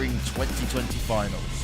Spring 2020 Finals.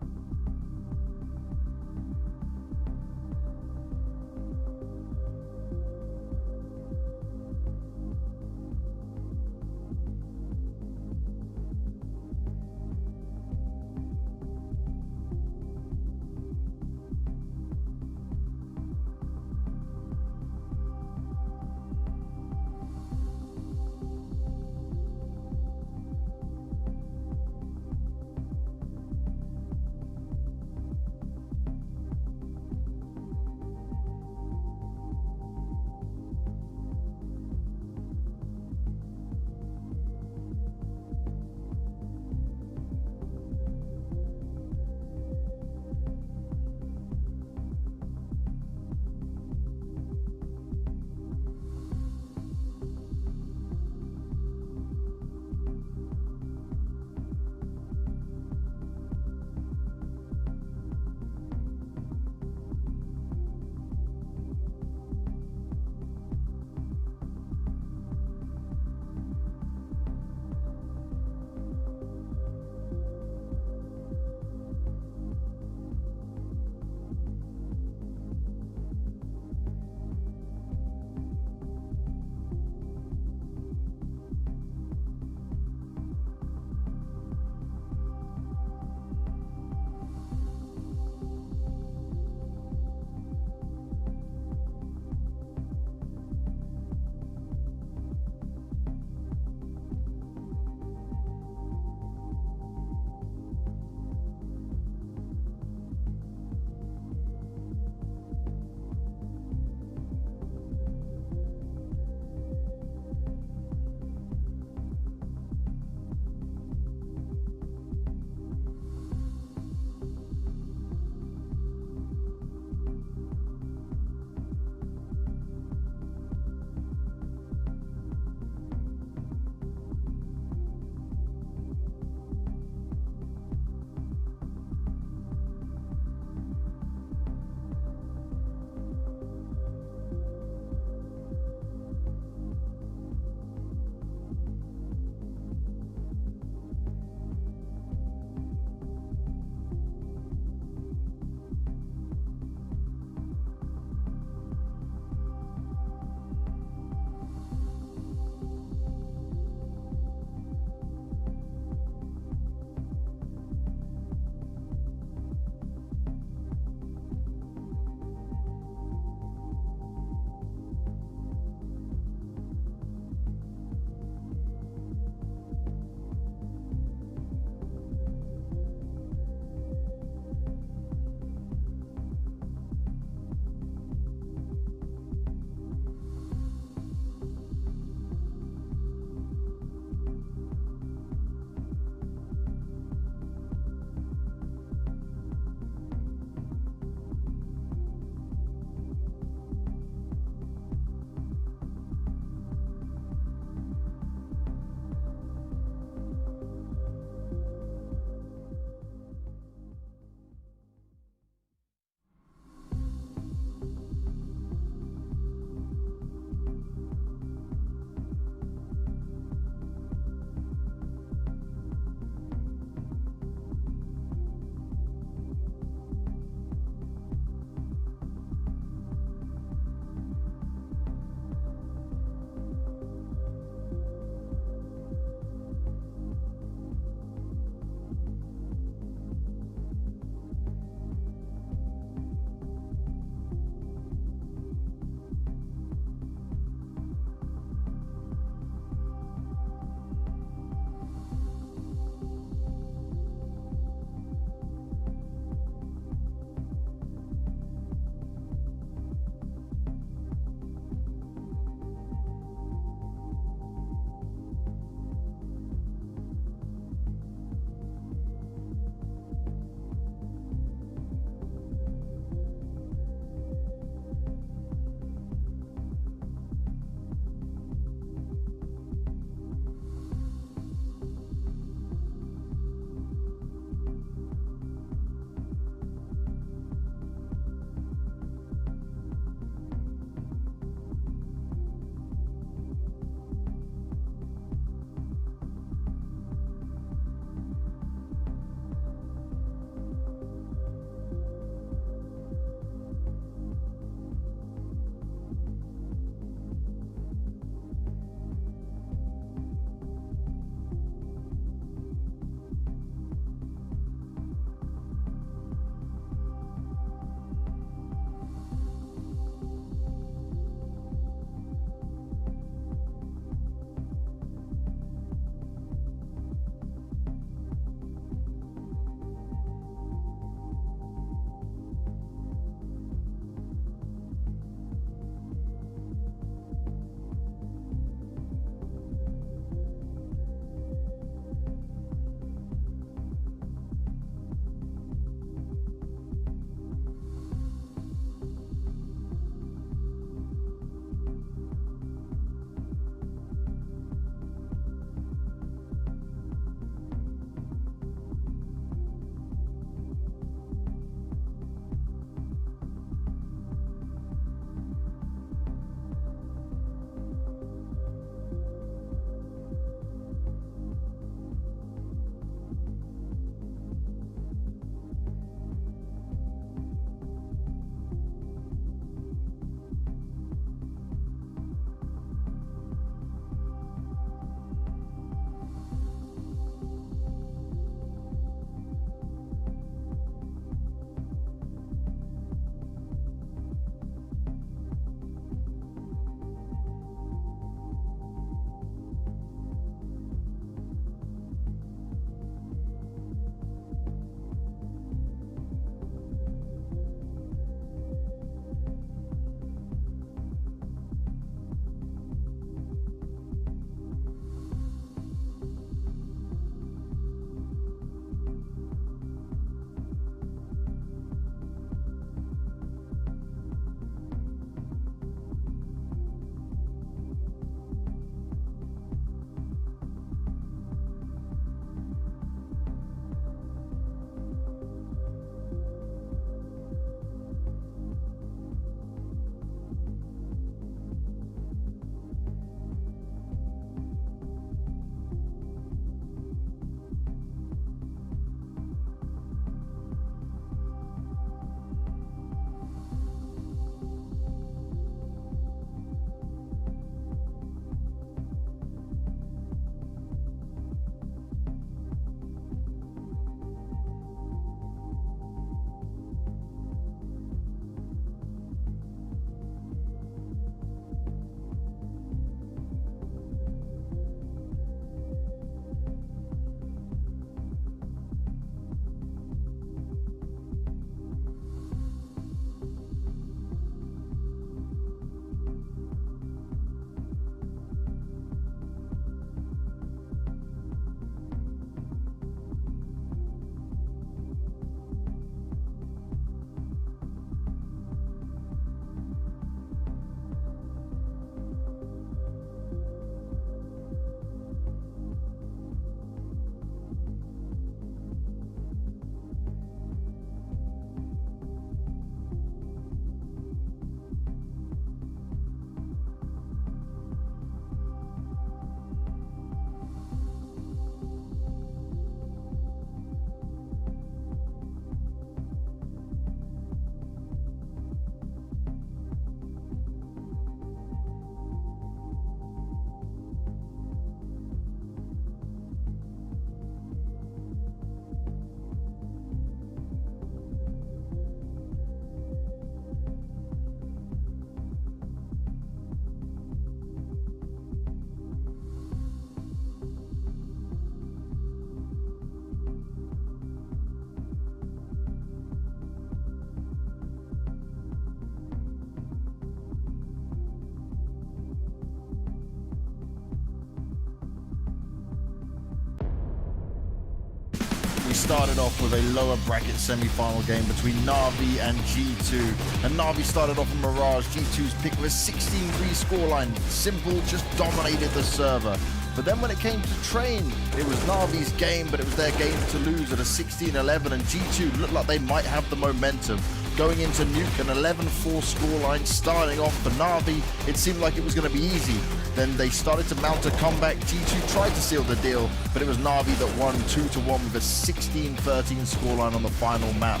started off with a lower bracket semi-final game between NAVI and G2. And NAVI started off in Mirage. G2's pick with a 16-3 scoreline. Simple just dominated the server. But then when it came to Train, it was Navi's game, but it was their game to lose at a 16-11, and G2 looked like they might have the momentum. Going into Nuke, an 11-4 scoreline starting off for Navi, it seemed like it was going to be easy. Then they started to mount a comeback. G2 tried to seal the deal, but it was Navi that won 2-1 with a 16-13 scoreline on the final map.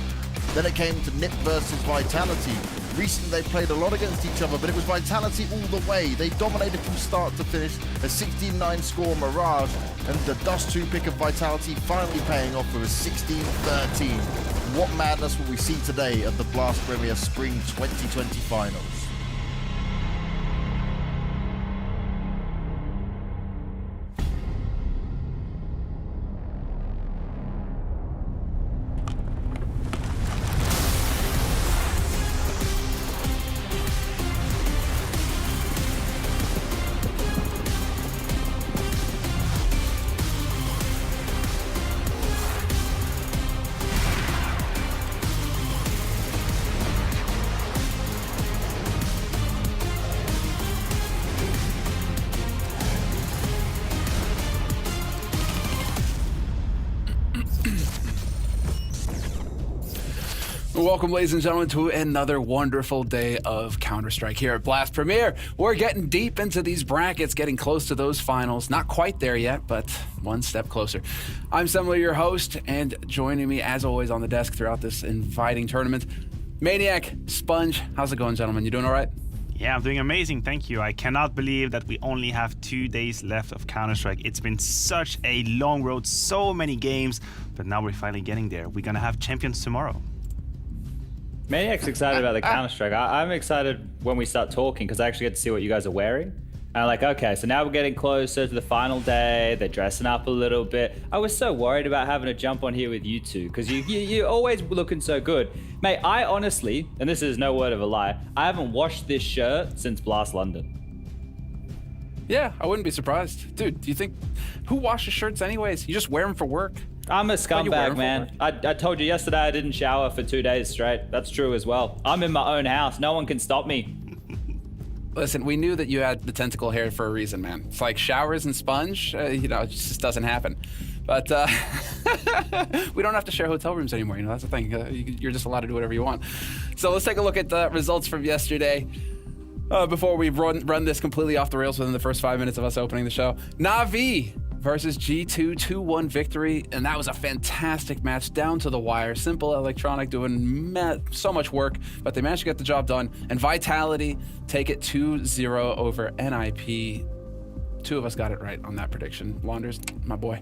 Then it came to NiP versus Vitality. Recently they played a lot against each other, but it was Vitality all the way. They dominated from start to finish, a 16-9 score Mirage, and the Dust 2 pick of Vitality finally paying off with a 16-13. What madness will we see today at the Blast Premier Spring 2020 Finals? Welcome, ladies and gentlemen, to another wonderful day of Counter-Strike here at Blast Premier. We're getting deep into these brackets, getting close to those finals. Not quite there yet, but one step closer. I'm Semler, your host, and joining me, as always, on the desk throughout this inviting tournament, Maniac, Sponge. How's it going, gentlemen? You doing all right? Yeah, I'm doing amazing, thank you. I cannot believe that we only have 2 days left of Counter-Strike. It's been such a long road, so many games, but now we're finally getting there. We're gonna have champions tomorrow. Maniac's excited about the Counter-Strike. I'm excited when we start talking because I actually get to see what you guys are wearing. And I'm like, okay, so now we're getting closer to the final day. They're dressing up a little bit. I was so worried about having to jump on here with you two because you're always looking so good. Mate, I honestly, and this is no word of a lie, I haven't washed this shirt since Blast London. Yeah, I wouldn't be surprised. Dude, do you think, who washes shirts anyways? You just wear them for work? I'm a scumbag, man. I told you yesterday I didn't shower for 2 days straight. That's true as well. I'm in my own house. No one can stop me. Listen, we knew that you had the tentacle hair for a reason, man. It's like showers and Sponge, you know, it just doesn't happen. But we don't have to share hotel rooms anymore, you know, that's the thing. You're just allowed to do whatever you want. So let's take a look at the results from yesterday. Before we run this completely off the rails within the first 5 minutes of us opening the show. NAVI versus G2, 2-1 victory, and that was a fantastic match down to the wire. Simple Electronic doing so much work, but they managed to get the job done. And Vitality take it 2-0 over NIP. Two of us got it right on that prediction. Launders, my boy.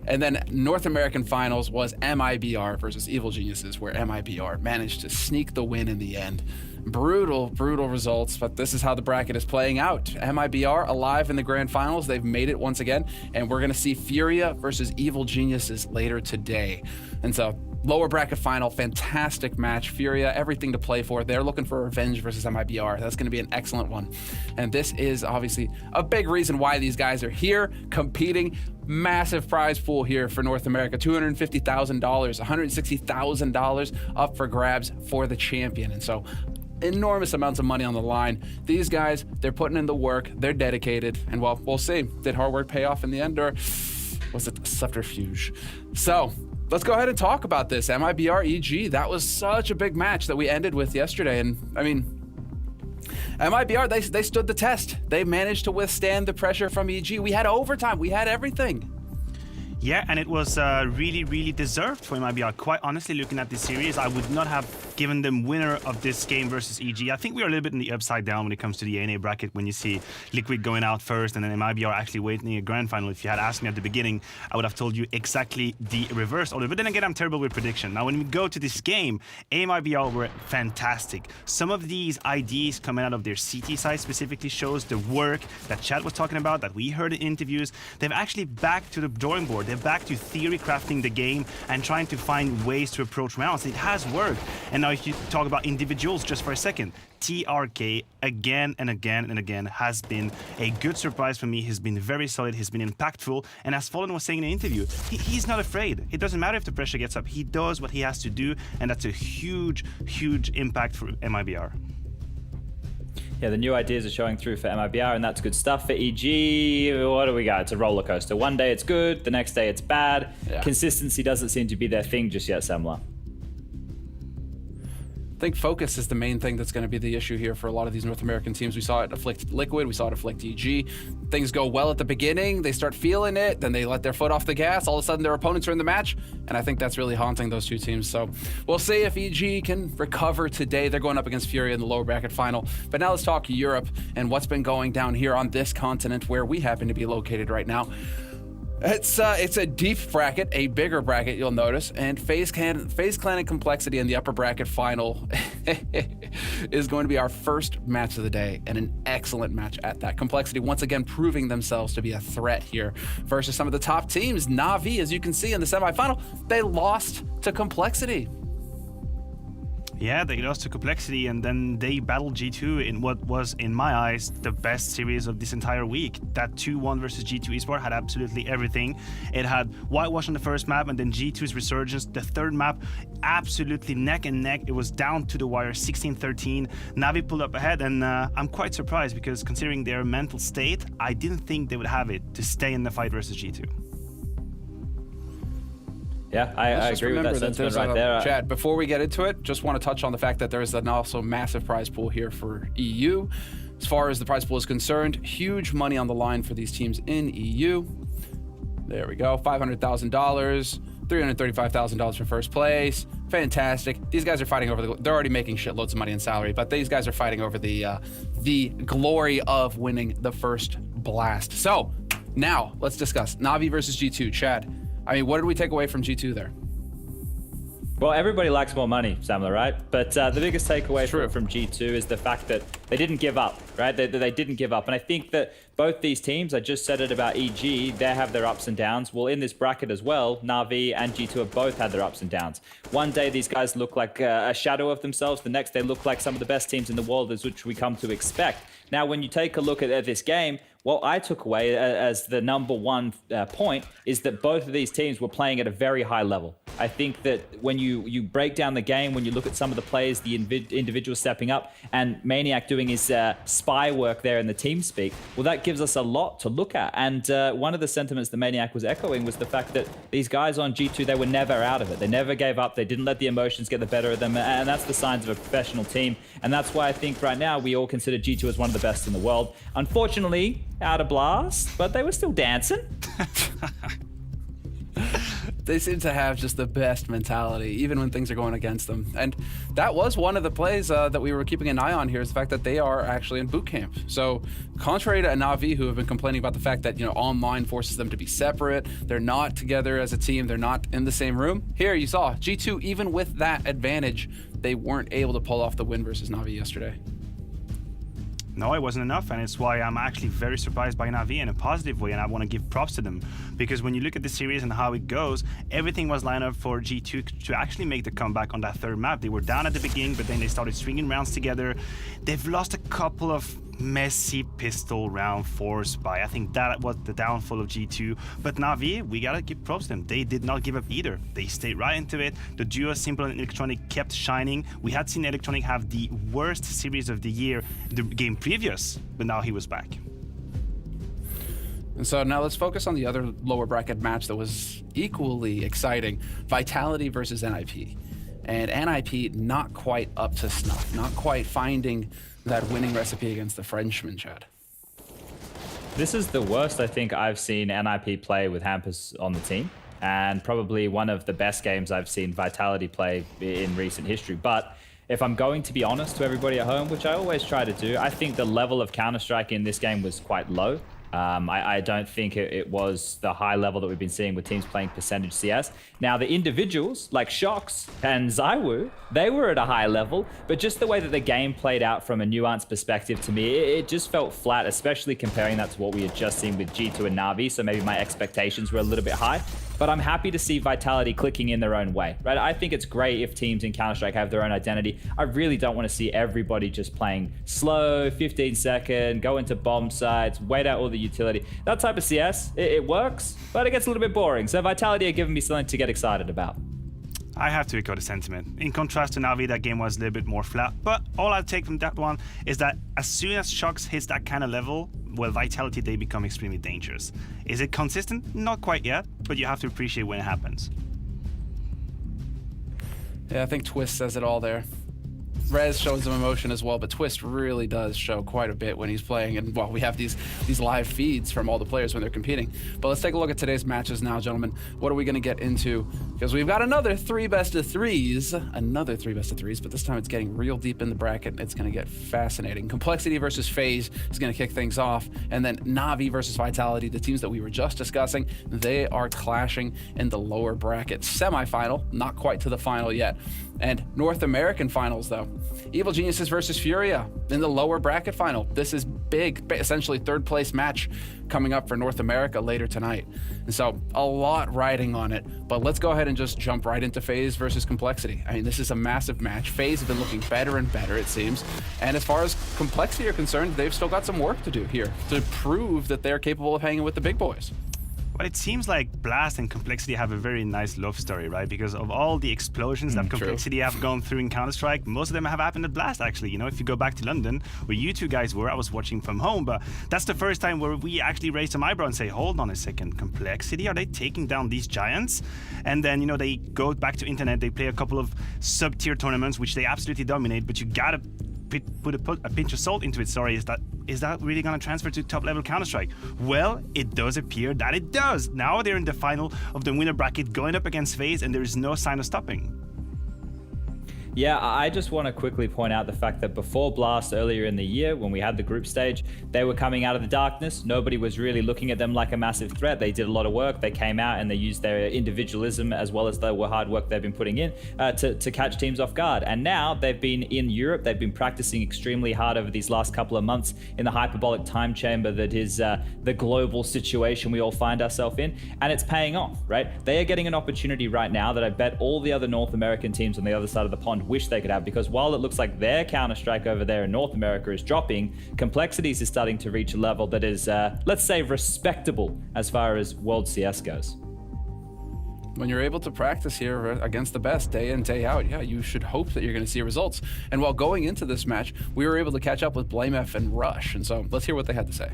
And then North American Finals was MIBR versus Evil Geniuses, where MIBR managed to sneak the win in the end. Brutal results, but this is how the bracket is playing out. MIBR alive in the grand finals. They've made it once again, and we're gonna see Furia versus Evil Geniuses later today. And so, lower bracket final, fantastic match. Furia, everything to play for. They're looking for revenge versus MIBR. That's gonna be an excellent one. And this is obviously a big reason why these guys are here, competing. Massive prize pool here for North America, $250,000, $160,000 up for grabs for the champion. And so, enormous amounts of money on the line. These guys, they're putting in the work, they're dedicated, and well, we'll see. Did hard work pay off in the end, or was it subterfuge? So, let's go ahead and talk about this. MIBR EG, that was such a big match that we ended with yesterday, and I mean, MIBR, they stood the test. They managed to withstand the pressure from EG. We had overtime, we had everything. Yeah, and it was really deserved for MIBR. Quite honestly, looking at this series, I would not have given them winner of this game versus EG. I think we are a little bit in the upside down when it comes to the NA bracket when you see Liquid going out first and then MIBR actually waiting a grand final. If you had asked me at the beginning, I would have told you exactly the reverse of it. But then again, I'm terrible with prediction. Now, when we go to this game, MIBR were fantastic. Some of these IDs coming out of their CT side specifically shows the work that Chad was talking about, that we heard in interviews. They've actually back to the drawing board. They're back to theory crafting the game and trying to find ways to approach rounds. It has worked. And now if you talk about individuals just for a second, TRK again and again and again has been a good surprise for me. He's been very solid, he's been impactful, and as Fallen was saying in an interview, he's not afraid. It doesn't matter if the pressure gets up, he does what he has to do, and that's a huge, huge impact for MIBR. Yeah, the new ideas are showing through for MIBR, and that's good stuff. For EG, what do we got? It's a roller coaster. One day it's good, the next day it's bad. Yeah. Consistency doesn't seem to be their thing just yet, Semler. I think focus is the main thing that's going to be the issue here for a lot of these North American teams. We saw it afflict Liquid, we saw it afflict EG. Things go well at the beginning, they start feeling it, then they let their foot off the gas, all of a sudden their opponents are in the match, and I think that's really haunting those two teams. So we'll see if EG can recover today. They're going up against Fury in the lower bracket final. But now let's talk Europe and what's been going down here on this continent where we happen to be located right now. It's a deep bracket, a bigger bracket, you'll notice, and FaZe Clan and Complexity in the upper bracket final is going to be our first match of the day, and an excellent match at that. Complexity once again proving themselves to be a threat here versus some of the top teams. NAVI, as you can see in the semifinal, they lost to Complexity. Yeah, they lost to Complexity, and then they battled G2 in what was, in my eyes, the best series of this entire week. That 2-1 versus G2 Esport had absolutely everything. It had Whitewash on the first map, and then G2's Resurgence. The third map, absolutely neck and neck. It was down to the wire, 16-13. Navi pulled up ahead, and I'm quite surprised because considering their mental state, I didn't think they would have it to stay in the fight versus G2. Yeah, I agree with that sentiment right there. Chad, before we get into it, just want to touch on the fact that there is an also massive prize pool here for EU. As far as the prize pool is concerned, huge money on the line for these teams in EU. There we go, $500,000, $335,000 for first place. Fantastic. These guys are fighting over they're already making shitloads of money in salary, but these guys are fighting over the glory of winning the first blast. So now let's discuss NAVI versus G2. Chad, I mean, what did we take away from G2 there? Well, everybody likes more money, Samler, right? But the biggest takeaway from G2 is the fact that they didn't give up, right? They didn't give up. And I think that both these teams, I just said it about EG, they have their ups and downs. Well, in this bracket as well, Navi and G2 have both had their ups and downs. One day, these guys look like a shadow of themselves. The next, they look like some of the best teams in the world, as which we come to expect. Now, when you take a look at this game, what I took away as the number one point is that both of these teams were playing at a very high level. I think that when you break down the game, when you look at some of the players, the individuals stepping up, and Maniac doing his spy work there in the team speak, well, that gives us a lot to look at. And one of the sentiments that Maniac was echoing was the fact that these guys on G2, they were never out of it. They never gave up. They didn't let the emotions get the better of them. And that's the signs of a professional team. And that's why I think right now we all consider G2 as one of the best in the world. Unfortunately, out of blast, but they were still dancing. They seem to have just the best mentality, even when things are going against them. And that was one of the plays that we were keeping an eye on here, is the fact that they are actually in boot camp. So contrary to Navi, who have been complaining about the fact that, online forces them to be separate, they're not together as a team, they're not in the same room. Here you saw G2, even with that advantage, they weren't able to pull off the win versus Navi yesterday. No, it wasn't enough, and it's why I'm actually very surprised by Navi in a positive way, and I want to give props to them. Because when you look at the series and how it goes, everything was lined up for G2 to actually make the comeback on that third map. They were down at the beginning, but then they started stringing rounds together. They've lost a couple of messy pistol round forced by, I think that was the downfall of G2. But Navi, we gotta give props to them. They did not give up either. They stayed right into it. The duo Simple and Electronic kept shining. We had seen Electronic have the worst series of the year, the game previous, but now he was back. And so now let's focus on the other lower bracket match that was equally exciting. Vitality versus NIP. And NIP not quite up to snuff, not quite finding that winning recipe against the Frenchman, Chad. This is the worst I think I've seen NIP play with Hampus on the team, and probably one of the best games I've seen Vitality play in recent history. But if I'm going to be honest to everybody at home, which I always try to do, I think the level of Counter-Strike in this game was quite low. I don't think it was the high level that we've been seeing with teams playing percentage CS. Now, the individuals like Shox and Zywoo, they were at a high level, but just the way that the game played out from a nuanced perspective to me, it just felt flat, especially comparing that to what we had just seen with G2 and Navi. So maybe my expectations were a little bit high. but I'm happy to see Vitality clicking in their own way, right? I think it's great if teams in Counter-Strike have their own identity. I really don't want to see everybody just playing slow, 15-second, go into bomb sites, wait out all the utility. That type of CS, it works, but it gets a little bit boring. So Vitality are giving me something to get excited about. I have to echo the sentiment. In contrast to Navi, that game was a little bit more flat. But all I take from that one is that as soon as Shox hits that kind of level, well, Vitality, they become extremely dangerous. Is it consistent? Not quite yet, but you have to appreciate when it happens. Yeah, I think Twist says it all there. Rez shows some emotion as well, but Twist really does show quite a bit when he's playing. And well, we have these live feeds from all the players when they're competing. But let's take a look at today's matches now, gentlemen. What are we going to get into? Because we've got another 3 best of 3s, but this time it's getting real deep in the bracket. It's going to get fascinating. Complexity versus FaZe is going to kick things off, and then Navi versus Vitality, the teams that we were just discussing, they are clashing in the lower bracket semifinal, not quite to the final yet. And North American finals, though. Evil Geniuses versus Furia in the lower bracket final. This is big, essentially third place match coming up for North America later tonight. And so a lot riding on it, but let's go ahead and just jump right into FaZe versus Complexity. I mean, this is a massive match. FaZe have been looking better and better, it seems. And as far as Complexity are concerned, they've still got some work to do here to prove that they're capable of hanging with the big boys. But it seems like Blast and Complexity have a very nice love story, right? Because of all the explosions that Complexity have gone through in Counter-Strike, most of them have happened at Blast, actually. You know, if you go back to London, where you two guys were, I was watching from home, but that's the first time where we actually raised some eyebrow and say, hold on a second, Complexity, are they taking down these giants? And then, you know, they go back to internet, they play a couple of sub-tier tournaments, which they absolutely dominate, but you gotta put a pinch of salt into it. Sorry, is that really going to transfer to top level Counter-Strike? Well, it does appear that it does. Now they're in the final of the winner bracket going up against FaZe, and there is no sign of stopping. Yeah, I just want to quickly point out the fact that before Blast earlier in the year, when we had the group stage, they were coming out of the darkness. Nobody was really looking at them like a massive threat. They did a lot of work. They came out and they used their individualism as well as the hard work they've been putting in to catch teams off guard. And now they've been in Europe. They've been practicing extremely hard over these last couple of months in the hyperbolic time chamber that is the global situation we all find ourselves in. And it's paying off, right? They are getting an opportunity right now that I bet all the other North American teams on the other side of the pond wish they could have, because while it looks like their Counter-Strike over there in North America is dropping, Complexities is starting to reach a level that is, let's say, respectable as far as World CS goes. When you're able to practice here against the best day in, day out, yeah, you should hope that you're going to see results. And while going into this match, we were able to catch up with BlameF and Rush. And so let's hear what they had to say.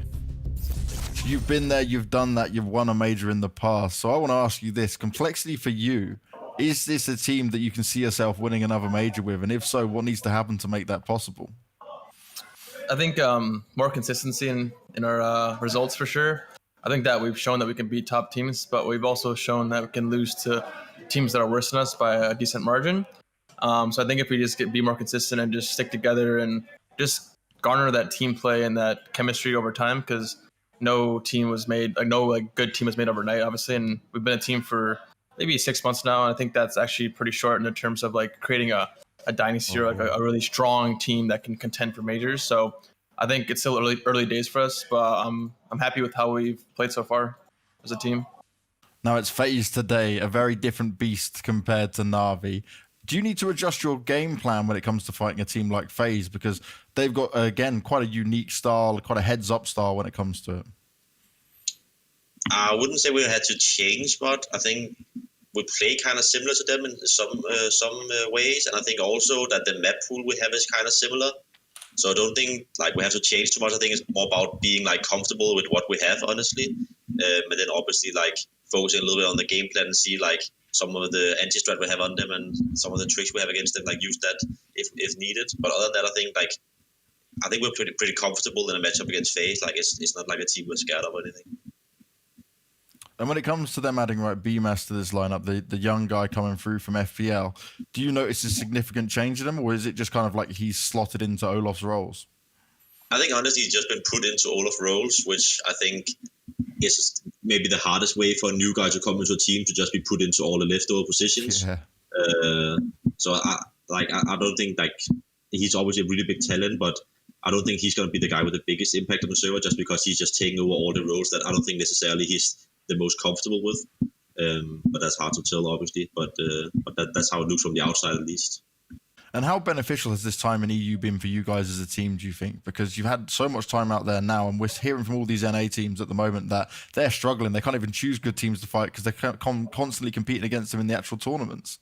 You've been there, you've done that, you've won a major in the past. So I want to ask you this, Complexity for you, is this a team that you can see yourself winning another major with? And if so, what needs to happen to make that possible? I think more consistency in our results for sure. I think that we've shown that we can beat top teams, but we've also shown that we can lose to teams that are worse than us by a decent margin. So I think if we just be more consistent and just stick together and just garner that team play and that chemistry over time, because no team was made, good team was made overnight, obviously, and we've been a team for maybe 6 months now, and I think that's actually pretty short in terms of like creating a dynasty or like a really strong team that can contend for majors. So I think it's still early days for us, but I'm happy with how we've played so far as a team. Now it's FaZe today, a very different beast compared to Navi. Do you need to adjust your game plan when it comes to fighting a team like FaZe? Because they've got, again, quite a unique style, quite a heads-up style when it comes to it. I wouldn't say we had to change, but I think we play kind of similar to them in some ways, and I think also that the map pool we have is kind of similar. So I don't think like we have to change too much. I think it's more about being like comfortable with what we have, honestly, and then obviously like focusing a little bit on the game plan and see like some of the anti-strat we have on them and some of the tricks we have against them, like use that if needed. But other than that, I think we're pretty comfortable in a matchup against FaZe. Like it's not like a team we're scared of or anything. And when it comes to them adding BMAS to this lineup, the young guy coming through from FPL, do you notice a significant change in him, or is it just kind of like he's slotted into Olaf's roles? I think honestly he's just been put into Olaf's roles, which I think is maybe the hardest way for a new guy to come into a team, to just be put into all the leftover positions. Yeah. So I don't think like he's obviously a really big talent, but I don't think he's going to be the guy with the biggest impact on the server, just because he's just taking over all the roles that I don't think necessarily he's the most comfortable with. But that's hard to tell, obviously. But that's how it looks from the outside, at least. And how beneficial has this time in EU been for you guys as a team, do you think? Because you've had so much time out there now, and we're hearing from all these NA teams at the moment that they're struggling. They can't even choose good teams to fight because they're constantly competing against them in the actual tournaments.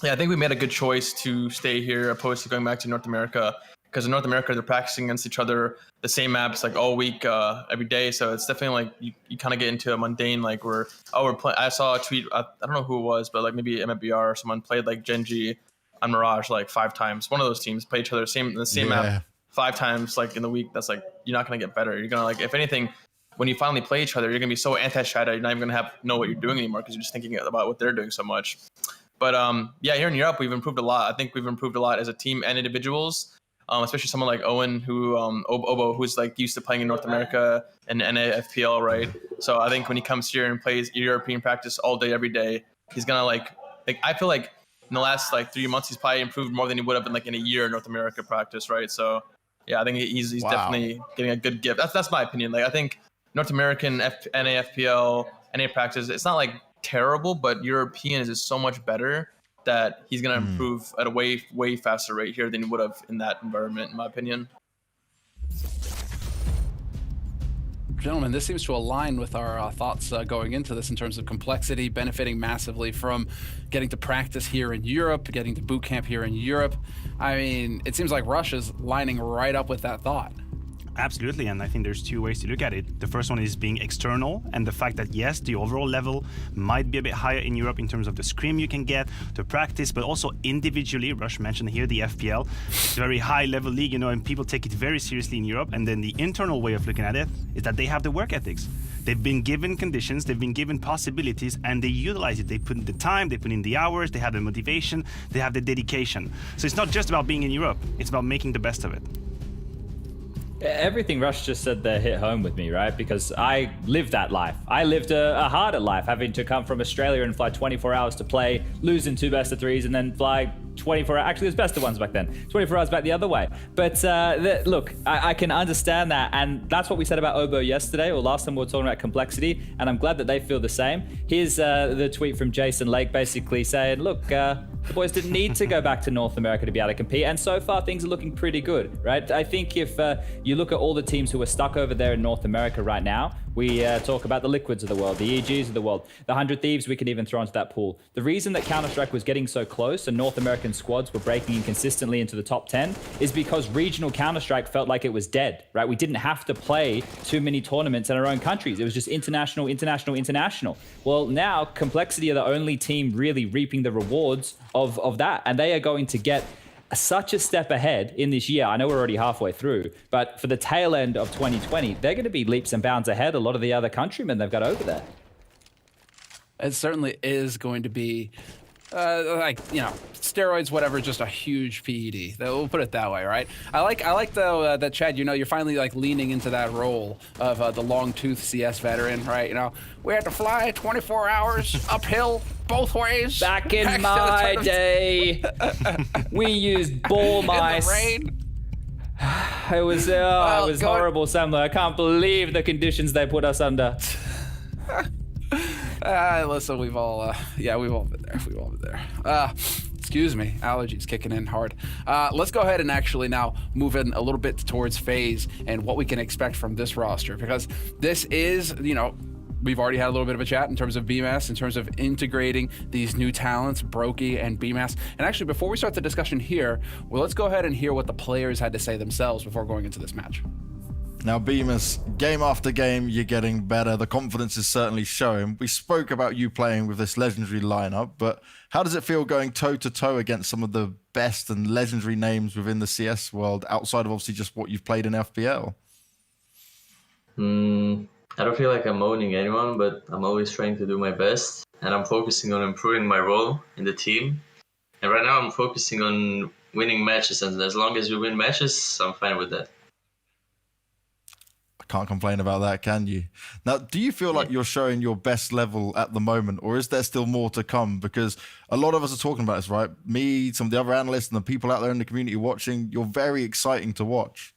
Yeah, I think we made a good choice to stay here opposed to going back to North America. Because in North America, they're practicing against each other, the same maps like all week, every day. So it's definitely like you kind of get into a mundane, like we're playing. I saw a tweet, I don't know who it was, but like maybe MFBR or someone played like Genji and Mirage like 5 times. One of those teams play each other the same map 5 times like in the week. That's like, you're not going to get better. You're going to like, if anything, when you finally play each other, you're going to be so anti-strat, you're not even going to know what you're doing anymore because you're just thinking about what they're doing so much. But yeah, here in Europe, we've improved a lot. I think we've improved a lot as a team and individuals. Especially someone like Owen, who Obo, who's like used to playing in North America and NAFPL, right? So I think when he comes here and plays European practice all day, every day, he's gonna like I feel like in the last like 3 months, he's probably improved more than he would have been like in a year in North America practice, right? So yeah, I think he's definitely getting a good gift. That's my opinion. Like I think North American NAFPL, NA practice, it's not like terrible, but European is just so much better that he's going to improve at a way faster rate here than he would have in that environment, in my opinion. Gentlemen, this seems to align with our thoughts going into this in terms of complexity, benefiting massively from getting to practice here in Europe, getting to boot camp here in Europe. I mean, it seems like Russia's lining right up with that thought. Absolutely, and I think there's 2 ways to look at it. The first one is being external, and the fact that yes, the overall level might be a bit higher in Europe in terms of the scrim you can get, the practice, but also individually. Rush mentioned here the FPL, it's a very high level league, and people take it very seriously in Europe. And then the internal way of looking at it is that they have the work ethics. They've been given conditions, they've been given possibilities, and they utilize it. They put in the time, they put in the hours, they have the motivation, they have the dedication. So it's not just about being in Europe, it's about making the best of it. Everything Rush just said there hit home with me, right? Because I lived that life. I lived a harder life, having to come from Australia and fly 24 hours to play, lose in 2 best of 3s, and then fly 24 hours. Actually, it was best of 1s back then. 24 hours back the other way. But look, I can understand that. And that's what we said about Obo yesterday, or last time we were talking about complexity. And I'm glad that they feel the same. Here's the tweet from Jason Lake basically saying, look, the boys didn't need to go back to North America to be able to compete. And so far, things are looking pretty good, right? I think if you look at all the teams who are stuck over there in North America right now, we talk about the Liquids of the world, the EGs of the world, the 100 Thieves we can even throw into that pool. The reason that Counter-Strike was getting so close and North American squads were breaking in consistently into the top 10 is because regional Counter-Strike felt like it was dead, right? We didn't have to play too many tournaments in our own countries. It was just international, international, international. Well, now Complexity are the only team really reaping the rewards of that. And they are going to get such a step ahead in this year. I know we're already halfway through, but for the tail end of 2020, they're going to be leaps and bounds ahead a lot of the other countrymen they've got over there. It certainly is going to be steroids, whatever, just a huge PED. We'll put it that way, right? I like though that Chad, you're finally like leaning into that role of the long tooth CS veteran, right? We had to fly 24 hours uphill both ways. Back in my day, we used ball mice. In the rain. It was horrible, Samler. I can't believe the conditions they put us under. Listen, we've all been there. Excuse me, allergies kicking in hard. Let's go ahead and actually now move in a little bit towards FaZe and what we can expect from this roster, because this is, we've already had a little bit of a chat in terms of BMS, in terms of integrating these new talents, Brokey and BMS. And actually, before we start the discussion here, well, let's go ahead and hear what the players had to say themselves before going into this match. Now, Bemis, game after game, you're getting better. The confidence is certainly showing. We spoke about you playing with this legendary lineup, but how does it feel going toe-to-toe against some of the best and legendary names within the CS world, outside of obviously just what you've played in FPL? I don't feel like I'm owning anyone, but I'm always trying to do my best, and I'm focusing on improving my role in the team. And right now I'm focusing on winning matches, and as long as we win matches, I'm fine with that. Can't complain about that, can you? Now, do you feel like you're showing your best level at the moment, or is there still more to come? Because a lot of us are talking about this, right? Me, some of the other analysts, and the people out there in the community watching, you're very exciting to watch.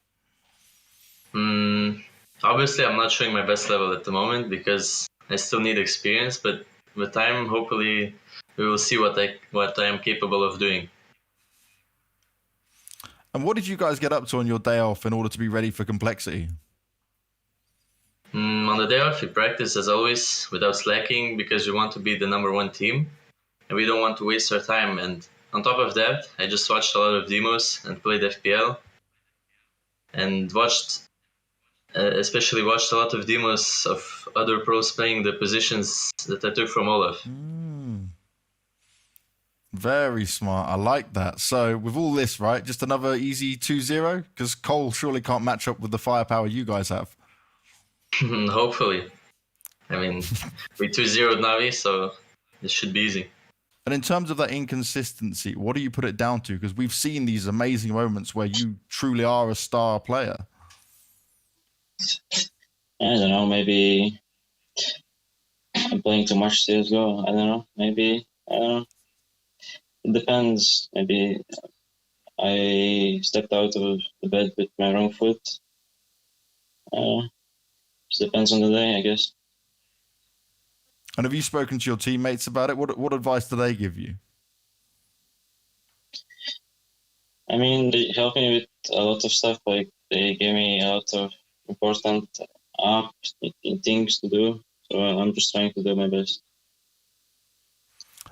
Obviously, I'm not showing my best level at the moment because I still need experience, but with time, hopefully, we will see what I am capable of doing. And what did you guys get up to on your day off in order to be ready for complexity? On the day off, we practice as always without slacking because we want to be the #1 team and we don't want to waste our time. And on top of that, I just watched a lot of demos and played FPL and especially watched a lot of demos of other pros playing the positions that I took from Olaf. Very smart. I like that. So with all this, right, just another easy 2-0? Because Cole surely can't match up with the firepower you guys have. Hopefully. I mean, we 2-0'd Navi, so it should be easy. And in terms of that inconsistency, what do you put it down to? Because we've seen these amazing moments where you truly are a star player. I don't know, maybe I'm playing too much CSGO. I don't know, maybe, I don't know. It depends. Maybe I stepped out of the bed with my wrong foot. Just depends on the day, I guess. And have you spoken to your teammates about it? What advice do they give you? I mean, they helped me with a lot of stuff. Like, they gave me a lot of important things to do. So I'm just trying to do my best.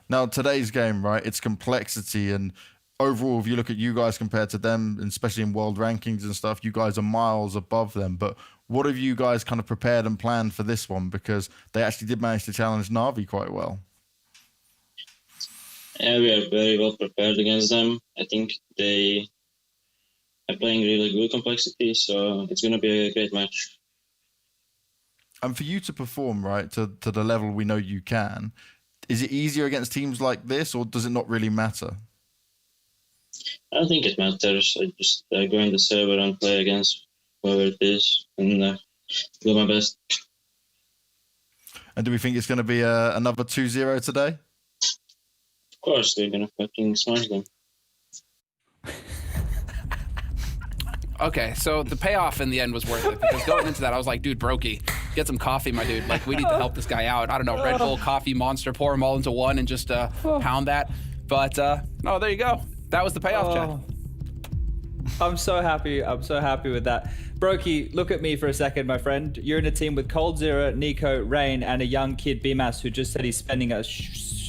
Now, today's game, right, it's complexity. And overall, if you look at you guys compared to them, and especially in world rankings and stuff, you guys are miles above them. But what have you guys kind of prepared and planned for this one? Because they actually did manage to challenge Navi quite well. Yeah, we are very well prepared against them. I think they are playing really good complexity, so it's going to be a great match. And for you to perform, right, to the level we know you can, is it easier against teams like this, or does it not really matter? I don't think it matters. I just go in the server and play against whoever it is and do my best. And do we think it's going to be another 2-0 today? Of course, we're going to fucking smash them. Okay, so the payoff in the end was worth it, because going into that, I was like, dude, Brokey, get some coffee, my dude. Like, we need to help this guy out. I don't know, Red Bull, coffee, Monster, pour them all into one and just pound that. But, no, there you go. That was the payoff, Chad. I'm so happy. I'm so happy with that. Brokey, look at me for a second, my friend. You're in a team with Cold Zero, Nico, Rain, and a young kid, BMAS, who just said he's spending a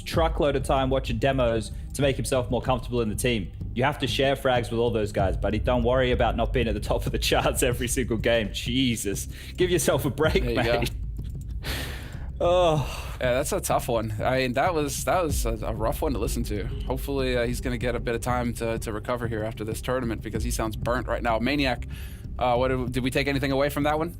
truckload of time watching demos to make himself more comfortable in the team. You have to share frags with all those guys, buddy. Don't worry about not being at the top of the charts every single game. Jesus. Give yourself a break, mate. Oh. Yeah, that's a tough one. I mean, that was a rough one to listen to. Hopefully, he's going to get a bit of time to recover here after this tournament, because he sounds burnt right now. Maniac, did we take anything away from that one?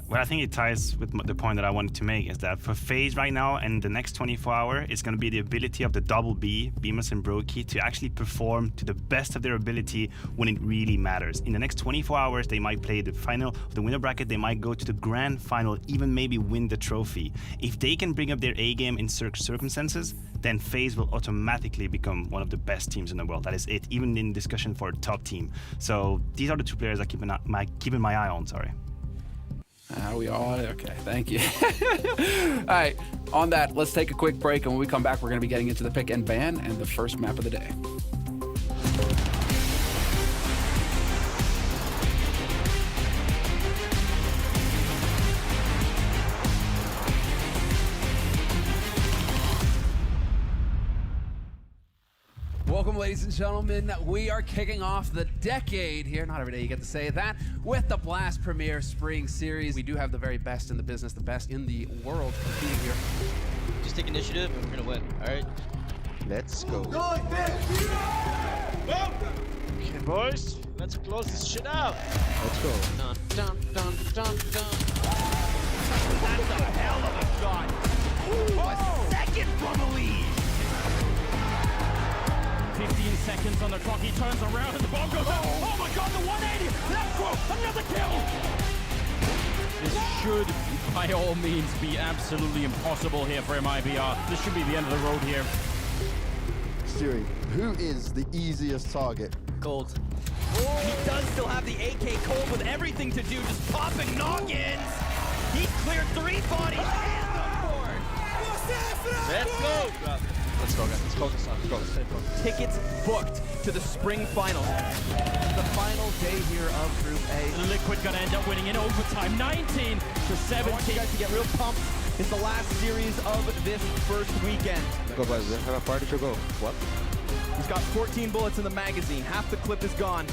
Well, I think it ties with the point that I wanted to make, is that for FaZe right now and the next 24 hours, it's going to be the ability of the double B, BMAS and Brokey, to actually perform to the best of their ability when it really matters. In the next 24 hours, they might play the final of the winner bracket, they might go to the grand final, even maybe win the trophy. If they can bring up their A game in circumstances, then FaZe will automatically become one of the best teams in the world. That is it, even in discussion for a top team. So these are the two players I keeping my eye on, sorry. We all okay, thank you. All right, on that, let's take a quick break, and when we come back, we're going to be getting into the pick and ban and the first map of the day. Welcome, ladies and gentlemen. We are kicking off the decade here. Not every day you get to say that. With the Blast Premier Spring Series. We do have the very best in the business, the best in the world competing here. Just take initiative and we're gonna win, all right? Let's go. Okay, boys, let's close this shit out. Let's go. Dun, dun, dun, dun, dun. That's a hell of a shot. Ooh, a second from the lead. 15 seconds on the clock, he turns around and the bomb goes out. Oh my god, the 180! Let's go! Another kill! This should, by all means, be absolutely impossible here for MIBR. This should be the end of the road here. Siri, who is the easiest target? Gold. Oh, he does still have the AK Cold with everything to do, just popping noggins. He cleared 3 bodies and the board. Let's go, guys. Let's focus on. Let's go. Stay focused. Tickets booked to the spring finals. The final day here of Group A. Liquid gonna end up winning in overtime, 19 to 17. I want you guys to get real pumped. It's the last series of this first weekend. Go, guys. Have a party to go. What? He's got 14 bullets in the magazine. Half the clip is gone.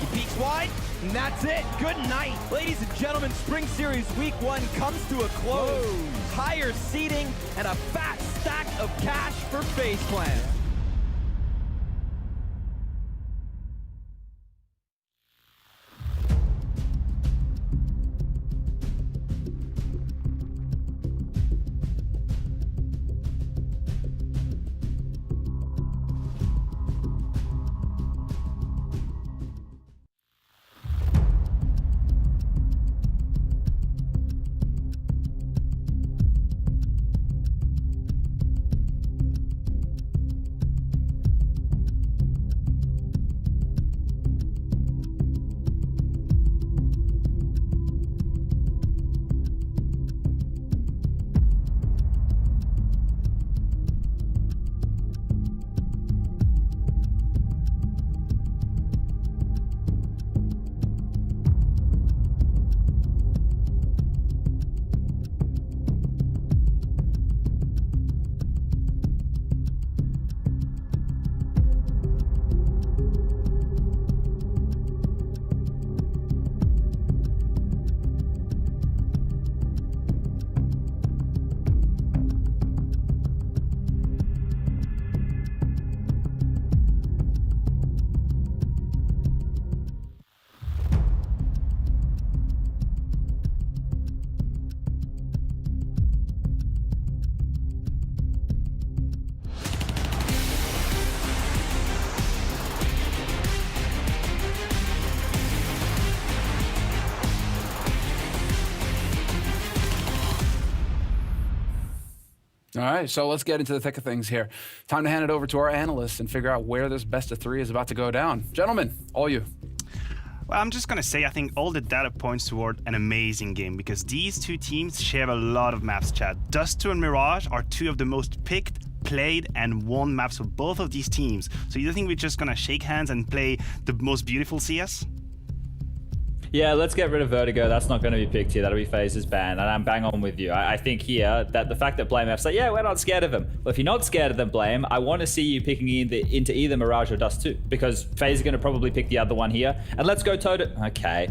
He peeks wide, and that's it. Good night. Ladies and gentlemen, Spring Series Week 1 comes to a close. Higher seating and a fat stack of cash for FaZe Clan. All right, so let's get into the thick of things here. Time to hand it over to our analysts and figure out where this best of three is about to go down. Gentlemen, all you. Well, I'm just going to say I think all the data points toward an amazing game because these two teams share a lot of maps, Chad. Dust2 and Mirage are two of the most picked, played, and won maps for both of these teams. So you think we're just going to shake hands and play the most beautiful CS? Yeah, let's get rid of Vertigo. That's not going to be picked here. That'll be FaZe's ban, and I'm bang on with you. I think here that the fact that Blame F's like, yeah, we're not scared of him. Well, if you're not scared of them, Blame, I want to see you picking into either Mirage or Dust2, because FaZe is going to probably pick the other one here. And let's go toe-to... Okay.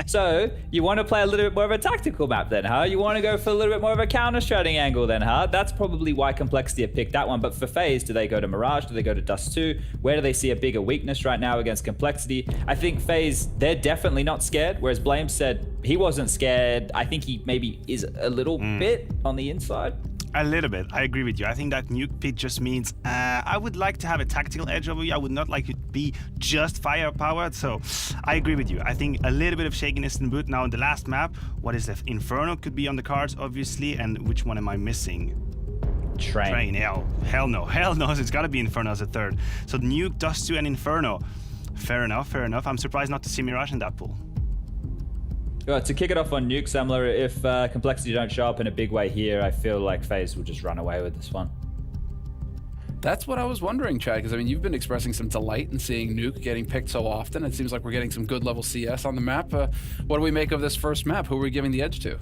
So you want to play a little bit more of a tactical map then, huh? You want to go for a little bit more of a counter-stratting angle then, huh? That's probably why Complexity have picked that one. But for FaZe, do they go to Mirage? Do they go to Dust2? Where do they see a bigger weakness right now against Complexity? I think FaZe, they're definitely not scared, whereas Blame said he wasn't scared. I think he maybe is a little bit on the inside. A little bit. I agree with you. I think that nuke pick just means I would like to have a tactical edge over you. I would not like it to be just firepower. So I agree with you. I think a little bit of shakiness in the boot. Now in the last map, what is left? Inferno could be on the cards, obviously. And which one am I missing? Train. Hell no. It's got to be Inferno as a third. So nuke, Dust2, and Inferno. Fair enough. I'm surprised not to see Mirage in that pool. To kick it off on Nuke, Samler, if Complexity don't show up in a big way here, I feel like FaZe will just run away with this one. That's what I was wondering, Chad, because I mean, you've been expressing some delight in seeing Nuke getting picked so often. It seems like we're getting some good level CS on the map. What do we make of this first map? Who are we giving the edge to?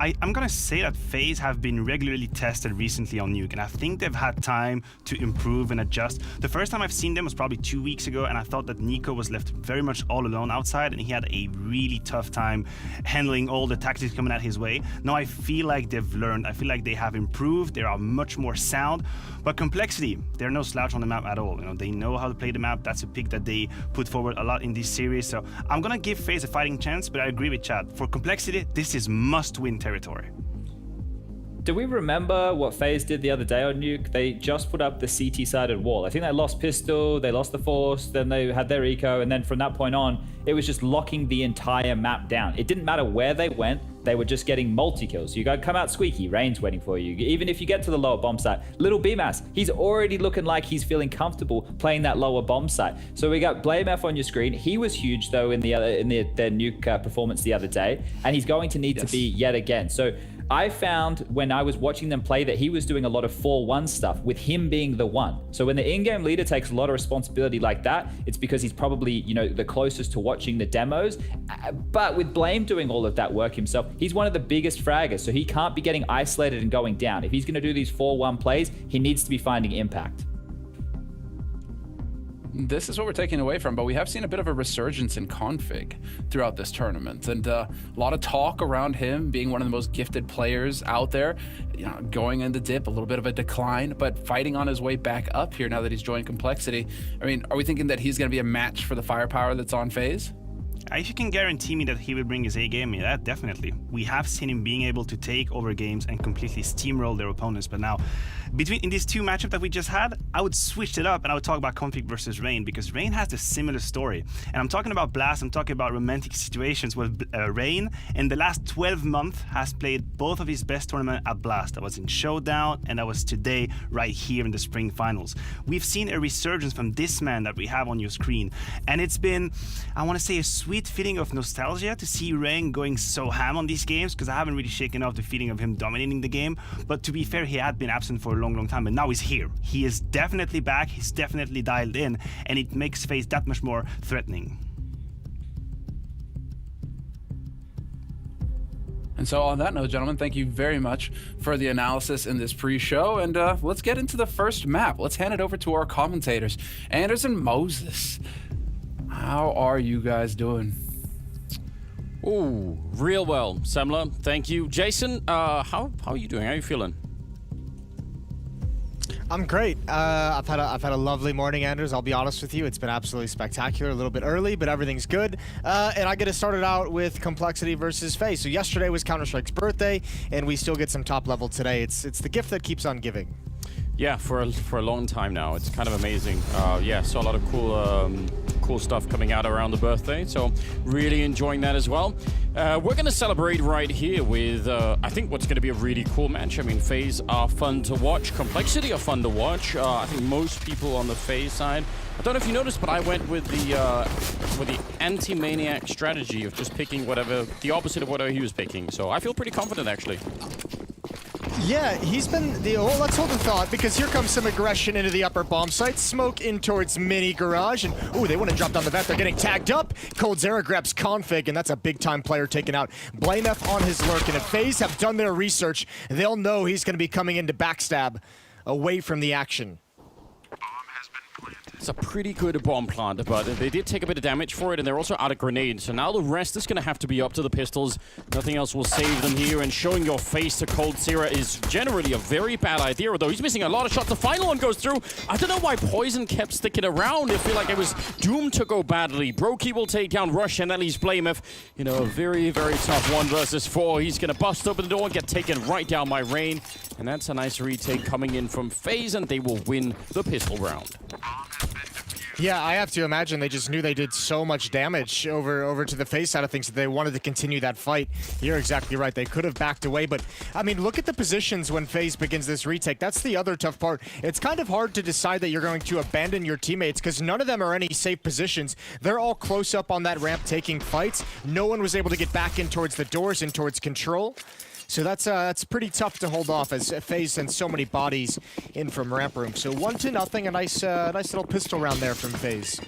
I'm gonna say that FaZe have been regularly tested recently on Nuke, and I think they've had time to improve and adjust. The first time I've seen them was probably 2 weeks ago, and I thought that Nico was left very much all alone outside, and he had a really tough time handling all the tactics coming at his way. Now I feel like they've learned. I feel like they have improved. They are much more sound. But Complexity, they're no slouch on the map at all. You know, they know how to play the map. That's a pick that they put forward a lot in this series. So I'm gonna give FaZe a fighting chance, but I agree with Chad. For Complexity, this is must-win territory. do we remember what FaZe did the other day on Nuke? They just put up the CT-sided wall. I think they lost Pistol, they lost the Force, then they had their Eco, and then from that point on, it was just locking the entire map down. It didn't matter where they went, they were just getting multi-kills. You gotta come out squeaky, Rain's waiting for you. Even if you get to the lower bomb site, little BMAS, he's already looking like he's feeling comfortable playing that lower bomb site. So we got BlameF on your screen. He was huge though in their Nuke performance the other day, and he's going to need to be yet again. So I found when I was watching them play that he was doing a lot of 4-1 stuff with him being the one. So when the in-game leader takes a lot of responsibility like that, it's because he's probably, you know, the closest to watching the demos. But with Blame doing all of that work himself, he's one of the biggest fraggers, so he can't be getting isolated and going down. If he's going to do these 4-1 plays, he needs to be finding impact. This is what we're taking away from, but we have seen a bit of a resurgence in Config throughout this tournament, and a lot of talk around him being one of the most gifted players out there, you know, going in the dip, a little bit of a decline, but fighting on his way back up here now that he's joined Complexity. I mean, are we thinking that he's going to be a match for the firepower that's on FaZe? If you can guarantee me that he will bring his A game, yeah, definitely. We have seen him being able to take over games and completely steamroll their opponents, but now, in these two matchups that we just had, I would switch it up and I would talk about Config versus Rain, because Rain has a similar story. And I'm talking about Blast, I'm talking about romantic situations with Rain. In the last 12 months has played both of his best tournament at Blast. That was in Showdown and that was today right here in the Spring Finals. We've seen a resurgence from this man that we have on your screen. And it's been, I want to say, a sweet feeling of nostalgia to see Rain going so ham on these games, because I haven't really shaken off the feeling of him dominating the game. But to be fair, he had been absent for a long time, but now he's here. He is definitely back, he's definitely dialed in, and it makes FaZe that much more threatening. And so on that note, gentlemen, thank you very much for the analysis in this pre-show, and let's get into the first map. Let's hand it over to our commentators. Anders and Moses, how are you guys doing? Ooh, real well, Semler. Thank you. Jason, how are you doing? How are you feeling? I'm great. I've had a lovely morning, Anders. I'll be honest with you. It's been absolutely spectacular. A little bit early, but everything's good. And I get to start it out with Complexity versus FaZe. So yesterday was Counter-Strike's birthday, and we still get some top level today. It's the gift that keeps on giving. Yeah, for a long time now. It's kind of amazing. Yeah, saw a lot of cool stuff coming out around the birthday, so really enjoying that as well. We're going to celebrate right here with, I think, what's going to be a really cool match. I mean, FaZe are fun to watch. Complexity are fun to watch. I think most people on the FaZe side, I don't know if you noticed, but I went with the anti-maniac strategy of just picking the opposite of whatever he was picking. So I feel pretty confident, actually. Yeah, he's been let's hold the thought, because here comes some aggression into the upper bomb site. Smoke in towards mini garage, and ooh, they want to drop down the vent. They're getting tagged up. coldzera grabs Config, and that's a big time player taken out. BlameF on his lurk, and if FaZe have done their research, they'll know he's going to be coming in to backstab away from the action. It's a pretty good bomb plant, but they did take a bit of damage for it, and they're also out of grenades. So now the rest is going to have to be up to the pistols. Nothing else will save them here, and showing your face to coldzera is generally a very bad idea, although he's missing a lot of shots. The final one goes through. I don't know why Poison kept sticking around. I feel like it was doomed to go badly. Brokey will take down Rush, and that leaves BlameF. You know, a very, very tough 1 versus 4. He's going to bust open the door and get taken right down by Rain. And that's a nice retake coming in from FaZe, and they will win the pistol round. Yeah, I have to imagine they just knew they did so much damage over to the FaZe side of things that they wanted to continue that fight. You're exactly right. They could have backed away, but I mean, look at the positions when FaZe begins this retake. That's the other tough part. It's kind of hard to decide that you're going to abandon your teammates because none of them are any safe positions. They're all close up on that ramp taking fights. No one was able to get back in towards the doors and towards control. So that's pretty tough to hold off as FaZe sends so many bodies in from ramp room. So 1-0, a nice little pistol round there from FaZe.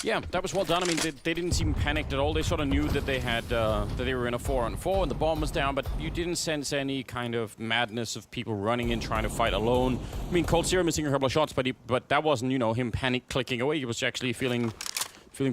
Yeah, that was well done. I mean, they didn't seem panicked at all. They sort of knew that they had that they were in a 4-on-4 and the bomb was down, but you didn't sense any kind of madness of people running in trying to fight alone. I mean, coldzera missing a couple of shots, but that wasn't, you know, him panic clicking away. He was actually feeling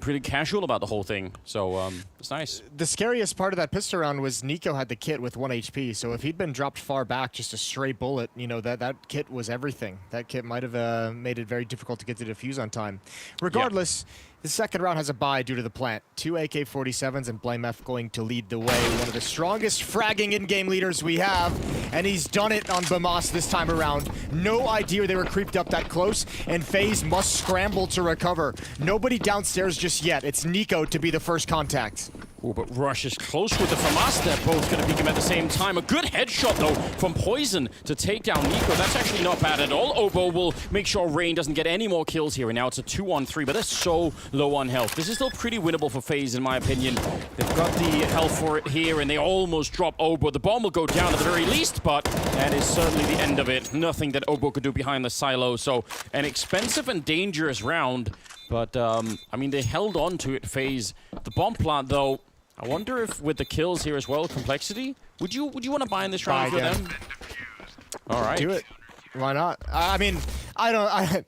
pretty casual about the whole thing. So It's nice. The scariest part of that pistol round was Nico had the kit with 1 HP, so if he'd been dropped far back, just a stray bullet, you know, that kit was everything. That kit might have made it very difficult to get the defuse on time. Regardless, the second round has a bye due to the plant. 2 AK-47s and BlameF going to lead the way. One of the strongest fragging in-game leaders we have, and he's done it on Bamas this time around. No idea they were creeped up that close, and FaZe must scramble to recover. Nobody downstairs just yet. It's Nico to be the first contact. Oh, but Rush is close with the FAMAS. They're both going to peek him at the same time. A good headshot, though, from Poison to take down Nico. That's actually not bad at all. Obo will make sure Rain doesn't get any more kills here. And now it's a 2-on-3, but they're so low on health. This is still pretty winnable for FaZe, in my opinion. They've got the health for it here, and they almost drop Obo. The bomb will go down at the very least, but that is certainly the end of it. Nothing that Obo could do behind the silo. So an expensive and dangerous round. But, I mean, they held on to it, FaZe. The bomb plant, though, I wonder if with the kills here as well, Complexity, would you want to buy in this round for them? All right. Do it. Why not? I mean,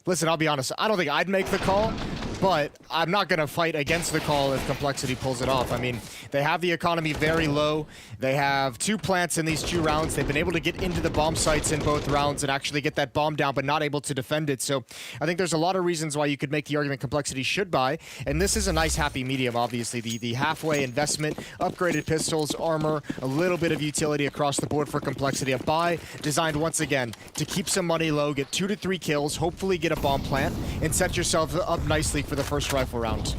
listen, I'll be honest. I don't think I'd make the call, but I'm not going to fight against the call if Complexity pulls it off. I mean, they have the economy very low. They have 2 plants in these 2 rounds. They've been able to get into the bomb sites in both rounds and actually get that bomb down, but not able to defend it. So I think there's a lot of reasons why you could make the argument Complexity should buy. And this is a nice happy medium, obviously. The halfway investment, upgraded pistols, armor, a little bit of utility across the board for Complexity. A buy designed once again to keep some money low, get 2 to 3 kills, hopefully get a bomb plant, and set yourself up nicely for the first rifle round.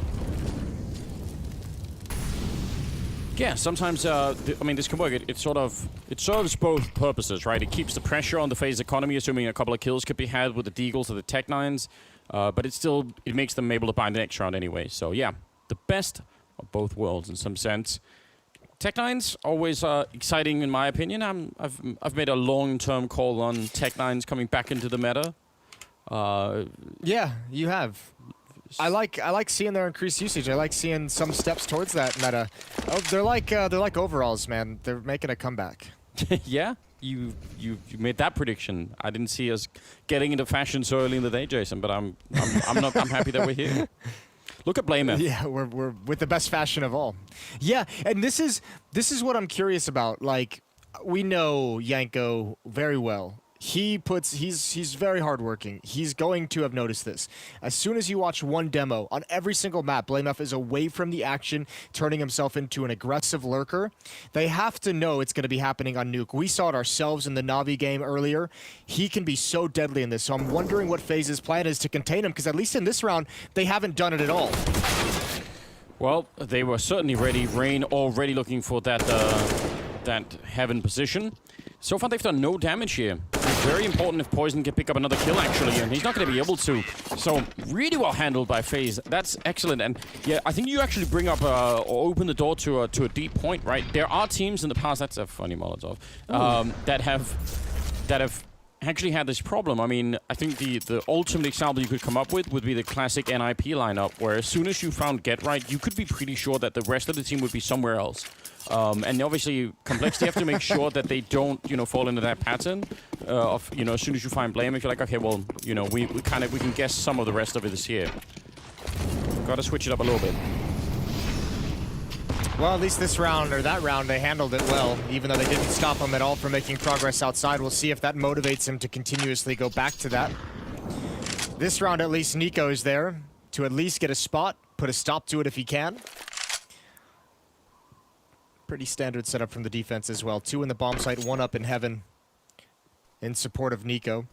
Yeah, sometimes, I mean, this can work. It serves both purposes, right? It keeps the pressure on the FaZe economy, assuming a couple of kills could be had with the Deagles or the Tech-9s, but it makes them able to buy the next round anyway. So yeah, the best of both worlds in some sense. Tech-9s, always exciting in my opinion. I've made a long-term call on Tech-9s coming back into the meta. Yeah, you have. I like seeing their increased usage. I like seeing some steps towards that meta. Oh, they're like overalls, man. They're making a comeback. Yeah, you made that prediction. I didn't see us getting into fashion so early in the day, Jason. But I'm happy that we're here. Look at BlameF. Yeah, we're with the best fashion of all. Yeah, and this is what I'm curious about. Like, we know Yanko very well. He's very hardworking. He's going to have noticed this. As soon as you watch one demo, on every single map, BlameF is away from the action, turning himself into an aggressive lurker. They have to know it's going to be happening on Nuke. We saw it ourselves in the Navi game earlier. He can be so deadly in this, so I'm wondering what FaZe's plan is to contain him, because at least in this round, they haven't done it at all. Well, they were certainly ready. Rain already looking for that heaven position. So far, they've done no damage here. It's very important if Poison can pick up another kill, actually, and he's not going to be able to. So, really well handled by FaZe. That's excellent. And yeah, I think you actually bring up or open the door to a deep point, right? There are teams in the past, that's a funny Molotov, that have actually had this problem. I mean, I think the ultimate example you could come up with would be the classic NIP lineup, where as soon as you found Get Right, you could be pretty sure that the rest of the team would be somewhere else. And obviously, Complexity have to make sure that they don't, fall into that pattern of, as soon as you find Blame, if you're like, okay, well, we can guess some of the rest of it is here. Got to switch it up a little bit. Well, at least this round, or that round, they handled it well, even though they didn't stop him at all from making progress outside. We'll see if that motivates him to continuously go back to that. This round, at least, Nico is there to at least get a spot, put a stop to it if he can. Pretty standard setup from the defense as well. 2 in the bomb site, 1 up in heaven in support of Nico.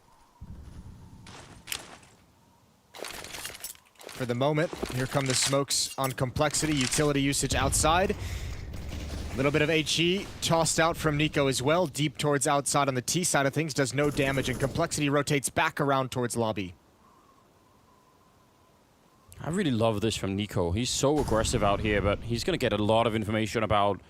For the moment, here come the smokes on Complexity. Utility usage outside. A little bit of HE tossed out from Nico as well. Deep towards outside on the T side of things. Does no damage, and Complexity rotates back around towards lobby. I really love this from Nico. He's so aggressive out here, but he's going to get a lot of information about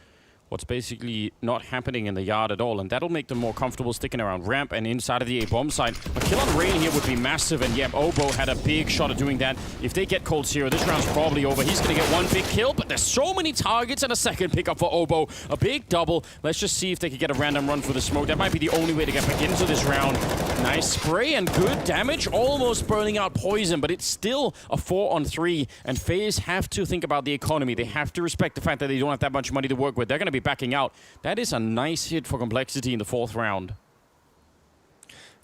what's basically not happening in the yard at all, and that'll make them more comfortable sticking around ramp and inside of the A-bomb site. A kill on Rain here would be massive, and yeah, Obo had a big shot at doing that. If they get Cold Zero, this round's probably over. He's gonna get one big kill, but there's so many targets and a second pickup for Obo. A big double. Let's just see if they can get a random run for the smoke. That might be the only way to get back into this round. Nice spray and good damage, almost burning out Poison, but it's still a 4-on-3, and FaZe have to think about the economy. They have to respect the fact that they don't have that much money to work with. They're gonna be backing out. That is a nice hit for Complexity in the 4th round.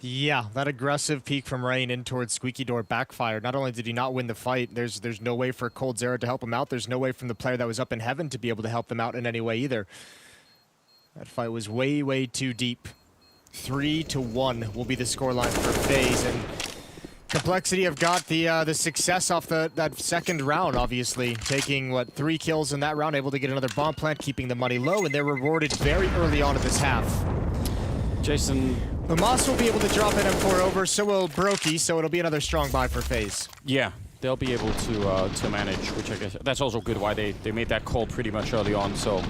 Yeah, that aggressive peek from Rain in towards Squeaky Door backfired. Not only did he not win the fight, there's no way for Cold Zero to help him out. There's no way from the player that was up in heaven to be able to help them out in any way either. That fight was way, way too deep. 3-1 will be the scoreline for FaZe, and Complexity have got the success off that second round, obviously. Taking, 3 kills in that round, able to get another bomb plant, keeping the money low, and they're rewarded very early on in this half. Jason... Lamas will be able to drop an M4 over, so will Brokey, so it'll be another strong buy for FaZe. Yeah, they'll be able to manage, which I guess... That's also good why they made that call pretty much early on, so...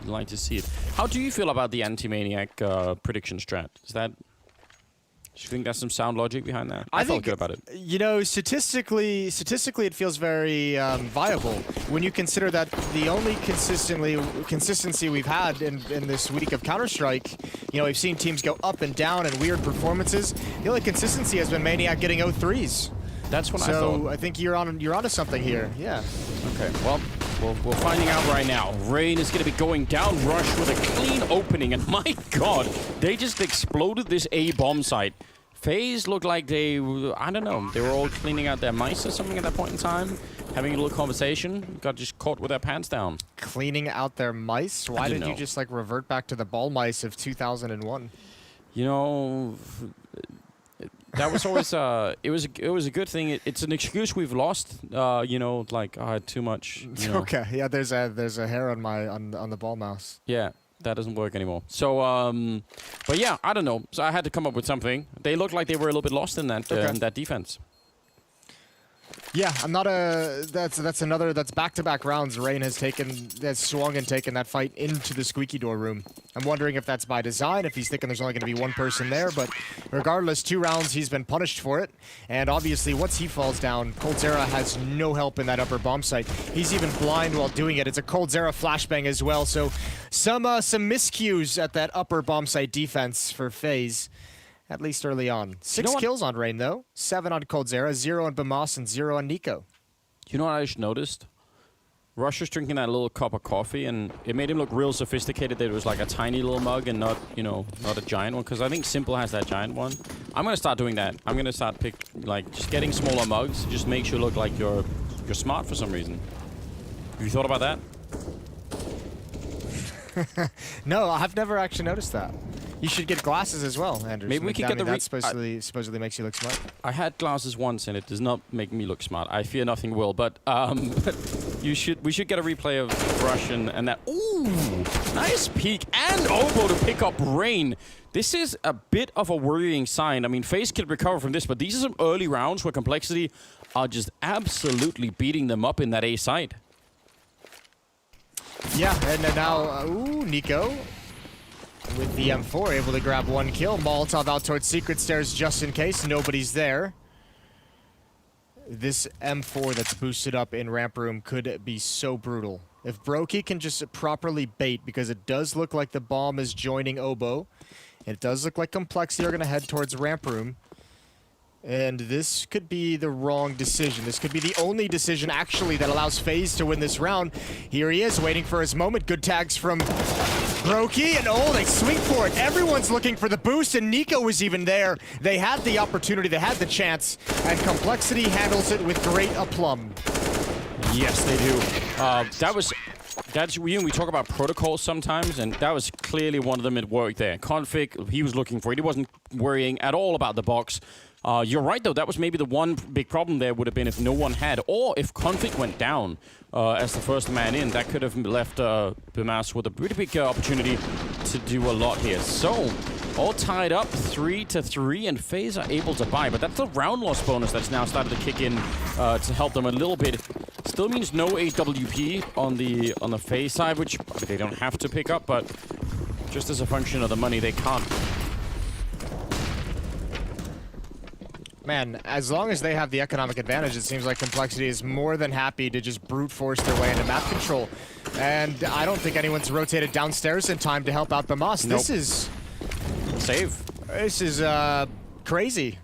I'd like to see it. How do you feel about the Anti-Maniac prediction strat? Is that... Do you think there's some sound logic behind that? I felt good about it. You know, statistically, it feels very viable when you consider that the only consistency we've had in this week of Counter-Strike, you know, we've seen teams go up and down and weird performances. The only consistency has been Maniac getting 0-3s. That's what I thought. So I think you're onto something here. Yeah. Okay. Well, we're finding out right now. Rain is going to be going down Rush with a clean opening, and my God, they just exploded this A-bomb site. FaZe looked like they, I don't know, they were all cleaning out their mice or something at that point in time, having a little conversation, got just caught with their pants down. Cleaning out their mice? Why didn't you just like revert back to the ball mice of 2001? You know, that was always it was a good thing. It's an excuse we've lost. You know, like I had too much. You know. Okay, yeah. There's a hair on on the ball mouse. Yeah, that doesn't work anymore. So, but yeah, I don't know. So I had to come up with something. They looked like they were a little bit lost in that defense. Yeah, I'm not a. That's another. That's back-to-back rounds. Rain has swung and taken that fight into the Squeaky Door room. I'm wondering if that's by design, if he's thinking there's only going to be one person there. But regardless, 2 rounds he's been punished for it. And obviously, once he falls down, Coldzera has no help in that upper bomb site. He's even blind while doing it. It's a Coldzera flashbang as well. So some miscues at that upper bomb site defense for FaZe. At least early on. 6 kills on Rain, though. 7 on Coldzera, 0 on Bamas, and 0 on Nico. You know what I just noticed? Rush was drinking that little cup of coffee, and it made him look real sophisticated that it was like a tiny little mug and not, you know, not a giant one. Because I think Simple has that giant one. I'm going to start doing that. I'm going to start just getting smaller mugs. Just makes you look like you're smart for some reason. Have you thought about that? No, I've never actually noticed that. You should get glasses as well, Anders. Maybe we could get the... That supposedly makes you look smart. I had glasses once, and it does not make me look smart. I fear nothing will, but we should get a replay of Rush and that... Ooh! Nice peek, and Obo to pick up Rain. This is a bit of a worrying sign. I mean, FaZe can recover from this, but these are some early rounds where Complexity are just absolutely beating them up in that A side. Yeah, and now... ooh, Nico... with the M4, able to grab 1 kill. Molotov out towards Secret Stairs just in case. Nobody's there. This M4 that's boosted up in Ramp Room could be so brutal. If Brokey can just properly bait, because it does look like the bomb is joining Obo. It does look like Complexity are going to head towards Ramp Room. And this could be the wrong decision. This could be the only decision, actually, that allows FaZe to win this round. Here he is, waiting for his moment. Good tags from Brokey, and oh, they swing for it. Everyone's looking for the boost, and Nico was even there. They had the opportunity, they had the chance, and Complexity handles it with great aplomb. Yes, they do. That's we talk about protocols sometimes, and that was clearly one of them at work there. Config, he was looking for it. He wasn't worrying at all about the box. You're right, though. That was maybe the one big problem there would have been if no one had, or if Config went down as the first man in. That could have left Bamas with a pretty big opportunity to do a lot here. So, all tied up, 3-3, and FaZe are able to buy. But that's the round loss bonus that's now started to kick in to help them a little bit. Still means no AWP on the FaZe side, which they don't have to pick up, but just as a function of the money, they can't. Man, as long as they have the economic advantage, it seems like Complexity is more than happy to just brute force their way into map control. And I don't think anyone's rotated downstairs in time to help out Bamas. Nope. This is... Save. This is, crazy.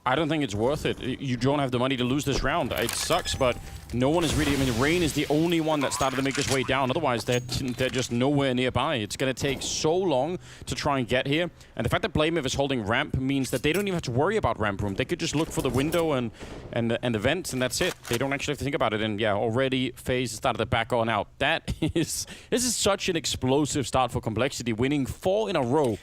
I don't think it's worth it. You don't have the money to lose this round. It sucks, but no one is really... I mean, Rain is the only one that started to make his way down. Otherwise, they're just nowhere nearby. It's going to take so long to try and get here. And the fact that Blamev is holding ramp means that they don't even have to worry about ramp room. They could just look for the window and the vents, and that's it. They don't actually have to think about it. And yeah, already FaZe started to back on out. This is such an explosive start for Complexity, winning 4 in a row.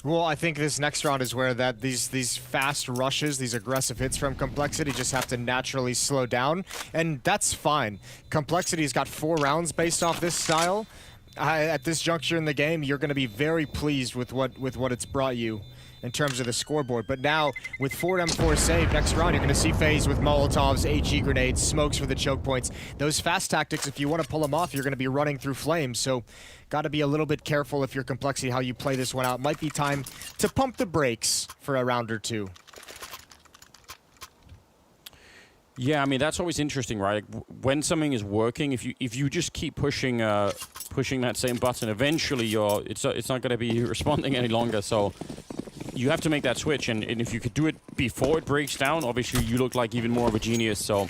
Well, I think this next round is where these fast rushes, these aggressive hits from Complexity just have to naturally slow down, and that's fine. Complexity's got 4 rounds based off this style. At this juncture in the game, you're going to be very pleased with what it's brought you in terms of the scoreboard. But now, with 4M4 save, next round you're going to see FaZe with Molotovs, HE grenades, smokes for the choke points. Those fast tactics, if you want to pull them off, you're going to be running through flames. So, got to be a little bit careful if you're Complexity how you play this one out. Might be time to pump the brakes for a round or two. Yeah, I mean, that's always interesting, right? When something is working, if you just keep pushing that same button, eventually it's not going to be responding any longer. So you have to make that switch, and if you could do it before it breaks down, obviously you look like even more of a genius. So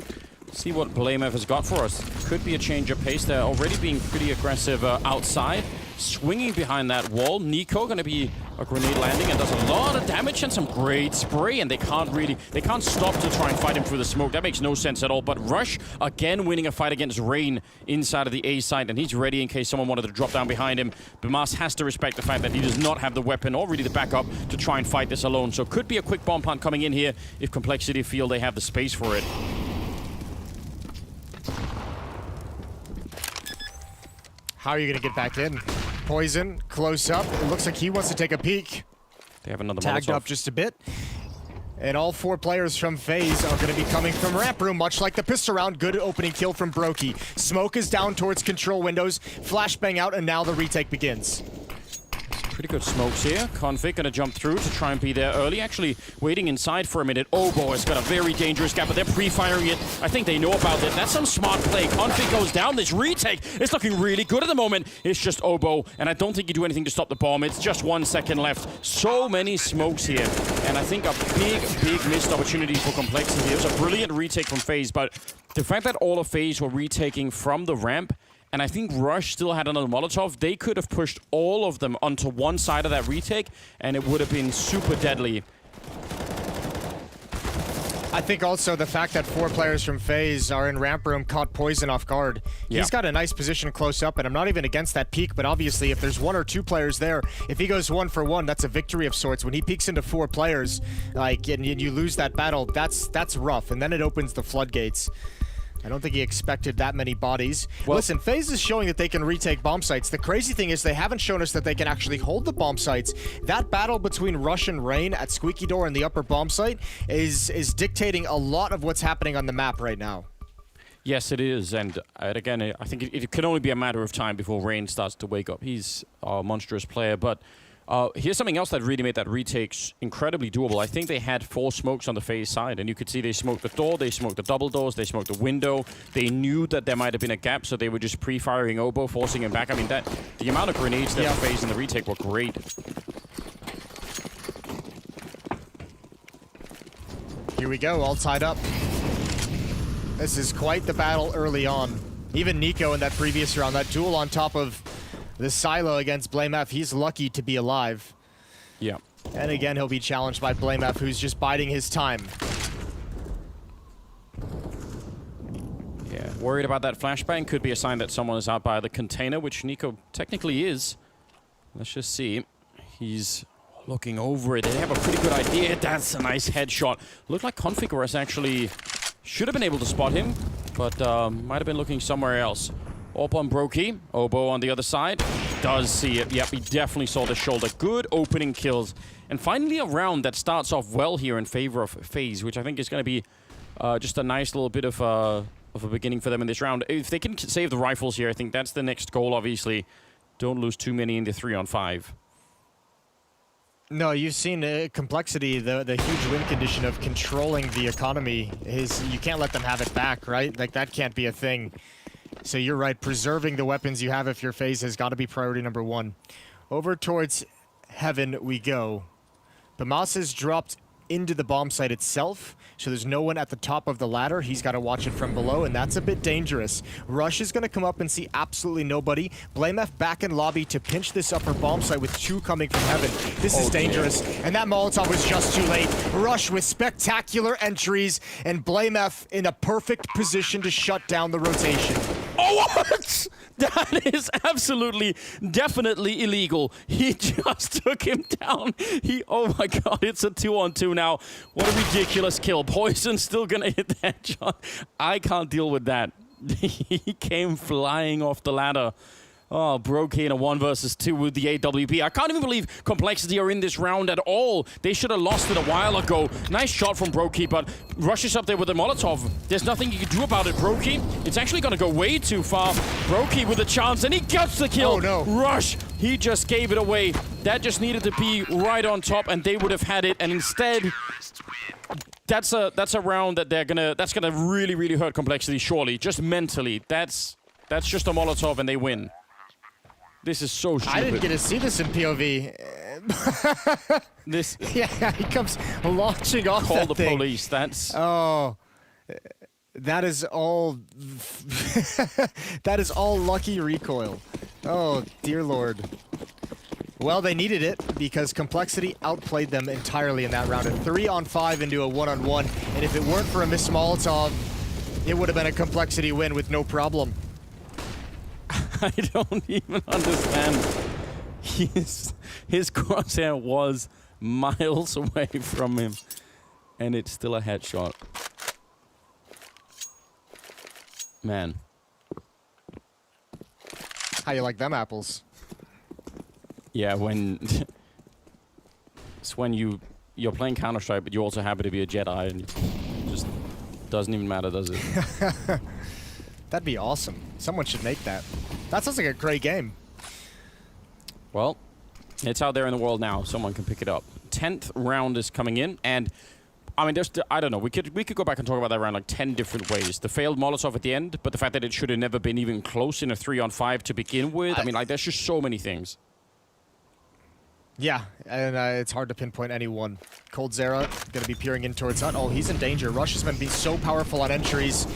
see what Blamev has got for us. Could be a change of pace there. Already being pretty aggressive outside. Swinging behind that wall. Nico going to be a grenade landing and does a lot of damage and some great spray, and they can't stop to try and fight him through the smoke. That makes no sense at all. But Rush again winning a fight against Rain inside of the A side, and he's ready in case someone wanted to drop down behind him. Bamas has to respect the fact that he does not have the weapon or really the backup to try and fight this alone. So could be a quick bomb plant coming in here if Complexity feel they have the space for it. How are you going to get back in? Poison, close up. It looks like he wants to take a peek. They have another Tagged Molotov. up just a bit. And all 4 players from FaZe are going to be coming from ramp room, much like the pistol round. Good opening kill from Brokey. Smoke is down towards control windows. Flashbang out, and now the retake begins. Pretty good smokes here. Config gonna jump through to try and be there early. Actually waiting inside for a minute. Obo has got a very dangerous gap, but they're pre-firing it. I think they know about it. That's some smart play. Config goes down. This retake is looking really good at the moment. It's just Obo, and I don't think you do anything to stop the bomb. It's just 1 second left. So many smokes here, and I think a big missed opportunity for Complexity. It was a brilliant retake from FaZe, but the fact that all of FaZe were retaking from the ramp, and I think Rush still had another Molotov, they could have pushed all of them onto one side of that retake, and it would have been super deadly. I think also the fact that 4 players from FaZe are in ramp room caught Poison off guard. Yeah. He's got a nice position close up, and I'm not even against that peek, but obviously if there's 1 or 2 players there, if he goes 1 for 1, that's a victory of sorts. When he peeks into 4 players, like, and you lose that battle, that's rough, and then it opens the floodgates. I don't think he expected that many bodies. Well, listen, FaZe is showing that they can retake bomb sites. The crazy thing is they haven't shown us that they can actually hold the bomb sites. That battle between Rush and Rain at Squeaky Door and the upper bomb site is dictating a lot of what's happening on the map right now. Yes, it is, and again, I think it can only be a matter of time before Rain starts to wake up. He's a monstrous player, but here's something else that really made that retake incredibly doable. I think they had 4 smokes on the FaZe side, and you could see they smoked the door, they smoked the double doors, they smoked the window. They knew that there might have been a gap, so they were just pre-firing Obo, forcing him back. I mean, the amount of grenades that FaZe in the retake were great. Here we go, all tied up. This is quite the battle early on. Even Nico in that previous round, that duel on top of the silo against Blamev, he's lucky to be alive. Yeah. And again, he'll be challenged by Blamev, who's just biding his time. Yeah, worried about that flashbang. Could be a sign that someone is out by the container, which Nico technically is. Let's just see. He's looking over it. They have a pretty good idea. That's a nice headshot. Looked like Configuras actually should have been able to spot him, but might have been looking somewhere else. Up on Brokey. Obo on the other side. Does see it. Yep, he definitely saw the shoulder. Good opening kills. And finally a round that starts off well here in favor of FaZe, which I think is going to be Just a nice little bit of a beginning for them in this round. If they can save the rifles here, I think that's the next goal, obviously. Don't lose too many in the 3-on-5. No, you've seen Complexity, the huge win condition of controlling the economy. You can't let them have it back, right? Like, that can't be a thing. So you're right, preserving the weapons you have if your FaZe has got to be priority number 1. Over towards Heaven we go. Bamas has dropped into the bomb site itself, so there's no one at the top of the ladder. He's got to watch it from below, and that's a bit dangerous. Rush is going to come up and see absolutely nobody. BlameF back in lobby to pinch this upper bomb site with 2 coming from Heaven. This is dangerous, and that Molotov was just too late. Rush with spectacular entries, and BlameF in a perfect position to shut down the rotation. Oh, what? That is absolutely, definitely illegal. He just took him down. Oh my god, it's a 2-on-2 now. What a ridiculous kill. Poison's still gonna hit that shot. I can't deal with that. He came flying off the ladder. Oh, Brokey in a 1 versus 2 with the AWP. I can't even believe Complexity are in this round at all. They should have lost it a while ago. Nice shot from Brokey, but Rush is up there with the Molotov. There's nothing you can do about it, Brokey. It's actually going to go way too far. Brokey with a chance, and he gets the kill. Oh, no. Rush, he just gave it away. That just needed to be right on top, and they would have had it. And instead, that's a round that that's gonna really, really hurt Complexity, surely. Just mentally. That's just a Molotov, and they win. This is so stupid. I didn't get to see this in POV. Yeah, he comes launching off Call that the thing. police, that's... Oh, that is all... that is all lucky recoil. Oh, dear lord. Well, they needed it because Complexity outplayed them entirely in that round. A 3-on-5 into a 1-on-1, and if it weren't for a missed Molotov, it would have been a Complexity win with no problem. I don't even understand. His crosshair was miles away from him, and it's still a headshot. Man. How you like them apples? Yeah, it's when you're playing Counter-Strike, but you also happen to be a Jedi, and it just doesn't even matter, does it? That'd be awesome. Someone should make that. That sounds like a great game. Well, it's out there in the world now. Someone can pick it up. 10th round is coming in, and I mean, I don't know. We could go back and talk about that round like 10 different ways. The failed Molotov at the end, but the fact that it should have never been even close in a 3-on-5 to begin with. I mean, like, there's just so many things. Yeah, and it's hard to pinpoint any one. Cold Zera going to be peering in towards Hut. Oh, he's in danger. Rush has been being so powerful on entries.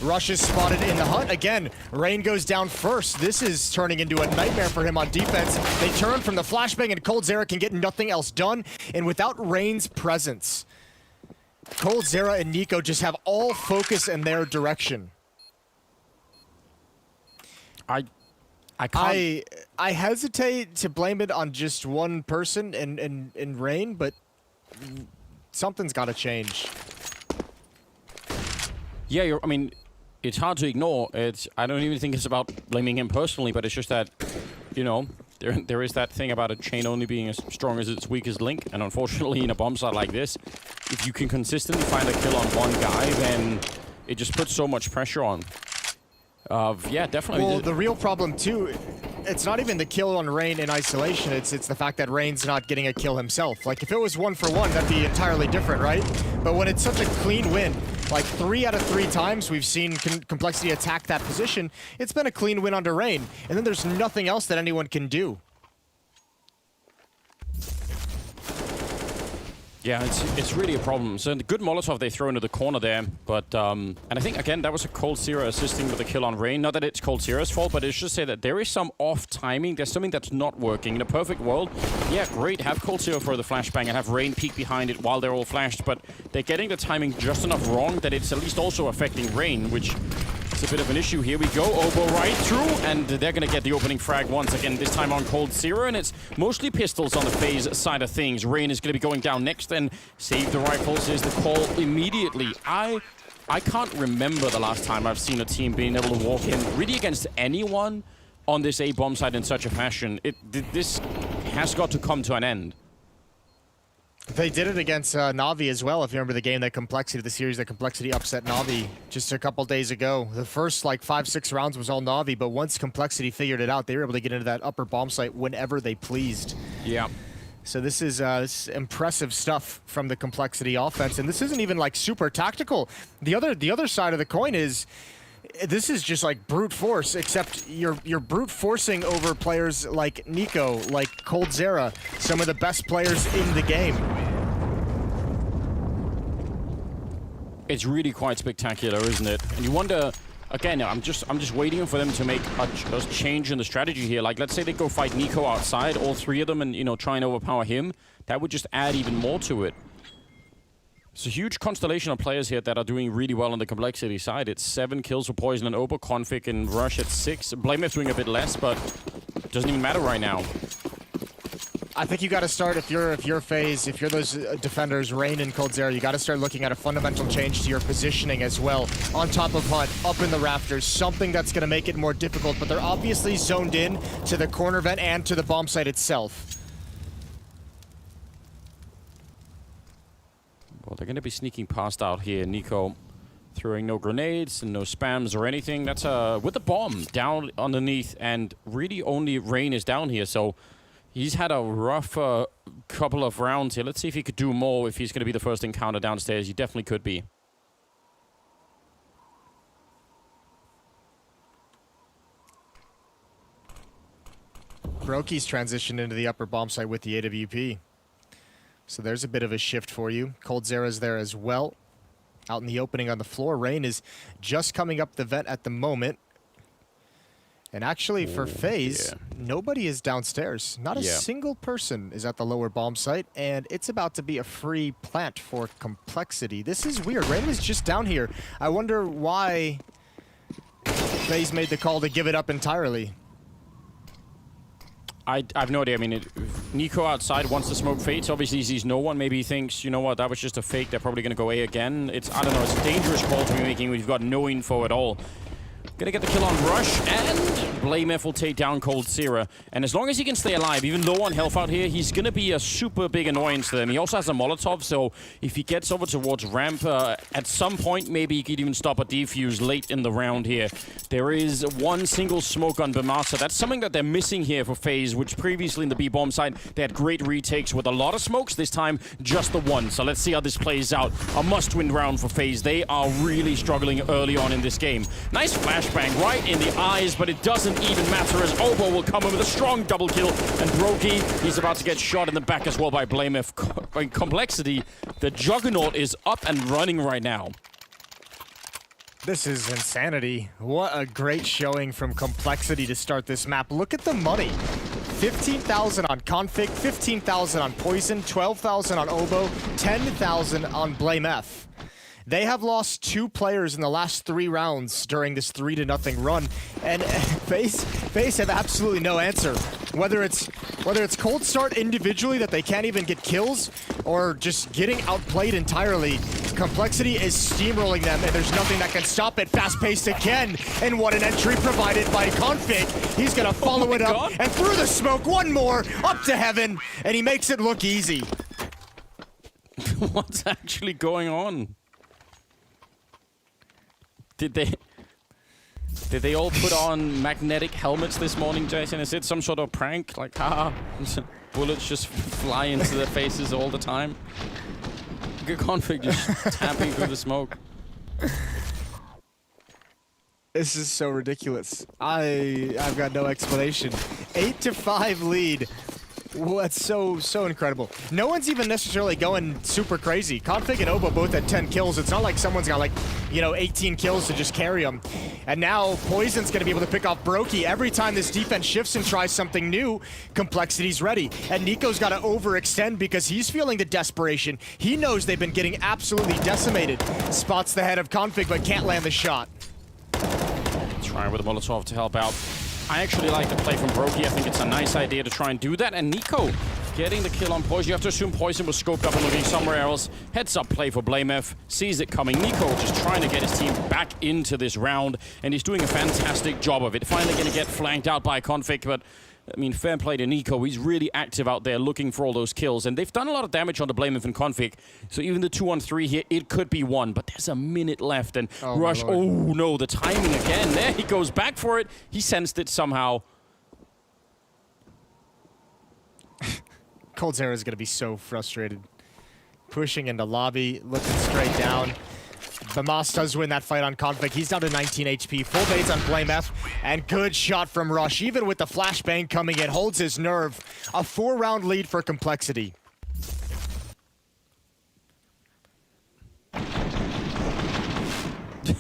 Rush is spotted in the hut again. Rain goes down first. This is turning into a nightmare for him on defense. They turn from the flashbang, and Cold Zera can get nothing else done. And without Rain's presence, Cold Zera and Nico just have all focus in their direction. I can't. I hesitate to blame it on just one person in Rain, but something's got to change. Yeah, I mean, it's hard to ignore. I don't even think it's about blaming him personally, but it's just that, you know, there is that thing about a chain only being as strong as its weakest link. And unfortunately, in a bomb site like this, if you can consistently find a kill on one guy, then it just puts so much pressure on. Yeah, definitely. Well, the real problem too, it's not even the kill on Rain in isolation. It's the fact that Rain's not getting a kill himself. Like, if it was 1-for-1, that'd be entirely different, right? But when it's such a clean win, like 3 out of 3 times we've seen Complexity attack that position, it's been a clean win under Rain. And then there's nothing else that anyone can do. Yeah, it's really a problem. So the good Molotov they throw into the corner there, but and I think again that was a Cold Zera assisting with the kill on Rain. Not that it's Cold Zera's fault, but it's just say that there is some off timing. There's something that's not working. In a perfect world, yeah, great, have Cold Zera for the flashbang and have Rain peek behind it while they're all flashed, but they're getting the timing just enough wrong that it's at least also affecting Rain, which is a bit of an issue. Here we go, Obo right through, and they're gonna get the opening frag once again, this time on Cold Zera, and it's mostly pistols on the FaZe side of things. Rain is gonna be going down next, and save the rifles is the call immediately. I can't remember the last time I've seen a team being able to walk in really against anyone on this A bomb site in such a fashion. This has got to come to an end. They did it against NAVI as well. If you remember the game, that Complexity, the series that Complexity upset NAVI just a couple days ago. The first like 5-6 rounds was all NAVI, but once Complexity figured it out, they were able to get into that upper bomb site whenever they pleased. Yeah. So this is impressive stuff from the Complexity offense, and this isn't even like super tactical. The other side of the coin is, this is just like brute force, except you're brute forcing over players like Nico, like coldzera, some of the best players in the game. It's really quite spectacular, isn't it? And you wonder, again, I'm just waiting for them to make a change in the strategy here. Like, let's say they go fight Nico outside, all three of them, and, you know, try and overpower him. That would just add even more to it. It's a huge constellation of players here that are doing really well on the Complexity side. It's 7 kills for Poison and Ober, Config and Rush at 6. Blamef doing a bit less, but it doesn't even matter right now. I think you got to start, if you're FaZe, if you're those defenders, Rain and coldzera, you got to start looking at a fundamental change to your positioning as well. On top of Hunt, up in the rafters, something that's going to make it more difficult, but they're obviously zoned in to the corner vent and to the bomb site itself. Well, they're going to be sneaking past out here. Nico throwing no grenades and no spams or anything. That's with the bomb down underneath, and really only Rain is down here, so he's had a rough couple of rounds here. Let's see if he could do more, if he's going to be the first encounter downstairs. He definitely could be. Brokey's transitioned into the upper bomb site with the AWP. So there's a bit of a shift for you. coldzera's there as well. Out in the opening on the floor. Rain is just coming up the vent at the moment. And actually, for FaZe, nobody is downstairs. Not a single person is at the lower bomb site, and it's about to be a free plant for Complexity. This is weird. Rain is just down here. I wonder why FaZe made the call to give it up entirely. I have no idea. I mean, Nico outside, once the smoke fades, obviously he sees no one. Maybe he thinks, you know what, that was just a fake. They're probably going to go A again. I don't know, it's a dangerous call to be making when you've got no info at all. Gonna get the kill on Rush, and Blamef will take down coldzera. And as long as he can stay alive, even low on health out here, he's gonna be a super big annoyance to them. He also has a Molotov, so if he gets over towards ramp, at some point, maybe he could even stop a defuse late in the round here. There is one single smoke on Bamasa. That's something that they're missing here for FaZe, which previously in the B-bomb side, they had great retakes with a lot of smokes. This time, just the one. So let's see how this plays out. A must-win round for FaZe. They are really struggling early on in this game. Nice flashbang right in the eyes, but it doesn't even matter as Obo will come in with a strong double kill. And Brokey, he's about to get shot in the back as well by Blamef. Complexity, the Juggernaut is up and running right now. This is insanity. What a great showing from Complexity to start this map. Look at the money. 15,000 on Config, 15,000 on Poison, 12,000 on Obo, 10,000 on Blamef. They have lost 2 players in the last 3 rounds during this 3-0 run, and FaZe have absolutely no answer. Whether it's cold start individually that they can't even get kills, or just getting outplayed entirely, Complexity is steamrolling them, and there's nothing that can stop it. Fast-paced again, and what an entry provided by Config. He's gonna follow it up, and through the smoke, one more, up to heaven, and he makes it look easy. What's actually going on? Did they all put on magnetic helmets this morning, Jason? Is it some sort of prank? Like, bullets just fly into their faces all the time? Good Config just tapping through the smoke. This is so ridiculous. I've got no explanation. 8-5 lead. Well, that's so incredible. No one's even necessarily going super crazy. Config and Obo both had 10 kills. It's not like someone's got, like, 18 kills to just carry them. And now Poison's going to be able to pick off Brokey. Every time this defense shifts and tries something new, Complexity's ready. And Nico's got to overextend because he's feeling the desperation. He knows they've been getting absolutely decimated. Spots the head of Config but can't land the shot. Trying with a Molotov to help out. I actually like the play from Brokey. I think it's a nice idea to try and do that. And Nico getting the kill on Poison. You have to assume Poison was scoped up and looking somewhere else. Heads up play for Blamef. Sees it coming. Nico just trying to get his team back into this round. And he's doing a fantastic job of it. Finally going to get flanked out by Config, but I mean, fair play to Nico. He's really active out there looking for all those kills. And they've done a lot of damage on the Blameif and Config. So even the 2-on-3 here, it could be one. But there's a minute left. And Rush, oh no, the timing again. There he goes back for it. He sensed it somehow. coldzera is going to be so frustrated. Pushing into lobby, looking straight down. FAMAS does win that fight on Config. He's down to 19 HP. Full nades on Blameif. And good shot from Rush. Even with the flashbang coming in, holds his nerve. A 4-round lead for Complexity.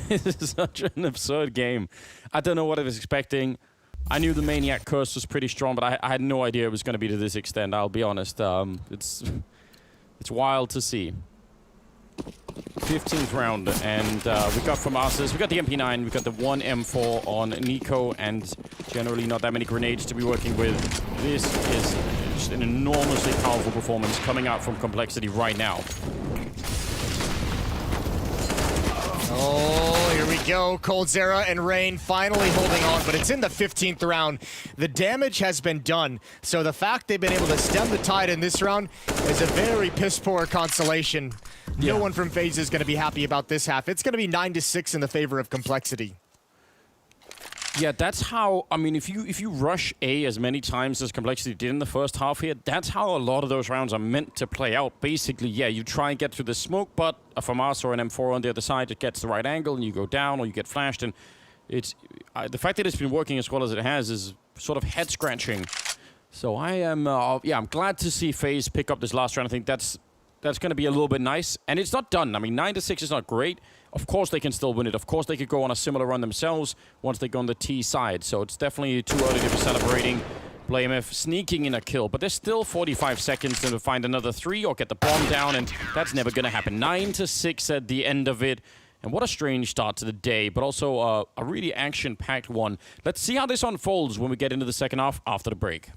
This is such an absurd game. I don't know what I was expecting. I knew the Maniac curse was pretty strong, but I had no idea it was going to be to this extent, I'll be honest. It's wild to see. 15th round, and we got FAMAS, we got the MP9, we got the 1 M4 on Nico, and generally not that many grenades to be working with. This is just an enormously powerful performance coming out from Complexity right now. Oh, here we go. coldzera and Rain finally holding on, but it's in the 15th round. The damage has been done, so the fact they've been able to stem the tide in this round is a very piss-poor consolation. No one from FaZe is going to be happy about this half. It's going to be 9-6 in the favor of Complexity. Yeah, that's how, I mean, if you rush A as many times as Complexity did in the first half here, that's how a lot of those rounds are meant to play out. Basically, yeah, you try and get through the smoke, but a FAMAS or an M4 on the other side, it gets the right angle, and you go down, or you get flashed, and it's the fact that it's been working as well as it has is sort of head-scratching. So I am, I'm glad to see FaZe pick up this last round. I think that's going to be a little bit nice, and it's not done. I mean, 9-6 is not great. Of course they can still win it. Of course they could go on a similar run themselves once they go on the T side. So it's definitely too early to be celebrating. Blameif sneaking in a kill, but there's still 45 seconds to find another 3 or get the bomb down, and that's never going to happen. 9-6 at the end of it. And what a strange start to the day, but also a really action-packed one. Let's see how this unfolds when we get into the second half after the break.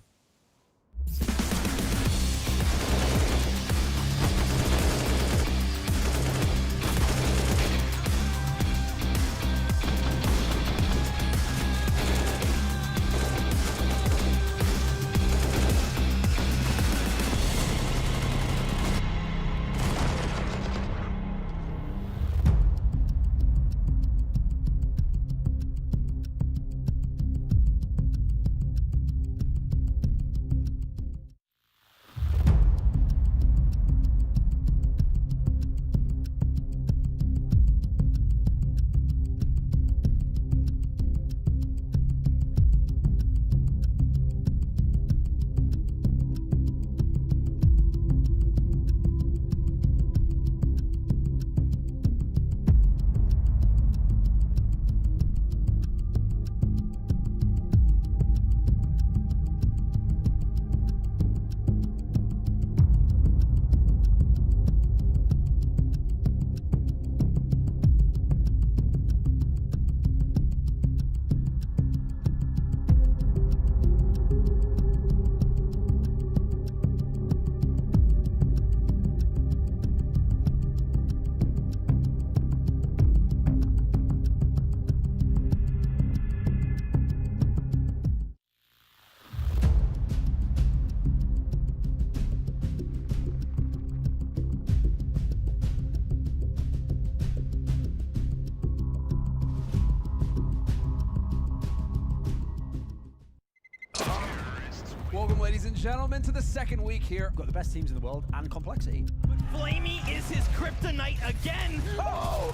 Welcome, ladies and gentlemen, to the second week here. We've got the best teams in the world and Complexity. But Flamey is his kryptonite again. Oh!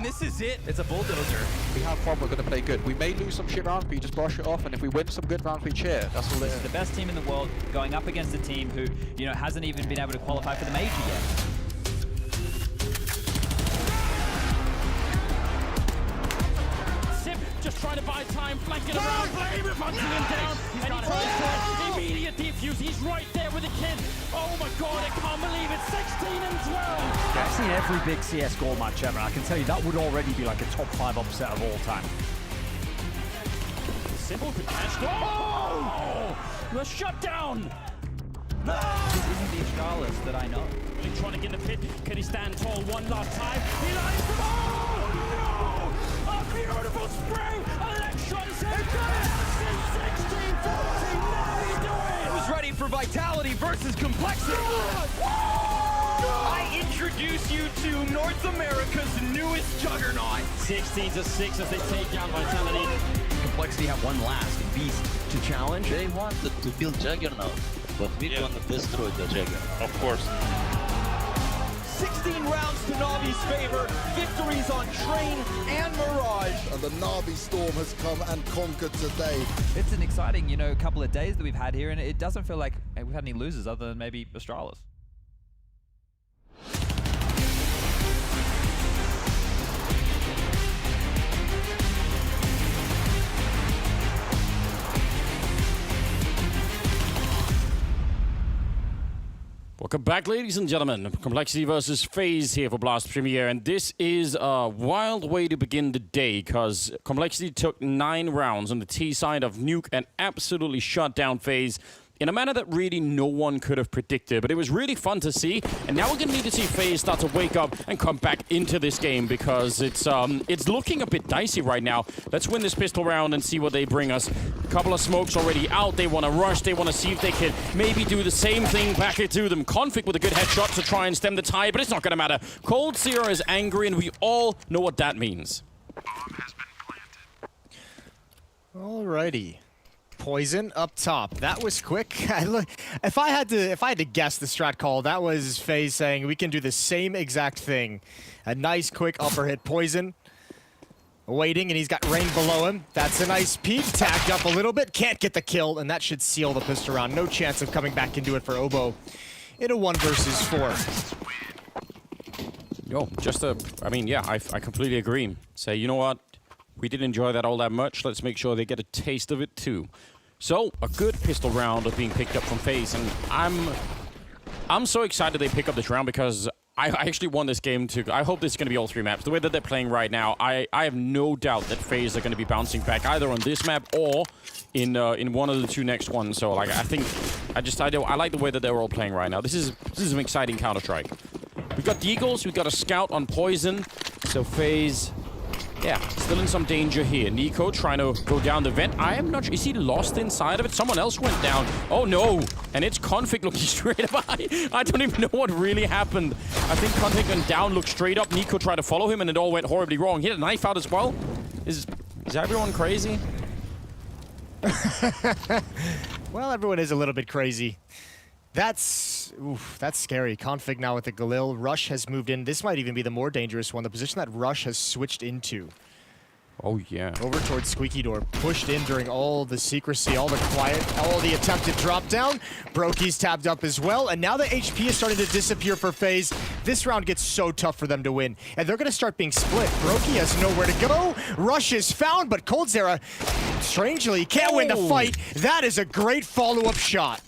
This is it. It's a bulldozer. We have fun, we're going to play good. We may lose some shit rounds, but you just brush it off, and if we win some good rounds, we cheer. That's all it is. The best team in the world going up against a team who, you know, hasn't even been able to qualify for the major yet. Just trying to buy time, flanking around, hunting him down, and he tries to immediate defuse. He's right there with the kid. Oh my god, I can't believe it. 16 and 12. Yeah, I've seen every big CSGO match ever. I can tell you that would already be like a top 5 upset of all time. Simple could catch. Oh! The shutdown. This isn't the Astralis that I know. He's trying to get the pit. Can he stand tall one last time? He lies them all. No! A beautiful spray! Electron says 16 versus Complexity. I introduce you to North America's newest juggernaut. 16-6 as they take down Vitality. Complexity have one last beast to challenge. They wanted to build Juggernaut, but we want to destroy the Juggernaut. Of course. 16 rounds to Navi's favor. Victories on Train and Mirage. And the Navi Storm has come and conquered today. It's an exciting, couple of days that we've had here, and it doesn't feel like we've had any losers other than maybe Astralis. Welcome back, ladies and gentlemen. Complexity versus FaZe here for Blast Premier, and this is a wild way to begin the day, because Complexity took 9 rounds on the T side of Nuke and absolutely shut down FaZe in a manner that really no one could have predicted. But it was really fun to see, and now we're going to need to see FaZe start to wake up and come back into this game, because it's looking a bit dicey right now. Let's win this pistol round and see what they bring us. A couple of smokes already out. They want to rush. They want to see if they can maybe do the same thing back to them. Config with a good headshot to try and stem the tide, but it's not going to matter. Cold Zero is angry, and we all know what that means. Alrighty. Poison up top. That was quick. If I had to guess the strat call, that was FaZe saying we can do the same exact thing. A nice quick upper hit. Poison waiting, and he's got Rain below him. That's a nice peek. Tagged up a little bit. Can't get the kill, and that should seal the pistol round. No chance of coming back into it for Obo in a 1 versus 4. Yo, I completely agree. Say, you know what? We didn't enjoy that all that much. Let's make sure they get a taste of it too. So, a good pistol round of being picked up from FaZe, and I'm so excited they pick up this round, because I actually want this game to... I hope this is going to be all 3 maps. The way that they're playing right now, I have no doubt that FaZe are going to be bouncing back either on this map or in one of the 2 next ones. So, like, I like the way that they're all playing right now. This is an exciting Counter-Strike. We've got Deagles, we've got a scout on Poison, so FaZe... Yeah, still in some danger here. Nico trying to go down the vent. I am not sure. Is he lost inside of it? Someone else went down. Oh, no. And it's Config looking straight up. I don't even know what really happened. I think Config went down, looked straight up. Nico tried to follow him, and it all went horribly wrong. He had a knife out as well. Is everyone crazy? Well, everyone is a little bit crazy. That's scary. Config now with the Galil. Rush has moved in. This might even be the more dangerous one. The position that Rush has switched into. Oh, yeah. Over towards Squeaky Door. Pushed in during all the secrecy, all the quiet, all the attempted drop down. Brokey's tabbed up as well. And now the HP is starting to disappear for FaZe. This round gets so tough for them to win. And they're going to start being split. Brokey has nowhere to go. Rush is found, but Coldzera, strangely, can't win the fight. That is a great follow-up shot.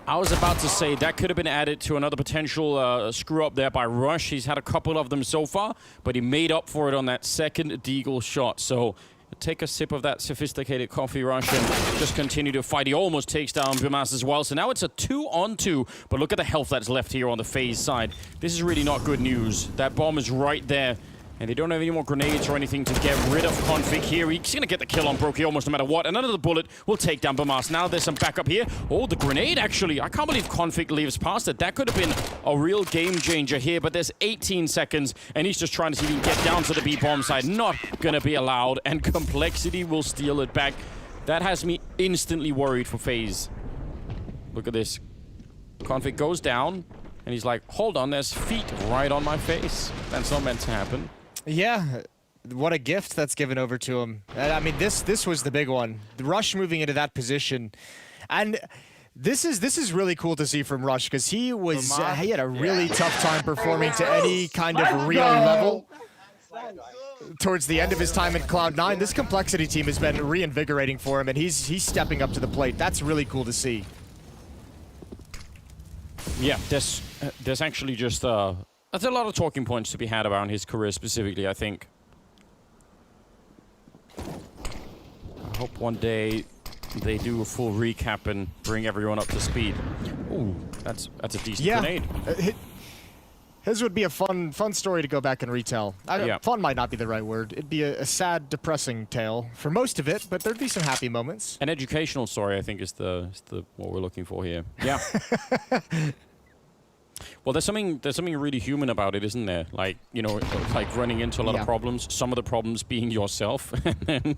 I was about to say that could have been added to another potential screw up there by Rush. He's had a couple of them so far, but he made up for it on that second Deagle shot. So take a sip of that sophisticated coffee, Rush, and just continue to fight. He almost takes down Bimas as well. So now it's a 2-on-2, but look at the health that's left here on the FaZe side. This is really not good news. That bomb is right there. And they don't have any more grenades or anything to get rid of Config here. He's going to get the kill on Brokey almost no matter what. And another bullet will take down Bimas. Now there's some backup here. Oh, the grenade, actually. I can't believe Config leaves past it. That could have been a real game changer here. But there's 18 seconds, and he's just trying to see if he can get down to the B-bomb side. Not going to be allowed, and Complexity will steal it back. That has me instantly worried for FaZe. Look at this. Config goes down, and he's like, hold on, there's feet right on my face. That's not meant to happen. Yeah, what a gift that's given over to him. I mean, this was the big one. The Rush moving into that position, and this is really cool to see from Rush, because he had a really tough time performing to any kind of real level towards the end of his time in Cloud9. This Complexity team has been reinvigorating for him, and he's stepping up to the plate. That's really cool to see. Yeah, there's actually just there's a lot of talking points to be had around his career specifically, I think. I hope one day they do a full recap and bring everyone up to speed. Ooh, that's a decent grenade. His would be a fun story to go back and retell. Fun might not be the right word. It'd be a sad, depressing tale for most of it, but there'd be some happy moments. An educational story, I think, is the what we're looking for here. Yeah. Well, there's something really human about it, isn't there? Like, you know, like running into a lot of problems. Some of the problems being yourself, and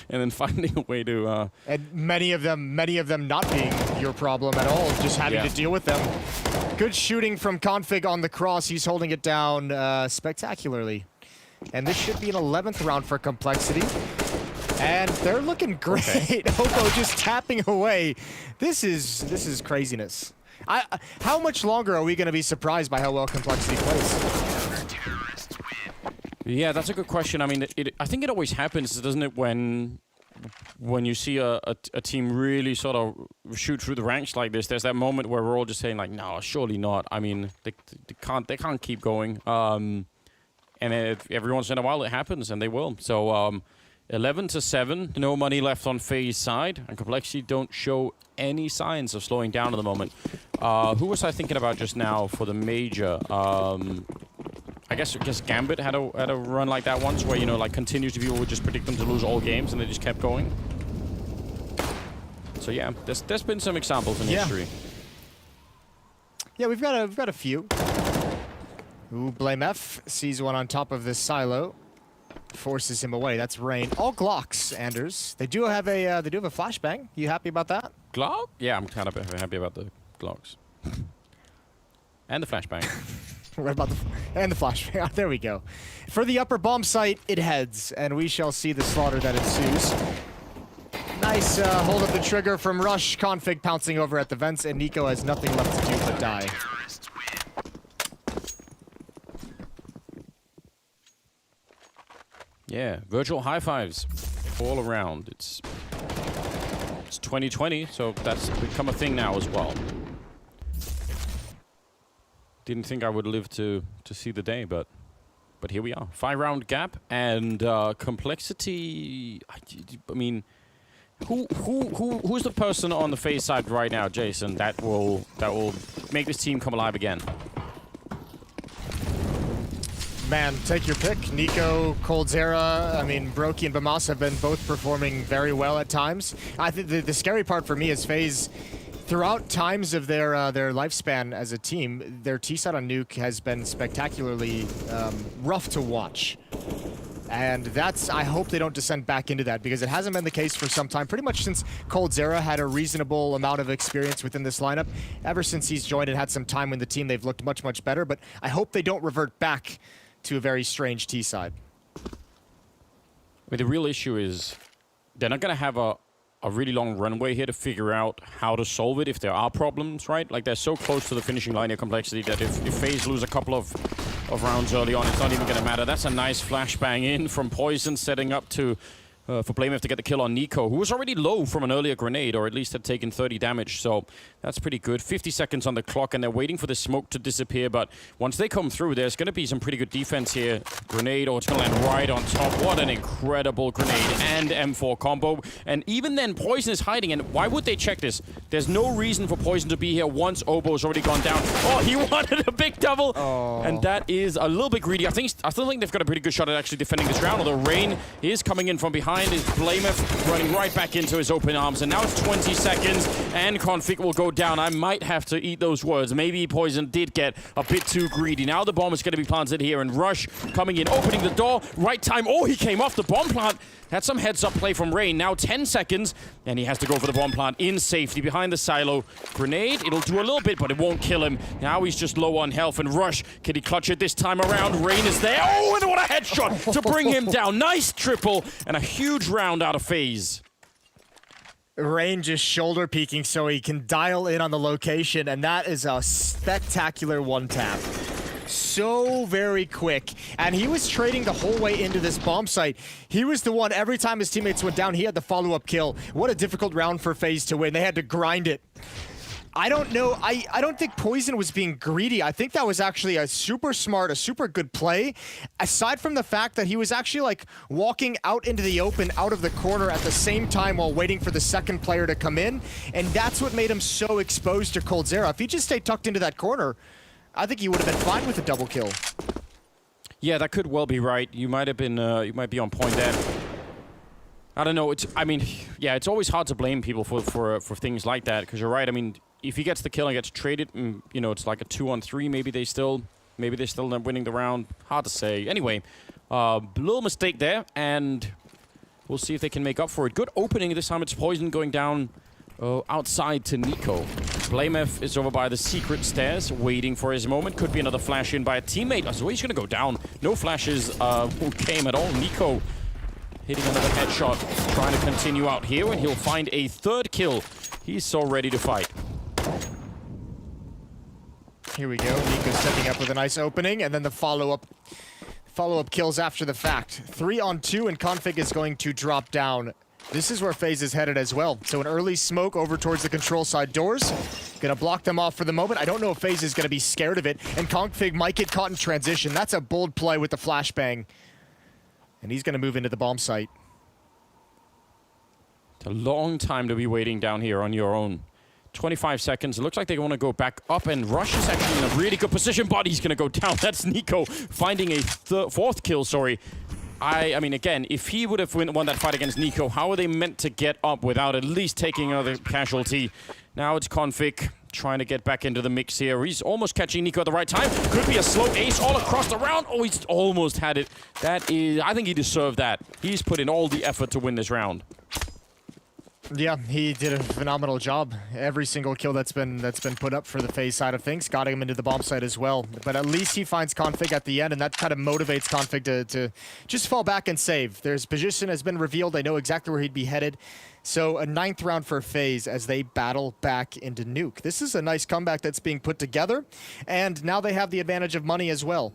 then finding a way to. And many of them not being your problem at all, just having to deal with them. Good shooting from Config on the cross. He's holding it down spectacularly, and this should be an 11th round for Complexity. And they're looking great. Okay. Obo just tapping away. This is craziness. How much longer are we going to be surprised by how well Complexity plays? Yeah, that's a good question. I mean, I think it always happens, doesn't it, when you see a team really sort of shoot through the ranks like this. There's that moment where we're all just saying, like, no, surely not. I mean, they can't keep going. And every once in a while it happens, and they will. So 11-7, no money left on FaZe side, and Complexity don't show any signs of slowing down at the moment. Who was I thinking about just now for the major? I guess Gambit had a run like that once, where, you know, like continuously people would just predict them to lose all games, and they just kept going. So yeah, there's been some examples in history. Yeah, we've got a few. Ooh, Blame F sees one on top of this silo. Forces him away. That's Rain. All Glocks, Anders. They do have a flashbang. You happy about that? Glock? Yeah, I'm kind of happy about the Glocks. And the flashbang. Right about and the flashbang. There we go. For the upper bomb site, it heads, and we shall see the slaughter that ensues. Nice hold of the trigger from Rush. Config pouncing over at the vents, and Nico has nothing left to do but die. Yeah, virtual high fives all around. It's 2020, so that's become a thing now as well. Didn't think I would live to see the day, but here we are. 5-round gap and Complexity. I mean, who's the person on the FaZe side right now, Jason, that will make this team come alive again? Man, take your pick. Nico, Coldzera, I mean, Brokey and Bamas have been both performing very well at times. I think the scary part for me is FaZe, throughout times of their lifespan as a team, their T-side on Nuke has been spectacularly rough to watch. And I hope they don't descend back into that, because it hasn't been the case for some time. Pretty much since Coldzera had a reasonable amount of experience within this lineup. Ever since he's joined and had some time in the team, they've looked much, much better. But I hope they don't revert back to a very strange T-side. Well, the real issue is they're not going to have a really long runway here to figure out how to solve it if there are problems, right? Like, they're so close to the finishing line of Complexity that if FaZe lose a couple of rounds early on, it's not even going to matter. That's a nice flashbang in from Poison, setting up to for BlameF to get the kill on Nico, who was already low from an earlier grenade, or at least had taken 30 damage, so that's pretty good. 50 seconds on the clock, and they're waiting for the smoke to disappear, but once they come through, there's going to be some pretty good defense here. Grenade, it's going to land right on top. What an incredible grenade and M4 combo. And even then, Poison is hiding, and why would they check this? There's no reason for Poison to be here once Obo's already gone down. Oh, he wanted a big double, and that is a little bit greedy. I still think they've got a pretty good shot at actually defending this round, although Rain is coming in from behind. Is BlameF running right back into his open arms, and now it's 20 seconds, and Config will go down. I might have to eat those words. Maybe Poison did get a bit too greedy. Now the bomb is going to be planted here, and Rush coming in, opening the door, right time. Oh, he came off the bomb plant. That's some heads-up play from Rain. Now 10 seconds, and he has to go for the bomb plant in safety behind the silo. Grenade, it'll do a little bit, but it won't kill him. Now he's just low on health, and Rush, can he clutch it this time around? Rain is there. Oh, and what a headshot to bring him down. Nice triple, and a huge round out of FaZe. Rain just shoulder peeking so he can dial in on the location, and that is a spectacular one-tap. So very quick, and he was trading the whole way into this bomb site. He was the one, every time his teammates went down, he had the follow-up kill. What a difficult round for FaZe to win. They had to grind it. I don't know. I don't think Poison was being greedy. I think that was actually a super smart, a super good play. Aside from the fact that he was actually like walking out into the open, out of the corner at the same time while waiting for the second player to come in. And that's what made him so exposed to Coldzera. If he just stayed tucked into that corner, I think he would have been fine with a double kill. Yeah, that could well be right. You might have been, you might be on point there. I don't know. I mean, yeah, it's always hard to blame people for things like that, because you're right. I mean, if he gets the kill and gets traded, you know, it's like a 2-on-3. Maybe they still end up winning the round. Hard to say. Anyway, little mistake there, and we'll see if they can make up for it. Good opening this time. It's Poison going down outside to Nico. Blamef is over by the secret stairs, waiting for his moment. Could be another flash in by a teammate. So he's going to go down. No flashes came at all. Nico hitting another headshot, trying to continue out here, and he'll find a third kill. He's so ready to fight. Here we go. Nico's setting up with a nice opening, and then the follow-up kills after the fact. 3-on-2, and Config is going to drop down. This is where FaZe is headed as well. So an early smoke over towards the control side doors. Gonna block them off for the moment. I don't know if FaZe is gonna be scared of it, and Config might get caught in transition. That's a bold play with the flashbang. And he's gonna move into the bomb site. It's a long time to be waiting down here on your own. 25 seconds. It looks like they want to go back up, and Rush is actually in a really good position, but he's going to go down. That's Nico finding a fourth kill, sorry. I mean, again, if he would have won that fight against Nico, how are they meant to get up without at least taking another casualty? Now it's Config trying to get back into the mix here. He's almost catching Nico at the right time. Could be a slow ace all across the round. Oh, he's almost had it. That is, I think he deserved that. He's put in all the effort to win this round. Yeah, he did a phenomenal job. Every single kill that's been put up for the FaZe side of things got him into the bomb site as well. But at least he finds Config at the end, and that kind of motivates Config to just fall back and save. Their position has been revealed. They know exactly where he'd be headed. So a 9th round for FaZe as they battle back into Nuke. This is a nice comeback that's being put together, and now they have the advantage of money as well.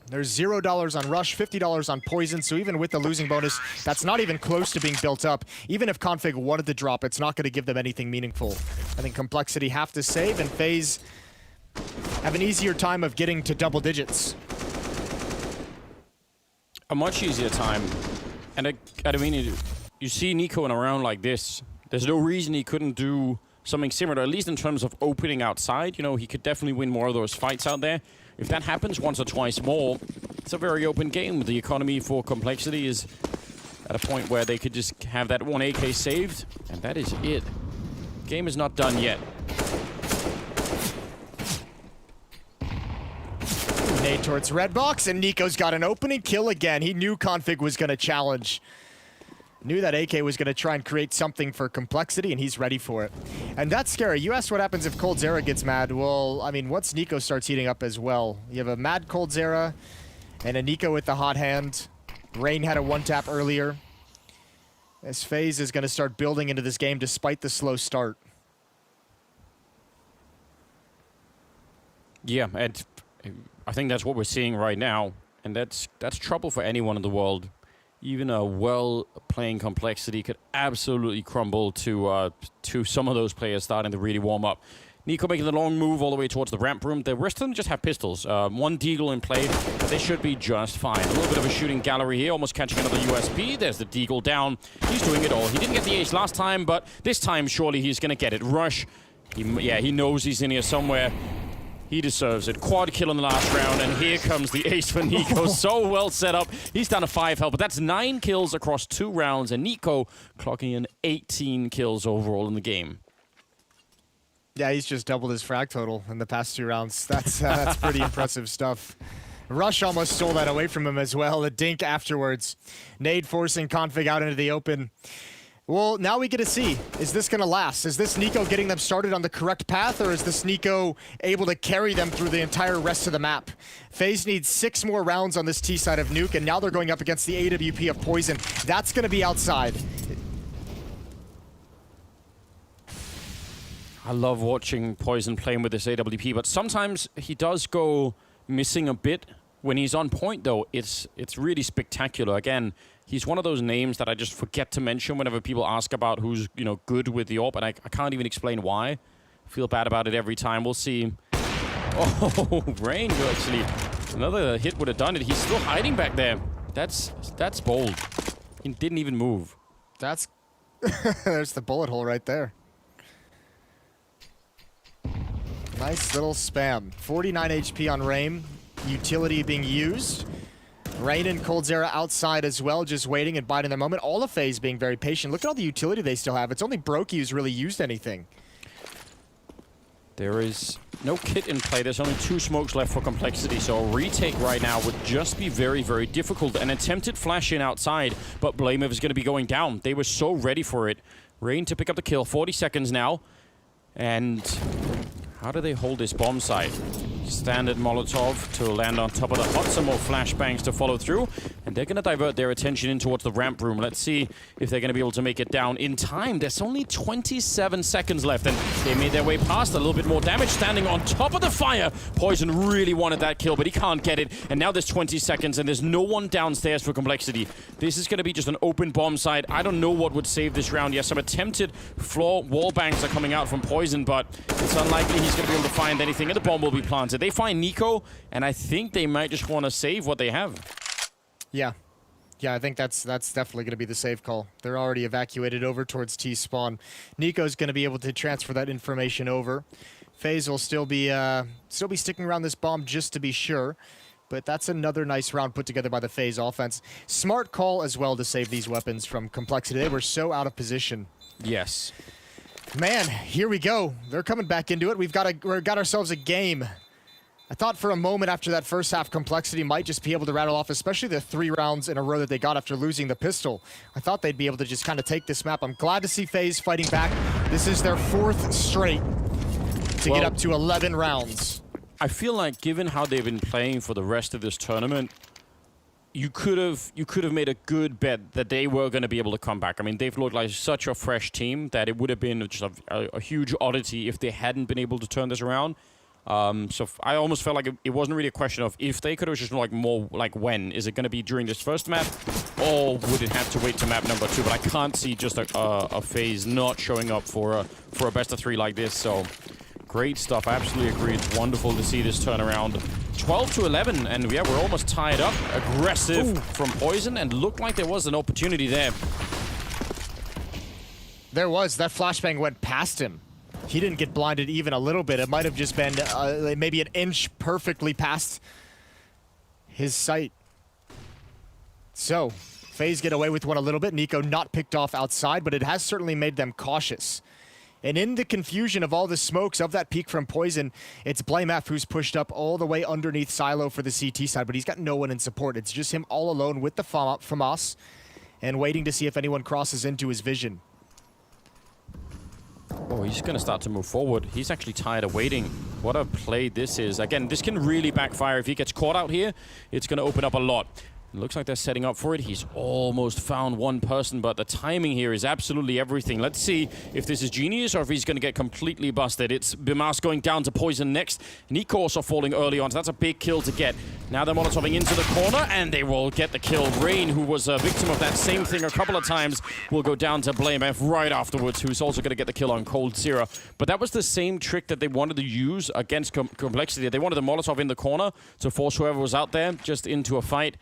There's $0 on Rush, $50 on Poison, so even with the losing bonus, that's not even close to being built up. Even if Config wanted to drop, it's not going to give them anything meaningful. I think Complexity have to save, and FaZe have an easier time of getting to double digits. A much easier time. And I mean, you see Nico in a round like this, there's no reason he couldn't do something similar, at least in terms of opening outside. You know, he could definitely win more of those fights out there. If that happens once or twice more, it's a very open game. The economy for Complexity is at a point where they could just have that one AK saved, and that is it. Game is not done yet. Nade towards red box, and Nico's got an opening kill again. He knew Config was going to challenge. Knew that AK was going to try and create something for Complexity, and he's ready for it. And that's scary. You asked what happens if coldzera gets mad. Well, I mean, once Nico starts heating up as well. You have a mad coldzera and a Nico with the hot hand. Rain had a one-tap earlier. This FaZe is going to start building into this game despite the slow start. Yeah, and I think that's what we're seeing right now. And that's trouble for anyone in the world. Even a well-playing Complexity could absolutely crumble to some of those players starting to really warm up. Nico making the long move all the way towards the ramp room. The rest of them just have pistols. One Deagle in play, but they should be just fine. A little bit of a shooting gallery here, almost catching another USP. There's the Deagle down. He's doing it all. He didn't get the ace last time, but this time surely he's going to get it. Rush, he knows he's in here somewhere. He deserves it. Quad kill in the last round, and here comes the ace for Nico. So well set up. He's down to 5 health, but that's 9 kills across 2 rounds, and Nico clocking in 18 kills overall in the game. Yeah, he's just doubled his frag total in the past 2 rounds. That's pretty impressive stuff. Rush almost stole that away from him as well. A dink afterwards. Nade forcing Config out into the open. Well, now we get to see, is this going to last? Is this Nico getting them started on the correct path, or is this Nico able to carry them through the entire rest of the map? FaZe needs 6 more rounds on this T side of Nuke, and now they're going up against the AWP of Poison. That's going to be outside. I love watching Poison playing with this AWP, but sometimes he does go missing a bit. When he's on point, though, it's really spectacular. Again, he's one of those names that I just forget to mention whenever people ask about who's, you know, good with the AWP, and I can't even explain why. I feel bad about it every time. We'll see. Oh, Rain actually. Another hit would have done it. He's still hiding back there. That's bold. He didn't even move. That's... There's the bullet hole right there. Nice little spam. 49 HP on Rain. Utility being used. Rain and coldzera outside as well, just waiting and biding their moment. All of FaZe being very patient. Look at all the utility they still have. It's only Brokey who's really used anything. There is no kit in play. There's only 2 smokes left for Complexity, so a retake right now would just be very, very difficult. An attempted flash in outside, but Blamev is going to be going down. They were so ready for it. Rain to pick up the kill. 40 seconds now. And how do they hold this bomb site? Standard Molotov to land on top of the hot. Some more flashbangs to follow through. And they're going to divert their attention in towards the ramp room. Let's see if they're going to be able to make it down in time. There's only 27 seconds left. And they made their way past. A little bit more damage. Standing on top of the fire. Poison really wanted that kill, but he can't get it. And now there's 20 seconds, and there's no one downstairs for Complexity. This is going to be just an open bomb site. I don't know what would save this round. Yes, some attempted floor wall bangs are coming out from Poison, but it's unlikely he's going to be able to find anything, and the bomb will be planted. They find Nico, and I think they might just want to save what they have. Yeah. Yeah, I think that's definitely going to be the save call. They're already evacuated over towards T-spawn. Nico's going to be able to transfer that information over. FaZe will still be sticking around this bomb just to be sure. But that's another nice round put together by the FaZe offense. Smart call as well to save these weapons from Complexity. They were so out of position. Yes. Man, here we go. They're coming back into it. We've got ourselves a game. I thought for a moment after that first half, Complexity might just be able to rattle off, especially the 3 rounds in a row that they got after losing the pistol. I thought they'd be able to just kind of take this map. I'm glad to see FaZe fighting back. This is their 4th straight to get up to 11 rounds. I feel like given how they've been playing for the rest of this tournament, you could have made a good bet that they were going to be able to come back. I mean, they've looked like such a fresh team that it would have been just a huge oddity if they hadn't been able to turn this around. So I almost felt like it wasn't really a question of if they could. It was just like more like when. Is it going to be during this first map, or would it have to wait to map number 2? But I can't see just a FaZe not showing up for a best of 3 like this. So great stuff. I absolutely agree. It's wonderful to see this turnaround. 12 to 11, and yeah, we're almost tied up. Aggressive from Poison, and looked like there was an opportunity there. There was. That flashbang went past him. He didn't get blinded even a little bit. It might have just been maybe an inch perfectly past his sight. So, FaZe get away with one a little bit. Nico not picked off outside, but it has certainly made them cautious. And in the confusion of all the smokes of that peek from Poison, it's BlameF who's pushed up all the way underneath Silo for the CT side, but he's got no one in support. It's just him all alone with the FAMAS and waiting to see if anyone crosses into his vision. Oh, he's going to start to move forward. He's actually tired of waiting. What a play this is. Again, this can really backfire. If he gets caught out here, it's going to open up a lot. It looks like they're setting up for it. He's almost found one person, but the timing here is absolutely everything. Let's see if this is genius or if he's going to get completely busted. It's Bimas going down to Poison next. Nico also falling early on, so that's a big kill to get. Now they're Molotoving into the corner, and they will get the kill. Rain, who was a victim of that same thing a couple of times, will go down to BlameF right afterwards, who's also going to get the kill on coldzera. But that was the same trick that they wanted to use against Complexity. They wanted the Molotov in the corner to force whoever was out there just into a fight.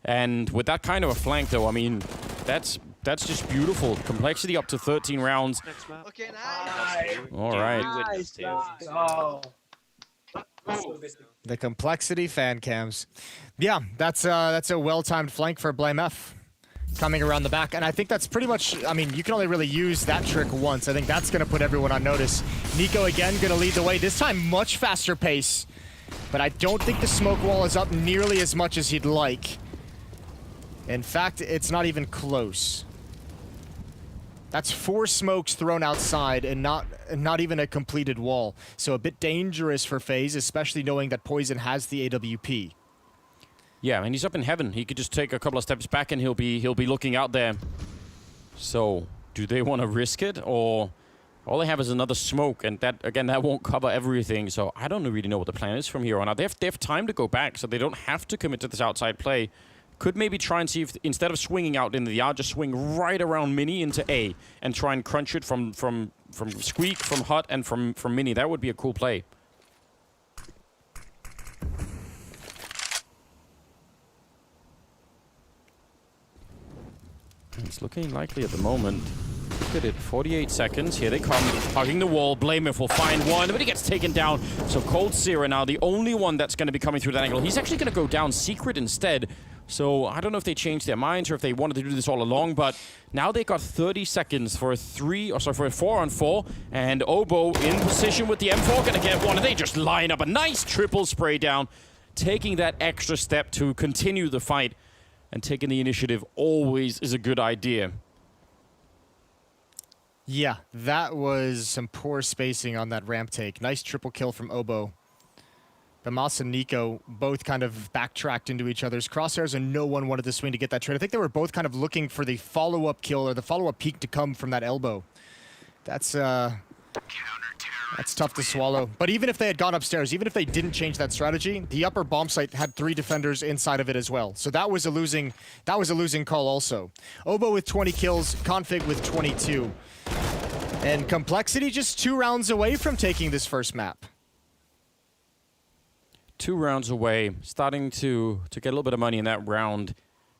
And with that kind of a flank, though, I mean, that's just beautiful. Complexity up to 13 rounds. Okay, nice. All right. Nice. The Complexity fan cams. Yeah, that's a well-timed flank for BlameF coming around the back. And I think that's pretty much, I mean, you can only really use that trick once. I think that's going to put everyone on notice. Nico again going to lead the way. This time, much faster pace. But I don't think the smoke wall is up nearly as much as he'd like. In fact, it's not even close. That's 4 smokes thrown outside and not even a completed wall. So a bit dangerous for FaZe, especially knowing that Poison has the AWP. Yeah, and he's up in heaven. He could just take a couple of steps back and he'll be looking out there. So, do they want to risk it, or all they have is another smoke, and that won't cover everything. So I don't really know what the plan is from here on out. They have time to go back, so they don't have to commit to this outside play. Could maybe try and see if, instead of swinging out into the yard, just swing right around Mini into A and try and crunch it from Squeak, from Hut, and from Mini. That would be a cool play. It's looking likely at the moment. look at it, 48 seconds. Here they come, hugging the wall. Blameth will find one, but he gets taken down. So Cold Zero now, the only one that's going to be coming through that angle. He's actually going to go down Secret instead. So I don't know if they changed their minds or if they wanted to do this all along, but now they got 30 seconds for a 4-on-4, and Obo in position with the M4, going to get one, and they just line up a nice triple spray down, taking that extra step to continue the fight, and taking the initiative always is a good idea. Yeah, that was some poor spacing on that ramp take. Nice triple kill from Obo. But Mas and Nico both kind of backtracked into each other's crosshairs, and no one wanted to swing to get that trade. I think they were both kind of looking for the follow-up kill or the follow-up peek to come from that elbow. That's tough to swallow. But even if they had gone upstairs, even if they didn't change that strategy, the upper bomb site had 3 defenders inside of it as well. So that was a losing call also. Obo with 20 kills, Config with 22. And Complexity just 2 rounds away from taking this first map. 2 rounds away, starting to get a little bit of money in that round.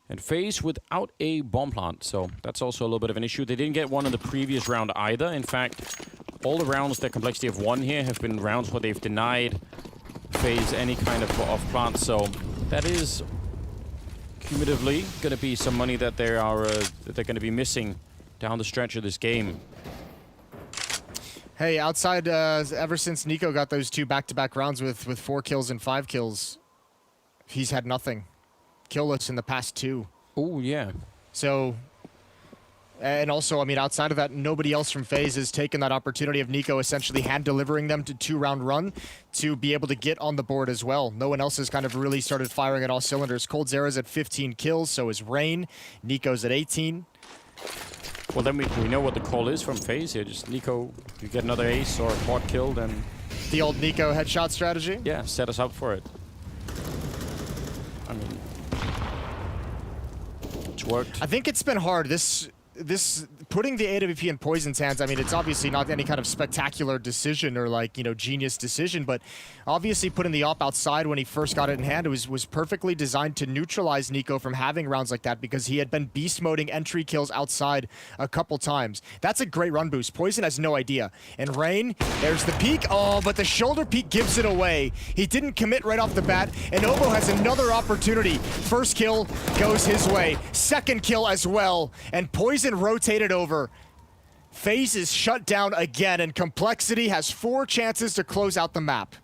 And FaZe without a bomb plant, so that's also a little bit of an issue. They didn't get one in the previous round either. In fact, all the rounds that Complexity have won here have been rounds where they've denied FaZe any kind of plant. So that is cumulatively going to be some money that they're going to be missing down the stretch of this game. Hey, outside, ever since Nico got those 2 back-to-back rounds with 4 kills and 5 kills, he's had nothing. Killless in the past 2. Oh, yeah. So, and also, I mean, outside of that, nobody else from FaZe has taken that opportunity of Nico essentially hand-delivering them to 2-round run to be able to get on the board as well. No one else has kind of really started firing at all cylinders. Cold Zera's at 15 kills, so is Rain. Nico's at 18. Well, then we know what the call is from FaZe here. Just Nico, you get another ace or a quad kill, then... The old Nico headshot strategy? Yeah, set us up for it. I mean... It's worked. I think it's been hard. This putting the AWP in Poison's hands, I mean, it's obviously not any kind of spectacular decision or like, you know, genius decision, but obviously putting the op outside when he first got it in hand, it was perfectly designed to neutralize Nico from having rounds like that because he had been beast moding entry kills outside a couple times. That's a great run boost. Poison has no idea. And Rain, there's the peek. Oh, but the shoulder peek gives it away. He didn't commit right off the bat, and Obo has another opportunity. First kill goes his way. Second kill as well, and Poison rotated over. FaZe is shut down again, and Complexity has 4 chances to close out the map.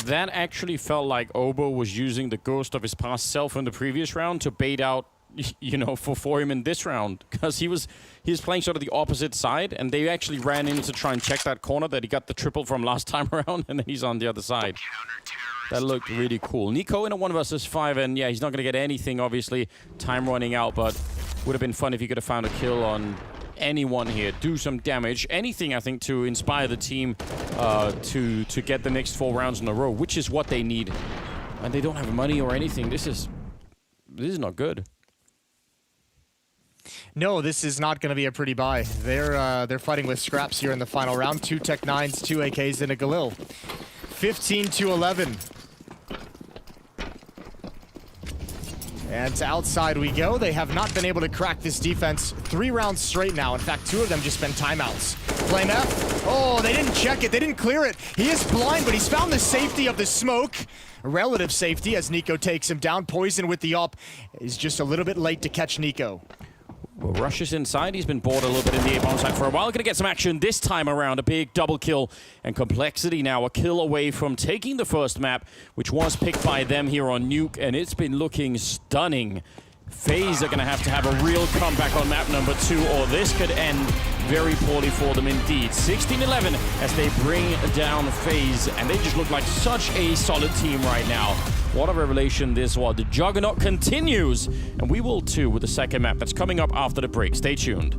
That actually felt like Obo was using the ghost of his past self in the previous round to bait out, you know, for him in this round, because he was playing sort of the opposite side, and they actually ran in to try and check that corner that he got the triple from last time around, and then he's on the other side. That looked really cool. Nico in a 1 versus 5, and yeah, he's not going to get anything, obviously. Time running out, but would have been fun if he could have found a kill on anyone here. Do some damage. Anything, I think, to inspire the team to get the next 4 rounds in a row, which is what they need. And they don't have money or anything. This is not good. No, this is not going to be a pretty buy. They're fighting with scraps here in the final round. 2 Tech 9s, 2 AKs, and a Galil. 15-11. And to outside we go. They have not been able to crack this defense 3 rounds straight now. In fact, 2 of them just spent timeouts. Flame F. Oh, they didn't check it. They didn't clear it. He is blind, but he's found the safety of the smoke. Relative safety as Nico takes him down. Poison with the op is just a little bit late to catch Nico. Well, Rush is inside. He's been bored a little bit in the A-bomb side for a while. Going to get some action this time around. A big double kill. And Complexity now a kill away from taking the first map, which was picked by them here on Nuke. And it's been looking stunning. FaZe are going to have a real comeback on map number 2, or this could end very poorly for them indeed. 16-11 as they bring down FaZe. And they just look like such a solid team right now. What a revelation this was. The Juggernaut continues, and we will too with the second map that's coming up after the break. Stay tuned.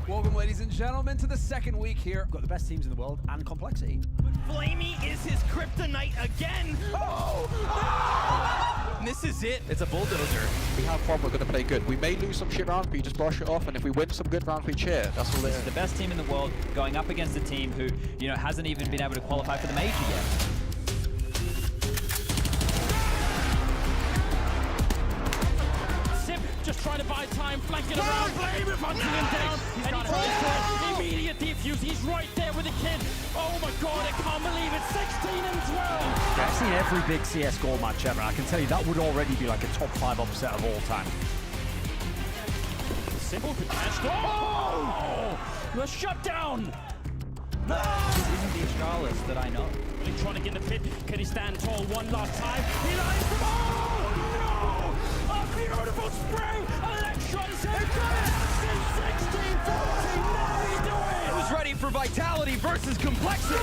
Welcome, ladies and gentlemen, to the second week here. We've got the best teams in the world and complexity. But Flamey is his kryptonite again. Oh! This is it. It's a bulldozer. We have fun, we're going to play good. We may lose some shit rounds, but you just brush it off, and if we win some good rounds, we cheer. That's all it This is. is the best team in the world going up against a team who, hasn't even been able to qualify for the major yet. Just trying to buy time, flanking around, Flame punching him down, and he tries to immediate defuse. He's right there with the kid. Oh my god, I can't believe it. 16 and 12. I've seen every big CSGO match ever. I can tell you that would already be like a top 5 upset of all time. Simple could catch. Oh! The shutdown. This isn't the Astralis that I know. He's trying to get the pit. Can he stand tall one last time? He lies from. Oh no! A beautiful spray! Electrons have got it! 16-14! NAVI do it! Was ready for vitality versus complexity.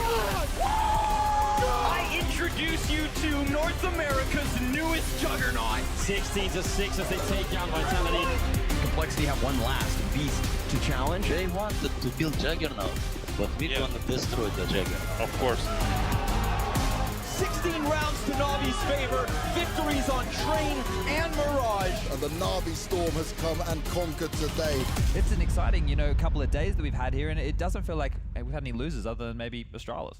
I introduce you to North America's newest juggernaut. 16-6 as they take down vitality. Complexity have one last beast to challenge. They wanted to build Juggernaut, but we want to destroy the Juggernaut. Of course. 16 rounds to Navi's favor. Victories on Train and Mirage. And the Navi storm has come and conquered today. It's an exciting, couple of days that we've had here, and it doesn't feel like we've had any losers other than maybe Astralis.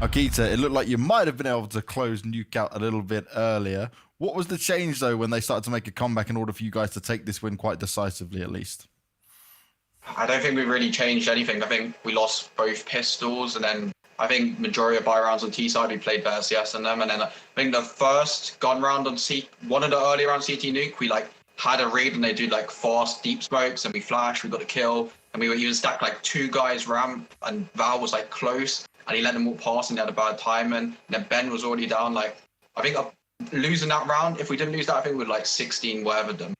Akita, it looked like you might have been able to close Nuke out a little bit earlier. What was the change, though, when they started to make a comeback in order for you guys to take this win quite decisively, at least? I don't think we really changed anything. I think we lost both pistols, and then I think majority of buy rounds on T side we played better CS than them. And then I think the first gun round on C, one of the early round CT Nuke, we had a read and they did fast deep smokes, and we flashed, we got a kill, and we were even stacked 2 guys ramp, and Val was close, and he let them walk past and they had a bad time, and then Ben was already down. I think losing that round, if we didn't lose that, I think we would 16 whatever them.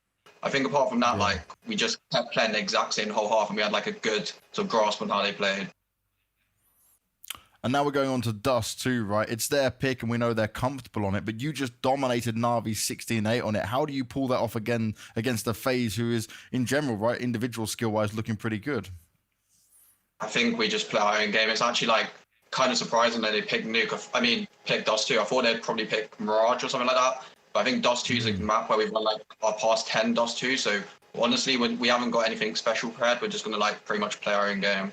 I think apart from that, we just kept playing the exact same whole half, and we had a good sort of grasp on how they played. And now we're going on to Dust too, right? It's their pick, and we know they're comfortable on it, but you just dominated Navi 16-8 on it. How do you pull that off again against the FAZE, who is, in general, right, individual skill-wise, looking pretty good? I think we just play our own game. It's actually kind of surprising that they picked Nuke. Picked Dust 2. I thought they'd probably pick Mirage or something like that. But I think Dust 2 is a map where we've won our past 10 Dust 2. So honestly, we haven't got anything special prepared. We're just going to pretty much play our own game.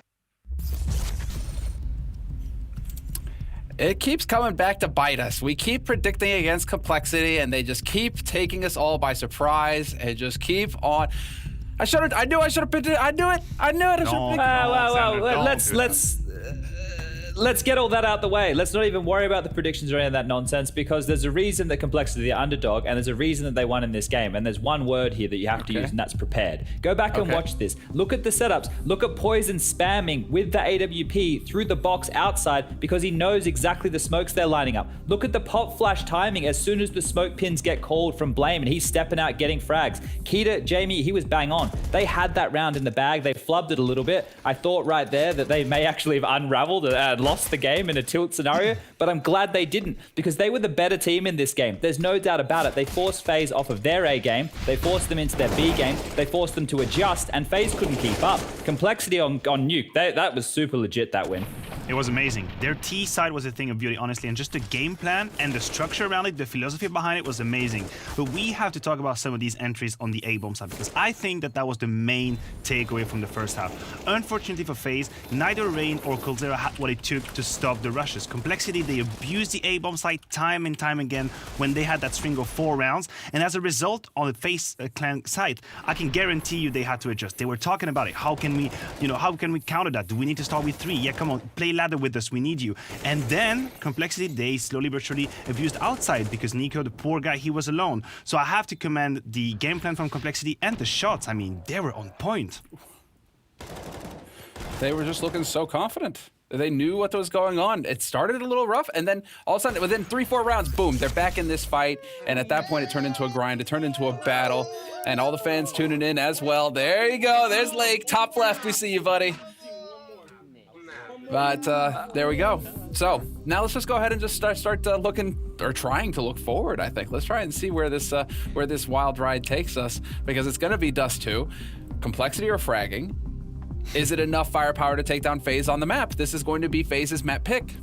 It keeps coming back to bite us. We keep predicting against complexity, and they just keep taking us all by surprise and just keep on. I knew I should have predicted. I knew it. Let's get all that out the way. Let's not even worry about the predictions or any of that nonsense, because there's a reason that Complexity are the underdog, and there's a reason that they won in this game. And there's one word here that you have to use, and that's prepared. Go back and watch this. Look at the setups. Look at Poison spamming with the AWP through the box outside, because he knows exactly the smokes they're lining up. Look at the pop flash timing as soon as the smoke pins get called from Blame, and he's stepping out getting frags. Keita, Jamie, he was bang on. They had that round in the bag. They flubbed it a little bit. I thought right there that they may actually have unraveled and lost the game in a tilt scenario, but I'm glad they didn't, because they were the better team in this game. There's no doubt about it. They forced FaZe off of their A game. They forced them into their B game. They forced them to adjust, and FaZe couldn't keep up. Complexity on Nuke, that was super legit, that win. It was amazing. Their T side was a thing of beauty, honestly, and just the game plan and the structure around it, the philosophy behind it was amazing. But we have to talk about some of these entries on the A-bomb side, because I think that was the main takeaway from the first half. Unfortunately for FaZe, neither Rain or Coldzera had what it took to stop the rushes. Complexity, they abused the A-bomb side time and time again when they had that string of 4 rounds, and as a result, on the FaZe clan side, I can guarantee you they had to adjust. They were talking about it. How can we counter that? Do we need to start with 3? Yeah, come on, play ladder with us, we need you. And then Complexity, they slowly but surely abused outside, because Nico, the poor guy, he was alone. So I have to commend the game plan from Complexity and the shots. I mean, they were on point. They were just looking so confident. They knew what was going on. It started a little rough, and then all of a sudden, within 3-4 rounds, boom, they're back in this fight. And at that point, it turned into a grind. It turned into a battle. And all the fans tuning in as well. There you go. There's Lake. Top left. We see you, buddy. But there we go. So now let's just go ahead and just start looking, or trying to look forward, I think. Let's try and see where this wild ride takes us, because it's going to be Dust 2, Complexity or fragging. Is it enough firepower to take down FaZe on the map? This is going to be FaZe's map pick.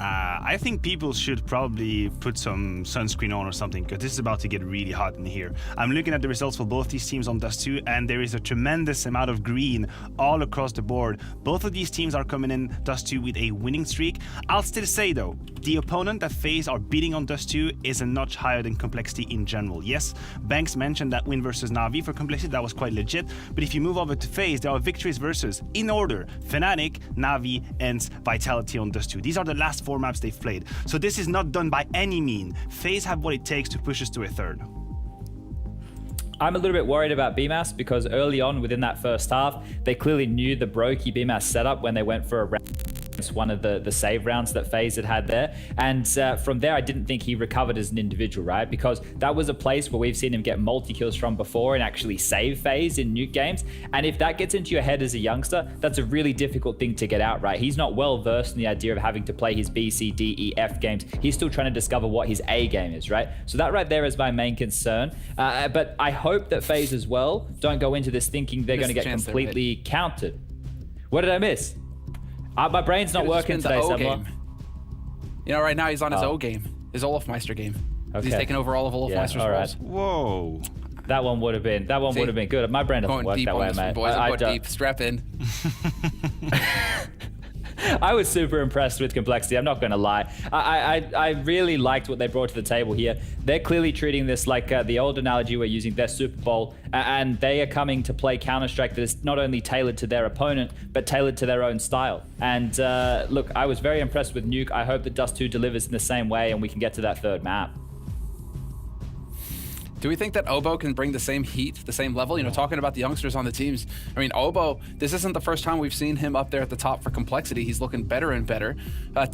I think people should probably put some sunscreen on or something, because this is about to get really hot in here. I'm looking at the results for both these teams on Dust 2, and there is a tremendous amount of green all across the board. Both of these teams are coming in Dust 2 with a winning streak. I'll still say though, the opponent that FaZe are beating on Dust 2 is a notch higher than Complexity in general. Yes, Banks mentioned that win versus Navi for Complexity, that was quite legit, but if you move over to FaZe, there are victories versus, in order, Fnatic, Navi, and Vitality on Dust 2. These are the last 4 maps they've played. So this is not done by any mean. FaZe have what it takes to push us to a third. I'm a little bit worried about BMAS because early on within that first half, they clearly knew the brokey BMAS setup when they went for a round. One of the save rounds that FaZe had there, and from there I didn't think he recovered as an individual, right? Because that was a place where we've seen him get multi-kills from before and actually save FaZe in nuke games, and if that gets into your head as a youngster, that's a really difficult thing to get out, right? He's not well versed in the idea of having to play his B, C, D, E, F games. He's still trying to discover what his A game is, right? So that right there is my main concern, but I hope that FaZe as well don't go into this thinking they're going to get completely countered. What did I miss? My brain's not working today, Semler. You know, right now he's on his O game, his Olafmeister game. Okay. He's taking over all of Olafmeister's roles. Whoa. That one would have been good. My brain doesn't work that way, mate. Boys, I'm going deep. Strap in. I was super impressed with Complexity, I'm not going to lie. I really liked what they brought to the table here. They're clearly treating this like the old analogy we're using, their Super Bowl, and they are coming to play Counter-Strike that is not only tailored to their opponent, but tailored to their own style. And look, I was very impressed with Nuke. I hope that Dust 2 delivers in the same way and we can get to that third map. Do we think that Obo can bring the same heat, the same level? You know, talking about the youngsters on the teams. I mean, Obo, this isn't the first time we've seen him up there at the top for Complexity. He's looking better and better. But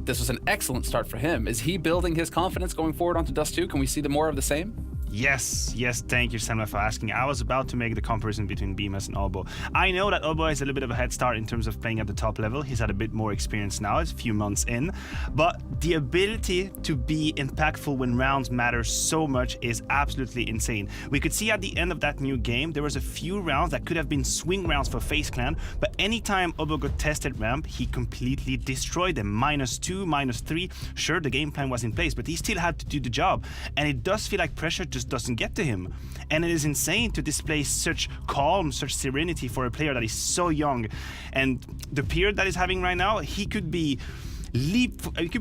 this was an excellent start for him. Is he building his confidence going forward onto Dust 2? Can we see more of the same? Yes, thank you, Semler, for asking. I was about to make the comparison between BMAS and Obo. I know that Obo has a little bit of a head start in terms of playing at the top level. He's had a bit more experience now, it's a few months in. But the ability to be impactful when rounds matter so much is absolutely insane. We could see at the end of that new game, there was a few rounds that could have been swing rounds for FaZe Clan, but anytime Obo got tested ramp, he completely destroyed them. -2, -3. Sure, the game plan was in place, but he still had to do the job. And it does feel like pressure just doesn't get to him, and it is insane to display such calm, such serenity for a player that is so young. And the period that he's having right now, he could be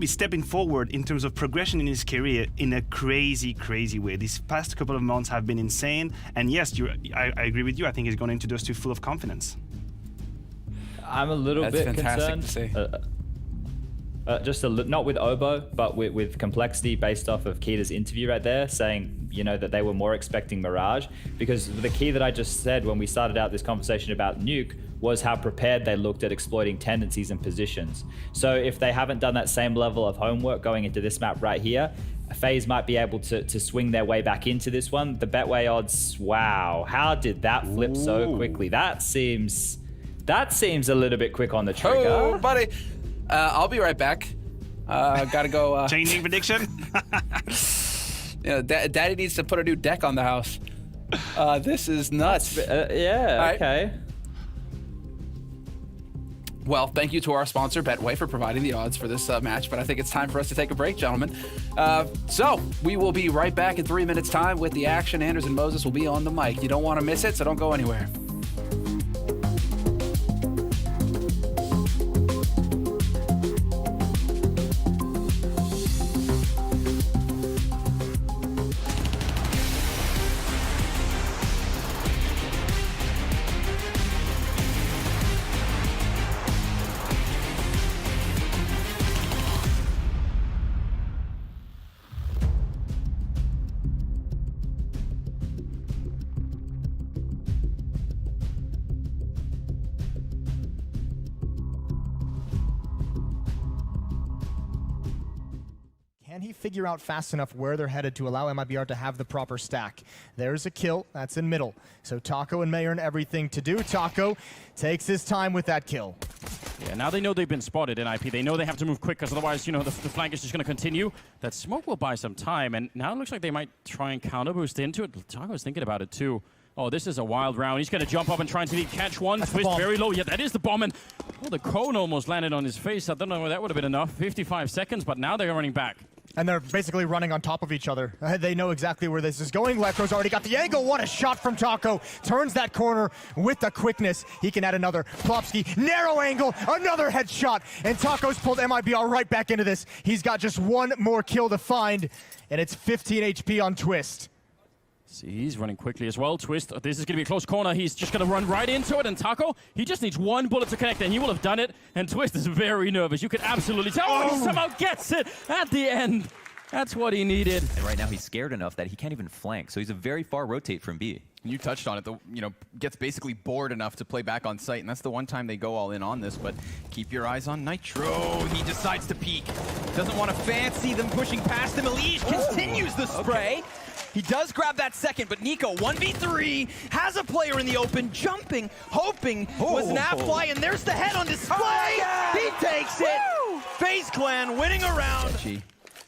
stepping forward in terms of progression in his career in a crazy way. These past couple of months have been insane, and yes, I agree with you. I think he's gone into Dust 2 full of confidence. I'm a little bit concerned. To see. Not with Obo, but with Complexity, based off of Kita's interview right there, saying, you know, that they were more expecting Mirage, because the key that I just said when we started out this conversation about Nuke was how prepared they looked at exploiting tendencies and positions. So if they haven't done that same level of homework going into this map right here, FaZe might be able to swing their way back into this one. The Betway odds, wow, how did that flip so quickly? That seems a little bit quick on the trigger. Oh, buddy. I'll be right back. Gotta go. Changing prediction? Yeah, Daddy needs to put a new deck on the house. This is nuts. Yeah, okay. Well, thank you to our sponsor, Betway, for providing the odds for this match, but I think it's time for us to take a break, gentlemen. So, we will be right back in 3 minutes' time with the action. Anders and Moses will be on the mic. You don't want to miss it, so don't go anywhere. Can he figure out fast enough where they're headed to allow MIBR to have the proper stack? There's a kill. That's in middle. So Taco and Mayor and everything to do. Taco takes his time with that kill. Yeah, now they know they've been spotted in IP. They know they have to move quick, because otherwise, you know, the flank is just going to continue. That smoke will buy some time, and now it looks like they might try and counter boost into it. Taco's thinking about it too. Oh, this is a wild round. He's going to jump up and try and catch one. That's Twist very low. Yeah, that is the bomb. And oh, the cone almost landed on his face. I don't know if that would have been enough. 55 seconds, but now they're running back. And they're basically running on top of each other. They know exactly where this is going. Lecro's already got the angle. What a shot from Taco. Turns that corner with the quickness. He can add another. Plopsky, narrow angle, another headshot. And Taco's pulled MIBR right back into this. He's got just one more kill to find, and it's 15 HP on Twist. See, he's running quickly as well. Twist, this is going to be a close corner. He's just going to run right into it. And Taco, he just needs one bullet to connect, and he will have done it. And Twist is very nervous. You can absolutely tell. Oh, he somehow gets it at the end. That's what he needed. And right now he's scared enough that he can't even flank. So he's a very far rotate from B. You touched on it, gets basically bored enough to play back on site, and that's the one time they go all in on this, but keep your eyes on Nitro. He decides to peek. Doesn't want to fancy them pushing past him. Elige continues the spray. Okay. He does grab that second, but Nico, 1v3, has a player in the open, jumping, hoping, was NAVI, and there's the head on display! He takes it! FaZe Clan winning a round! Sketchy.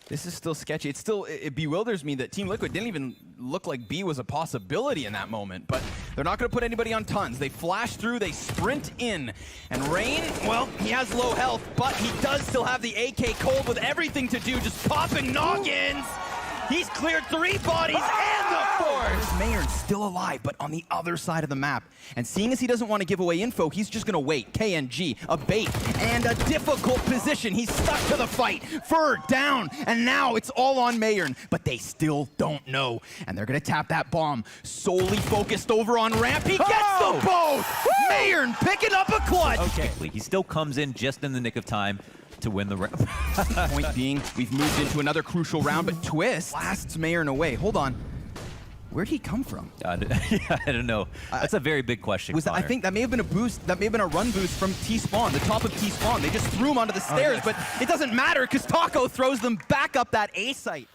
This is still sketchy. It bewilders me that Team Liquid didn't even look like B was a possibility in that moment, but they're not going to put anybody on tons. They flash through, they sprint in, and Rain, well, he has low health, but he does still have the AK cold with everything to do, just popping noggins! He's cleared 3 bodies and the 4th! Mayern's still alive, but on the other side of the map. And seeing as he doesn't want to give away info, he's just going to wait. KNG, a bait, and a difficult position. He's stuck to the fight. Fur down, and now it's all on Mayern. But they still don't know. And they're going to tap that bomb. Solely focused over on ramp. He gets them both! Mayern picking up a clutch! Okay. He still comes in just in the nick of time to win the round. Point being, we've moved into another crucial round, but Twist blasts Mayern away. Hold on. Where'd he come from? I don't know. That's a very big question. I think that may have been a boost. That may have been a run boost from T-Spawn, the top of T-Spawn. They just threw him onto the stairs, but it doesn't matter because Taco throws them back up that A site.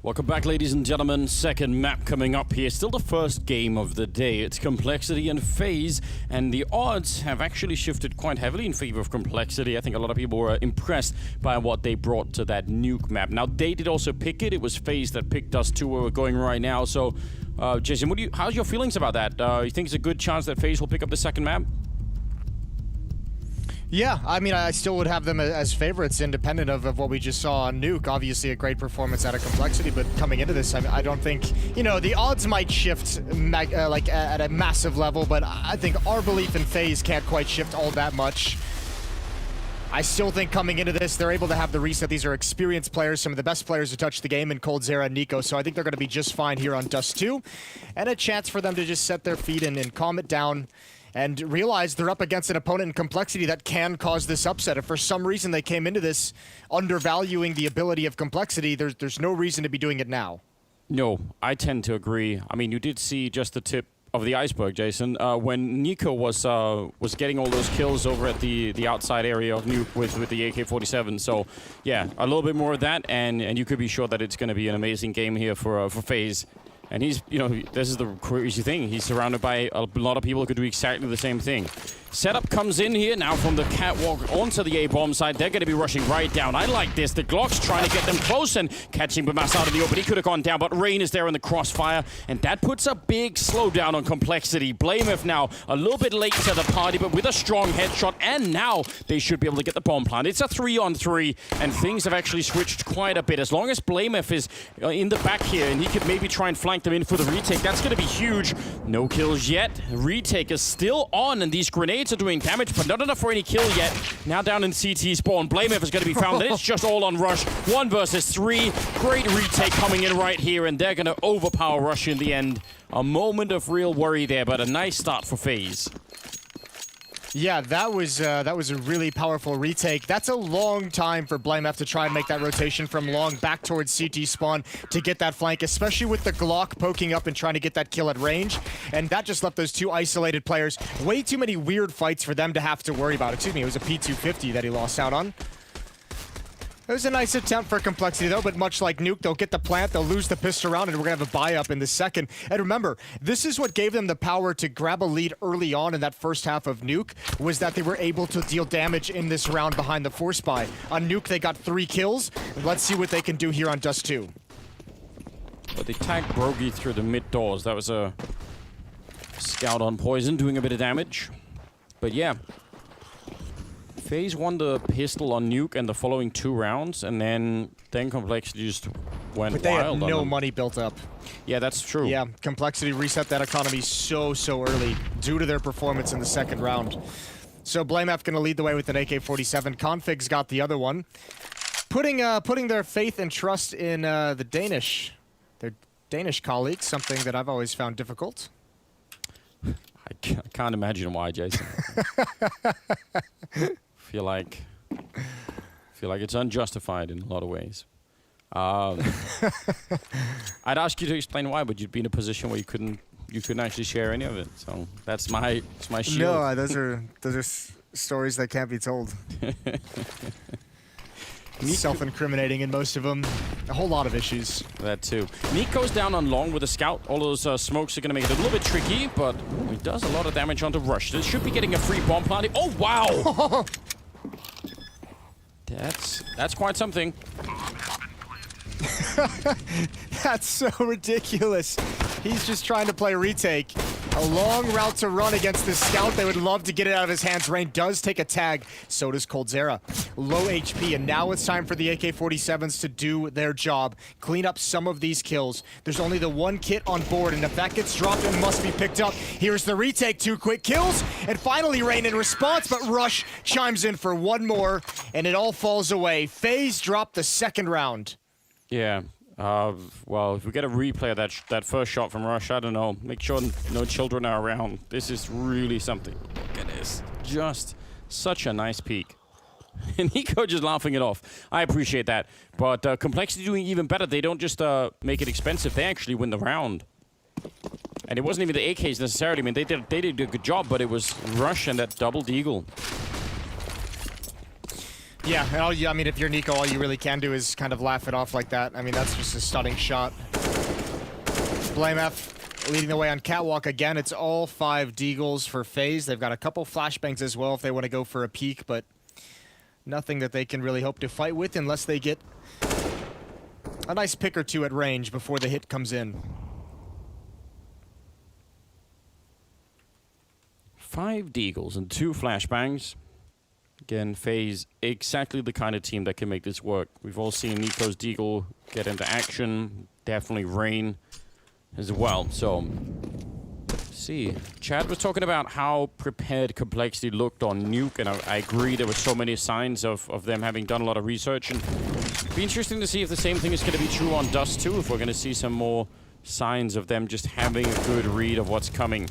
Welcome back, ladies and gentlemen. Second map coming up here. Still the first game of the day. It's Complexity and FaZe, and the odds have actually shifted quite heavily in favor of Complexity. I think a lot of people were impressed by what they brought to that nuke map. Now, they did also pick it. It was FaZe that picked us to where we're going right now. So, Jason, how's your feelings about that? You think it's a good chance that FaZe will pick up the second map? Yeah, I mean, I still would have them as favorites, independent of what we just saw on Nuke. Obviously, a great performance out of Complexity, but coming into this, I don't think, the odds might shift like at a massive level, but I think our belief in FaZe can't quite shift all that much. I still think coming into this, they're able to have the reset. These are experienced players, some of the best players to touch the game in coldzera and Nico, so I think they're going to be just fine here on Dust 2, and a chance for them to just set their feet and calm it down and realize they're up against an opponent in Complexity that can cause this upset. If for some reason they came into this undervaluing the ability of Complexity, there's no reason to be doing it now. No, I tend to agree. I mean, you did see just the tip of the iceberg, Jason, when Nico was getting all those kills over at the outside area of Nuke with the AK-47. So, yeah, a little bit more of that, and you could be sure that it's going to be an amazing game here for FaZe. And he's, this is the crazy thing. He's surrounded by a lot of people who could do exactly the same thing. Setup comes in here now from the catwalk onto the A-bomb side. They're going to be rushing right down. I like this. The Glock's trying to get them close and catching Bamas out of the open. He could have gone down, but Rain is there in the crossfire, and that puts a big slowdown on Complexity. Blameth now a little bit late to the party, but with a strong headshot, and now they should be able to get the bomb plant. It's a 3-on-3, and things have actually switched quite a bit. As long as Blameth is in the back here, and he could maybe try and flank flank them in for the retake. That's going to be huge. No kills yet. Retake is still on, and these grenades are doing damage, but not enough for any kill yet. Now down in CT spawn. Blamev is going to be found, and it's just all on Rush. 1 versus 3. Great retake coming in right here, and they're going to overpower Rush in the end. A moment of real worry there, but a nice start for FaZe. Yeah, that was a really powerful retake. That's a long time for Blamev to try and make that rotation from long back towards CT spawn to get that flank, especially with the Glock poking up and trying to get that kill at range. And that just left those 2 isolated players. Way too many weird fights for them to have to worry about. Excuse me, it was a P250 that he lost out on. It was a nice attempt for Complexity, though, but much like Nuke, they'll get the plant, they'll lose the pistol round, and we're going to have a buy-up in the second. And remember, this is what gave them the power to grab a lead early on in that first half of Nuke, was that they were able to deal damage in this round behind the force buy. On Nuke, they got 3 kills. Let's see what they can do here on Dust 2. But they tagged Brogy through the mid doors. That was a scout on Poison, doing a bit of damage. But yeah. FaZe won the pistol on Nuke and the following 2 rounds, and then Complexity just went wild. But they had no money built up. Yeah, that's true. Yeah, Complexity reset that economy so early due to their performance in the second round. So Blamev going to lead the way with an AK-47. Config's got the other one. Putting their faith and trust in their Danish colleagues, something that I've always found difficult. I can't imagine why, Jason. feel like it's unjustified in a lot of ways. I'd ask you to explain why, but you'd be in a position where you couldn't actually share any of it. So that's my shield. No, those are stories that can't be told. Self-incriminating in most of them. A whole lot of issues. That too. Neek goes down on long with a scout. All those smokes are going to make it a little bit tricky, but he does a lot of damage onto Rush. This should be getting a free bomb planting. Oh, wow! That's quite something. That's so ridiculous. He's just trying to play retake. A long route to run against this scout. They would love to get it out of his hands. Rain does take a tag. So does Coldzera. Low HP, and now it's time for the AK-47s to do their job. Clean up some of these kills. There's only the 1 kit on board, and if that gets dropped, it must be picked up. Here's the retake. 2 quick kills, and finally Rain in response, but Rush chimes in for 1 more, and it all falls away. FaZe dropped the second round. Yeah. Well, if we get a replay of that first shot from Rush, I don't know. Make sure no children are around. This is really something. Look at this. Just such a nice peek. And Nico just laughing it off. I appreciate that. But Complexity doing even better. They don't just make it expensive. They actually win the round. And it wasn't even the AKs necessarily. I mean, they did a good job, but it was Rush and that double deagle. Yeah, I mean, if you're Nico, all you really can do is kind of laugh it off like that. I mean, that's just a stunning shot. Blamev leading the way on Catwalk again. It's all 5 deagles for FaZe. They've got a couple flashbangs as well if they want to go for a peek, but nothing that they can really hope to fight with unless they get a nice pick or 2 at range before the hit comes in. 5 deagles and 2 flashbangs. Again, FaZe, exactly the kind of team that can make this work. We've all seen Nico's deagle get into action. Definitely Rain as well. So, let's see. Chad was talking about how prepared Complexity looked on Nuke, and I agree there were so many signs of them having done a lot of research. And it'd be interesting to see if the same thing is going to be true on Dust 2, if we're going to see some more signs of them just having a good read of what's coming.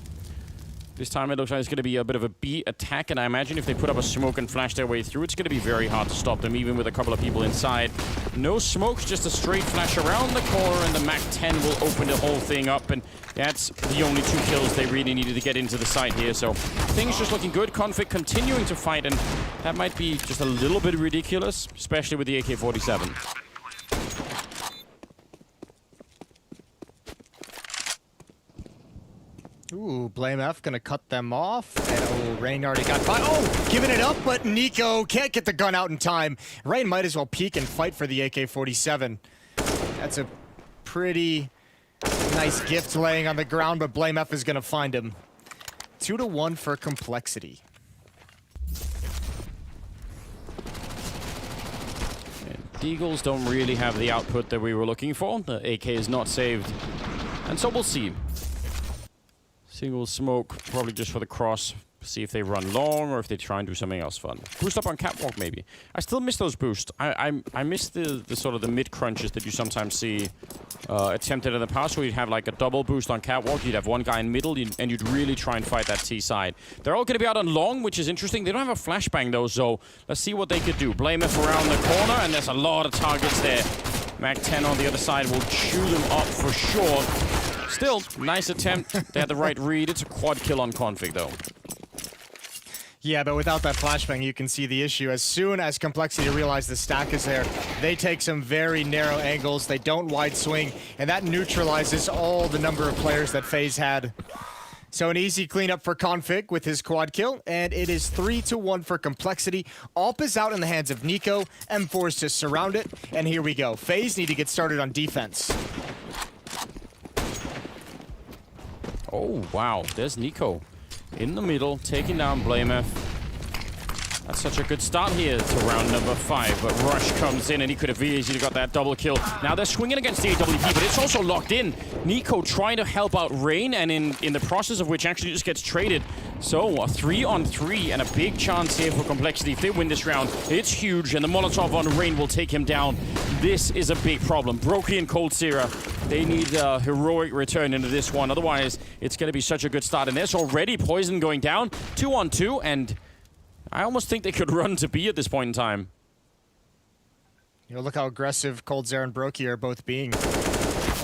This time it looks like it's going to be a bit of a B attack, and I imagine if they put up a smoke and flash their way through, it's going to be very hard to stop them, even with a couple of people inside. No smokes, just a straight flash around the corner, and the MAC-10 will open the whole thing up, and that's the only 2 kills they really needed to get into the site here. So things just looking good. Config continuing to fight, and that might be just a little bit ridiculous, especially with the AK-47. Ooh, Blamev gonna cut them off. And Rain already got by. Oh, giving it up, but Nico can't get the gun out in time. Rain might as well peek and fight for the AK-47. That's a pretty nice gift laying on the ground, but Blamev is gonna find him. 2-1 for Complexity. Deagles don't really have the output that we were looking for. The AK is not saved And so we'll see. Single smoke, probably just for the cross. See if they run long or if they try and do something else fun. Boost up on catwalk, maybe. I still miss those boosts. I miss the sort of the mid crunches that you sometimes see attempted in the past, where you'd have like a double boost on catwalk. You'd have one guy in middle, and you'd really try and fight that T side. They're all going to be out on long, which is interesting. They don't have a flashbang though, so let's see what they could do. Blameth around the corner, and there's a lot of targets there. Mac 10 on the other side will chew them up for sure. Still, nice attempt. They had the right read. It's a quad kill on config though. Yeah, but without that flashbang, you can see the issue. As soon as Complexity realize the stack is there, they take some very narrow angles. They don't wide swing, and that neutralizes all the number of players that FaZe had. So an easy cleanup for Config with his quad kill, and it is 3-1 for Complexity. AWP is out in the hands of NiKo. M4 is to surround it, and here we go. FaZe need to get started on defense. Oh, wow. There's NiKo in the middle, taking down Blameth. That's such a good start here to round number 5, but Rush comes in and he could have easily got that double kill. Now they're swinging against the AWP, but it's also locked in. NiKo trying to help out Rain, and in the process of which actually just gets traded. So a 3-on-3 and a big chance here for Complexity. If they win this round, it's huge, and the Molotov on Rain will take him down. This is a big problem. Brokey and Cold Sierra, they need a heroic return into this one. Otherwise, it's going to be such a good start. And there's already Poison going down. 2-on-2, and I almost think they could run to B at this point in time. You know, look how aggressive Cold Sierra and Brokey are both being.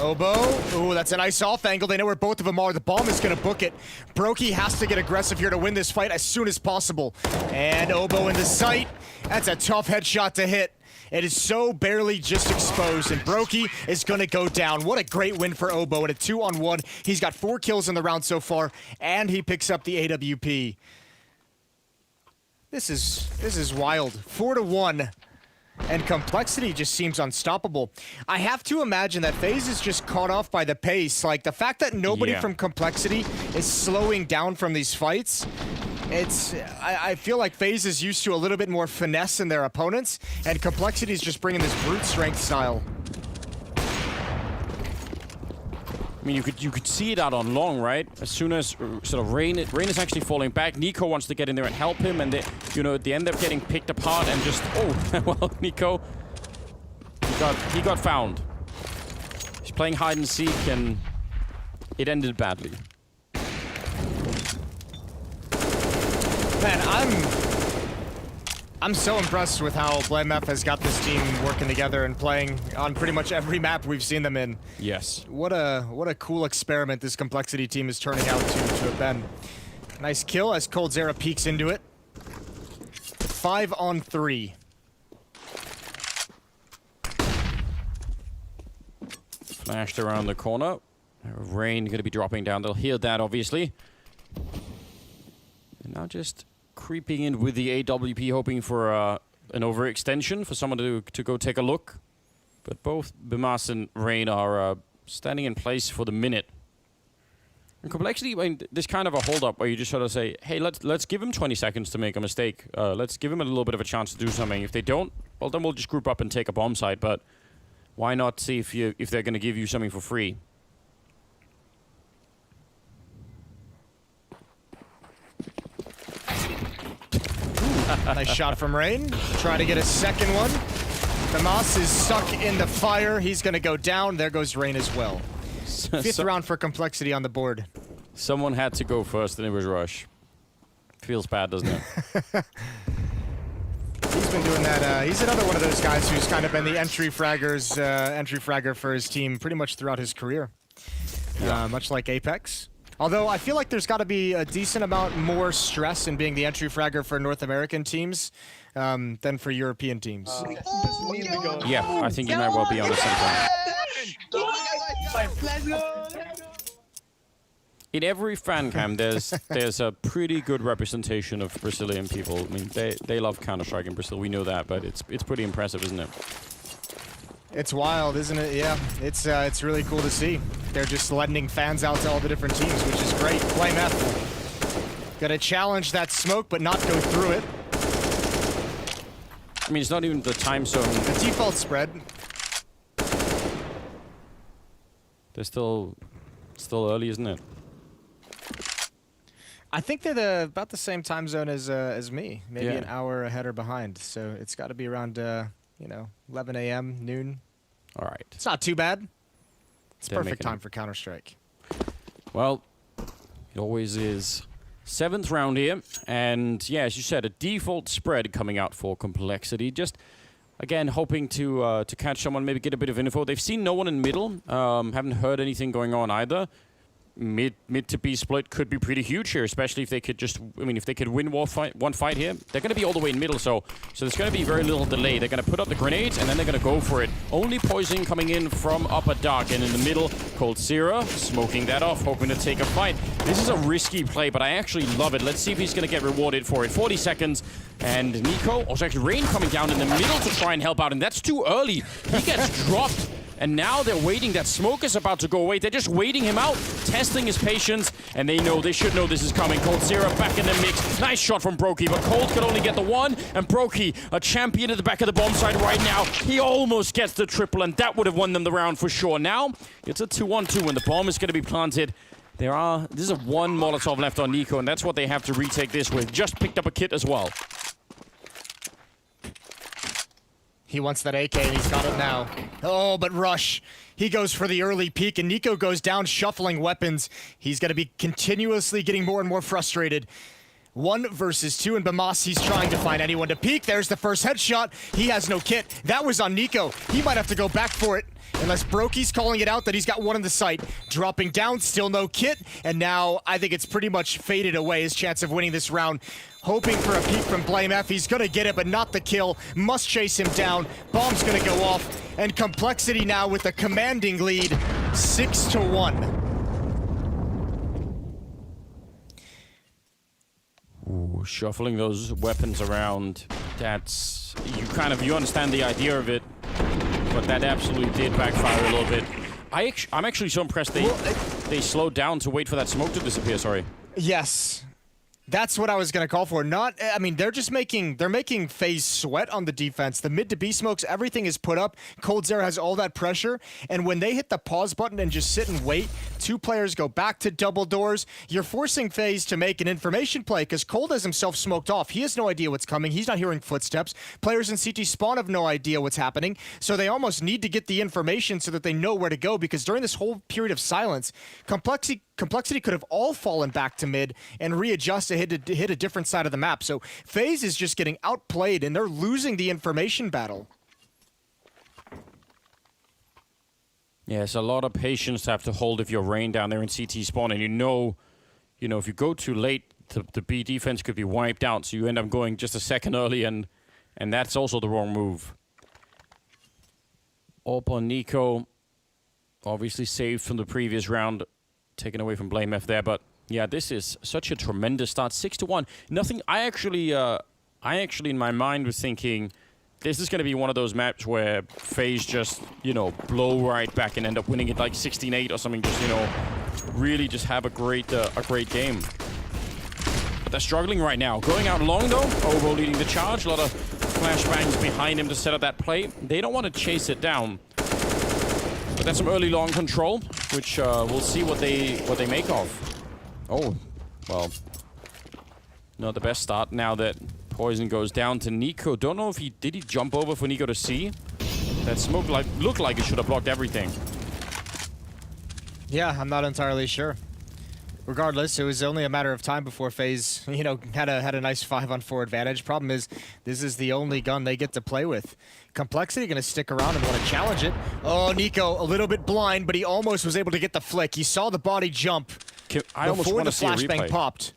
Obo. Ooh, that's a nice off angle. They know where both of them are. The bomb is going to book it. Brokey has to get aggressive here to win this fight as soon as possible. And Obo in the sight. That's a tough headshot to hit. It is so barely just exposed, and Brokey is going to go down. What a great win for Obo at a 2-on-1. He's got 4 kills in the round so far, and he picks up the AWP. This is wild. 4-1. And Complexity just seems unstoppable. I have to imagine that FaZe is just caught off by the pace. Like, the fact that nobody from Complexity is slowing down from these fights, I feel like FaZe is used to a little bit more finesse in their opponents, and Complexity is just bringing this brute strength style. I mean, you could see it out on long, right? As soon as sort of Rain is actually falling back, NiKo wants to get in there and help him, and they end up getting picked apart and just well, NiKo he got found. He's playing hide and seek, and it ended badly. Man, I'm so impressed with how Blameth has got this team working together and playing on pretty much every map we've seen them in. Yes. What a cool experiment this Complexity team is turning out to have been. Nice kill as Cold Sierra peeks into it. 5-on-3. Flashed around the corner. Rain going to be dropping down. They'll hear that, obviously. And now just creeping in with the AWP, hoping for an overextension, for someone to go take a look. But both Bimas and Rain are standing in place for the minute. And Complexity, I mean, this kind of a hold-up where you just sort of say, hey, let's give him 20 seconds to make a mistake. Let's give him a little bit of a chance to do something. If they don't, well, then we'll just group up and take a bomb site. But why not see if they're going to give you something for free? Nice shot from Rain. Try to get a second one. Damas is stuck in the fire. He's going to go down. There goes Rain as well. 5th round for Complexity on the board. Someone had to go first, and it was Rush. Feels bad, doesn't it? He's been doing that. He's another one of those guys who's kind of been the entry fragger for his team pretty much throughout his career. Much like Apex. Although I feel like there's got to be a decent amount more stress in being the entry fragger for North American teams than for European teams. Yeah, I think you might well be on the same time. In every fan cam, there's a pretty good representation of Brazilian people. I mean, they love Counter-Strike in Brazil. We know that, but it's pretty impressive, isn't it? It's wild, isn't it? Yeah, it's really cool to see. They're just lending fans out to all the different teams, which is great. Blameth gotta challenge that smoke, but not go through it. I mean, it's not even the time zone. The default spread. They're still Still early, isn't it? I think they're about the same time zone as me, maybe Yeah. an hour ahead or behind. So it's got to be around 11 a.m. noon. All right. It's not too bad. It's They're perfect making time for Counter-Strike. Well, it always is. 7th round here, and yeah, as you said, a default spread coming out for Complexity. Just, again, hoping to catch someone, maybe get a bit of info. They've seen no one in middle, haven't heard anything going on either. Mid to B split could be pretty huge here, especially if they could just, if they could win one fight here. They're going to be all the way in middle, so there's going to be very little delay. They're going to put up the grenades, and then they're going to go for it. Only poison coming in from upper dark, and in the middle, Coldzera smoking that off, hoping to take a fight. This is a risky play, but I actually love it. Let's see if he's going to get rewarded for it. 40 seconds, and Nico, also actually Rain coming down in the middle to try and help out, and that's too early. He gets dropped. And now they're waiting. That smoke is about to go away. They're just waiting him out, testing his patience, and they should know this is coming. Coldzera back in the mix. Nice shot from Brokey, but Cold could only get the one, and Brokey, a champion at the back of the bomb site right now. He almost gets the triple, and that would have won them the round for sure. Now, it's a 2-on-2 when the bomb is going to be planted. This is a 1 Molotov left on Nico, and that's what they have to retake this with. Just picked up a kit as well. He wants that AK, and he's got it now. Oh, but Rush. He goes for the early peek, and Nico goes down shuffling weapons. He's going to be continuously getting more and more frustrated. 1 versus 2, and Bamas, he's trying to find anyone to peek. There's the first headshot. He has no kit. That was on Nico. He might have to go back for it, unless Brokey's calling it out that he's got one in the sight. Dropping down, still no kit, and now I think it's pretty much faded away, his chance of winning this round. Hoping for a peek from Blame F. He's going to get it, but not the kill. Must chase him down. Bomb's going to go off, and Complexity now with a commanding lead, 6-1. Ooh, shuffling those weapons around, you understand the idea of it, but that absolutely did backfire a little bit. I'm actually so impressed they slowed down to wait for that smoke to disappear, sorry. Yes. That's what I was going to call for. They're just making FaZe sweat on the defense. The mid to B smokes, everything is put up. Coldzera has all that pressure. And when they hit the pause button and just sit and wait, 2 players go back to double doors. You're forcing FaZe to make an information play because Cold has himself smoked off. He has no idea what's coming. He's not hearing footsteps. Players in CT spawn have no idea what's happening. So they almost need to get the information so that they know where to go, because during this whole period of silence, Complexity could have all fallen back to mid and readjusted to hit a different side of the map. So FaZe is just getting outplayed, and they're losing the information battle. Yeah, it's a lot of patience to have to hold if you're Rain down there in CT spawn, and you know, if you go too late, the B defense could be wiped out, so you end up going just a second early, and that's also the wrong move. Up on Nico, obviously saved from the previous round, taken away from Blame F there, but yeah, this is such a tremendous start. 6-1. Nothing. I actually in my mind was thinking this is going to be one of those maps where FaZe just, blow right back and end up winning it like 16-8 or something. Just, really just have a great game. But they're struggling right now. Going out long though. Ovo leading the charge. A lot of flashbangs behind him to set up that play. They don't want to chase it down. But that's some early long control, which we'll see what they make of. Oh, well, not the best start now that poison goes down to Nico. Don't know if did he jump over for Nico to see? That smoke looked like it should have blocked everything. Yeah, I'm not entirely sure. Regardless, it was only a matter of time before FaZe, had a nice 5-on-4 advantage. Problem is, this is the only gun they get to play with. Complexity going to stick around and want to challenge it. Oh, Nico, a little bit blind, but he almost was able to get the flick. He saw the body jump I almost before want the to see a flashbang replay. popped.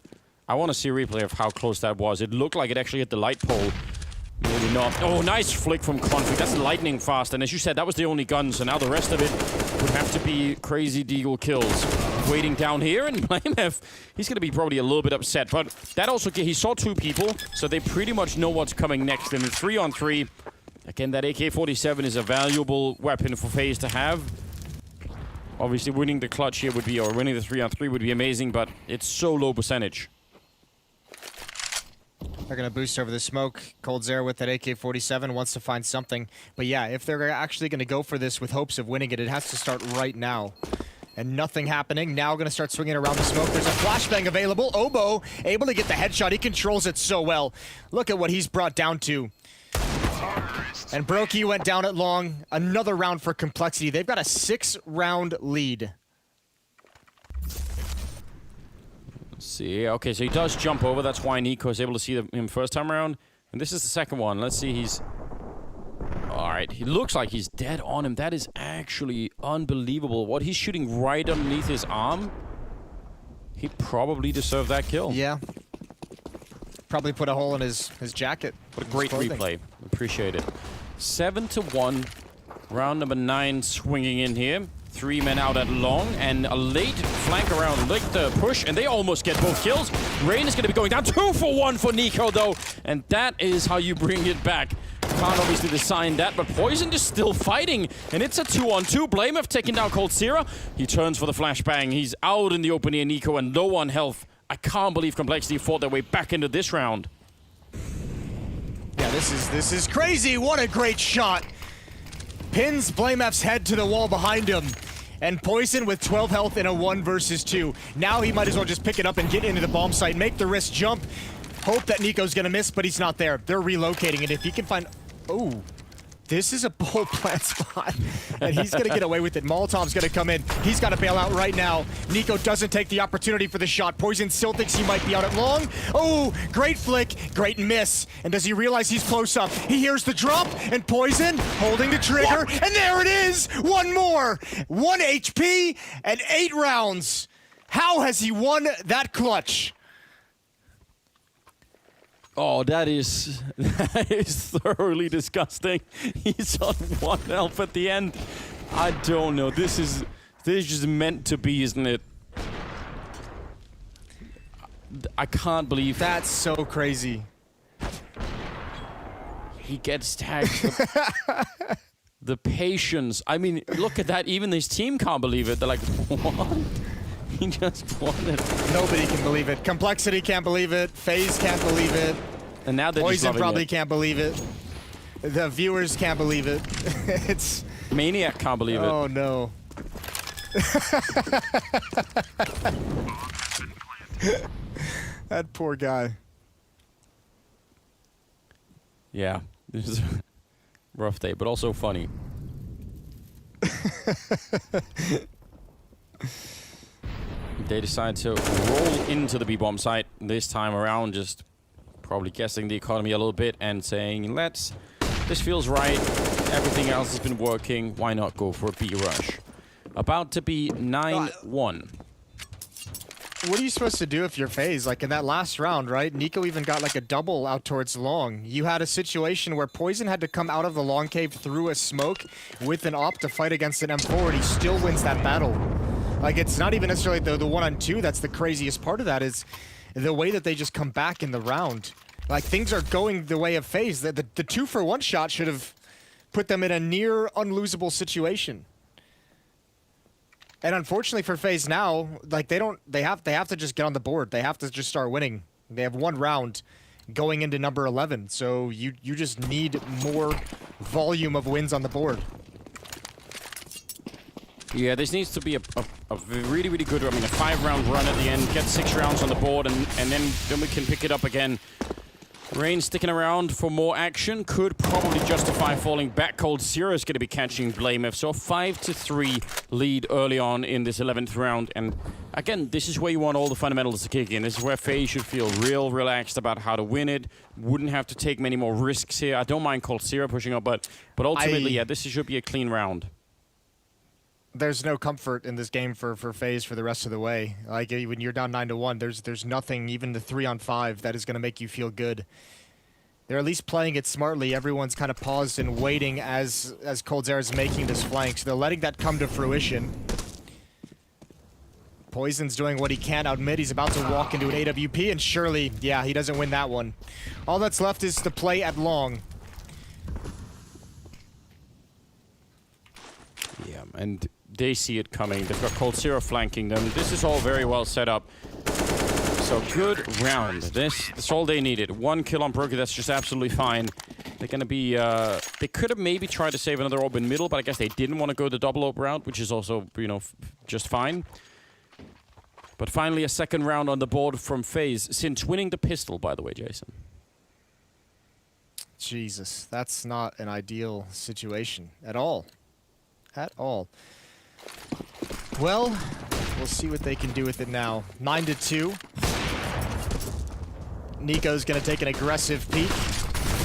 I want to see a replay of how close that was. It looked like it actually hit the light pole. Maybe not. Oh, nice flick from Config. That's lightning fast. And as you said, that was the only gun, so now the rest of it would have to be crazy deagle kills. Waiting down here, and Blame F, he's going to be probably a little bit upset. But that also, he saw 2 people, so they pretty much know what's coming next. And 3-on-3, again, that AK-47 is a valuable weapon for FaZe to have. Obviously, winning the clutch here would be, or winning the 3-on-3 would be amazing, but it's so low percentage. They're going to boost over the smoke. Coldzera with that AK-47 wants to find something. But yeah, if they're actually going to go for this with hopes of winning it, it has to start right now. and nothing happening. Now going to start swinging around the smoke. There's a flashbang available. Obo able to get the headshot. He controls it so well. Look at what he's brought down to. And Brokey went down at long. Another round for Complexity. They've got a 6-round lead. Let's see. Okay, so he does jump over. That's why Nico is able to see him first time around. And this is the second one. Let's see. He's... All right. He looks like he's dead on him. That is actually unbelievable. What he's shooting right underneath his arm, he probably deserved that kill. Yeah. Probably put a hole in his jacket. What a great replay. Appreciate it. 7-1. Round number 9 swinging in here. 3 men out at long, and a late flank around late push, and they almost get both kills. Rain is going to be going down 2 for 1 for Nico, though, and that is how you bring it back. Can't obviously design that, but Poison is still fighting, and it's a 2-on-2. Blamev taking down Cold Zero. He turns for the flashbang. He's out in the open here, Nico, and low on health. I can't believe Complexity fought their way back into this round. Yeah, this is crazy. What a great shot. Pins Blamef's head to the wall behind him. And Poison with 12 health in a 1 versus 2. Now he might as well just pick it up and get into the bomb site, make the wrist jump. Hope that Nico's gonna miss, but he's not there. They're relocating it. If he can find... Oh, this is a bold plant spot. And he's gonna get away with it. Molotov's gonna come in. He's gotta bail out right now. Nico doesn't take the opportunity for the shot. Poison still thinks he might be out at long. Oh, great flick, great miss. And does he realize he's close up? He hears the drop, and Poison holding the trigger, and there it is! One more! 1 HP and 8 rounds. How has he won that clutch? Oh, that is thoroughly disgusting. He's on 1 health at the end. I don't know. This is just meant to be, isn't it? I can't believe that's so crazy. He gets tagged. The patience. I mean, look at that. Even his team can't believe it. They're like, what? He just won it. Nobody can believe it. Complexity can't believe it. FaZe can't believe it. And now they're Poison just probably it. Can't believe it. The viewers can't believe it. It's... Maniac can't believe it. Oh, no. That poor guy. Yeah. This is a rough day, but also funny. They decide to roll into the B-bomb site this time around, just probably guessing the economy a little bit and saying, this feels right, everything else has been working, why not go for a B rush? About to be 9-1. What are you supposed to do if you're FaZe? Like in that last round, right? Nico even got like a double out towards long. You had a situation where Poison had to come out of the long cave through a smoke with an op to fight against an M4, and he still wins that battle. Like, it's not even necessarily the 1-on-2 that's the craziest part of that, is the way that they just come back in the round. Like, things are going the way of FaZe. The 2-for-1 shot should have put them in a near unlosable situation. And unfortunately for FaZe now, like, they have to just get on the board. They have to just start winning. They have 1 round going into number 11, so you just need more volume of wins on the board. Yeah, this needs to be a really, really good, I mean, a 5-round run at the end, get 6 rounds on the board, and then we can pick it up again. Rain sticking around for more action, could probably justify falling back. Cold Zero is going to be catching Blamev, so a 5-3 lead early on in this 11th round. And again, this is where you want all the fundamentals to kick in. This is where FaZe should feel real relaxed about how to win it. Wouldn't have to take many more risks here. I don't mind Cold Zero pushing up, but ultimately, yeah, this should be a clean round. There's no comfort in this game for FaZe for the rest of the way. Like, when you're down 9-1, there's nothing, even the 3-on-5, that is going to make you feel good. They're at least playing it smartly. Everyone's kind of paused and waiting as Cold Zero is making this flank, so they're letting that come to fruition. Poison's doing what he can out mid. He's about to walk into an AWP, and surely, yeah, he doesn't win that one. All that's left is to play at long. Yeah, and they see it coming. They've got Cold Zero flanking them. This is all very well set up. So good round. That's all they needed. 1 kill on Brokey, that's just absolutely fine. They're going to be... they could have maybe tried to save another orb in middle, but I guess they didn't want to go the double orb route, which is also, you know, just fine. But finally, a second round on the board from FaZe, since winning the pistol, by the way, Jason. Jesus, that's not an ideal situation at all. At all. Well, we'll see what they can do with it now. 9-2. Nico's gonna take an aggressive peek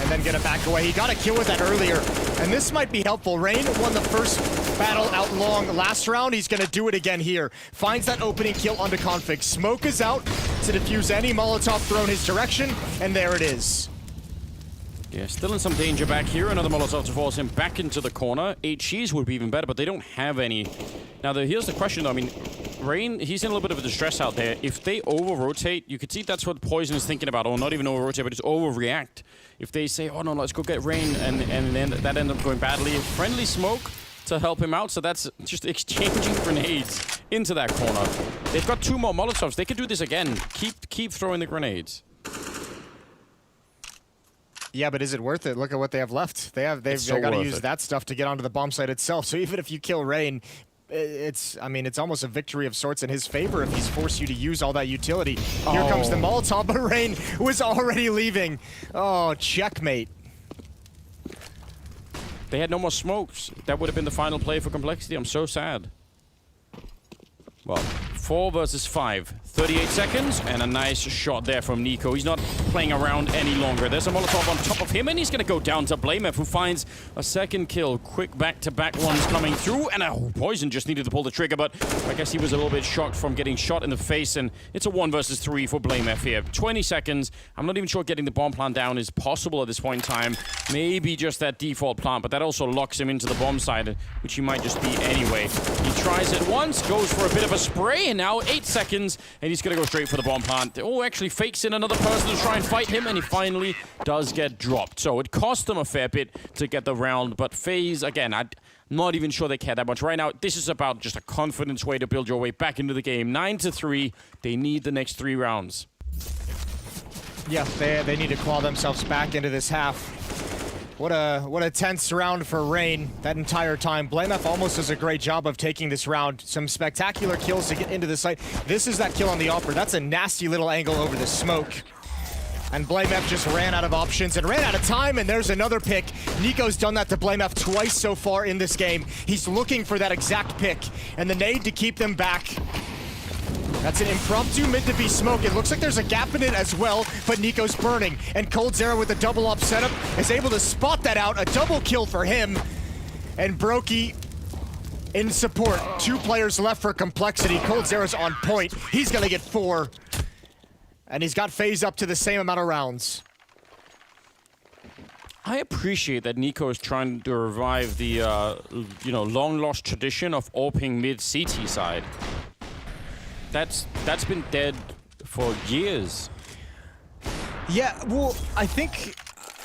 and then gonna back away. He got a kill with that earlier, and this might be helpful. Rain won the first battle out long last round. He's gonna do it again here. Finds that opening kill onto Config. Smoke is out to defuse any Molotov thrown his direction, and there it is. Yeah, still in some danger back here. Another Molotov to force him back into the corner. HGs would be even better, but they don't have any. Now, here's the question, though. I mean, Rain, he's in a little bit of a distress out there. If they over-rotate, you could see that's what Poison is thinking about. Or not even over-rotate, but just overreact. If they say, oh, no, let's go get Rain, and then that ends up going badly. Friendly smoke to help him out, so that's just exchanging grenades into that corner. They've got 2 more Molotovs. They could do this again. Keep throwing the grenades. Yeah, but is it worth it? Look at what they have left. They've got to use that stuff to get onto the bomb site itself. So even if you kill Rain, it's almost a victory of sorts in his favor if he's forced you to use all that utility. Here comes the Molotov, but Rain was already leaving. Oh, checkmate. They had no more smokes. That would have been the final play for Complexity. I'm so sad. Well, 4 versus 5. 38 seconds, and a nice shot there from Nico. He's not playing around any longer. There's a Molotov on top of him, and he's going to go down to Blamev, who finds a second kill. Quick back-to-back ones coming through, and Poison just needed to pull the trigger, but I guess he was a little bit shocked from getting shot in the face, and it's a 1 versus 3 for Blamev here. 20 seconds. I'm not even sure getting the bomb plant down is possible at this point in time. Maybe just that default plant, but that also locks him into the bomb side, which he might just be anyway. He tries it once, goes for a bit of a spray, and now 8 seconds, and he's going to go straight for the bomb plant. Oh, actually fakes in another person to try and fight him, and he finally does get dropped. So it cost them a fair bit to get the round, but FaZe, again, I'm not even sure they care that much. Right now, this is about just a confidence way to build your way back into the game. 9-3, they need the next 3 rounds. Yeah, they need to claw themselves back into this half. What a tense round for Rain that entire time. Blamev almost does a great job of taking this round. Some spectacular kills to get into the site. This is that kill on the upper. That's a nasty little angle over the smoke. And Blamev just ran out of options and ran out of time, and there's another pick. Nico's done that to Blamev twice so far in this game. He's looking for that exact pick, and the nade to keep them back. That's an impromptu mid-to-B smoke. It looks like there's a gap in it as well, but Nico's burning. And coldzera with the double up setup is able to spot that out. A double kill for him. And Brokey in support. 2 players left for Complexity. coldzera's on point. He's gonna get 4. And he's got FaZe up to the same amount of rounds. I appreciate that Nico is trying to revive the, long-lost tradition of AWPing mid-CT side. That's been dead for years. Yeah, well,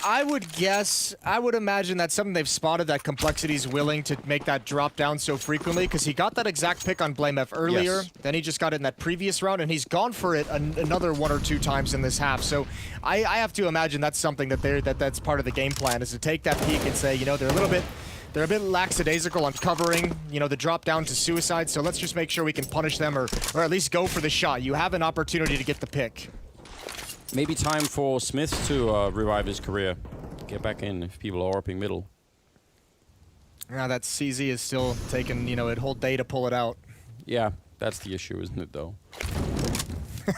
I would imagine that's something they've spotted, that Complexity's willing to make that drop down so frequently, because he got that exact pick on Blamev earlier, yes. Then he just got it in that previous round, and he's gone for it another 1 or 2 times in this half. So I have to imagine that's something that's part of the game plan, is to take that peek and say, they're a bit lackadaisical on covering, the drop down to suicide, so let's just make sure we can punish them or at least go for the shot. You have an opportunity to get the pick. Maybe time for Smith to revive his career. Get back in if people are AWPing middle. Now that CZ is still taking, a whole day to pull it out. Yeah, that's the issue, isn't it, though?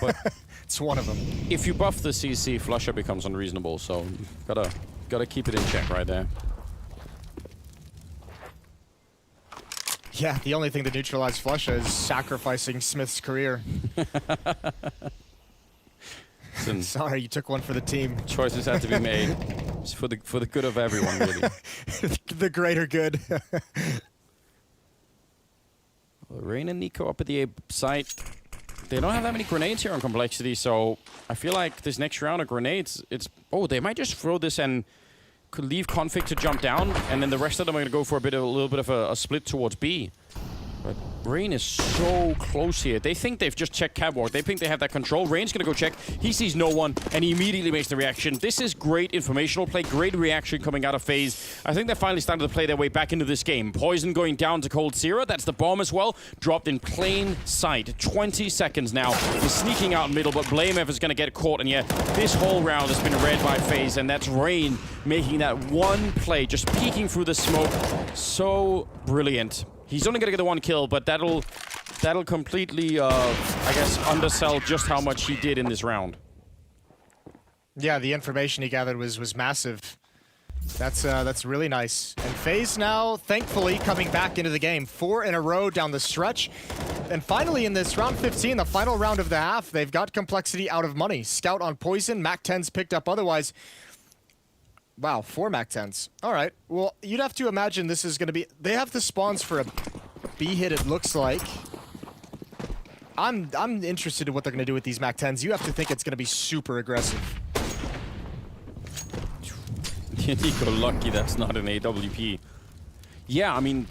But it's one of them. If you buff the CC, Flusher becomes unreasonable, so gotta keep it in check right there. Yeah, the only thing that neutralized Flusha is sacrificing Smith's career. Sorry, you took one for the team. Choices had to be made. It's for the good of everyone, really. The greater good. Rain and Nico up at the A site. They don't have that many grenades here on Complexity, so I feel like this next round of grenades, they might just throw this and could leave Config to jump down, and then the rest of them are going to go for a little bit of a split towards B. But Rain is so close here. They think they've just checked catwalk. They think they have that control. Rain's gonna go check. He sees no one, and he immediately makes the reaction. This is great informational play, great reaction coming out of FaZe. I think they're finally starting to play their way back into this game. Poison going down to Cold Zero. That's the bomb as well. Dropped in plain sight. 20 seconds now. He's sneaking out middle, but Blamev is gonna get caught. And yeah, this whole round has been read by FaZe, and that's Rain making that one play, just peeking through the smoke. So brilliant. He's only gonna get the one kill, but that'll completely, I guess, undersell just how much he did in this round. Yeah, the information he gathered was massive. That's really nice. And FaZe now, thankfully, coming back into the game. 4 in a row down the stretch. And finally, in this round 15, the final round of the half, they've got Complexity out of money. Scout on Poison, Mac-10's picked up otherwise. Wow, 4 Mac-10s. All right. Well, you'd have to imagine this is going to be... They have the spawns for a B hit, it looks like. I'm interested in what they're going to do with these Mac-10s. You have to think it's going to be super aggressive. Nico, lucky that's not an AWP. Yeah, I mean,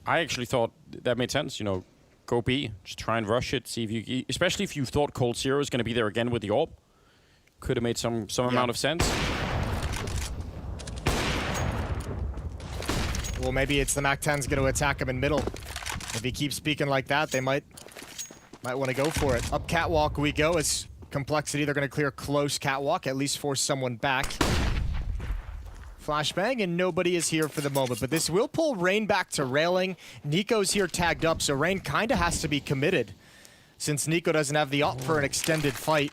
I actually thought that made sense. You know, go B, just try and rush it. See if you... Especially if you thought Cold Zero is going to be there again with the AWP. Could have made some amount of sense. Well, maybe it's the Mac-10's going to attack him in middle. If he keeps speaking like that, they might want to go for it. Up catwalk we go as Complexity. They're going to clear close catwalk, at least force someone back. Flashbang, and nobody is here for the moment. But this will pull Rain back to railing. Nico's here tagged up, so Rain kind of has to be committed since Nico doesn't have the ult for an extended fight.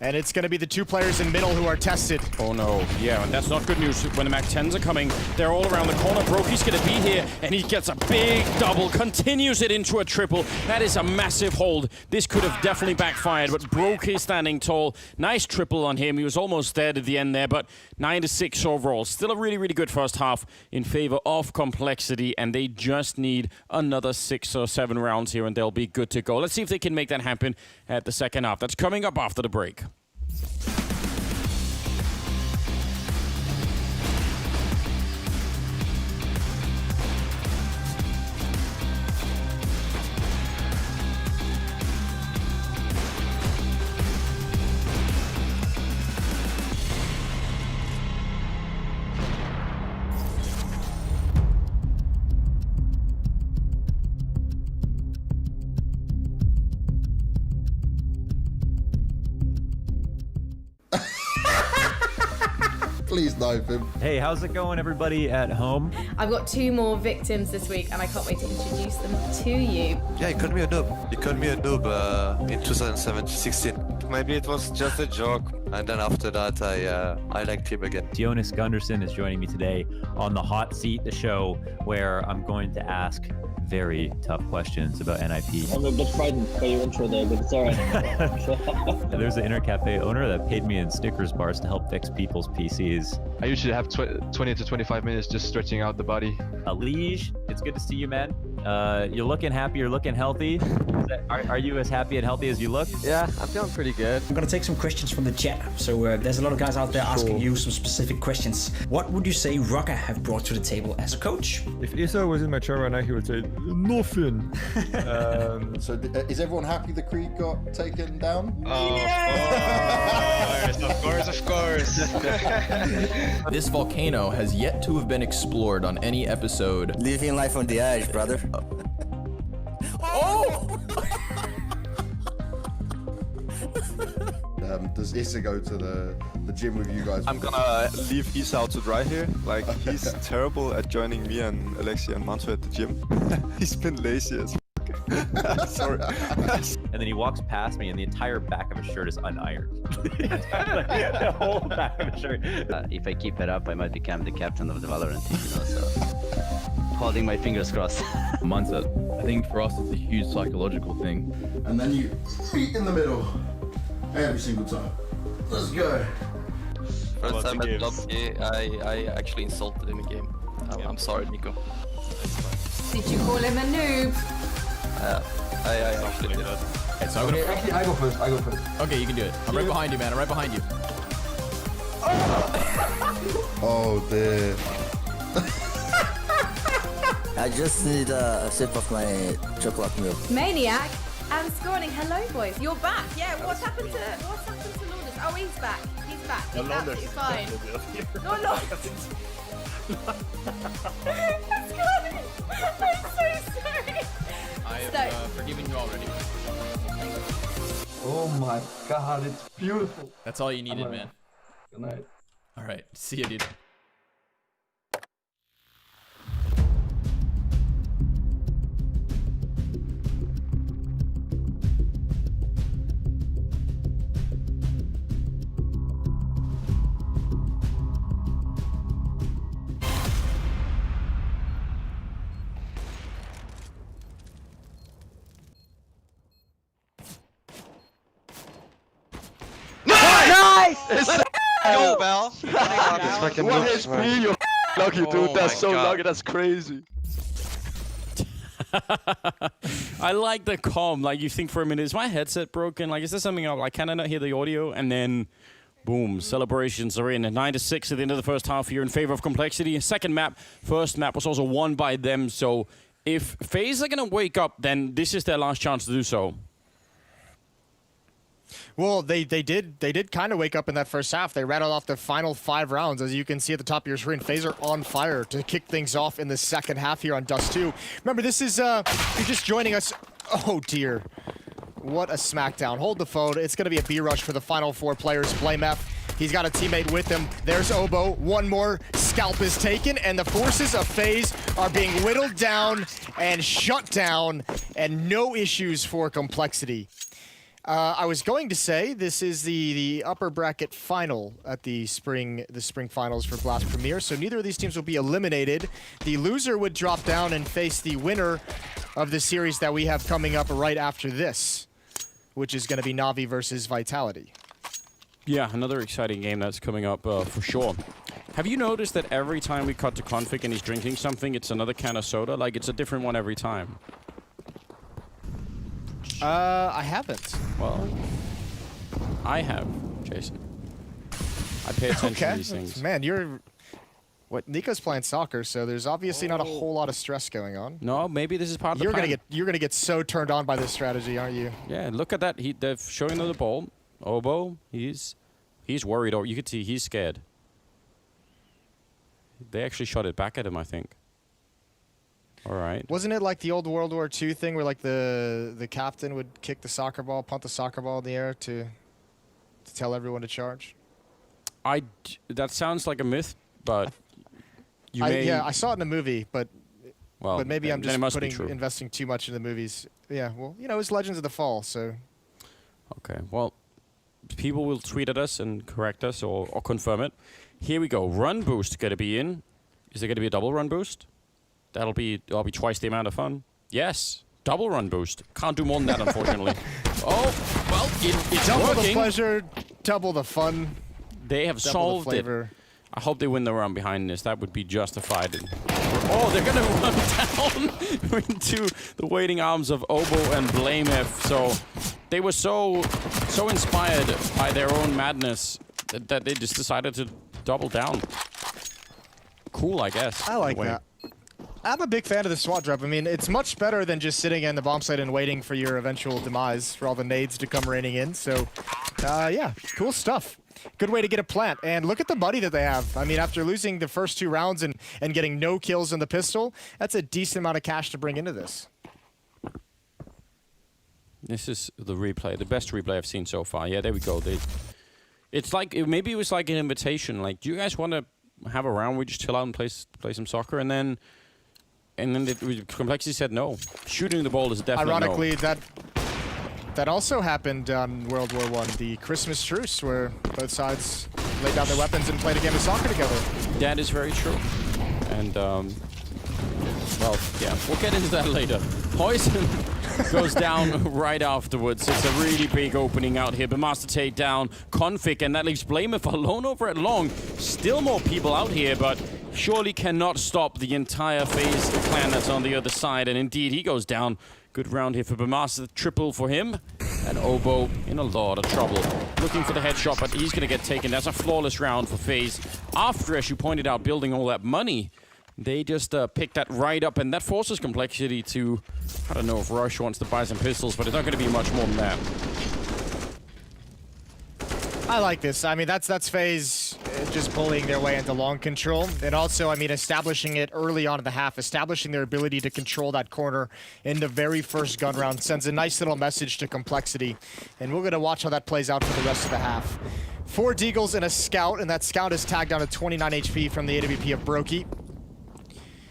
And it's going to be the 2 players in middle who are tested. Oh no, yeah, and that's not good news. When the Mac-10s are coming, they're all around the corner. Broky's going to be here, and he gets a big double, continues it into a triple. That is a massive hold. This could have definitely backfired, but Broky standing tall. Nice triple on him. He was almost dead at the end there, but 9-6 overall. Still a really, really good first half in favor of Complexity, and they just need another 6 or 7 rounds here, and they'll be good to go. Let's see if they can make that happen at the second half. That's coming up after the break. Please knife him. Hey, how's it going, everybody at home? I've got 2 more victims this week, and I can't wait to introduce them to you. Yeah, you called me a noob. You called me a noob in 2016. Maybe it was just a joke, and then after that, I liked him again. Jonas Gunderson is joining me today on the Hot Seat, the show where I'm going to ask very tough questions about NIP. I'm a bit frightened by your intro there, but it's alright. There's an internet cafe owner that paid me in Snickers bars to help fix people's PCs. I usually have 20 to 25 minutes just stretching out the body. Alige, it's good to see you, man. You're looking happy, you're looking healthy. Are you as happy and healthy as you look? Yeah, I'm feeling pretty good. I'm gonna take some questions from the chat. So there's a lot of guys out there asking you some specific questions. What would you say Rocker have brought to the table as a coach? If Isa was in my chair right now, he would say, nothing. So is everyone happy the Creed got taken down? Oh, of course. This volcano has yet to have been explored on any episode. Living life on the edge, brother. Oh! Does Issa go to the gym with you guys? I'm gonna leave Isa out to dry here. Like, he's terrible at joining me and Alexia and Manto at the gym. He's been lazy as fuck. Sorry. And then he walks past me and the entire back of his shirt is unironed. The whole back of his shirt. If I keep it up, I might become the captain of the Valorant team, you know, so holding my fingers crossed. Mindset. I think for us it's a huge psychological thing. And then you feet in the middle every single time. Let's go. First time at Lobby, I actually insulted him in game. I'm sorry, Nico. Did you call him a noob? I actually did. Okay, so Actually, I go first. Okay, you can do it. I'm right behind you, man. I'm right behind you. Oh dear. I just need a sip of my chocolate milk. Maniac and Scorning. Hello, boys. You're back. Yeah. What's happened to Lourdes? Oh, he's back. He's back. He's absolutely fine. No, Lourdes. Scorning. I'm so sorry. I have forgiven you already. Oh my god, it's beautiful. That's all you needed, man. Good night. All right, see you, dude. Nice! Go, Val. What HP, you lucky dude. That's so lucky. That's crazy. I like the calm. Like, you think for a minute, is my headset broken? Like, is there something up? I cannot hear the audio. And then, boom, celebrations are in. 9-6 at the end of the first half here in favor of Complexity. Second map, first map was also won by them. So if FaZe are going to wake up, then this is their last chance to do so. Well, they did kind of wake up in that first half. They rattled off the final 5 rounds. As you can see at the top of your screen, FaZe are on fire to kick things off in the second half here on Dust 2. Remember, this is, if you're just joining us, oh dear. What a smackdown. Hold the phone. It's going to be a B-rush for the final 4 players. Blame F. He's got a teammate with him. There's Obo. One more scalp is taken, and the forces of FaZe are being whittled down and shut down, and no issues for Complexity. I was going to say this is the upper bracket final at the spring finals for Blast Premier, so neither of these teams will be eliminated. The loser would drop down and face the winner of the series that we have coming up right after this, which is going to be Navi versus Vitality. Yeah, another exciting game that's coming up for sure. Have you noticed that every time we cut to Config and he's drinking something, it's another can of soda? Like, it's a different one every time. I haven't. Well, I have, Jason. I pay attention to these things. Man, Nico's playing soccer, so there's obviously not a whole lot of stress going on. No, maybe this is part of the plan. You're gonna get so turned on by this strategy, aren't you? Yeah, look at that. They're showing them the ball. Obo, he's worried, or you could see he's scared. They actually shot it back at him, I think. All right. Wasn't it like the old World War II thing where like the captain would kick the soccer ball, punt the soccer ball in the air to tell everyone to charge? That sounds like a myth, but yeah, I saw it in a movie, but maybe I'm just investing too much in the movies. Yeah, well, you know, it's Legends of the Fall, so. Okay, well, people will tweet at us and correct us or confirm it. Here we go. Run boost going to be in. Is there going to be a double run boost? That'll be twice the amount of fun. Yes, double run boost. Can't do more than that, unfortunately. Oh, well, it's double working. The pleasure, double the fun. They have solved it. I hope they win the round behind this. That would be justified. Oh, they're going to run down into the waiting arms of Obo and Blame F. So they were so inspired by their own madness that they just decided to double down. Cool, I guess. I like that. I'm a big fan of the SWAT drop. I mean, it's much better than just sitting in the bomb site and waiting for your eventual demise, for all the nades to come raining in. So, yeah, cool stuff. Good way to get a plant. And look at the money that they have. I mean, after losing the first 2 rounds and getting no kills in the pistol, that's a decent amount of cash to bring into this. This is the replay, the best replay I've seen so far. Yeah, there we go. It's like, maybe it was like an invitation. Like, do you guys want to have a round where we just chill out and play some soccer? And then Complexity said no. Shooting the ball is definitely ironically, no. that also happened on World War I, the Christmas truce, where both sides laid down their weapons and played a game of soccer together. That is very true. And, well, yeah, we'll get into that later. Poison goes down right afterwards. It's a really big opening out here. But Master take down Config, and that leaves Blameth alone over at Long. Still more people out here, but surely cannot stop the entire FaZe clan that's on the other side. And indeed, he goes down. Good round here for Bamasa. Triple for him. And Obo in a lot of trouble. Looking for the headshot, but he's going to get taken. That's a flawless round for FaZe. After, as you pointed out, building all that money. They just picked that right up, and that forces Complexity to... I don't know if Rush wants to buy some pistols, but it's not going to be much more than that. I like this. I mean, that's FaZe just bullying their way into long control. And also, I mean, establishing it early on in the half, establishing their ability to control that corner in the very first gun round sends a nice little message to Complexity. And we're going to watch how that plays out for the rest of the half. 4 Deagles and a Scout, and that Scout is tagged down to 29 HP from the AWP of Brokey.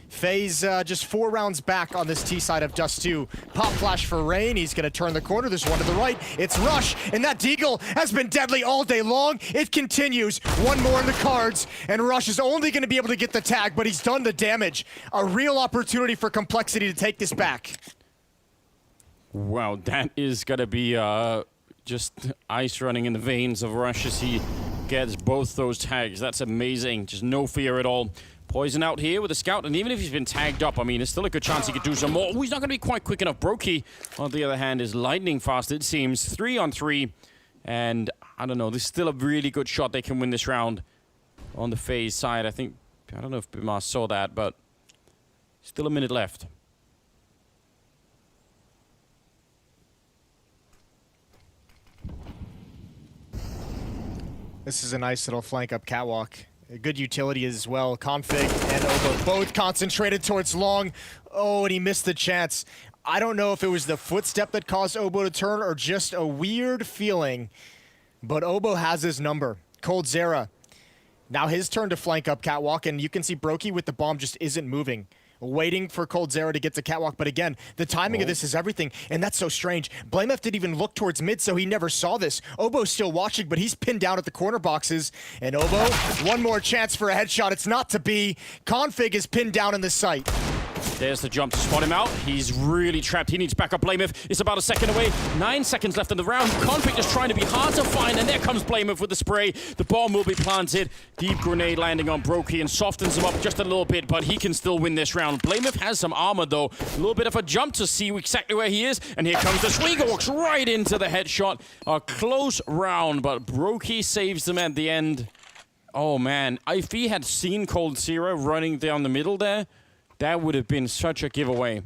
FaZe just 4 rounds back on this T side of Dust 2. Pop flash for Rain. He's going to turn the corner. There's one to the right. It's Rush, and that Deagle has been deadly all day long. It continues. One more in the cards, and Rush is only going to be able to get the tag, but he's done the damage. A real opportunity for Complexity to take this back. Wow, that is going to be just ice running in the veins of Rush as he gets both those tags. That's amazing. Just no fear at all. Poison out here with a Scout, and even if he's been tagged up, I mean, there's still a good chance he could do some more. Oh, he's not going to be quite quick enough. Brokey, on the other hand, is lightning fast, it seems. 3 on 3, and I don't know, there's still a really good shot they can win this round on the FaZe side. I don't know if Bimar saw that, but still a minute left. This is a nice little flank up catwalk. A good utility as well. Config and Obo both concentrated towards long. Oh, and he missed the chance. I don't know if it was the footstep that caused Obo to turn or just a weird feeling, but Obo has his number. Coldzera. Now his turn to flank up catwalk, and you can see Brokey with the bomb just isn't moving. Waiting for Coldzera to get to catwalk, but again, the timing of this is everything, and that's so strange. Blamef didn't even look towards mid, so he never saw this. Obo's still watching, but he's pinned down at the corner boxes, and Obo, one more chance for a headshot. It's not to be. Config is pinned down in the sight. There's the jump to spot him out. He's really trapped. He needs backup. Blamef is about a second away. 9 seconds left in the round. Config just trying to be hard to find, and there comes Blamef with the spray. The bomb will be planted. Deep grenade landing on Brokey and softens him up just a little bit, but he can still win this round. Blamef has some armor, though. A little bit of a jump to see exactly where he is, and here comes the Swinger. Walks right into the headshot. A close round, but Brokey saves them at the end. Oh, man. If he had seen Coldzera running down the middle there, that would have been such a giveaway.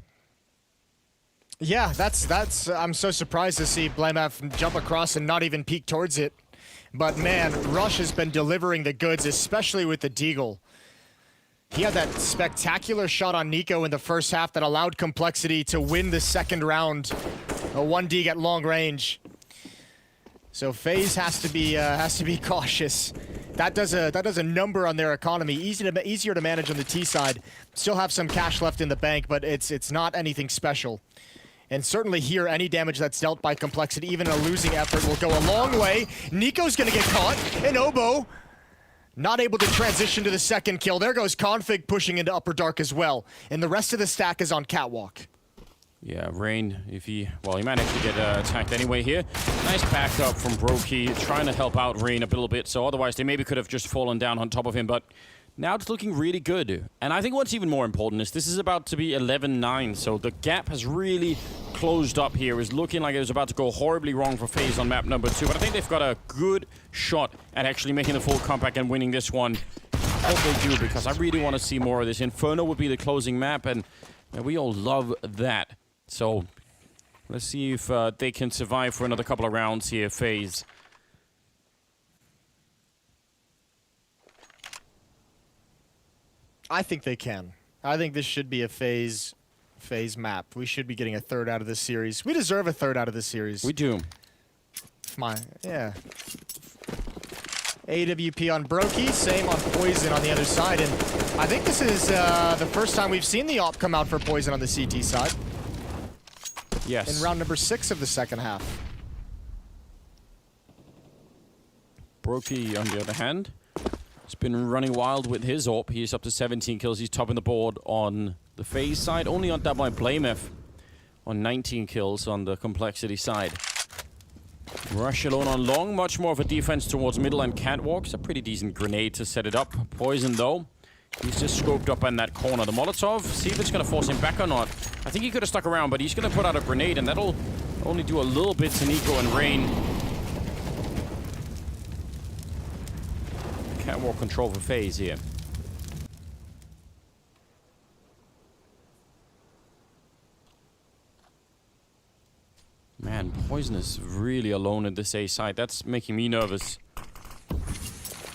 Yeah, that's I'm so surprised to see Blamef jump across and not even peek towards it. But man, Rush has been delivering the goods, especially with the Deagle. He had that spectacular shot on Nico in the first half that allowed Complexity to win the second round. A 1D at long range. So FaZe has to be cautious. That does a number on their economy. Easier to manage on the T side. Still have some cash left in the bank, but it's not anything special. And certainly here, any damage that's dealt by Complexity, even a losing effort, will go a long way. Nico's gonna get caught, and Obo not able to transition to the second kill. There goes Config pushing into Upper Dark as well. And the rest of the stack is on catwalk. Yeah, Rain, he might actually get attacked anyway here. Nice backup from Brokey, trying to help out Rain a little bit, so otherwise they maybe could have just fallen down on top of him, but now it's looking really good. And I think what's even more important is this is about to be 11-9, so the gap has really closed up here. It's looking like it was about to go horribly wrong for FaZe on map number 2, but I think they've got a good shot at actually making the full comeback and winning this one. I hope they do, because I really want to see more of this. Inferno would be the closing map, and we all love that. So, let's see if they can survive for another couple of rounds here, FaZe. I think they can. I think this should be a FaZe map. We should be getting a third out of this series. We deserve a third out of this series. We do. Yeah. AWP on Brokey, same on Poison on the other side, and I think this is the first time we've seen the AWP come out for Poison on the CT side. Yes. In round number 6 of the second half. Brokey, on the other hand, has been running wild with his AWP. He's up to 17 kills. He's topping the board on the FaZe side. Only on that by Blamef on 19 kills on the Complexity side. Rush alone on long. Much more of a defense towards middle and catwalk. It's a pretty decent grenade to set it up. Poison, though. He's just scoped up in that corner. The Molotov, see if it's going to force him back or not. I think he could have stuck around, but he's going to put out a grenade, and that'll only do a little bit to Nico and Rain. Catwalk control for FaZe here. and Poison is really alone in this A side. That's making me nervous.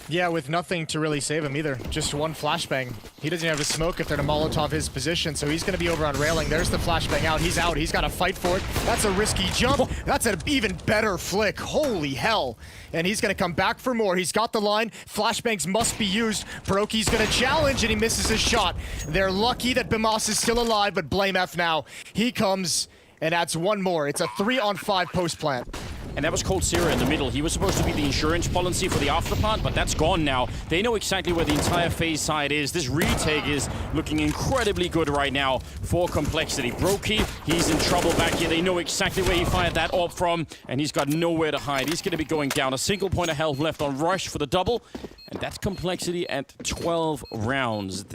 Yeah, with nothing to really save him either. Just one flashbang. He doesn't have a smoke if they're to Molotov his position, so he's going to be over on railing. There's the flashbang out. He's out. He's got to fight for it. That's a risky jump. That's an even better flick. Holy hell. And he's going to come back for more. He's got the line. Flashbangs must be used. Broki's going to challenge, and he misses his shot. They're lucky that Bimas is still alive, but blame F now. He comes and adds one more. It's a 3-on-5 post plant. And that was Cold Zero in the middle. He was supposed to be the insurance policy for the after plant, but that's gone now. They know exactly where the entire FaZe side is. This retake is looking incredibly good right now for Complexity. Broky, he's in trouble back here. They know exactly where he fired that AWP from, and he's got nowhere to hide. He's going to be going down. A single point of health left on Rush for the double, and that's Complexity at 12 rounds.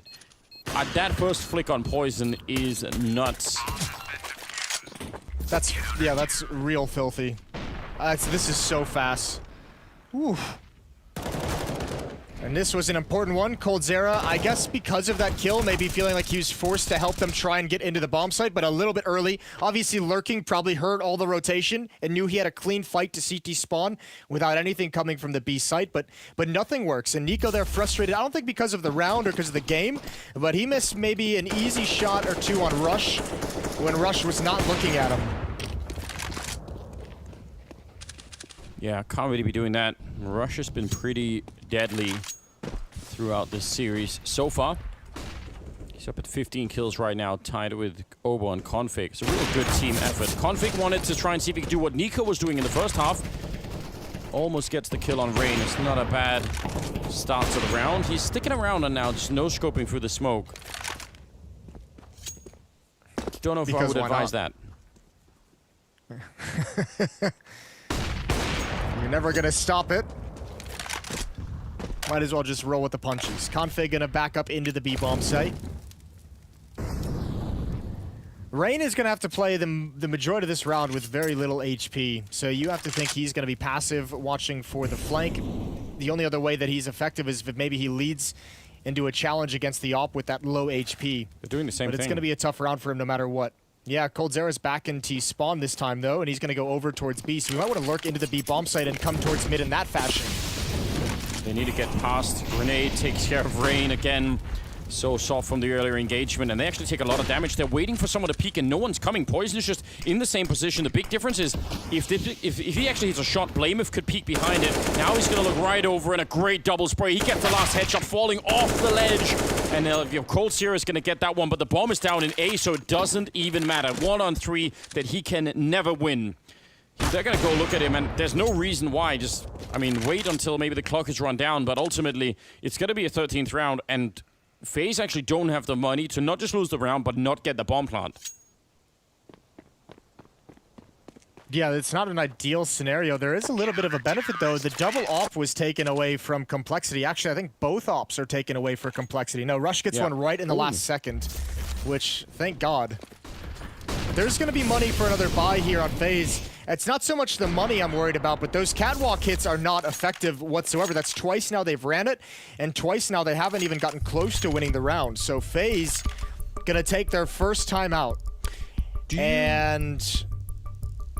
That first flick on Poison is nuts. That's real filthy. This is so fast. Oof. And this was an important one. Coldzera, I guess because of that kill, maybe feeling like he was forced to help them try and get into the bomb site, but a little bit early. Obviously lurking, probably heard all the rotation and knew he had a clean fight to CT spawn without anything coming from the B site, but nothing works. And Nico there frustrated, I don't think because of the round or because of the game, but he missed maybe an easy shot or two on Rush when Rush was not looking at him. Yeah, can't really be doing that. Rush has been pretty deadly throughout this series so far. He's up at 15 kills right now, tied with Obo and Config. It's a real good team effort. Config wanted to try and see if he could do what Nico was doing in the first half. Almost gets the kill on Rain. It's not a bad start to the round. He's sticking around and now just no-scoping through the smoke. Don't know if I would advise that. You're never gonna stop it. Might as well just roll with the punches. Config gonna back up into the B-bomb site. Rain is gonna have to play the majority of this round with very little HP, so you have to think he's gonna be passive, watching for the flank. The only other way that he's effective is if maybe he leads into a challenge against the AWP with that low HP. They're doing the same thing. But it's gonna be a tough round for him no matter what. Yeah, Coldzera's back in T-spawn this time, though, and he's going to go over towards B, so we might want to lurk into the B-bomb site and come towards mid in that fashion. They need to get past. Grenade takes care of Rain again. So soft from the earlier engagement, and they actually take a lot of damage. They're waiting for someone to peek, and no one's coming. Poison is just in the same position. The big difference is if he actually hits a shot, Blameth could peek behind it. Now he's going to look right over, and a great double spray. He gets the last headshot falling off the ledge, and Cold Zero is going to get that one, but the bomb is down in A, so it doesn't even matter. 1-on-3 that he can never win. They're going to go look at him, and there's no reason why. Just, I mean, wait until maybe the clock is run down, but ultimately, it's going to be a 13th round, and FaZe actually don't have the money to not just lose the round, but not get the bomb plant. Yeah, it's not an ideal scenario. There is a little bit of a benefit, though. The double AWP was taken away from Complexity. Actually, I think both AWPs are taken away for Complexity. No, Rush gets one right in the last second, which, thank God. There's going to be money for another buy here on FaZe. It's not so much the money I'm worried about, but those catwalk hits are not effective whatsoever. That's twice now they've ran it, and twice now they haven't even gotten close to winning the round. So FaZe gonna take their first time out. And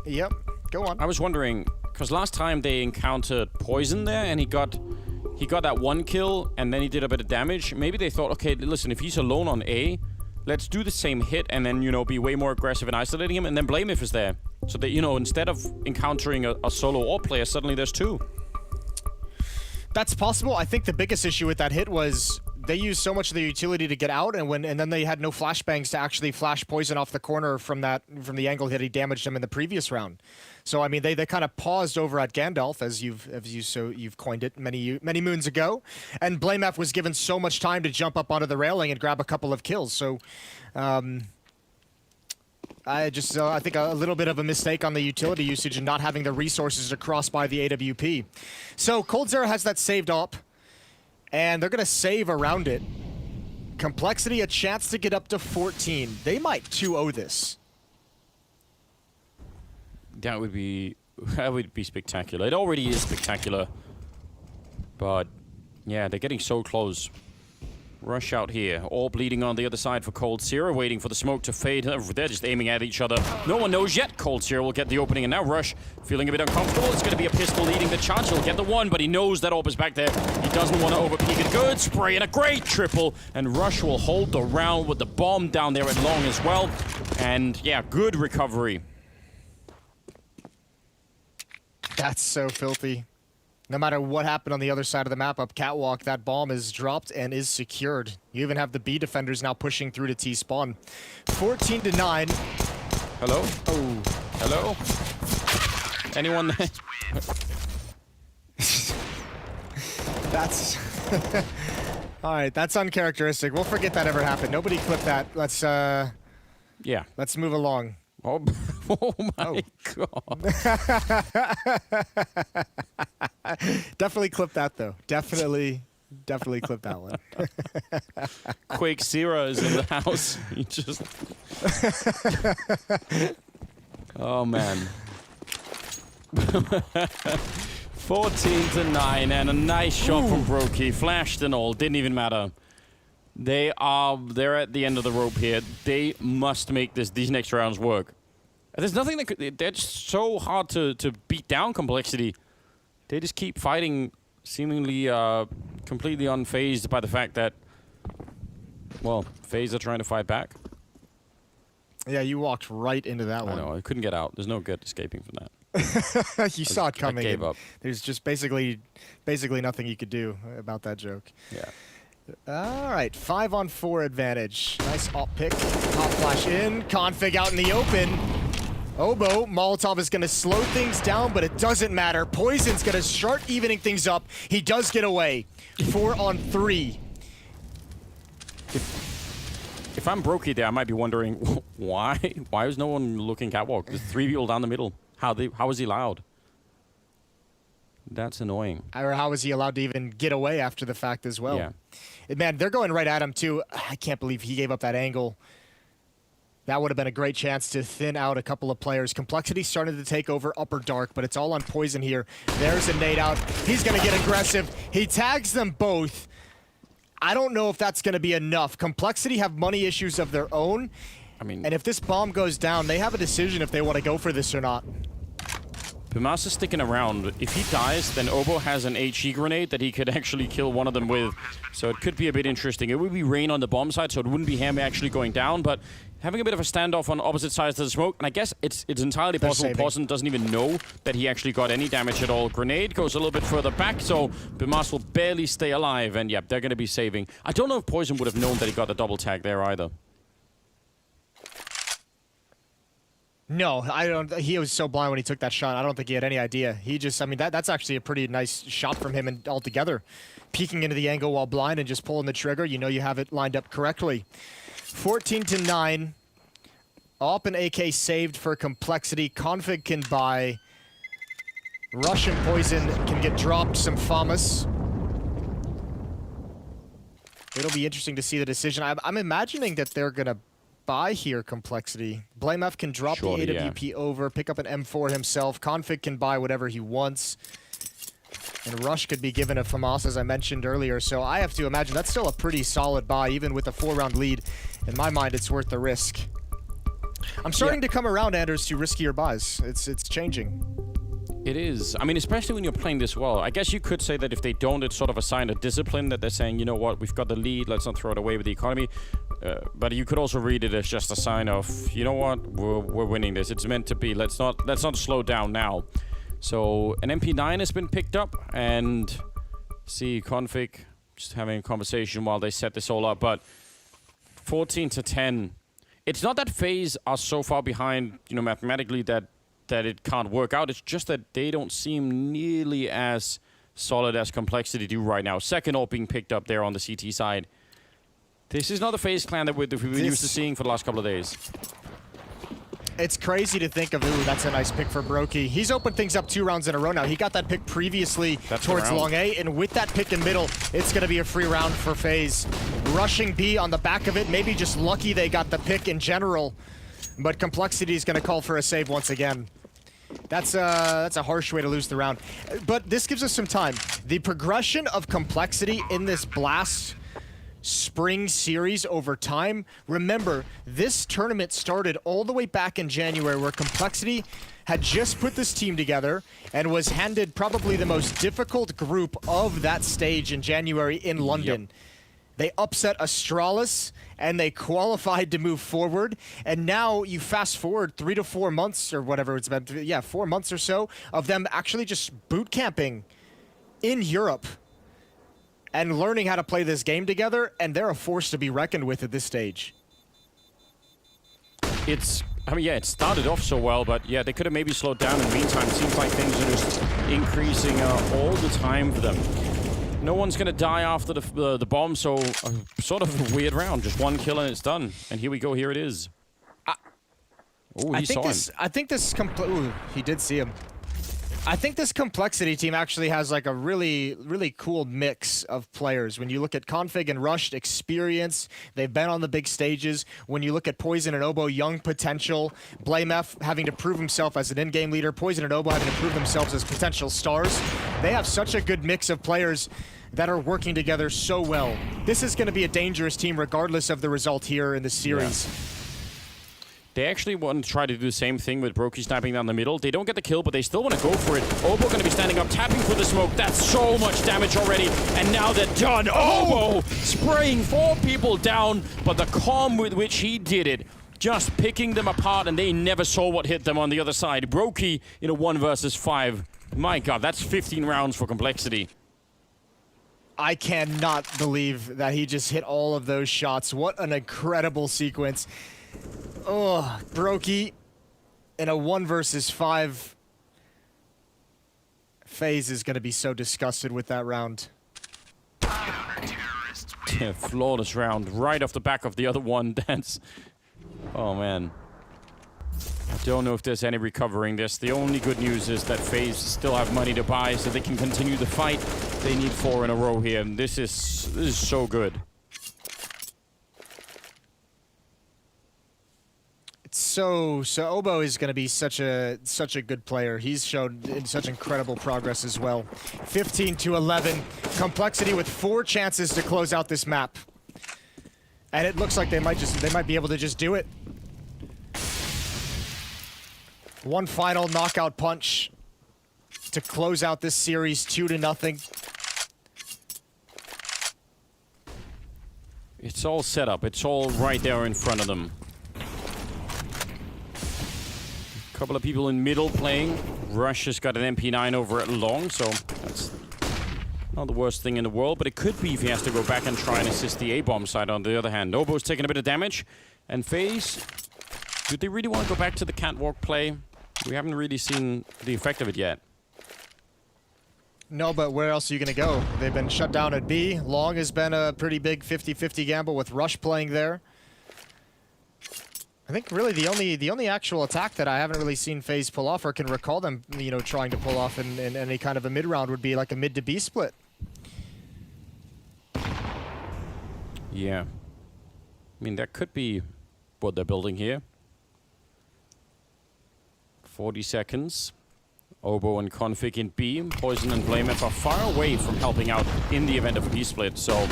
yep, go on. I was wondering, because last time they encountered Poison there, and he got that one kill, and then he did a bit of damage. Maybe they thought, okay, listen, if he's alone on A, let's do the same hit and then, you know, be way more aggressive in isolating him, and then Blameth is there. So that, you know, instead of encountering a solo AWP player, suddenly there's two. That's possible. I think the biggest issue with that hit was they used so much of their utility to get out, and then they had no flashbangs to actually flash Poison off the corner from the angle that he damaged him in the previous round. So I mean, they kind of paused over at Gandalf, as you've coined it many moons ago, and Blameth was given so much time to jump up onto the railing and grab a couple of kills. So I think a little bit of a mistake on the utility usage and not having the resources to cross by the AWP. So Coldzera has that saved up, and they're going to save around it. Complexity, a chance to get up to 14. They might 2-0 this. That would be spectacular. It already is spectacular. But yeah, they're getting so close. Rush out here. All bleeding on the other side for Cold Zero, waiting for the smoke to fade. They're just aiming at each other. No one knows yet. Cold Zero will get the opening, and now Rush feeling a bit uncomfortable. It's going to be a pistol leading the charge. He'll get the one, but he knows that Orb is back there. He doesn't want to overpeak it. Good spray and a great triple, and Rush will hold the round with the bomb down there at long as well. And yeah, good recovery. That's so filthy. No matter what happened on the other side of the map up Catwalk, that bomb is dropped and is secured. You even have the B defenders now pushing through to T-spawn. 14-9. Hello? Oh. Hello? Anyone there? That's... Alright, that's uncharacteristic. We'll forget that ever happened. Nobody clip that. Let's, yeah. Let's move along. Oh, oh my god. Definitely clip that, though. Definitely clip that one. Quake Zero is in the house. He just... Oh, man. 14-9, and a nice shot from Brokey. Flashed and all. Didn't even matter. They're at the end of the rope here. They must make these next rounds work. There's nothing that could... They're just so hard to beat down Complexity. They just keep fighting, seemingly completely unfazed by the fact that, well, FAZE are trying to fight back. Yeah, you walked right into that one. I know, I couldn't get out. There's no good escaping from that. You saw it coming. I gave up. There's just basically nothing you could do about that joke. Yeah. All right, 5-on-4 advantage. Nice op pick. Hot flash in. Config out in the open. Obo, Molotov is going to slow things down, but it doesn't matter. Poison's going to start evening things up. He does get away. 4-on-3. If I'm Brokey there, I might be wondering why is no one looking Catwalk? There's 3 people down the middle. How is he allowed? That's annoying. Or how is he allowed to even get away after the fact as well? Yeah. Man, they're going right at him too. I can't believe he gave up that angle. That would have been a great chance to thin out a couple of players. Complexity started to take over Upper Dark, but it's all on Poison here. There's a nade out. He's going to get aggressive. He tags them both. I don't know if that's going to be enough. Complexity have money issues of their own. I mean, and if this bomb goes down, they have a decision if they want to go for this or not. Pumas is sticking around. If he dies, then Obo has an HE grenade that he could actually kill one of them with. So it could be a bit interesting. It would be Rain on the bomb side, so it wouldn't be him actually going down, but having a bit of a standoff on opposite sides of the smoke, and I guess it's entirely possible Poison doesn't even know that he actually got any damage at all. Grenade goes a little bit further back, so Pumas will barely stay alive, and yeah, they're going to be saving. I don't know if Poison would have known that he got a double tag there either. No, I don't. He was so blind when he took that shot. I don't think he had any idea. He just, I mean, that's actually a pretty nice shot from him and altogether. Peeking into the angle while blind and just pulling the trigger. You know you have it lined up correctly. 14-9. Op and AK saved for Complexity. Config can buy. Russian Poison can get dropped. Some FAMAS. It'll be interesting to see the decision. I'm imagining that they're going to buy here, Complexity. Blame F can drop the AWP over, pick up an M4 himself. Config can buy whatever he wants. And Rush could be given a FAMAS, as I mentioned earlier. So I have to imagine that's still a pretty solid buy, even with a 4-round lead. In my mind, it's worth the risk. I'm starting to come around, Anders, to riskier buys. It's changing. It is. I mean, especially when you're playing this well. I guess you could say that if they don't, it's sort of a sign of discipline that they're saying, you know what, we've got the lead, let's not throw it away with the economy. But you could also read it as just a sign of, you know what, we're winning this. It's meant to be. Let's not slow down now. So an MP9 has been picked up, and see Config just having a conversation while they set this all up. But 14-10. It's not that FaZe are so far behind, you know, mathematically that it can't work out. It's just that they don't seem nearly as solid as Complexity do right now. Second all being picked up there on the CT side. This is not the FaZe clan that we've been used to seeing for the last couple of days. It's crazy to think of, ooh, that's a nice pick for Brokey. He's opened things up 2 rounds in a row now. He got that pick previously towards long A, and with that pick in middle, it's going to be a free round for FaZe. Rushing B on the back of it, maybe just lucky they got the pick in general, but Complexity is going to call for a save once again. That's a harsh way to lose the round. But this gives us some time. The progression of Complexity in this blast spring series over time. Remember, this tournament started all the way back in January, where Complexity had just put this team together and was handed probably the most difficult group of that stage in January in London. Yep. They upset Astralis, and they qualified to move forward. And now you fast forward 3 to 4 months, or whatever it's been, 4 months or so, of them actually just boot camping in Europe and learning how to play this game together, and they're a force to be reckoned with at this stage. I mean, yeah, it started off so well, but yeah, they could have maybe slowed down in the meantime. It seems like things are just increasing all the time for them. No one's going to die after the bomb, so sort of a weird round. Just one kill and it's done. And here we go, here it is. Oh, he saw him. I think this he did see him. I think this Complexity team actually has like a really, really cool mix of players. When you look at Config and Rushed, experience, they've been on the big stages. When you look at Poison and Obo, young potential. BlameF having to prove himself as an in-game leader. Poison and Obo having to prove themselves as potential stars. They have such a good mix of players that are working together so well. This is going to be a dangerous team regardless of the result here in the series. Yeah. They actually want to try to do the same thing with Brokey sniping down the middle. They don't get the kill, but they still want to go for it. Obo going to be standing up, tapping for the smoke. That's so much damage already, and now they're done. Obo spraying 4 people down, but the calm with which he did it, just picking them apart, and they never saw what hit them on the other side. Brokey in a 1 versus 5. My God, that's 15 rounds for Complexity. I cannot believe that he just hit all of those shots. What an incredible sequence. Oh, Brokey in a 1 versus 5. FaZe is going to be so disgusted with that round. Yeah, flawless round right off the back of the other one. That's... Oh, man. I don't know if there's any recovering this. The only good news is that FaZe still have money to buy, so they can continue the fight. They need 4 in a row here, and this is so good. So Obo is going to be such a good player. He's shown such incredible progress as well. 15-11, Complexity with 4 chances to close out this map, and it looks like they might be able to just do it. One final knockout punch to close out this series, 2-0. It's all set up. It's all right there in front of them. Couple of people in middle playing. Rush has got an MP9 over at long, so that's not the worst thing in the world, but it could be if he has to go back and try and assist the A-bomb side on the other hand. Nobo's taking a bit of damage, and FaZe, do they really want to go back to the catwalk play? We haven't really seen the effect of it yet. No, but where else are you going to go? They've been shut down at B. Long has been a pretty big 50-50 gamble with Rush playing there. I think really the only actual attack that I haven't really seen FaZe pull off or can recall them, you know, trying to pull off in any kind of a mid-round would be like a mid to B split. Yeah. I mean, that could be what they're building here. 40 seconds. Obo and Config in B. Poison and BlameF are far away from helping out in the event of a B split, so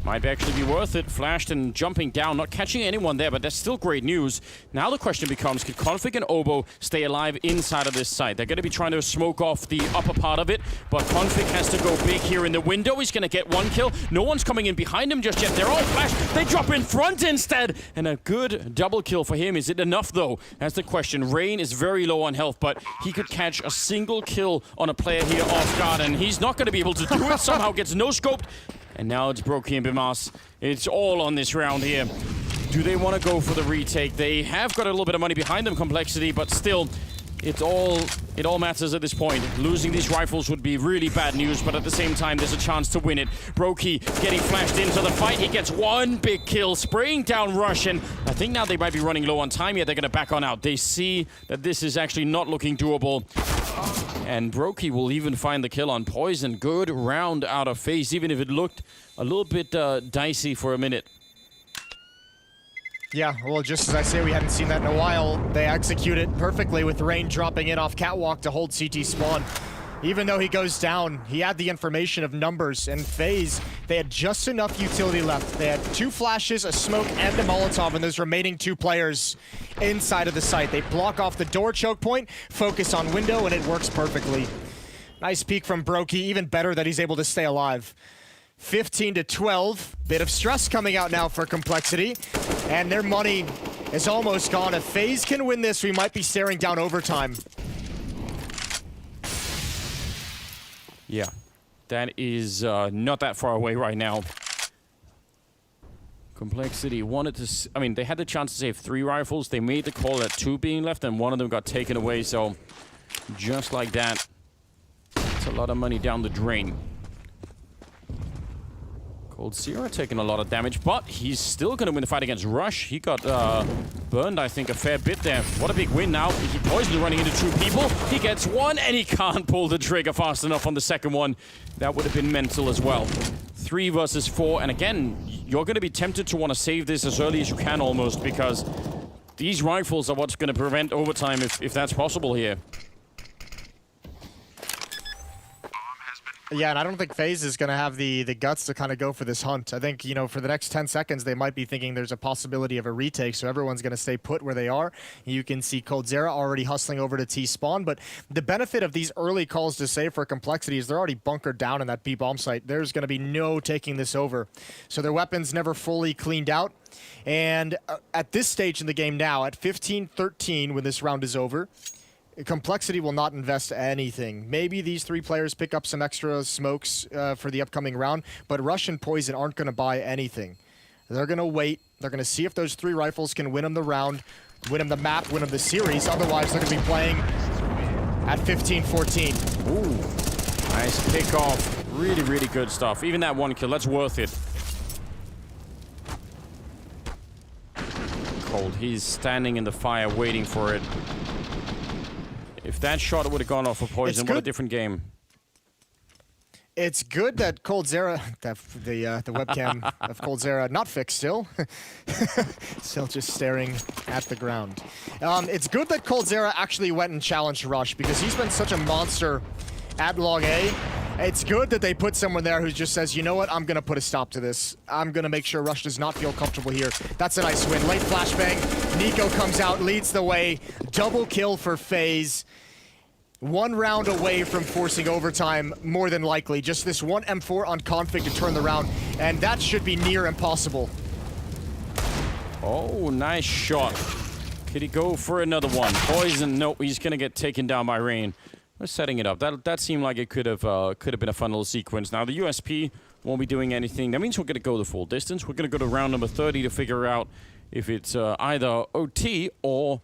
might actually be worth it. Flashed and jumping down, not catching anyone there, but that's still great news. Now the question becomes, can Config and Obo stay alive inside of this site? They're going to be trying to smoke off the upper part of it, but Config has to go big here in the window. He's going to get 1 kill. No one's coming in behind him just yet. They're all flashed. They drop in front instead, and a good double kill for him. Is it enough, though? That's the question. Rain is very low on health, but he could catch a single kill on a player here off guard, and he's not going to be able to do it. Somehow gets no-scoped. And now it's Brokey and Bimas. It's all on this round here. Do they want to go for the retake? They have got a little bit of money behind them, Complexity, but still, it all matters at this point. Losing these rifles would be really bad news, but at the same time, there's a chance to win it. Brokey getting flashed into the fight. He gets 1 big kill, spraying down Rush, and I think now they might be running low on time here. They're going to back on out. They see that this is actually not looking doable. And Brokey will even find the kill on Poison. Good round out of FaZe, even if it looked a little bit dicey for a minute. Yeah, well, just as I say, we hadn't seen that in a while. They execute it perfectly with Rain dropping in off catwalk to hold CT spawn. Even though he goes down, he had the information of numbers, and FaZe, they had just enough utility left. They had 2 flashes, a smoke, and a Molotov, and those remaining 2 players inside of the site. They block off the door choke point, focus on window, and it works perfectly. Nice peek from Brokey, even better that he's able to stay alive. 15-12, bit of stress coming out now for Complexity, and their money is almost gone. If FaZe can win this, we might be staring down overtime. Yeah, that is not that far away right now. Complexity wanted to... I mean, they had the chance to save 3 rifles. They made the call at 2 being left, and 1 of them got taken away. So, just like that, it's a lot of money down the drain. coldzera taking a lot of damage, but he's still going to win the fight against Rush. He got burned, I think, a fair bit there. What a big win now. He poisoned running into 2 people. He gets 1, and he can't pull the trigger fast enough on the second one. That would have been mental as well. 3 versus 4, and again, you're going to be tempted to want to save this as early as you can almost, because these rifles are what's going to prevent overtime if that's possible here. Yeah, and I don't think FaZe is going to have the guts to kind of go for this hunt. I think, you know, for the next 10 seconds, they might be thinking there's a possibility of a retake, so everyone's going to stay put where they are. You can see coldzera already hustling over to T-spawn, but the benefit of these early calls to save for Complexity is they're already bunkered down in that B-bomb site. There's going to be no taking this over. So their weapons never fully cleaned out. And at this stage in the game now, at 15-13 when this round is over, Complexity will not invest anything. Maybe these 3 players pick up some extra smokes for the upcoming round, but Rush and Poison aren't going to buy anything. They're going to wait. They're going to see if those 3 rifles can win them the round, win them the map, win them the series. Otherwise, they're going to be playing at 15-14. Ooh, nice pick off. Really, really good stuff. Even that 1 kill, that's worth it. Cold, he's standing in the fire waiting for it. If that shot would have gone off for Poison, what a different game. It's good that coldzera, the webcam of coldzera, not fixed still. Still just staring at the ground. It's good that coldzera actually went and challenged Rush, because he's been such a monster at log A. It's good that they put someone there who just says, you know what, I'm going to put a stop to this. I'm going to make sure Rush does not feel comfortable here. That's a nice win. Late flashbang. Nico comes out, leads the way. Double kill for FaZe. 1 round away from forcing overtime, more than likely. Just this 1 M4 on config to turn the round, and that should be near impossible. Oh, nice shot. Could he go for another one? Poison, nope, he's going to get taken down by Rain. We're setting it up. That seemed like it could have been a fun little sequence. Now, the USP won't be doing anything. That means we're going to go the full distance. We're going to go to round number 30 to figure out if it's either OT or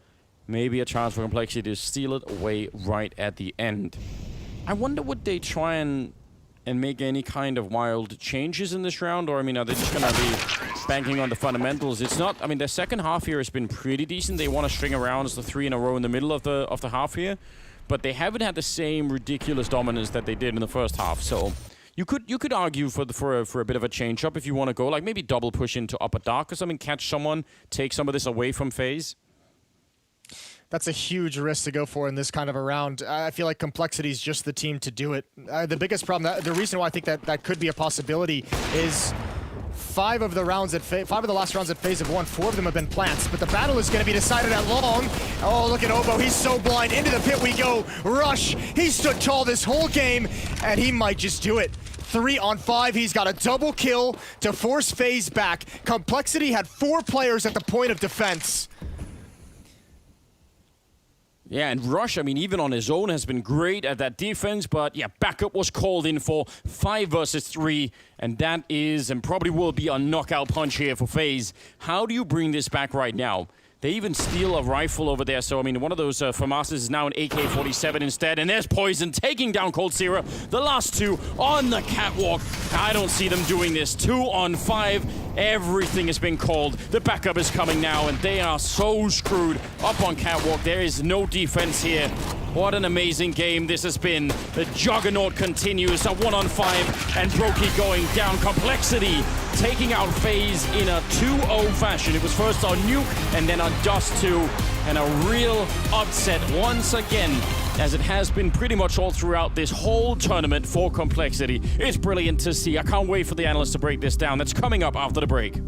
maybe a chance for Complexity to steal it away right at the end. I wonder would they try and make any kind of wild changes in this round, or I mean, are they just gonna be banking on the fundamentals? It's not. I mean, their second half here has been pretty decent. They want to string around as the 3 in a row in the middle of the half here, but they haven't had the same ridiculous dominance that they did in the first half. So you could argue for a bit of a change up if you want to go, like maybe double push into upper dark or something, catch someone, take some of this away from FaZe. That's a huge risk to go for in this kind of a round. I feel like Complexity is just the team to do it. The biggest problem, the reason why I think that could be a possibility is 5 of the last rounds at FaZe have won. 4 of them have been plants, but the battle is going to be decided at long. Oh, look at Obo. He's so blind. Into the pit we go. Rush. He stood tall this whole game, and he might just do it. 3 on 5. He's got a double kill to force FaZe back. Complexity had 4 players at the point of defense. Yeah, and Rush, I mean, even on his own, has been great at that defense, but yeah, backup was called in for 5 versus 3, and that is, and probably will be, a knockout punch here for FaZe. How do you bring this back right now? They even steal a rifle over there, so I mean, one of those FAMASs is now an AK-47 instead, and there's Poison taking down coldzera. The last 2 on the catwalk. I don't see them doing this. 2 on 5. Everything has been called. The backup is coming now, and they are so screwed up on catwalk. There is no defense here. What an amazing game this has been. The juggernaut continues. A 1 on 5, and Brokey going down. Complexity taking out FaZe in a 2-0 fashion. It was first on Nuke, and then on Dust 2, and a real upset once again as it has been pretty much all throughout this whole tournament for Complexity. It's brilliant to see. I can't wait for the analysts to break this down. That's coming up after the break.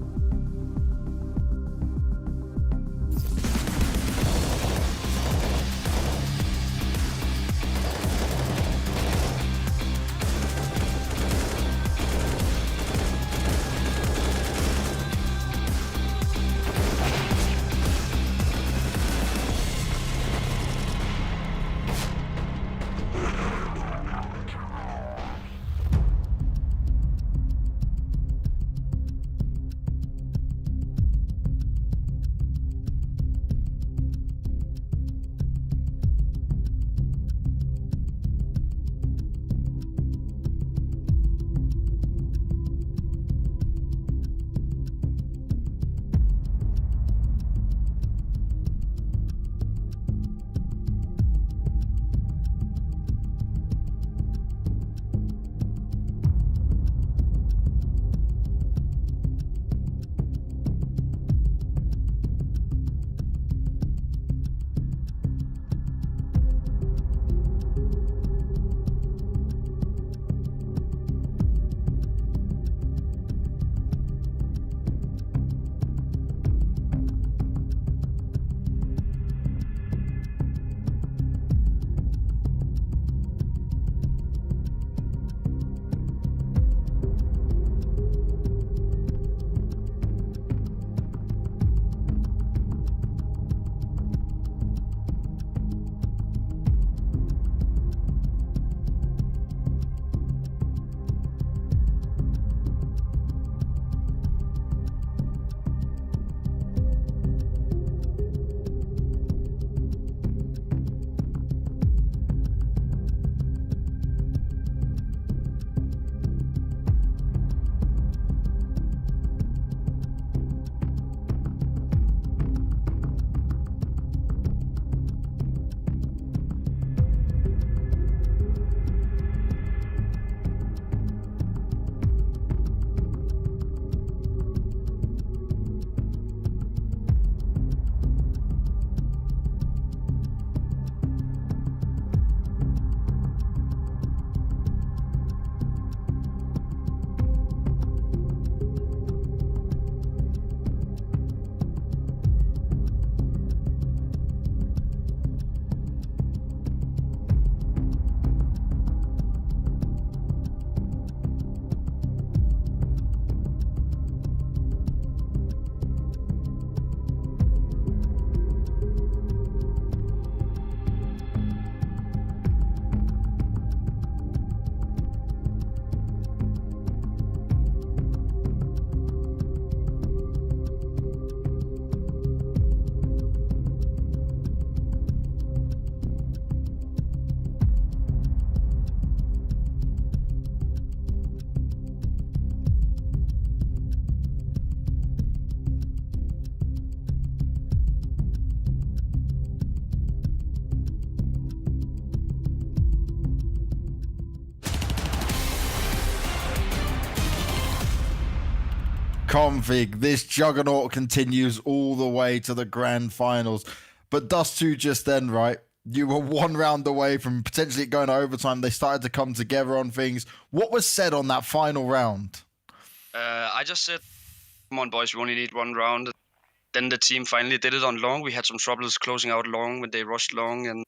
Config, this juggernaut continues all the way to the grand finals. But Dust 2 just then, right? You were one round away from potentially going to overtime. They started to come together on things. What was said on that final round? I just said, come on, boys, we only need one round. Then the team finally did it on long. We had some troubles closing out long when they rushed long and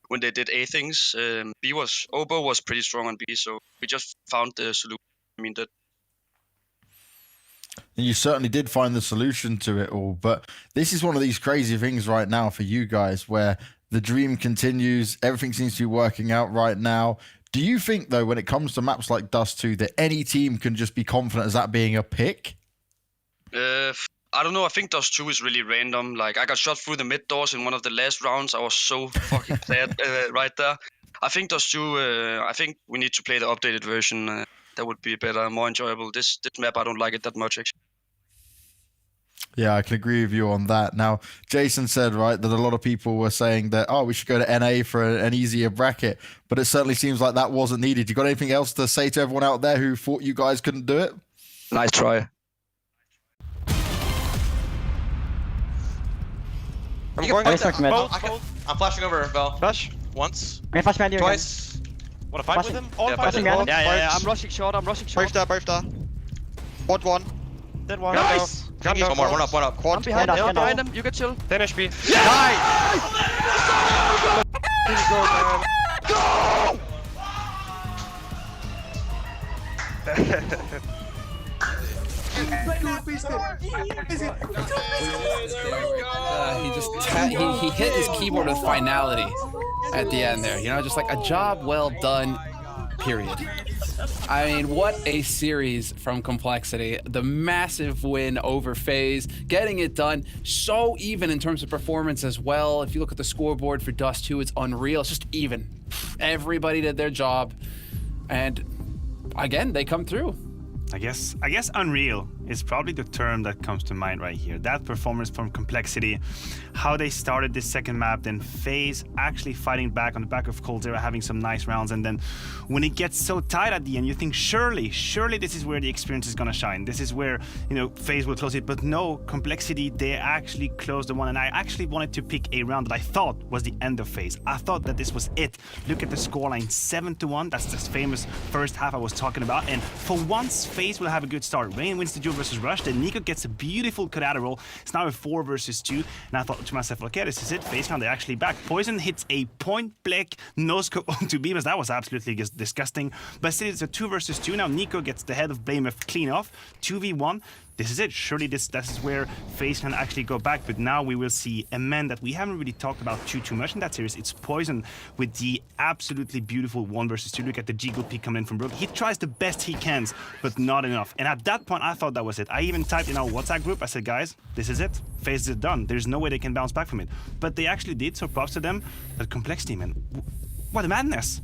when they did A things. Obo was pretty strong on B, so we just found the solution. I mean, that. And you certainly did find the solution to it all. But this is one of these crazy things right now for you guys where the dream continues. Everything seems to be working out right now. Do you think, though, when it comes to maps like Dust 2, that any team can just be confident as that being a pick? I don't know. I think Dust 2 is really random. Like, I got shot through the mid doors in one of the last rounds. I was so fucking sad right there. I think Dust 2, I think we need to play the updated version. That would be better, more enjoyable. This map, I don't like it that much, actually. Yeah, I can agree with you on that. Now, Jason said, right, that a lot of people were saying that, oh, we should go to NA for an easier bracket, but it certainly seems like that wasn't needed. You got anything else to say to everyone out there who thought you guys couldn't do it? Nice try. I'm flashing over, Vel. Flash. Once. Okay, flash behind you Twice. Want to fight with him? Yeah, Fight with him. yeah, I'm rushing short, Both there. Quad one. Dead one. Nice! One more, one up. Quad. Behind him, you can chill. 10 HP. He hit his keyboard with finality at the end there. You know, just like a job well done, period. I mean, what a series from Complexity. The massive win over FaZe, getting it done. So even in terms of performance as well. If you look at the scoreboard for Dust 2, it's unreal. It's just even. Everybody did their job. And again, they come through. I guess unreal is probably the term that comes to mind right here. That performance from Complexity, how they started this second map, then FaZe actually fighting back on the back of coldzera, having some nice rounds, and then when it gets so tight at the end, you think surely this is where the experience is gonna shine. This is where, you know, FaZe will close it, but no, Complexity, they actually closed the one, and I actually wanted to pick a round that I thought was the end of FaZe. I thought that this was it. Look at the scoreline, 7-1. That's this famous first half I was talking about, and for once, FaZe will have a good start. Rain wins the duel versus Rush, then Nico gets a beautiful collateral. It's now a 4 versus 2, and I thought to myself, okay, this is it. FaZe they're actually back. Poison hits a point-blank no-scope onto Bemis. That was absolutely disgusting, but still it's a 2 versus 2. Now Nico gets the head of Behemoth clean off. 2v1. This is it. Surely this is where FaZe can actually go back, but now we will see a man that we haven't really talked about too much in that series. It's Poison with the absolutely beautiful 1 versus 2. Look at the Jiggle peek coming in from Brook. He tries the best he can, but not enough. And at that point, I thought that was it. I even typed in our WhatsApp group. I said, guys, this is it. FaZe is done. There's no way they can bounce back from it. But they actually did, so props to them. But Complexity, man, what a madness.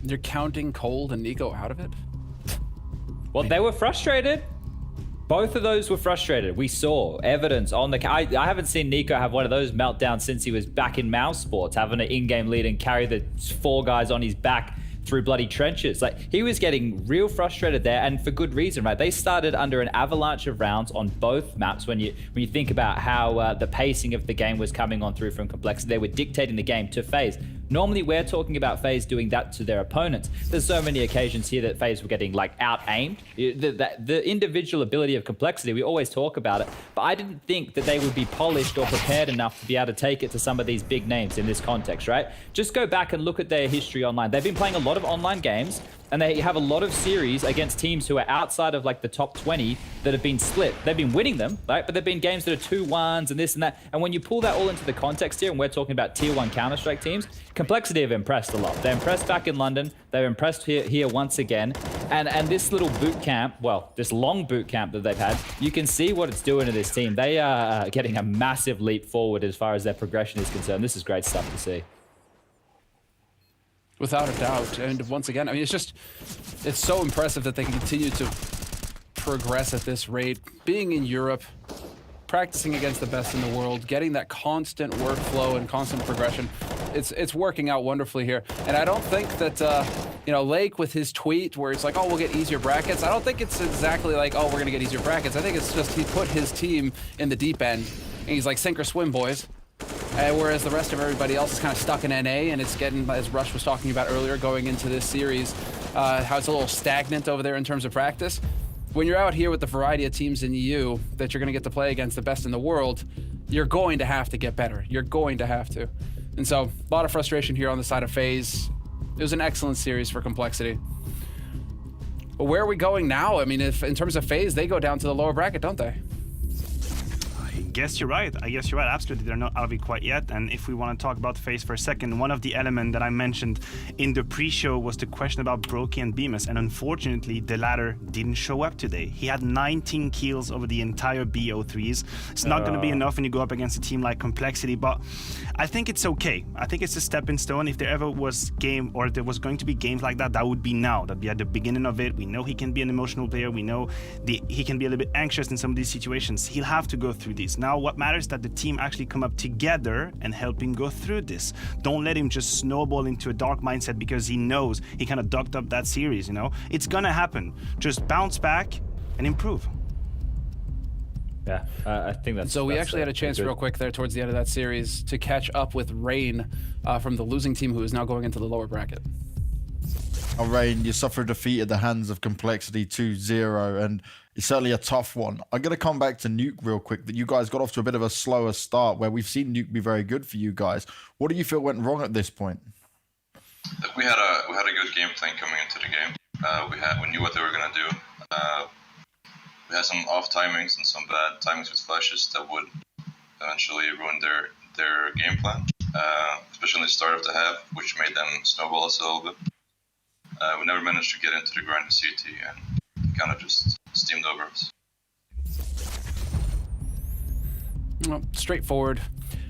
You're counting Cold and Nico out of it? Well, they were frustrated. Both of those were frustrated. We saw evidence on the... I haven't seen Nico have one of those meltdowns since he was back in Mouse Sports, having an in-game lead and carry the 4 guys on his back through bloody trenches. Like, he was getting real frustrated there, and for good reason, right? They started under an avalanche of rounds on both maps. When you think about how the pacing of the game was coming on through from Complexity, they were dictating the game to FaZe. Normally, we're talking about FaZe doing that to their opponents. There's so many occasions here that FaZe were getting, like, out-aimed. The individual ability of Complexity, we always talk about it, but I didn't think that they would be polished or prepared enough to be able to take it to some of these big names in this context, right? Just go back and look at their history online. They've been playing a lot of online games, and they have a lot of series against teams who are outside of like the top 20 that have been split. They've been winning them, right? But they've been games that are 2-1s and this and that. And when you pull that all into the context here, and we're talking about tier 1 Counter-Strike teams, Complexity have impressed a lot. They're impressed back in London. They're impressed here once again. And this little boot camp, well, this long boot camp that they've had, you can see what it's doing to this team. They are getting a massive leap forward as far as their progression is concerned. This is great stuff to see. Without a doubt. And once again, I mean, it's so impressive that they can continue to progress at this rate. Being in Europe, practicing against the best in the world, getting that constant workflow and constant progression, it's working out wonderfully here. And I don't think that, you know, Lake with his tweet where it's like, oh, we'll get easier brackets. I don't think it's exactly like, oh, we're going to get easier brackets. I think it's just he put his team in the deep end. And he's like, sink or swim, boys. Whereas the rest of everybody else is kind of stuck in NA, and it's getting, as Rush was talking about earlier, going into this series, how it's a little stagnant over there in terms of practice. When you're out here with the variety of teams in EU that you're going to get to play against the best in the world, you're going to have to get better. You're going to have to. And so, a lot of frustration here on the side of FaZe. It was an excellent series for Complexity. But where are we going now? I mean, if in terms of FaZe, they go down to the lower bracket, don't they? I guess you're right. Absolutely, they're not out of it quite yet. And if we want to talk about FaZe for a second, one of the elements that I mentioned in the pre-show was the question about Brokey and Bemis, and unfortunately, the latter didn't show up today. He had 19 kills over the entire BO3s. It's not going to be enough when you go up against a team like Complexity, but I think it's okay. I think it's a stepping stone. If there ever was game, or there was going to be games like that, that would be now. That'd be at the beginning of it. We know he can be an emotional player. We know he can be a little bit anxious in some of these situations. He'll have to go through these. Now, what matters is that the team actually come up together and help him go through this. Don't let him just snowball into a dark mindset because he knows he kind of ducked up that series, you know? It's gonna happen. Just bounce back and improve. Yeah, I think that's. So we that's actually had a chance good. real quick there towards the end of that series to catch up with Rain from the losing team, who is now going into the lower bracket. Oh, Rain, you suffered defeat at the hands of Complexity 2-0, and it's certainly a tough one. I'm going to come back to Nuke real quick, that you guys got off to a bit of a slower start, where we've seen Nuke be very good for you guys. What do you feel went wrong at this point? We had a good game plan coming into the game. We knew what they were going to do. We had some off timings and some bad timings with flashes that would eventually ruin their game plan, especially in the start of the half, which made them snowball us a little bit. We never managed to get into the grind of CT and kind of just steamed over us. Well, straightforward.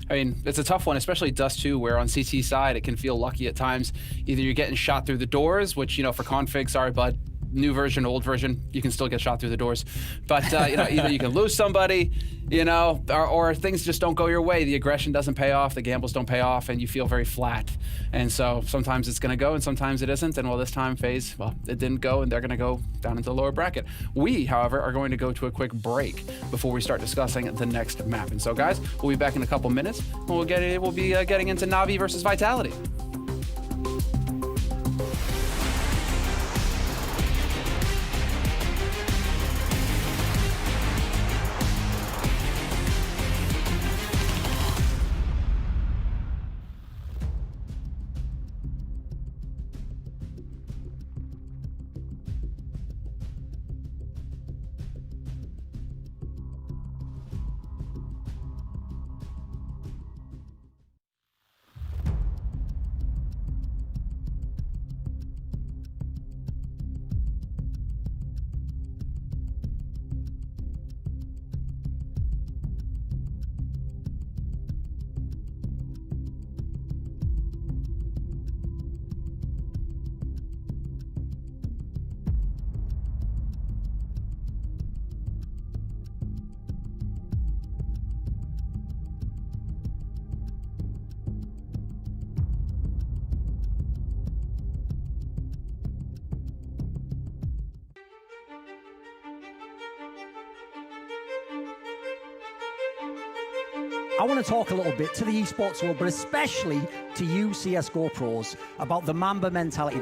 I mean, it's a tough one, especially Dust 2, where on CT side, it can feel lucky at times. Either you're getting shot through the doors, which, you know, for config, sorry, bud, new version, old version, you can still get shot through the doors. But, you know, either you can lose somebody, you know, or things just don't go your way. The aggression doesn't pay off, the gambles don't pay off, and you feel very flat. And so sometimes it's going to go and sometimes it isn't. And well, this time FaZe, well, it didn't go, and they're going to go down into the lower bracket. We, however, are going to go to a quick break before we start discussing the next map. And so, guys, we'll be back in a couple minutes, and we'll be getting into NAVI versus Vitality. I want to talk a little bit to the esports world, but especially to you CSGO pros, about the Mamba mentality.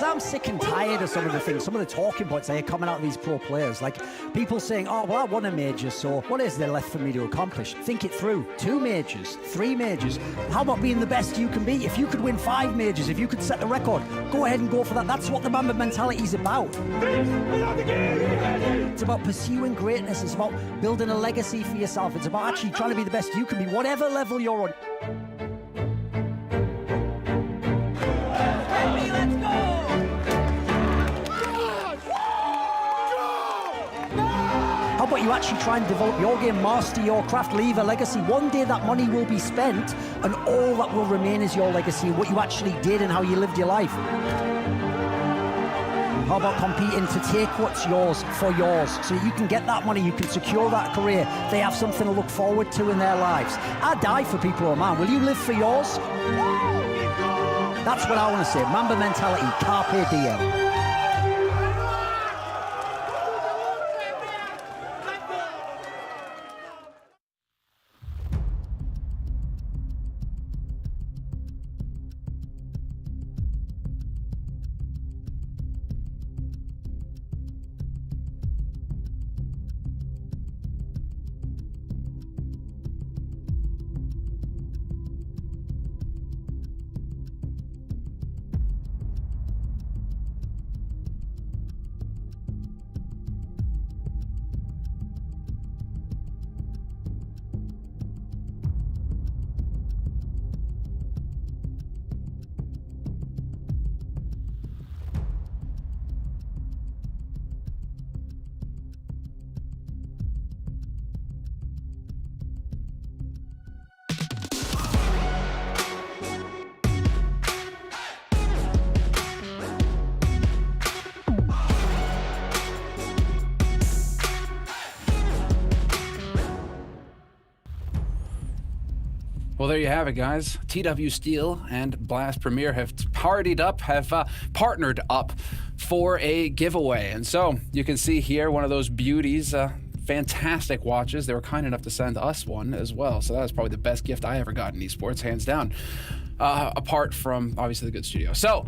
I'm sick and tired of some of the things, some of the talking points that are coming out of these pro players. Like people saying, oh, well, I won a major, so what is there left for me to accomplish? Think it through. 2 majors, 3 majors. How about being the best you can be? If you could win 5 majors, if you could set the record, go ahead and go for that. That's what the Mamba mentality is about. It's about pursuing greatness. It's about building a legacy for yourself. It's about actually trying to be the best you can be, whatever level you're on. How about you actually try and develop your game, master your craft, leave a legacy? One day that money will be spent, and all that will remain is your legacy, what you actually did and how you lived your life. How about competing to take what's yours for yours, so that you can get that money, you can secure that career, they have something to look forward to in their lives. I die for people, oh man, will you live for yours? That's what I want to say, Mamba mentality, carpe diem. Well, there you have it, guys. TW Steel and Blast Premier have partied up, have partnered up for a giveaway. And so you can see here one of those beauties fantastic watches. They were kind enough to send us one as well. So that was probably the best gift I ever got in esports, hands down. Apart from obviously the good studio. So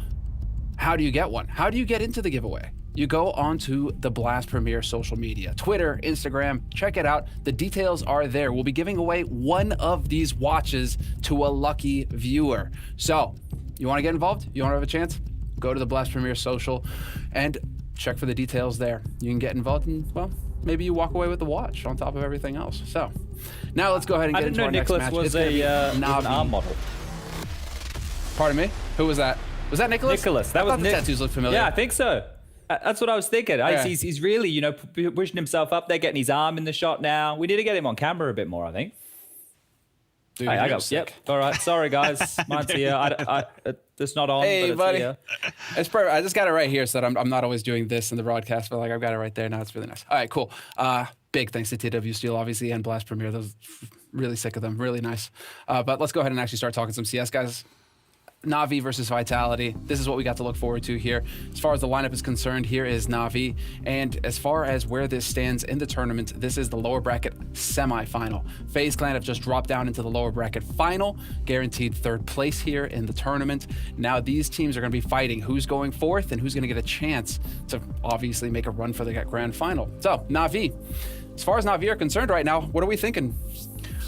how do you get one? How do you get into the giveaway? You go onto the Blast Premier social media, Twitter, Instagram, check it out. The details are there. We'll be giving away one of these watches to a lucky viewer. So you want to get involved? You want to have a chance? Go to the Blast Premier social and check for the details there. You can get involved and, well, maybe you walk away with the watch on top of everything else. So now let's go ahead and get into our next match. Was an arm model. Pardon me? Who was that? Was that Nicholas? Nicholas. That was the tattoos look familiar. Yeah, I think so. That's what I was thinking. Yeah. He's really, pushing himself up there, getting his arm in the shot now. We need to get him on camera a bit more, I think. Dude, I got sick. Yep. All right. Sorry, guys. Mine's here. It's not on. Hey, but buddy. It's here. It's perfect. I just got it right here so that I'm not always doing this in the broadcast, but like I've got it right there now. It's really nice. All right, cool. Big thanks to TW Steel, obviously, and Blast Premier. Those really sick of them. Really nice. But let's go ahead and actually start talking some CS, guys. Navi versus Vitality. This is what we got to look forward to here. As far as the lineup is concerned, here is Navi. And as far as where this stands in the tournament, this is the lower bracket semi-final. FaZe Clan have just dropped down into the lower bracket final, guaranteed third place here in the tournament. Now these teams are going to be fighting who's going fourth and who's going to get a chance to obviously make a run for the grand final. So Navi, as far as Navi are concerned right now, what are we thinking?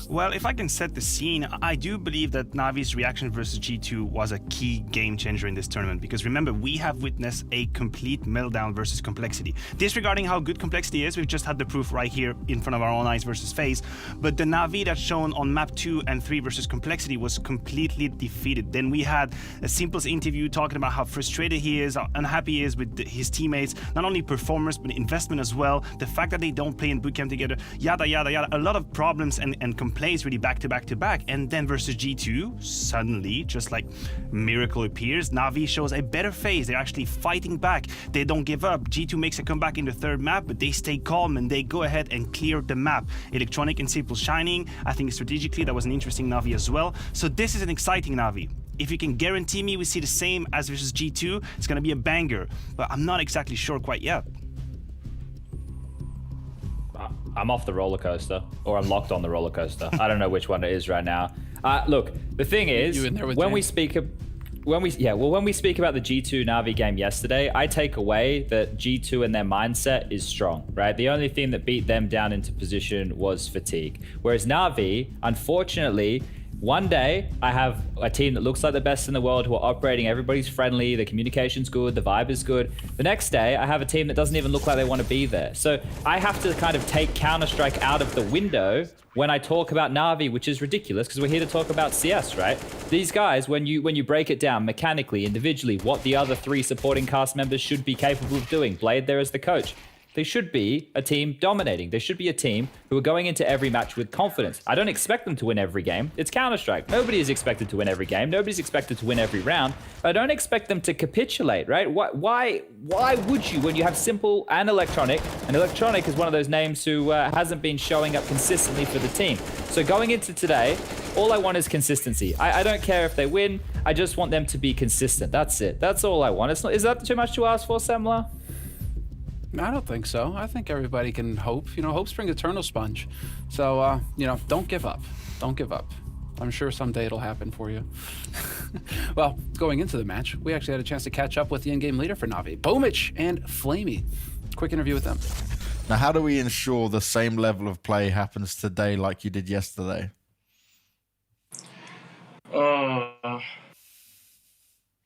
Well, if I can set the scene, I do believe that Navi's reaction versus G2 was a key game changer in this tournament, because remember, we have witnessed a complete meltdown versus Complexity. Disregarding how good Complexity is, we've just had the proof right here in front of our own eyes versus FaZe, but the Navi that's shown on map 2 and 3 versus Complexity was completely defeated. Then we had a Simple's interview talking about how frustrated he is, how unhappy he is with his teammates, not only performance, but investment as well, the fact that they don't play in bootcamp together, yada, yada, yada, a lot of problems and plays really back to back to back. And then versus G2, suddenly, just like miracle appears, Navi shows a better phase. They're actually fighting back. They don't give up. G2 makes a comeback in the third map, but they stay calm and they go ahead and clear the map. Electronic and Simple shining. I think strategically that was an interesting Navi as well. So this is an exciting Navi. If you can guarantee me we see the same as versus G2, it's going to be a banger. But I'm not exactly sure quite yet. I'm off the roller coaster, or I'm locked on the roller coaster. I don't know which one it is right now. Look, the thing is, when we speak about the G2 Navi game yesterday, I take away that G2 and their mindset is strong, right? The only thing that beat them down into position was fatigue. Whereas Navi, unfortunately, one day I have a team that looks like the best in the world who are operating, everybody's friendly, the communication's good, the vibe is good. The next day I have a team that doesn't even look like they want to be there. So I have to kind of take Counter-Strike out of the window when I talk about Navi, which is ridiculous because we're here to talk about CS, right? These guys, when you break it down mechanically, individually, what the other 3 supporting cast members should be capable of doing, Blade there as the coach, they should be a team dominating. They should be a team who are going into every match with confidence. I don't expect them to win every game. It's Counter-Strike. Nobody is expected to win every game. Nobody's expected to win every round. But I don't expect them to capitulate, right? Why would you when you have Simple and Electronic? And Electronic is one of those names who hasn't been showing up consistently for the team. So going into today, all I want is consistency. I don't care if they win. I just want them to be consistent. That's it. That's all I want. Is that too much to ask for, Semler? I don't think so. I think everybody can hope. You know, hope springs eternal, Sponge. So, don't give up. Don't give up. I'm sure someday it'll happen for you. Well, going into the match, we actually had a chance to catch up with the in-game leader for Navi, Bomich and Flamey. Quick interview with them. Now, how do we ensure the same level of play happens today like you did yesterday? Can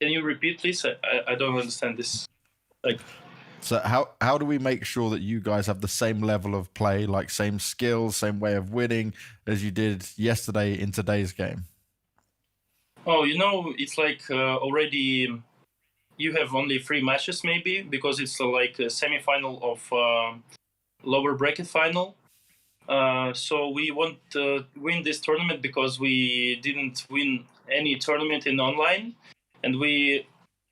you repeat, please? I don't understand this. So how do we make sure that you guys have the same level of play, like same skills, same way of winning as you did yesterday in today's game? Oh, it's like already you have only 3 matches maybe, because it's like a semi-final of lower bracket final. So we want to win this tournament because we didn't win any tournament in online, and we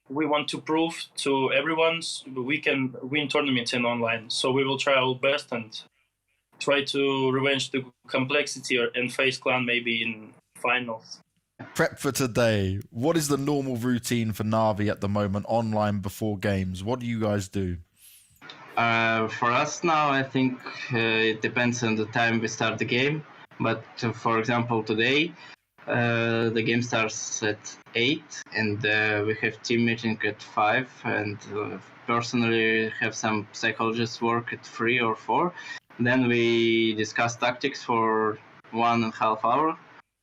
want to prove to everyone we can win tournaments in online. So we will try our best and try to revenge the Complexity and FaZe Clan maybe in finals. Prep for today. What is the normal routine for Navi at the moment online before games? What do you guys do? For us now, I think it depends on the time we start the game. But for example, today, the game starts at 8, and we have team meeting at 5, and personally have some psychologist work at 3 or 4. Then we discuss tactics for 1.5 hours.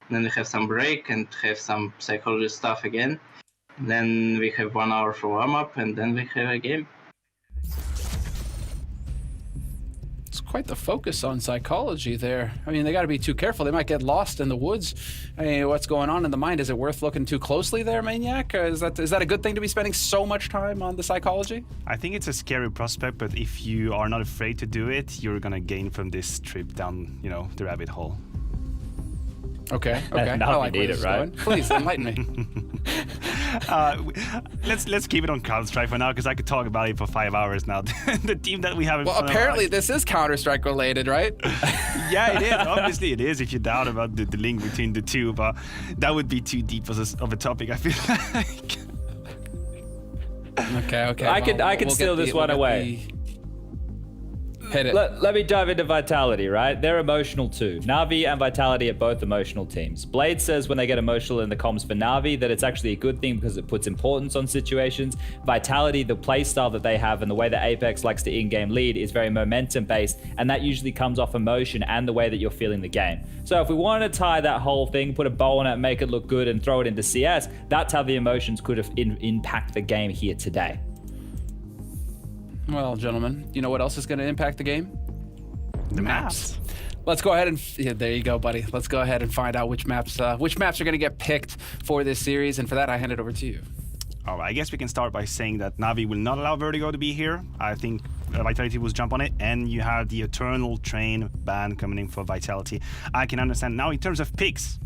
Then we have some break and have some psychologist stuff again. Then we have 1 hour for warm-up, and then we have a game. It's quite the focus on psychology there. I mean, they got to be too careful. They might get lost in the woods. I mean, what's going on in the mind? Is it worth looking too closely there, Maniac? Is that a good thing to be spending so much time on the psychology? I think it's a scary prospect, but if you are not afraid to do it, you're gonna gain from this trip down, the rabbit hole. Okay. Now we need it, right? Going. Please enlighten me. Let's keep it on Counter-Strike for now, because I could talk about it for 5 hours now. The team that we have in front of us. Apparently this is Counter-Strike related, right? Yeah, it is. Obviously it is, if you doubt about the link between the two, but that would be too deep of a topic, I feel like. Okay. I could steal this one away. Hit it. Let me dive into Vitality, right? They're emotional too. Navi and Vitality are both emotional teams. Blade says when they get emotional in the comms for Navi that it's actually a good thing because it puts importance on situations. Vitality, the playstyle that they have and the way that Apex likes to in-game lead is very momentum-based, and that usually comes off emotion and the way that you're feeling the game. So if we want to tie that whole thing, put a bow on it, make it look good, and throw it into CS, that's how the emotions could have impact the game here today. Well, gentlemen, you know what else is going to impact the game? The maps. Let's go ahead and there you go, buddy. Let's go ahead and find out which maps are going to get picked for this series, and for that, I hand it over to you. All right, I guess we can start by saying that Navi will not allow Vertigo to be here. I think Vitality will jump on it, and you have the Eternal Train ban coming in for Vitality. I can understand. Now, in terms of picks,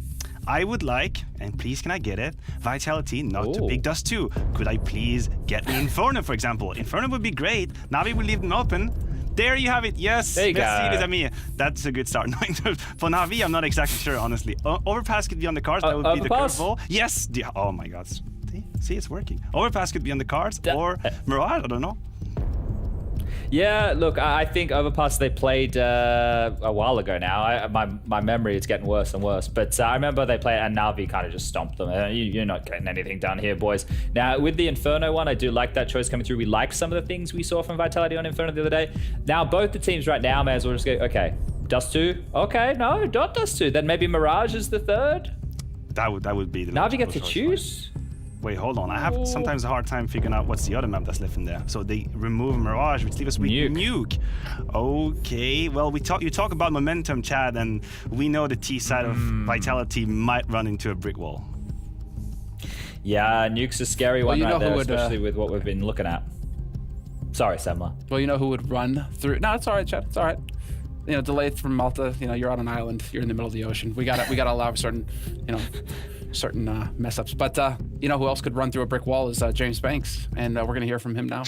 I would like, and please can I get it, Vitality not to pick Dust 2. Could I please get an Inferno, for example? Inferno would be great. Navi will leave them open. There you have it. Yes. There you go. That's a good start. For Navi, I'm not exactly sure, honestly. Overpass could be on the cards. That would be the curveball. Yes. Oh my God. See, it's working. Overpass could be on the cards, or Mirage. I don't know. Yeah, look, I think Overpass they played a while ago now. My memory is getting worse and worse. But I remember they played and Navi kind of just stomped them. You're not getting anything done here, boys. Now, with the Inferno one, I do like that choice coming through. We liked some of the things we saw from Vitality on Inferno the other day. Now, both the teams right now may as well just go, okay, Dust 2. Okay, no, not Dust 2. Then maybe Mirage is the third. That would be the Navi get to choose. Wait, hold on. I have sometimes a hard time figuring out what's the other map that's left in there. So they remove Mirage, which leaves us with Nuke. Okay, well, you talk about momentum, Chad, and we know the T side of Vitality might run into a brick wall. Yeah, Nuke's a scary one right there, especially with what we've been looking at. Sorry, Semler. Well, you know who would run through? No, it's all right, Chad. It's all right. Delayed from Malta. You're on an island. You're in the middle of the ocean. We gotta allow certain mess ups. But you know who else could run through a brick wall is James Banks, and we're gonna hear from him now.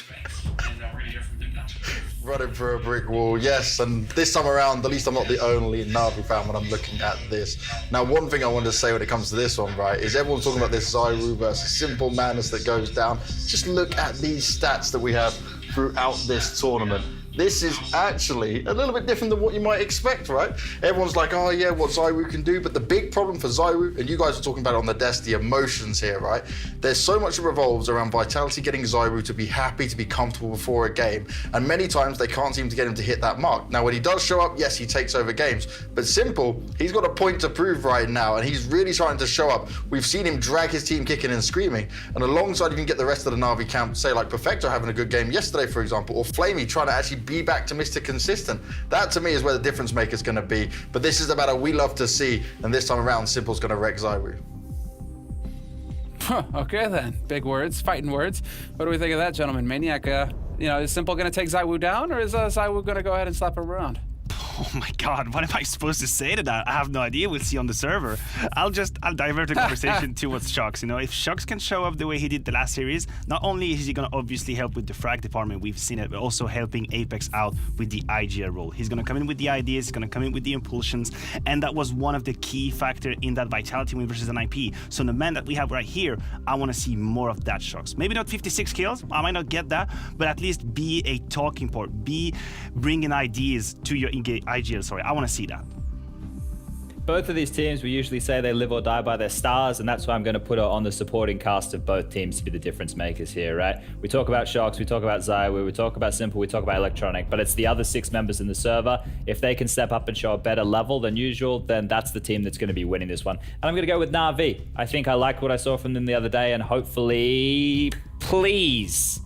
Running through a brick wall, yes, and this time around, at least I'm not the only Navi fan when I'm looking at this. Now, one thing I wanted to say when it comes to this one, right, is everyone's talking about this Zyru versus Simple Madness that goes down. Just look at these stats that we have throughout this tournament. This is actually a little bit different than what you might expect, right? Everyone's like, oh yeah, what Zyru can do, but the big problem for Zyru, and you guys are talking about it on the desk, the emotions here, right? There's so much that revolves around Vitality getting Zyru to be happy, to be comfortable before a game, and many times they can't seem to get him to hit that mark. Now, when he does show up, yes, he takes over games, but Simple, he's got a point to prove right now, and he's really trying to show up. We've seen him drag his team kicking and screaming, and alongside you can get the rest of the Navi camp, say like Perfecto having a good game yesterday, for example, or Flamey trying to actually be back to Mr. Consistent. That to me is where the difference maker is going to be. But this is the battle we love to see, and this time around, Simple's going to wreck Zyru. Okay then, big words, fighting words. What do we think of that, gentleman? Maniac, is Simple going to take Zyru down, or is Zyru going to go ahead and slap him around? Oh my god, what am I supposed to say to that? I have no idea. We'll see on the server. I'll divert the conversation towards Shox. You know, if Shox can show up the way he did the last series, not only is he gonna obviously help with the frag department, we've seen it, but also helping Apex out with the IGL role. He's gonna come in with the ideas, he's gonna come in with the impulsions, and that was one of the key factor in that Vitality win versus NIP. So the man that we have right here, I want to see more of that, Shox. Maybe not 56 kills, I might not get that, but at least be a talking point, be bringing ideas to your IGL, sorry. I want to see that. Both of these teams, we usually say they live or die by their stars, and that's why I'm going to put it on the supporting cast of both teams to be the difference makers here, right? We talk about Shox, we talk about Zywoo, we talk about Simple, we talk about Electronic, but it's the other 6 members in the server. If they can step up and show a better level than usual, then that's the team that's going to be winning this one. And I'm going to go with NAVI. I think I like what I saw from them the other day, and hopefully, please,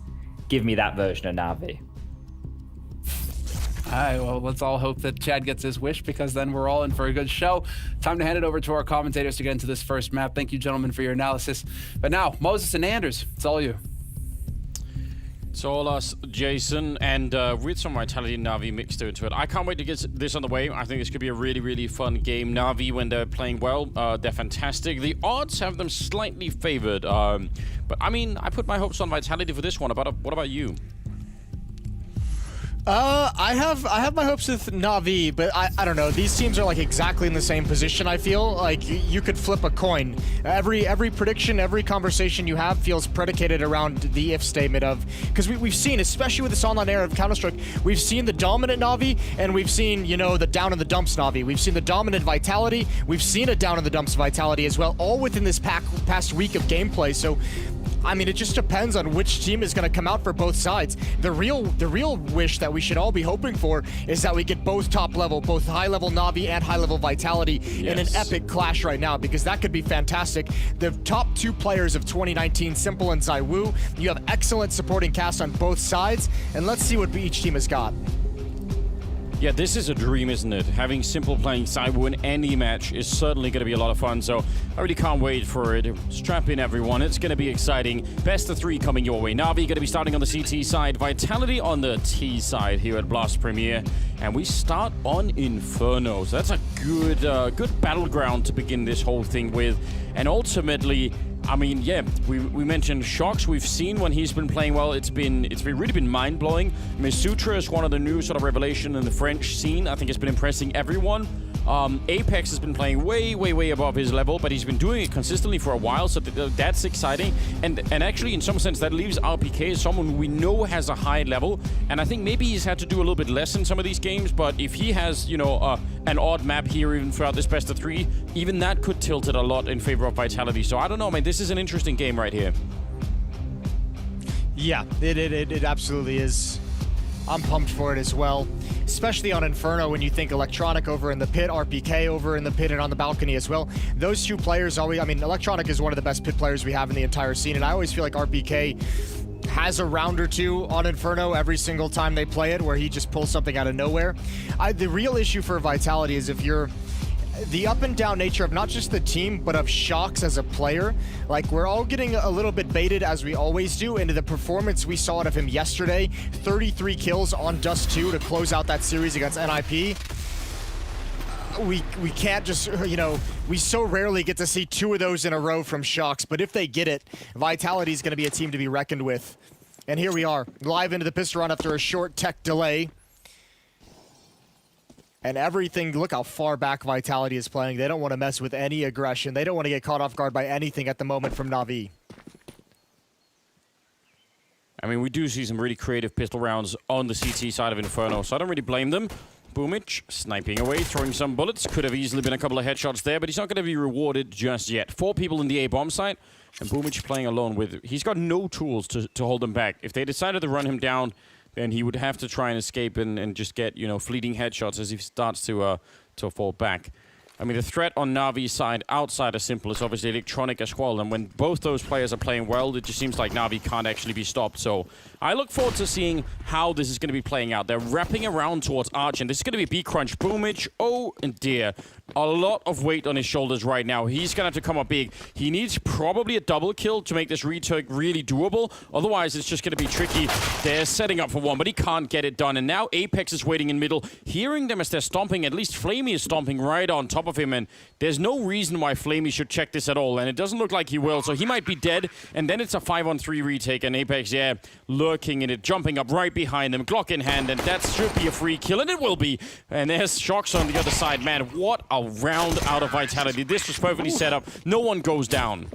give me that version of NAVI. All right, well, let's all hope that Chad gets his wish, because then we're all in for a good show. Time to hand it over to our commentators to get into this first map. Thank you, gentlemen, for your analysis. But now, Moses and Anders, it's all you. It's all us, Jason, and with some Vitality and NAVI mixed into it. I can't wait to get this on the way. I think this could be a really, really fun game. NAVI, when they're playing well, they're fantastic. The odds have them slightly favored. But, I mean, I put my hopes on Vitality for this one. What about you? I have my hopes with Navi, but I don't know. These teams are like exactly in the same position. I feel like you could flip a coin. Every prediction, every conversation you have feels predicated around the if statement of, because we've seen, especially with this online era of Counter-Strike, we've seen the dominant Navi and we've seen, you know, the down in the dumps Navi. We've seen the dominant Vitality. We've seen a down in the dumps Vitality as well, all within this past week of gameplay. So, I mean, it just depends on which team is going to come out for both sides. The real wish that we should all be hoping for is that we get both top level, both high level Navi and high level Vitality in an epic clash right now, because that could be fantastic. The top 2 players of 2019, Simple and Zywoo. You have excellent supporting cast on both sides, and let's see what each team has got. Yeah, this is a dream, isn't it? Having Simple playing Zywoo in any match is certainly going to be a lot of fun, so I really can't wait for it. Strap in, everyone. It's going to be exciting. Best of 3 coming your way. NAVI going to be starting on the CT side, Vitality on the T side here at Blast Premier, and we start on Inferno. So that's a good battleground to begin this whole thing with, and ultimately, I mean, yeah, we mentioned Shox. We've seen when he's been playing well, it's really been mind-blowing. Misutra is one of the new sort of revelation in the French scene. I think it's been impressing everyone. Apex has been playing way above his level, but he's been doing it consistently for a while, so that's exciting. And actually, in some sense, that leaves RPK as someone we know has a high level, and I think maybe he's had to do a little bit less in some of these games, but if he has, you know, an odd map here even throughout this best of 3, even that could tilt it a lot in favor of Vitality. So I don't know, man, this is an interesting game right here. Yeah, it absolutely is. I'm pumped for it as well, especially on Inferno when you think Electronic over in the pit, RPK over in the pit and on the balcony as well. Those 2 players always, I mean, Electronic is one of the best pit players we have in the entire scene, and I always feel like RPK has a round or 2 on Inferno every single time they play it, where he just pulls something out of nowhere. The real issue for Vitality is if you're the up and down nature of not just the team, but of Shox as a player. Like, we're all getting a little bit baited, as we always do, into the performance we saw out of him yesterday. 33 kills on Dust 2 to close out that series against NIP. We can't just, you know, we so rarely get to see 2 of those in a row from Shox, but if they get it, Vitality is going to be a team to be reckoned with. And here we are, live into the pistol run after a short tech delay. And everything, look how far back Vitality is playing. They don't want to mess with any aggression. They don't want to get caught off guard by anything at the moment from NAVI. I mean, we do see some really creative pistol rounds on the CT side of Inferno, so I don't really blame them. Boomich sniping away, throwing some bullets. Could have easily been a couple of headshots there, but he's not going to be rewarded just yet. 4 people in the A-bomb site, and Boomich playing alone with... He's got no tools to hold him back. If they decided to run him down, then he would have to try and escape and just get, you know, fleeting headshots as he starts to fall back. I mean, the threat on Navi's side outside of Simple is obviously Electronic as well, and when both those players are playing well, it just seems like Navi can't actually be stopped. So I look forward to seeing how this is going to be playing out. They're wrapping around towards Arch, and this is going to be B-Crunch. Boomich, oh and dear. a lot of weight on his shoulders right now. He's going to have to come up big. He needs probably a double kill to make this retake really doable. Otherwise, it's just going to be tricky. They're setting up for one, but he can't get it done. And now Apex is waiting in middle, hearing them as they're stomping. At least Flamey is stomping right on top of him, and there's no reason why Flamey should check this at all, and it doesn't look like he will, so he might be dead. And then it's a 5-on-3 retake, and Apex, yeah, lurking in it, jumping up right behind them, Glock in hand, and that should be a free kill, and it will be. And there's Shocks on the other side. Man, what a round out of Vitality. This was perfectly set up. No one goes down.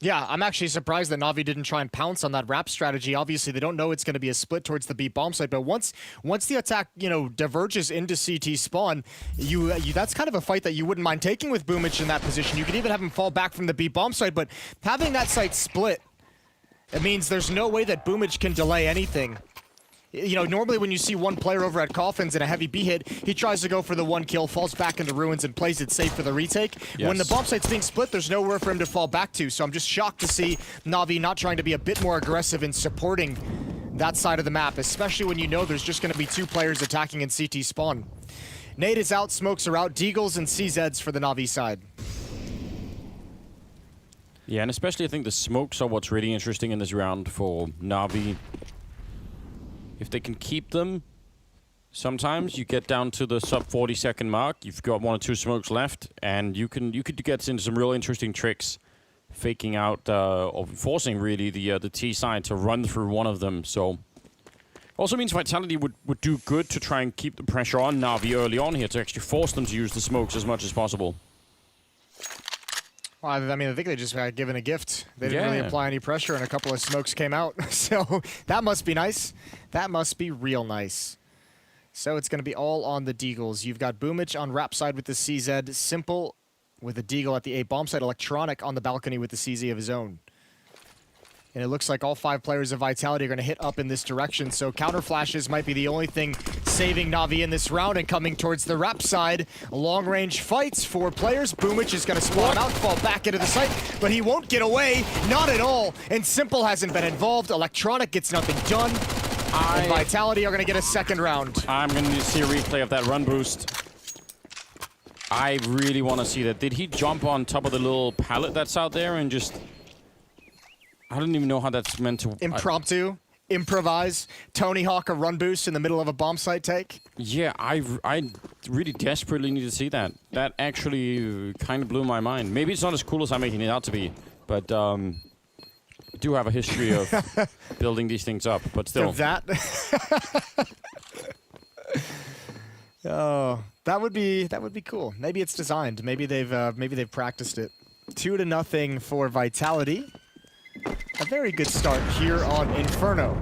Yeah, I'm actually surprised that Navi didn't try and pounce on that wrap strategy. Obviously, they don't know it's going to be a split towards the B bomb site, but once the attack, diverges into CT spawn, that's kind of a fight that you wouldn't mind taking with Boomich in that position. You could even have him fall back from the B bomb site, but having that site split, it means there's no way that Boomich can delay anything. Normally when you see one player over at Coffins in a heavy B hit, he tries to go for the one kill, falls back into ruins, and plays it safe for the retake. Yes. When the bomb site's being split, there's nowhere for him to fall back to, so I'm just shocked to see Navi not trying to be a bit more aggressive in supporting that side of the map, especially when you know there's just going to be 2 players attacking in CT spawn. Nade is out, smokes are out, Deagles and CZs for the Navi side. Yeah, and especially I think the smokes are what's really interesting in this round for Navi. If they can keep them, sometimes you get down to the sub 40-second mark. You've got 1 or 2 smokes left, and you could get into some real interesting tricks, faking out or forcing really the T side to run through one of them. So also means Vitality would do good to try and keep the pressure on Navi early on here to actually force them to use the smokes as much as possible. Well, I mean, I think they just got given a gift. They didn't really apply any pressure, and a couple of smokes came out. So that must be nice. That must be real nice. So it's going to be all on the Deagles. You've got Boomich on Rap side with the CZ, Simple with the Deagle at the A bomb side, Electronic on the balcony with the CZ of his own. And it looks like all 5 players of Vitality are going to hit up in this direction, so counter flashes might be the only thing saving Navi in this round. And coming towards the Rap side, long-range fights, 4 players. Boomich is going to spawn out, fall back into the site, but he won't get away, not at all. And Simple hasn't been involved. Electronic gets nothing done. And Vitality are going to get a second round. I'm going to see a replay of that run boost. I really want to see that. Did he jump on top of the little pallet that's out there and just... I don't even know how that's meant to... Impromptu, improvise, Tony Hawk a run boost in the middle of a bomb site take? Yeah, I really desperately need to see that. That actually kind of blew my mind. Maybe it's not as cool as I'm making it out to be, but I do have a history of building these things up, but still. Of that? Oh, that would be cool. Maybe it's designed. Maybe they've practiced it. 2-0 for Vitality. A very good start here on Inferno.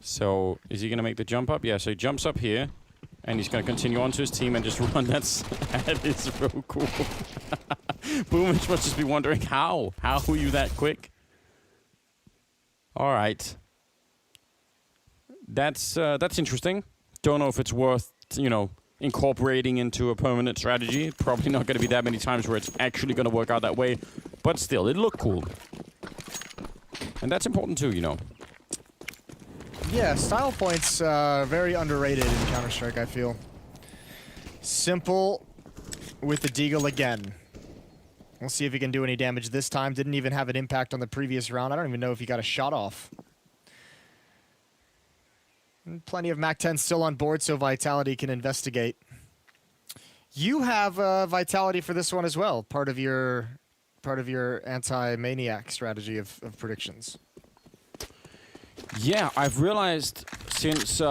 So, is he going to make the jump up? Yeah, so he jumps up here, and he's going to continue on to his team and just run. That is so cool. Boomich must just be wondering, how? How were you that quick? All right. That's interesting. Don't know if it's worth, incorporating into a permanent strategy. Probably not going to be that many times where it's actually going to work out that way. But still, it looked cool. And that's important too, Yeah, style points very underrated in Counter-Strike, I feel. Simple with the Deagle again. We'll see if he can do any damage this time. Didn't even have an impact on the previous round. I don't even know if he got a shot off. And plenty of MAC-10 still on board, so Vitality can investigate. You have Vitality for this one as well, part of your anti-maniac strategy of predictions. Yeah, I've realized since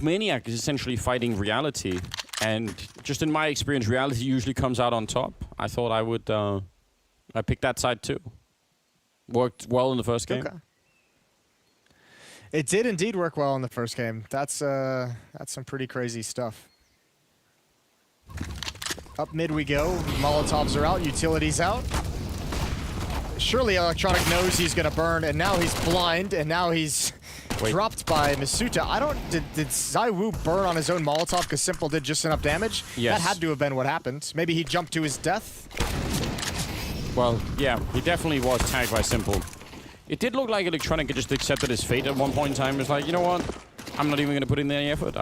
Maniac is essentially fighting reality, and just in my experience, reality usually comes out on top. I thought I would I picked that side too. Worked well in the first game. Okay. It did indeed work well in the first game. That's some pretty crazy stuff. Up mid we go. Molotovs are out. Utilities out. Surely Electronic knows he's going to burn, and now he's blind, and now he's dropped by Masuta. Did Zaiwu burn on his own Molotov because Simple did just enough damage? Yes. That had to have been what happened. Maybe he jumped to his death? Well, yeah, he definitely was tagged by Simple. It did look like Electronic had just accepted his fate at one point in time. It was like, you know what? I'm not even going to put in any effort.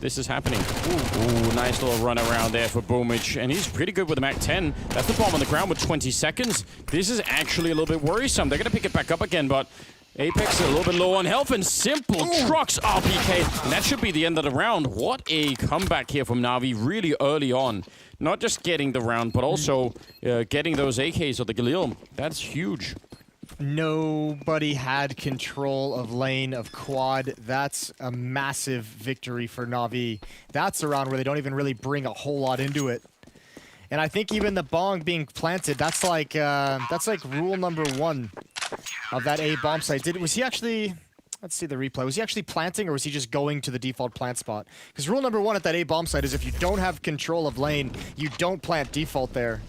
This is happening. Ooh, nice little run around there for Boomich. And he's pretty good with the MAC-10. That's the bomb on the ground with 20 seconds. This is actually a little bit worrisome. They're going to pick it back up again, but Apex a little bit low on health, and Simple trucks RPK. And that should be the end of the round. What a comeback here from Navi really early on. Not just getting the round, but also getting those AKs or the Galil. That's huge. Nobody had control of lane, of quad. That's a massive victory for Navi. That's a round where they don't even really bring a whole lot into it. And I think even the bong being planted, that's like rule number 1 of that A bomb site. Was he actually... Let's see the replay. Was he actually planting, or was he just going to the default plant spot? Because rule number 1 at that A bomb site is if you don't have control of lane, you don't plant default there.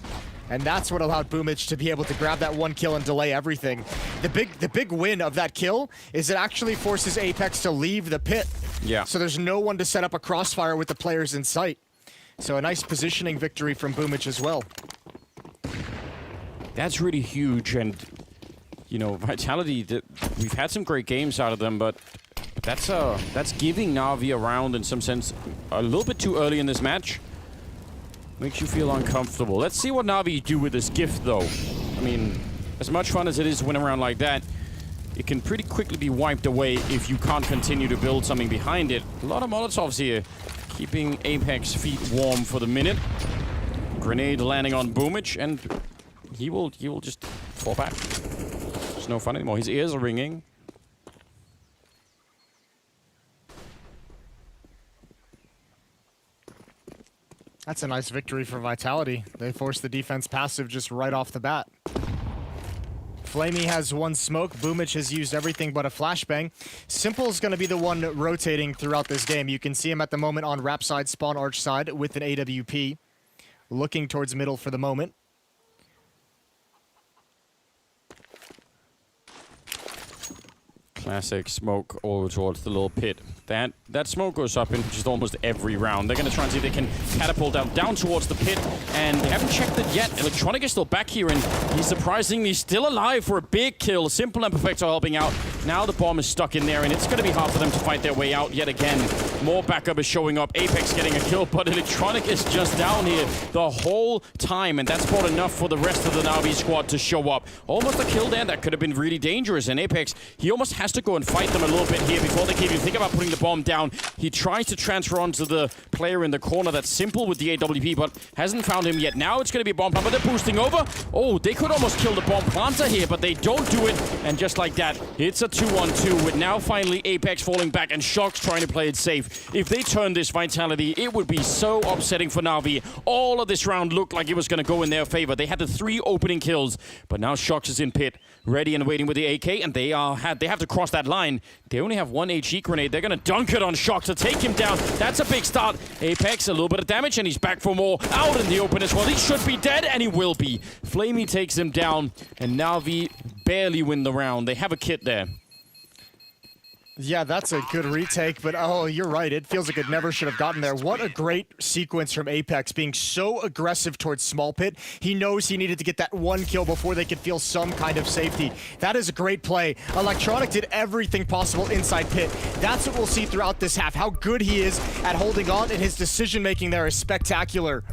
And that's what allowed Boomich to be able to grab that 1 kill and delay everything. The big win of that kill is it actually forces Apex to leave the pit. Yeah. So there's no one to set up a crossfire with the players in sight. So a nice positioning victory from Boomich as well. That's really huge, and you know, Vitality, we've had some great games out of them, but that's giving Navi a round in some sense a little bit too early in this match. Makes you feel uncomfortable. Let's see what Navi do with this gift, though. I mean, as much fun as it is to win a round like that, it can pretty quickly be wiped away if you can't continue to build something behind it. A lot of Molotovs here, keeping Apex feet warm for the minute. Grenade landing on Boomich, and he will just fall back. There's no fun anymore. His ears are ringing. That's a nice victory for Vitality. They forced the defense passive just right off the bat. Flamey has 1 smoke. Boomich has used everything but a flashbang. Simple's going to be the one rotating throughout this game. You can see him at the moment on ramp side, spawn arch side with an AWP. Looking towards middle for the moment. Classic smoke over towards the little pit. That smoke goes up in just almost every round. They're going to try and see if they can catapult down towards the pit, and they haven't checked it yet. Electronic is still back here, and he's surprisingly still alive for a big kill. Simple and Perfecto helping out. Now the bomb is stuck in there, and it's going to be hard for them to fight their way out yet again. More backup is showing up. Apex getting a kill, but Electronic is just down here the whole time, and that's brought enough for the rest of the Navi squad to show up. Almost a kill there. That could have been really dangerous, and Apex, he almost has to go and fight them a little bit here before they can even think about putting the bomb down. He tries to transfer onto the player in the corner. That's Simple with the AWP, but hasn't found him yet. Now it's going to be a bomb plant, but they're boosting over. Oh, they could almost kill the bomb planter here, but they don't do it. And just like that, it's a 2-on-2 with now finally Apex falling back and Shox trying to play it safe. If they turn this Vitality, it would be so upsetting for Navi. All of this round looked like it was going to go in their favor. They had the 3 opening kills, but now Shox is in pit, ready and waiting with the AK, and they have to cross that line. They only have 1 HE grenade. They're going to dunk it on Shox to take him down. That's a big start. Apex, a little bit of damage, and he's back for more. Out in the open as well. He should be dead, and he will be. Flamey takes him down, and Navi barely win the round. They have a kit there. Yeah, that's a good retake, but oh, you're right. It feels like it never should have gotten there. What a great sequence from Apex, being so aggressive towards small pit. He knows he needed to get that 1 kill before they could feel some kind of safety. That is a great play. Electronic did everything possible inside pit. That's what we'll see throughout this half. How good he is at holding on, and his decision-making there is spectacular.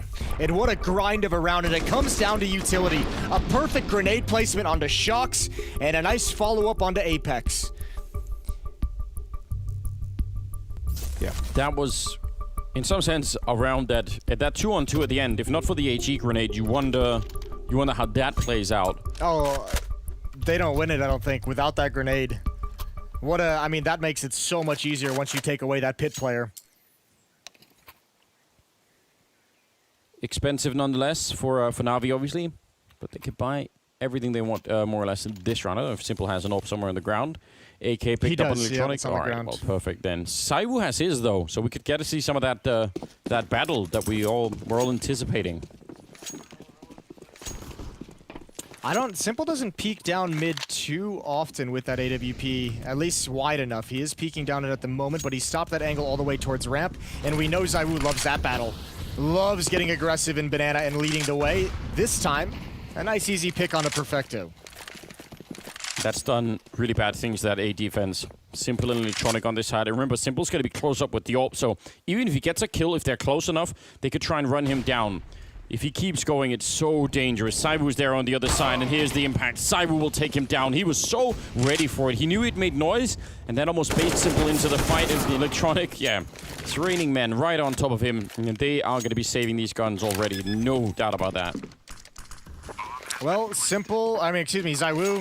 And what a grind of a round, and it comes down to utility. A perfect grenade placement onto Shox, and a nice follow-up onto Apex. Yeah, that was, in some sense, around that 2-on-2 at the end. If not for the HE grenade, you wonder how that plays out. Oh, they don't win it, I don't think, without that grenade. I mean, that makes it so much easier once you take away that pit player. Expensive nonetheless for Navi, obviously, but they could buy everything they want more or less in this round. I don't know if Simple has an AWP somewhere on the ground. AK picked up on Electronic. Yeah, on the ground. Well, perfect then. Saiwu has his though, so we could get to see some of that battle that we're all anticipating. Simple doesn't peek down mid too often with that AWP, at least wide enough. He is peeking down it at the moment, but he stopped that angle all the way towards ramp, and we know Saiwu loves that battle. Loves getting aggressive in Banana and leading the way. This time, a nice easy pick on a Perfecto. That's done really bad things to that A defense. Simple and Electronic on this side. And remember, Simple's going to be close up with the AWP, so even if he gets a kill, if they're close enough, they could try and run him down. If he keeps going, it's so dangerous. Saibu's there on the other side, and here's the impact. Saibu will take him down. He was so ready for it. He knew it made noise, and then almost bait Simple into the fight as the Electronic. Yeah, it's raining men right on top of him, and they are going to be saving these guns already. No doubt about that. Well, ZywOo,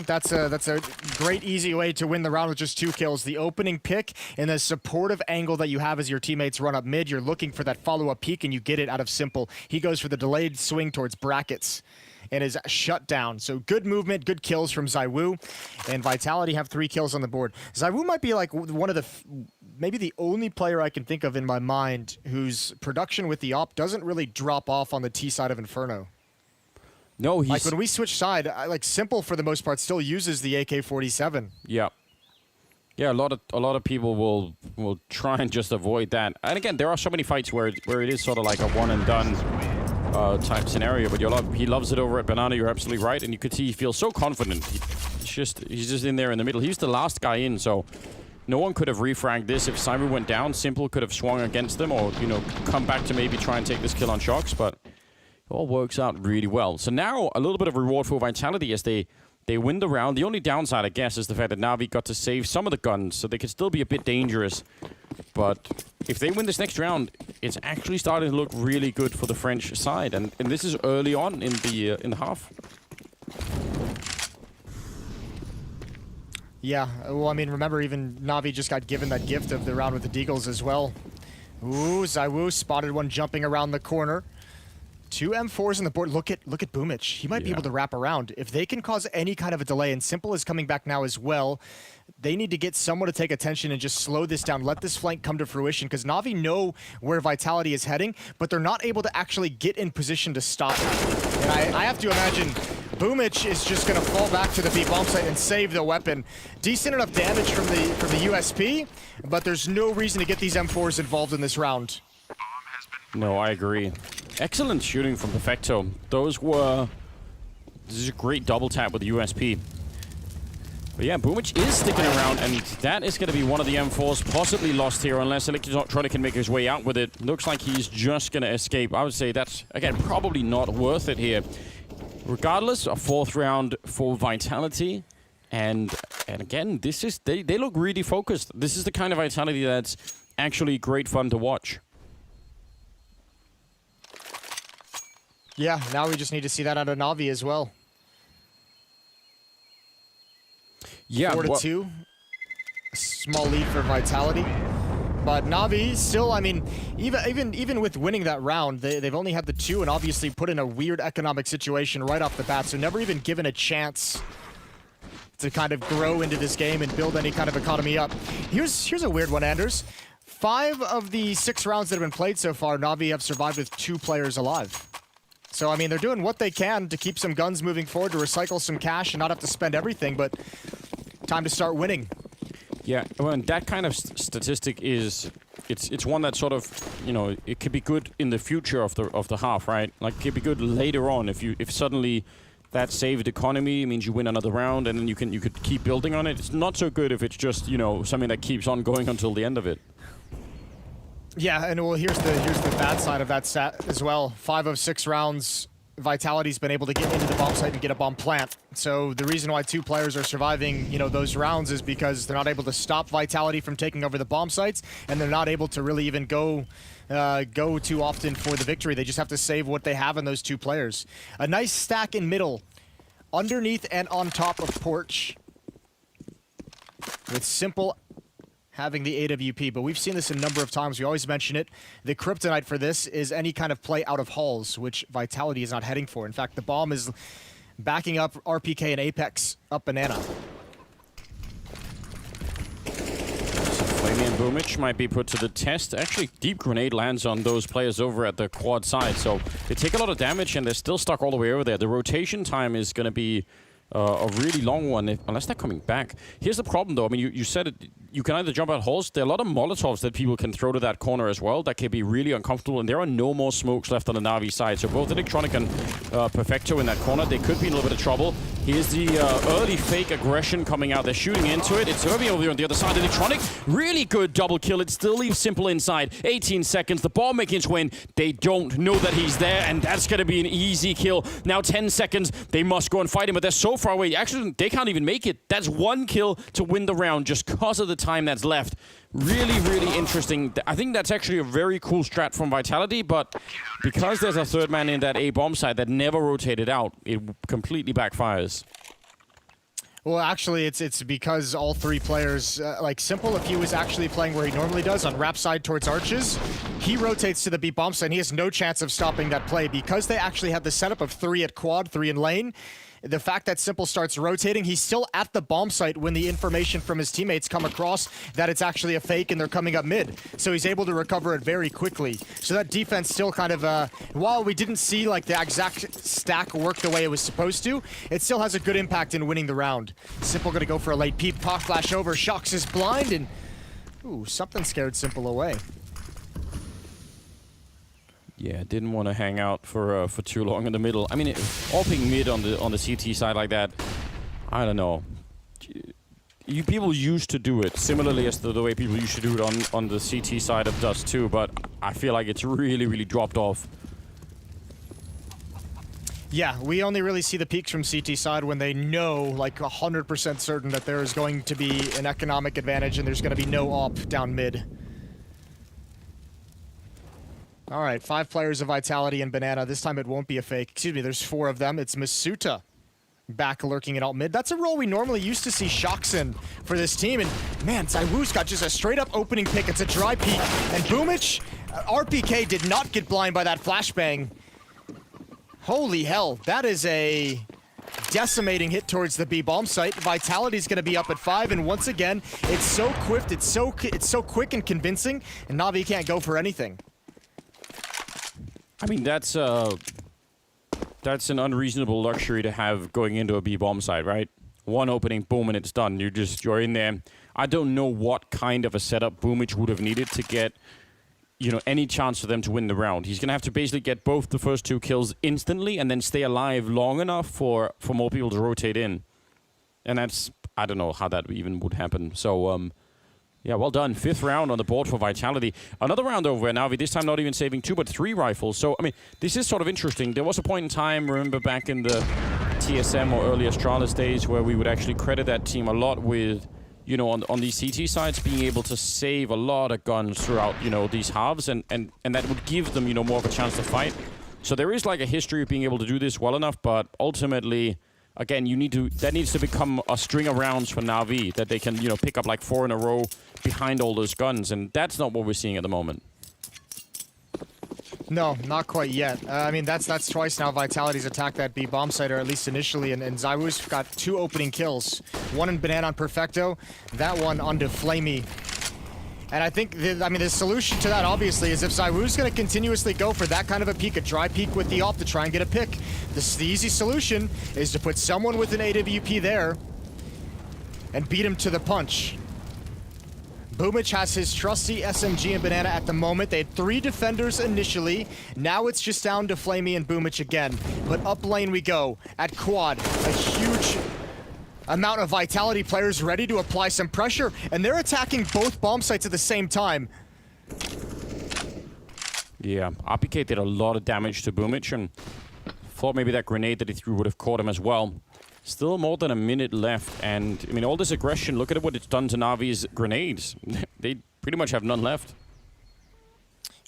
that's a great, easy way to win the round with just 2 kills. The opening pick and the supportive angle that you have as your teammates run up mid. You're looking for that follow-up peek, and you get it out of Simple. He goes for the delayed swing towards brackets and is shut down. So good movement, good kills from ZywOo, and Vitality have 3 kills on the board. ZywOo might be like one of the, maybe the only player I can think of in my mind whose production with the AWP doesn't really drop off on the T side of Inferno. No, he's... Like, when we switch side, like, Simple, for the most part, still uses the AK-47. Yeah. Yeah, a lot of people will try and just avoid that. And again, there are so many fights where it is sort of like a one-and-done type scenario, but he loves it over at Banana, you're absolutely right, and you could see he feels so confident. He's just in there in the middle. He's the last guy in, so no one could have refragged this. If Simon went down, Simple could have swung against them or, you know, come back to maybe try and take this kill on Shocks, but it all works out really well. So now a little bit of reward for Vitality as they win the round. The only downside, I guess, is the fact that Navi got to save some of the guns, so they could still be a bit dangerous. But if they win this next round, it's actually starting to look really good for the French side, and this is early on in the half. Yeah, well, I mean, remember, even Navi just got given that gift of the round with the Deagles as well. Ooh, ZywOo spotted one jumping around the corner. 2 M4s on the board. Look at Boomich. He might be able to wrap around. If they can cause any kind of a delay, and Simple is coming back now as well, they need to get someone to take attention and just slow this down. Let this flank come to fruition, because Navi know where Vitality is heading, but they're not able to actually get in position to stop it. And I have to imagine Boomich is just going to fall back to the B bomb site and save the weapon. Decent enough damage from the USP, but there's no reason to get these M4s involved in this round. No, I agree. Excellent shooting from Perfecto. This is a great double tap with the USP. But yeah, Boomich is sticking around, and that is going to be one of the M4s possibly lost here, unless Electronic can make his way out with it. Looks like he's just going to escape. I would say that's, again, probably not worth it here. Regardless, a 4th round for Vitality. And again, this is they look really focused. This is the kind of Vitality that's actually great fun to watch. Yeah, now we just need to see that out of Navi as well. Yeah, 4-2. A small lead for Vitality. But Navi still, I mean, even with winning that round, they've only had the 2 and obviously put in a weird economic situation right off the bat, so never even given a chance to kind of grow into this game and build any kind of economy up. Here's a weird one, Anders. 5 of the 6 rounds that have been played so far, Navi have survived with 2 players alive. So, I mean, they're doing what they can to keep some guns moving forward, to recycle some cash and not have to spend everything, but time to start winning. Yeah, well, and that kind of statistic is, it's one that sort of, you know, it could be good in the future of the half, right? Like, it could be good later on if suddenly that saved economy means you win another round and then you could keep building on it. It's not so good if it's just, you know, something that keeps on going until the end of it. Yeah, and well, here's the bad side of that stat as well. 5 of 6 rounds, Vitality's been able to get into the bomb site and get a bomb plant. So the reason why 2 players are surviving, you know, those rounds is because they're not able to stop Vitality from taking over the bomb sites, and they're not able to really even go too often for the victory. They just have to save what they have in those 2 players. A nice stack in middle, underneath and on top of Porch, with Simple having the AWP, but we've seen this a number of times. We always mention it. The kryptonite for this is any kind of play out of halls, which Vitality is not heading for. In fact, the bomb is backing up RPK and Apex up Banana. Flamey and Boomich might be put to the test. Actually, deep grenade lands on those players over at the quad side, so they take a lot of damage and they're still stuck all the way over there. The rotation time is going to be a really long one, unless they're coming back. Here's the problem, though. I mean, you said it. You can either jump out halls. There are a lot of Molotovs that people can throw to that corner as well. That can be really uncomfortable, and there are no more smokes left on the Navi side. So both Electronic and Perfecto in that corner, they could be in a little bit of trouble. Here's the early fake aggression coming out. They're shooting into it. It's Irby over there on the other side. Electronic, really good double kill. It still leaves Simple inside. 18 seconds. The ball making its win. They don't know that he's there, and that's going to be an easy kill. Now 10 seconds. They must go and fight him, but they're so far away. Actually, they can't even make it. That's one kill to win the round just because of the time that's left. Really, really interesting. I think that's actually a very cool strat from Vitality, but because there's a third man in that A bomb side that never rotated out, it completely backfires. Well, actually, it's because all three players, like Simple, if he was actually playing where he normally does, on Rap side towards Arches, he rotates to the B bomb side, and he has no chance of stopping that play. Because they actually have the setup of 3 at quad, 3 in lane, the fact that Simple starts rotating, he's still at the bomb site when the information from his teammates come across that it's actually a fake and they're coming up mid. So he's able to recover it very quickly. So that defense still kind of, while we didn't see like the exact stack work the way it was supposed to, it still has a good impact in winning the round. Simple gonna go for a late peep, pop flash over, shocks his blind, and ooh, something scared Simple away. Yeah, didn't want to hang out for too long in the middle. I mean, all being mid on the CT side like that, I don't know. People used to do it similarly as the way people used to do it on the CT side of Dust too, but I feel like it's really, really dropped off. Yeah, we only really see the peaks from CT side when they know, like 100% certain that there is going to be an economic advantage and there's going to be no op down mid. All right, 5 players of Vitality and Banana. This time it won't be a fake. Excuse me, there's 4 of them. It's Masuta back lurking at alt mid. That's a role we normally used to see Shocks in for this team. And man, Zywoo's got just a straight up opening pick. It's a dry peek. And Boomich, RPK did not get blind by that flashbang. Holy hell, that is a decimating hit towards the B bomb site. Vitality's going to be up at 5, and once again, it's so quick, it's so quick and convincing, and Navi can't go for anything. I mean, that's an unreasonable luxury to have going into a B bomb side, right? One opening, boom, and it's done. You're in there. I don't know what kind of a setup Boomich would have needed to get, any chance for them to win the round. He's gonna have to basically get both the first 2 kills instantly and then stay alive long enough for more people to rotate in. And I don't know how that even would happen. So, yeah, well done. 5th round on the board for Vitality. Another round over where Navi, this time not even saving 2, but 3 rifles. So, I mean, this is sort of interesting. There was a point in time, remember back in the TSM or early Astralis days, where we would actually credit that team a lot with, on these CT sides, being able to save a lot of guns throughout, these halves, and that would give them, more of a chance to fight. So there is like a history of being able to do this well enough, but ultimately, again, that needs to become a string of rounds for Navi, that they can, pick up like 4 in a row behind all those guns, and that's not what we're seeing at the moment. No, not quite yet. I mean, that's twice now Vitality's attacked that B bomb site, or at least initially, and Zywoo's got 2 opening kills. One in Banana on Perfecto, that one onto Flamey. And I think, the solution to that, obviously, is if Zywoo's going to continuously go for that kind of a peek, a dry peek with the op to try and get a pick, the easy solution is to put someone with an AWP there and beat him to the punch. Boomich has his trusty SMG and Banana at the moment. They had 3 defenders initially. Now it's just down to Flamey and Boomich again. But up lane we go. At quad, a huge amount of Vitality players ready to apply some pressure, and they're attacking both bomb sites at the same time. Yeah, RPK did a lot of damage to Boomich, and thought maybe that grenade that he threw would have caught him as well. Still more than a minute left, and I mean, all this aggression, look at what it's done to Navi's grenades. They pretty much have none left.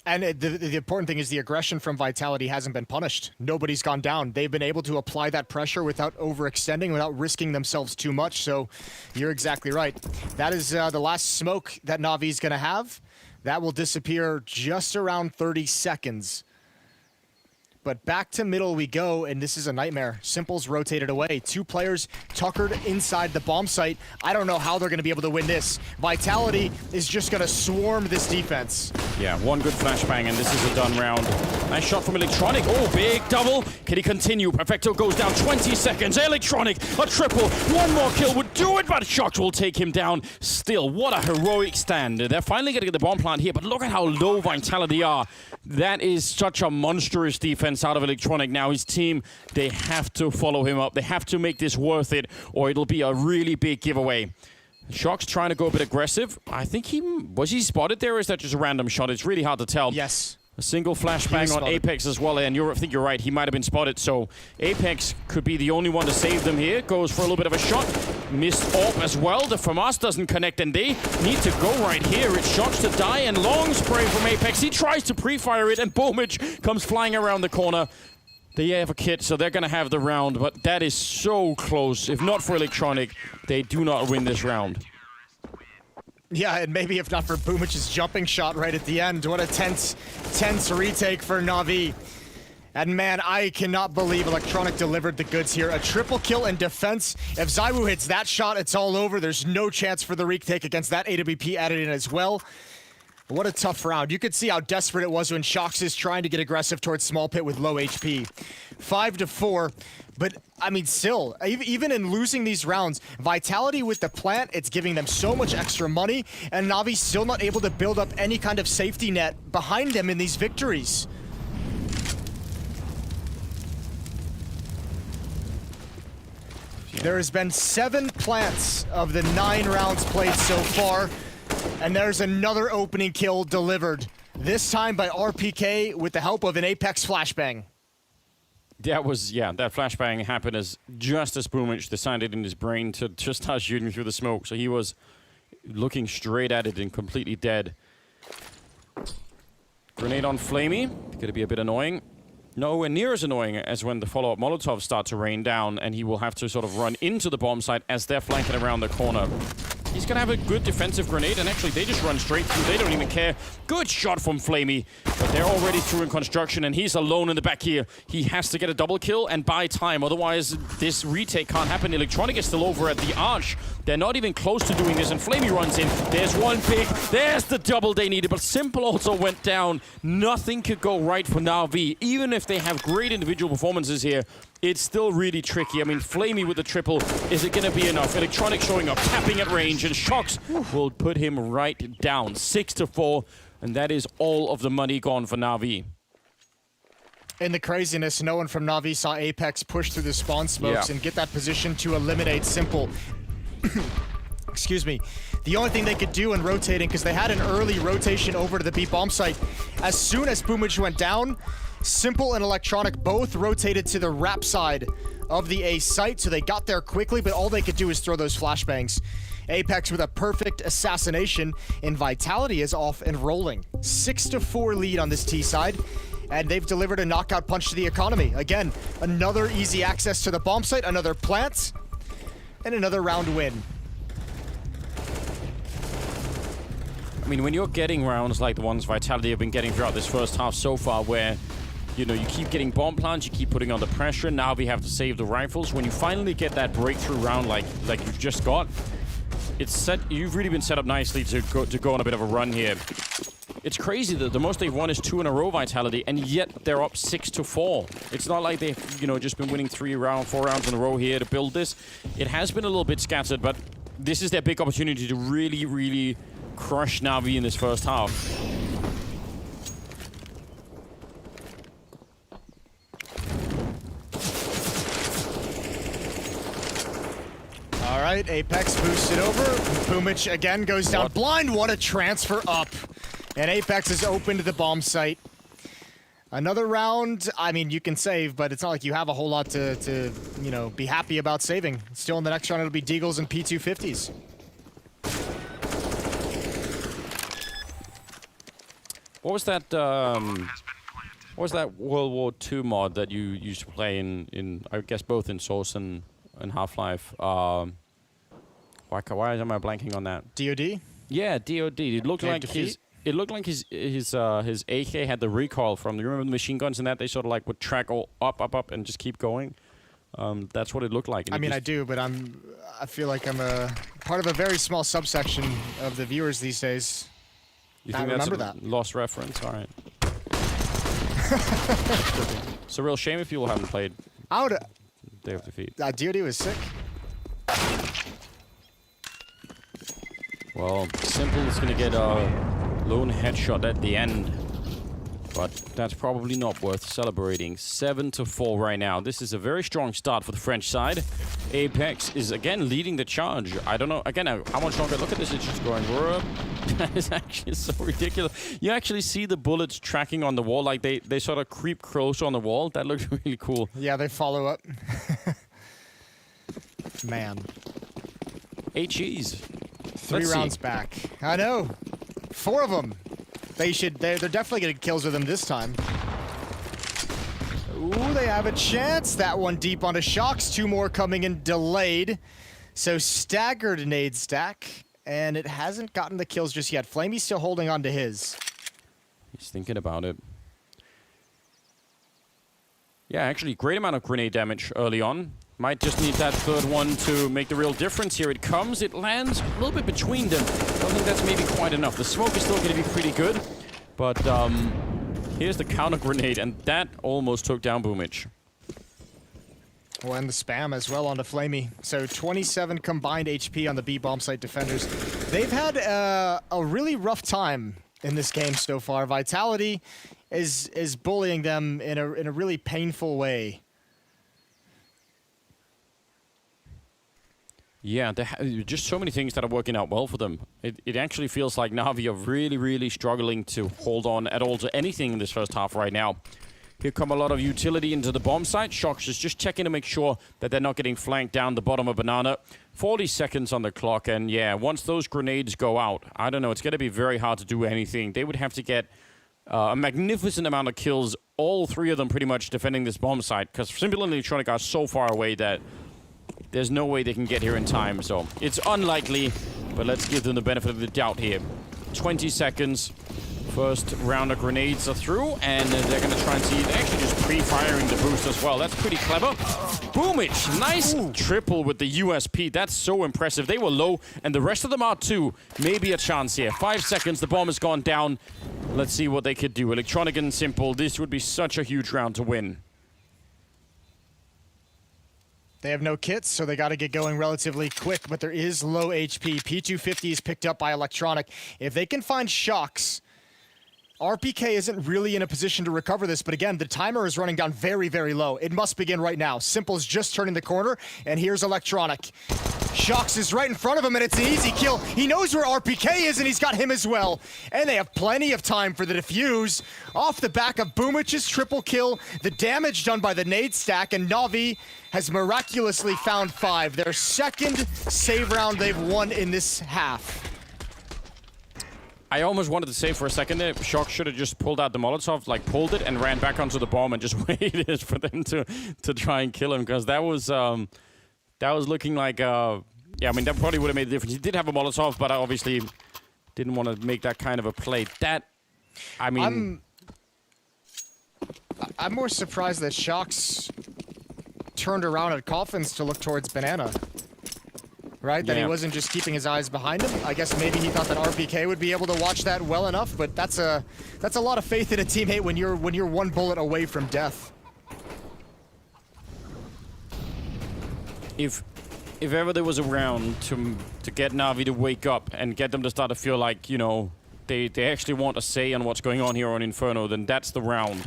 And the important thing is the aggression from Vitality hasn't been punished. Nobody's gone down. They've been able to apply that pressure without overextending, without risking themselves too much. So you're exactly right. That is the last smoke that Navi's going to have. That will disappear just around 30 seconds. but back to middle we go, and this is a nightmare. Simple's rotated away. 2 players tuckered inside the bomb site. I don't know how they're going to be able to win this. Vitality is just going to swarm this defense. Yeah, one good flashbang, and this is a done round. Nice shot from Electronic. Oh, big double. Can he continue? Perfecto goes down 20 seconds. Electronic, a triple. One more kill would do it, but Shox will take him down. Still, what a heroic stand. They're finally going to get the bomb plant here, but look at how low Vitality are. That is such a monstrous defense out of Electronic. Now his team, they have to follow him up. They have to make this worth it, or it'll be a really big giveaway. Shox trying to go a bit aggressive. I think was he spotted there, or is that just a random shot? It's really hard to tell. Yes. A single flashbang on Apex as well, and I think you're right, he might have been spotted, so Apex could be the only one to save them here. Goes for a little bit of a shot. Missed AWP as well. The FAMAS doesn't connect, and they need to go right here. It's Shox to die, and long spray from Apex. He tries to pre-fire it, and Boomage comes flying around the corner. They have a kit, so they're going to have the round, but that is so close. If not for Electronic, they do not win this round. Yeah, and maybe if not for Boomage's jumping shot right at the end. What a tense retake for Na'Vi. And man, I cannot believe Electronic delivered the goods here. A triple kill in defense. If ZywOo hits that shot, it's all over. There's no chance for the retake against that AWP added in as well. What a tough round. You could see how desperate it was when Shox is trying to get aggressive towards Small Pit with low HP. 5-4. But, I mean, still, even in losing these rounds, Vitality with the plant, it's giving them so much extra money, and Navi's still not able to build up any kind of safety net behind them in these victories. There has been 7 plants of the 9 rounds played so far, and there's another opening kill delivered. This time by RPK with the help of an Apex flashbang. That flashbang happened just as Boomage decided in his brain to just start shooting through the smoke. So he was looking straight at it and completely dead. Grenade on Flamey. Gonna be a bit annoying. Nowhere near as annoying as when the follow-up Molotovs start to rain down, and he will have to sort of run into the bomb site as they're flanking around the corner. He's going to have a good defensive grenade, and actually they just run straight through. They don't even care. Good shot from Flamey, but they're already through in construction, and he's alone in the back here. He has to get a double kill and buy time, otherwise this retake can't happen. Electronic is still over at the arch. They're not even close to doing this, and Flamey runs in. There's one pick. There's the double they needed, but Simple also went down. Nothing could go right for Na'Vi. Even if they have great individual performances here, it's still really tricky. I mean, Flamey with the triple, is it going to be enough? Electronic showing up, tapping at range, and Shox will put him right down. 6-4, and that is all of the money gone for Na'Vi. In the craziness, no one from Na'Vi saw Apex push through the spawn smokes and get that position to eliminate Simple. Excuse me. The only thing they could do in rotating, because they had an early rotation over to the B bomb site, as soon as Boomage went down, Simple and Electronic both rotated to the wrap side of the A site, so they got there quickly, but all they could do is throw those flashbangs. Apex with a perfect assassination, and Vitality is off and rolling. 6-4 lead on this T side, and they've delivered a knockout punch to the economy. Again, another easy access to the bomb site, another plant, and another round win. I mean, when you're getting rounds like the ones Vitality have been getting throughout this first half so far, where you know, you keep getting bomb plants, you keep putting on the pressure, now we have to save the rifles. When you finally get that breakthrough round like you've just got, it's set. You've really been set up nicely to go on a bit of a run here. It's crazy that the most they've won is 2 in a row, Vitality, and yet they're up 6-4. It's not like they've, you know, just been winning 4 rounds in a row here to build this. It has been a little bit scattered, but this is their big opportunity to really, really crush Na'Vi in this first half. All right, Apex boosted over. Boomage again goes down blind. What a transfer up. And Apex is open to the bomb site. Another round, I mean, you can save, but it's not like you have a whole lot to you know, be happy about saving. Still in the next round, it'll be Deagles and P250s. What was that, World War II mod that you used to play in I guess, both in Source and Half-Life? Why am I blanking on that? DOD? Yeah, DOD. It looked like his... It looked like his AK had the recoil from. You remember the machine guns and that they sort of like would track all up, and just keep going. That's what it looked like. I mean, I do, but I feel like I'm a part of a very small subsection of the viewers these days. You think that's a lost reference? All right. It's a real shame if people haven't played Day of Defeat. DoD was sick. Well, Simple is going to get a lone headshot at the end. But that's probably not worth celebrating. 7-4 right now. This is a very strong start for the French side. Apex is again leading the charge. I don't know, again, how much longer. Look at this, it's just going. That is actually so ridiculous. You actually see the bullets tracking on the wall, like they sort of creep closer on the wall. That looks really cool. Yeah, they follow up. Man. HEs. 3 rounds back. I know. 4 of them. They're definitely getting kills with him this time. Ooh, they have a chance. That one deep onto Shocks. 2 more coming in delayed. So staggered nade stack. And it hasn't gotten the kills just yet. Flamey's still holding on to his. He's thinking about it. Yeah, actually, great amount of grenade damage early on. Might just need that 3rd one to make the real difference. Here it comes. It lands a little bit between them. I don't think that's maybe quite enough. The smoke is still going to be pretty good. But here's the counter grenade, and that almost took down Boomich. Oh, and the spam as well onto Flamey. So 27 combined HP on the B bomb site defenders. They've had a really rough time in this game so far. Vitality is bullying them in a really painful way. Yeah, just so many things that are working out well for them. It actually feels like Navi are really, really struggling to hold on at all to anything in this first half right now. Here come a lot of utility into the bomb site. Shocks is just checking to make sure that they're not getting flanked down the bottom of Banana. 40 seconds on the clock, and yeah, once those grenades go out, I don't know, it's going to be very hard to do anything. They would have to get a magnificent amount of kills, all 3 of them pretty much defending this bomb site, because Simple and Electronic are so far away that there's no way they can get here in time, so it's unlikely, but let's give them the benefit of the doubt here. 20 seconds. First round of grenades are through, and they're going to try and see. They're actually just pre-firing the boost as well. That's pretty clever. Boomich, nice triple with the USP. That's so impressive. They were low, and the rest of them are too. Maybe a chance here. 5 seconds, the bomb has gone down. Let's see what they could do. Electronic and Simple, this would be such a huge round to win. They have no kits, so they got to get going relatively quick, but there is low HP. P250 is picked up by Electronic. If they can find Shocks, RPK isn't really in a position to recover this, but again, the timer is running down very, very low. It must begin right now. Simple's just turning the corner, and here's Electronic. Shocks is right in front of him, and it's an easy kill. He knows where RPK is, and he's got him as well. And they have plenty of time for the defuse. Off the back of Boomich's triple kill, the damage done by the nade stack, and Navi has miraculously found 5. Their 2nd save round they've won in this half. I almost wanted to say for a second there, Shock should have just pulled out the Molotov, like pulled it and ran back onto the bomb and just waited for them to try and kill him, because that was looking like yeah, I mean, that probably would have made a difference. He did have a Molotov, but I obviously didn't want to make that kind of a play. That, I mean, I'm more surprised that Shocks turned around at Coffins to look towards Banana. Right? That he wasn't just keeping his eyes behind him. I guess maybe he thought that RPK would be able to watch that well enough, but that's a lot of faith in a teammate when you're 1 bullet away from death. If ever there was a round to get Navi to wake up and get them to start to feel like, you know, they actually want a say on what's going on here on Inferno, then that's the round.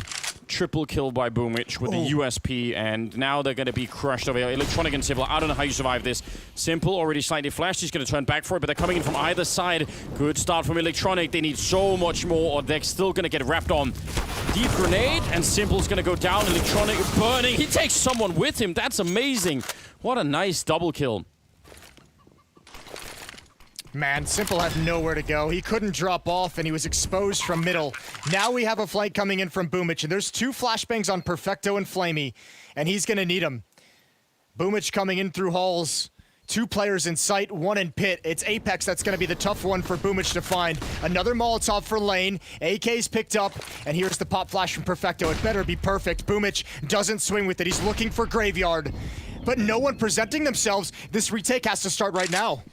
Triple kill by Boomich with the USP, and now they're going to be crushed over here. Electronic and Simple, I don't know how you survive this. Simple already slightly flashed. He's going to turn back for it, but they're coming in from either side. Good start from Electronic. They need so much more, or they're still going to get wrapped on. Deep grenade, and Simple's going to go down. Electronic burning. He takes someone with him. That's amazing. What a nice double kill. Man, Simple had nowhere to go. He couldn't drop off, and he was exposed from middle. Now we have a flank coming in from Boomich, and there's 2 flashbangs on Perfecto and Flamey, and he's going to need them. Boomich coming in through halls. 2 players in sight, 1 in pit. It's Apex that's going to be the tough one for Boomich to find. Another Molotov for Lane. AK's picked up, and here's the pop flash from Perfecto. It better be perfect. Boomich doesn't swing with it. He's looking for Graveyard, but no one presenting themselves. This retake has to start right now.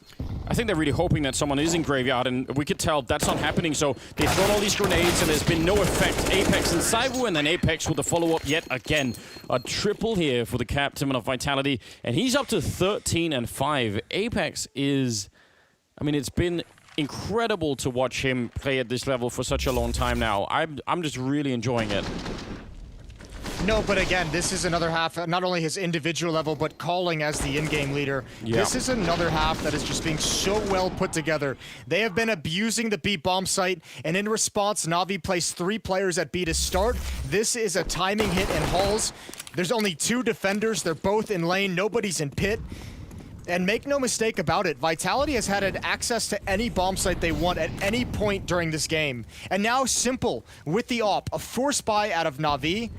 I think they're really hoping that someone is in Graveyard, and we could tell that's not happening, so they've thrown all these grenades, and there's been no effect. Apex and Saivu, and then Apex with the follow-up yet again. A triple here for the captain of Vitality, and he's up to 13-5. Apex is... I mean, it's been incredible to watch him play at this level for such a long time now. I'm just really enjoying it. No, but again, this is another half, not only his individual level, but calling as the in-game leader. Yeah. This is another half that is just being so well put together. They have been abusing the B bomb site, and in response, Navi placed 3 players at B to start. This is a timing hit in Halls. There's only 2 defenders. They're both in lane. Nobody's in pit. And make no mistake about it, Vitality has had access to any bomb site they want at any point during this game. And now Simple, with the AWP, a force buy out of Navi,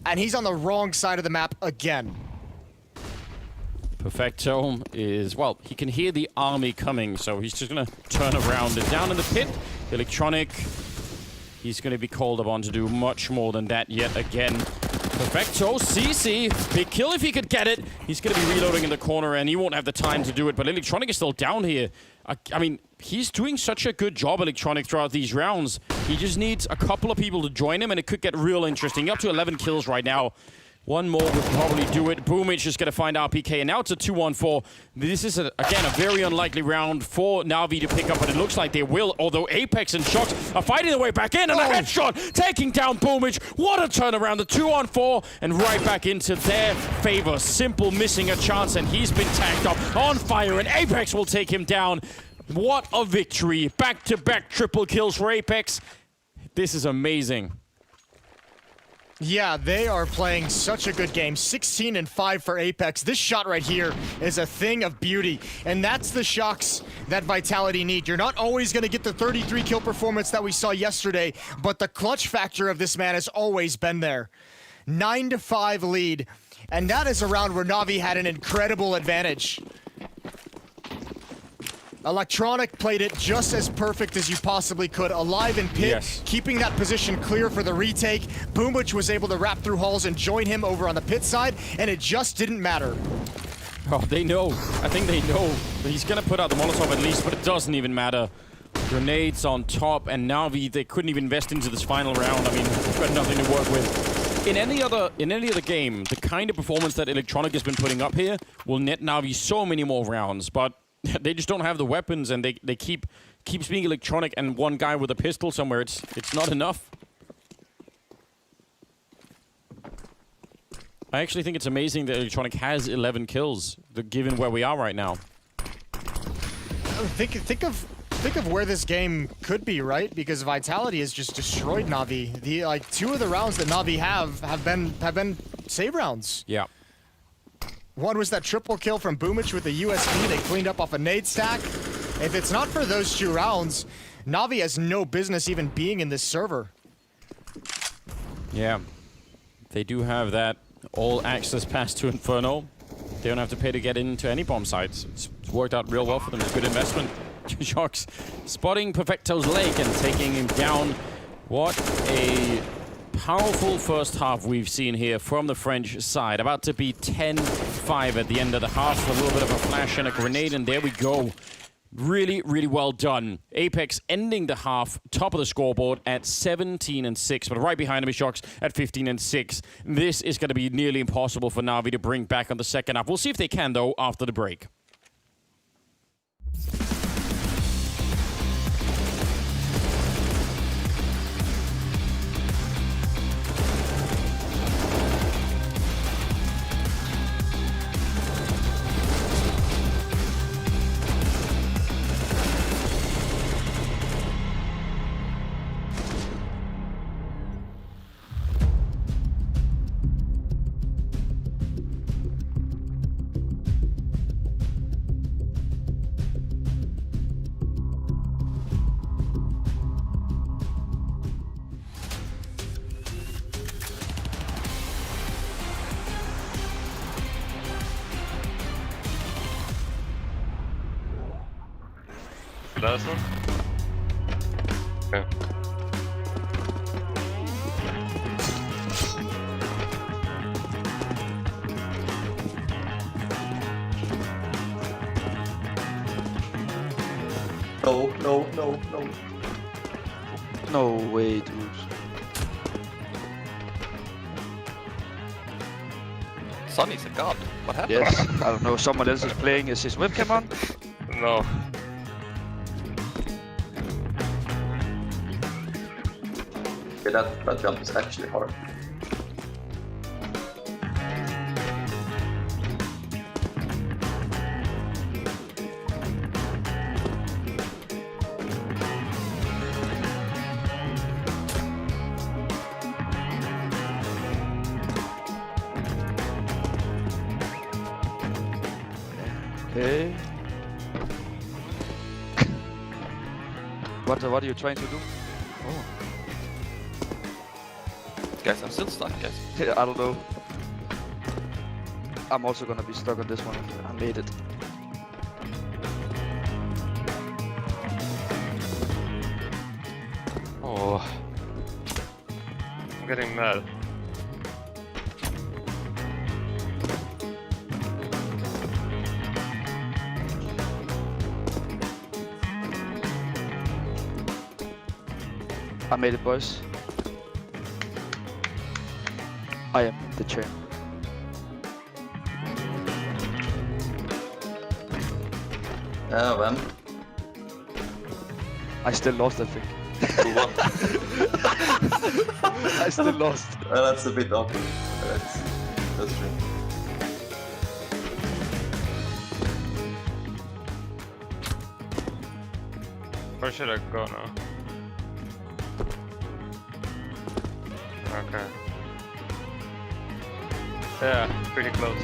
and he's on the wrong side of the map again. Perfecto is, well, he can hear the army coming, so he's just going to turn around and down in the pit. Electronic, he's going to be called upon to do much more than that yet again. Perfecto, CC, big kill if he could get it. He's going to be reloading in the corner, and he won't have the time to do it, but Electronic is still down here. I mean, he's doing such a good job, Electronic, throughout these rounds. He just needs a couple of people to join him, and it could get real interesting. Up to 11 kills right now. One more would probably do it. Boomich is going to find RPK, and now it's a 2-on-4. This is, again, a very unlikely round for Navi to pick up, but it looks like they will, although Apex and Shox are fighting their way back in, and a headshot taking down Boomich. What a turnaround, the 2-on-4, and right back into their favor. Simple missing a chance, and he's been tagged up on fire, and Apex will take him down. What a victory. Back-to-back triple kills for Apex. This is amazing. Yeah, they are playing such a good game. 16-5 for Apex. This shot right here is a thing of beauty, and that's the shocks that Vitality need. You're not always going to get the 33 kill performance that we saw yesterday, but the clutch factor of this man has always been there. 9-5 lead, and that is a round where Navi had an incredible advantage. Electronic played it just as perfect as you possibly could, alive in pit, yes, keeping that position clear for the retake. Boomich was able to wrap through Halls and join him over on the pit side, and it just didn't matter. Oh, they know. I think they know. He's going to put out the Molotov at least, but it doesn't even matter. Grenades on top, and Navi, they couldn't even invest into this final round. I mean, they've got nothing to work with. In any other game, the kind of performance that Electronic has been putting up here will net Navi so many more rounds, but they just don't have the weapons, and they keeps being Electronic and one guy with a pistol somewhere. It's not enough. I actually think it's amazing that Electronic has 11 kills, given where we are right now. Think of where this game could be, right? Because Vitality has just destroyed Navi. The 2 of the rounds that Navi have been save rounds. Yeah. One was that triple kill from Boomich with the USP. They cleaned up off a nade stack. If it's not for those 2 rounds, Navi has no business even being in this server. Yeah. They do have that all-access pass to Inferno. They don't have to pay to get into any bomb sites. It's worked out real well for them. It's a good investment. Shox spotting Perfecto's leg and taking him down. What a powerful first half we've seen here from the French side. About to be 10-5 at the end of the half. A little bit of a flash and a grenade, and there we go. Really, really well done. Apex ending the half, top of the scoreboard at 17-6, but right behind him is Shox at 15-6. This is going to be nearly impossible for Navi to bring back on the second half. We'll see if they can, though, after the break. last one? Okay. No. No way, dude. Sonny's a god. What happened? Yes, I don't know. Someone else is playing. Is his webcam on? No. Okay, that jump is actually hard. Okay. What are you trying to do? Oh. Guys, I'm still stuck, guys. Yeah, I don't know. I'm also gonna be stuck on this one. I made it. Oh. I'm getting mad. I made it, boys. I am the champ. When? I still lost, I think. I still lost. That's a bit awkward. That's true. Where should I go now? Okay. Yeah, pretty close.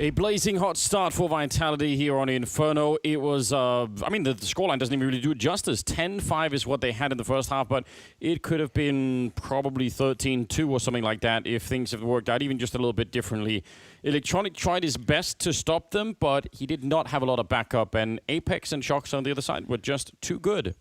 A blazing hot start for Vitality here on Inferno. It was, I mean, the scoreline doesn't even really do it justice. 10-5 is what they had in the first half, but it could have been probably 13-2 or something like that if things have worked out even just a little bit differently. Electronic tried his best to stop them, but he did not have a lot of backup, and Apex and Shox on the other side were just too good.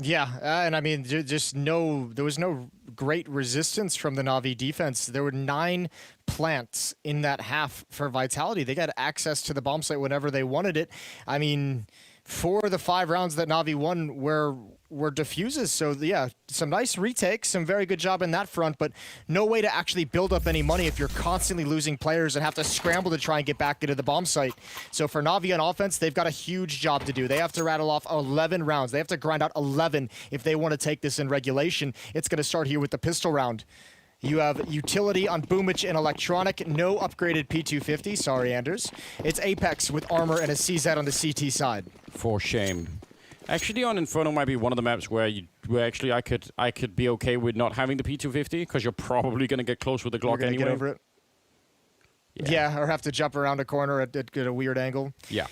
Yeah, and I mean, there was no great resistance from the Na'Vi defense. There were 9 plants in that half for Vitality. They got access to the bomb site whenever they wanted it. I mean, 4 of the 5 rounds that Na'Vi won were defuses. So yeah, some nice retakes, some very good job in that front, but no way to actually build up any money if you're constantly losing players and have to scramble to try and get back into the bomb site. So for Na'Vi on offense, they've got a huge job to do. They have to rattle off 11 rounds. They have to grind out 11 if they want to take this in regulation. It's going to start here with the pistol round. You have utility on Boomich and Electronic. No upgraded P250. Sorry, Anders. It's Apex with armor and a CZ on the CT side. For shame. Actually, on Inferno might be one of the maps where actually I could be okay with not having the P250 because you're probably going to get close with the Glock anyway. Get over it. Yeah, or have to jump around a corner at a weird angle. Yeah.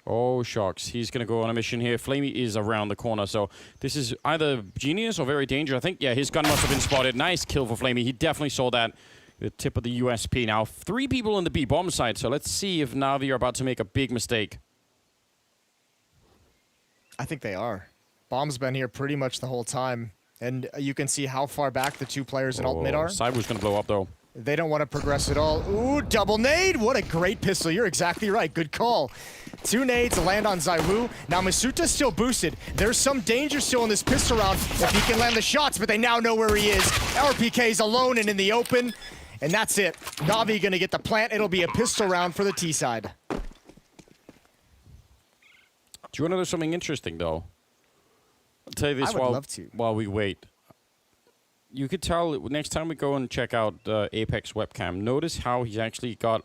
Oh, Shox. He's going to go on a mission here. Flamey is around the corner, so this is either genius or very dangerous. I think, yeah, his gun must have been spotted. Nice kill for Flamey. He definitely saw that. The tip of the USP. Now, 3 people on the B bomb side, so let's see if Na'Vi are about to make a big mistake. I think they are. Bomb's been here pretty much the whole time, and you can see how far back the 2 players in alt mid are. Cyber's going to blow up, though. They don't want to progress at all. Ooh, double nade! What a great pistol. You're exactly right. Good call. 2 nades land on Zaiwu. Now Masuta's still boosted. There's some danger still in this pistol round if he can land the shots, but they now know where he is. RPK's alone and in the open, and that's it. Na'Vi gonna get the plant. It'll be a pistol round for the T side. Do you want to know something interesting, though? I'll tell you this I would love to. while we wait. You could tell next time we go and check out Apex webcam, notice how he's actually got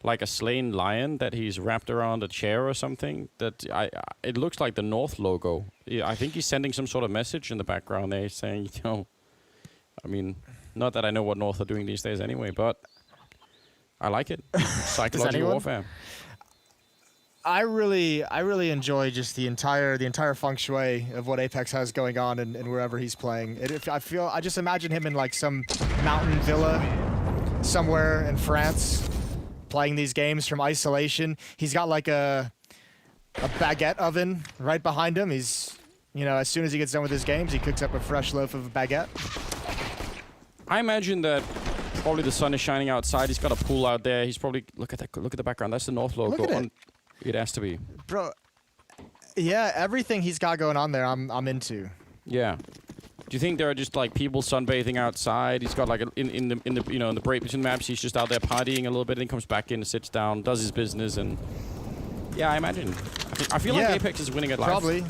like a slain lion that he's wrapped around a chair or something. It looks like the North logo. Yeah, I think he's sending some sort of message in the background there saying, you know, I mean, not that I know what North are doing these days anyway, but I like it. Psychological warfare. I really enjoy just the entire feng shui of what Apex has going on and wherever he's playing. I just imagine him in like some mountain villa somewhere in France, playing these games from isolation. He's got like a baguette oven right behind him. He's, you know, as soon as he gets done with his games, he cooks up a fresh loaf of a baguette. I imagine that probably the sun is shining outside. He's got a pool out there. He's probably look at the background. That's the North logo. Look at it. It has to be. Bro, yeah, everything he's got going on there, I'm into. Yeah. Do you think there are just like people sunbathing outside? He's got like in the break between maps, he's just out there partying a little bit, and he comes back in, sits down, does his business, and yeah, I imagine. I feel like Apex is winning at life. Probably.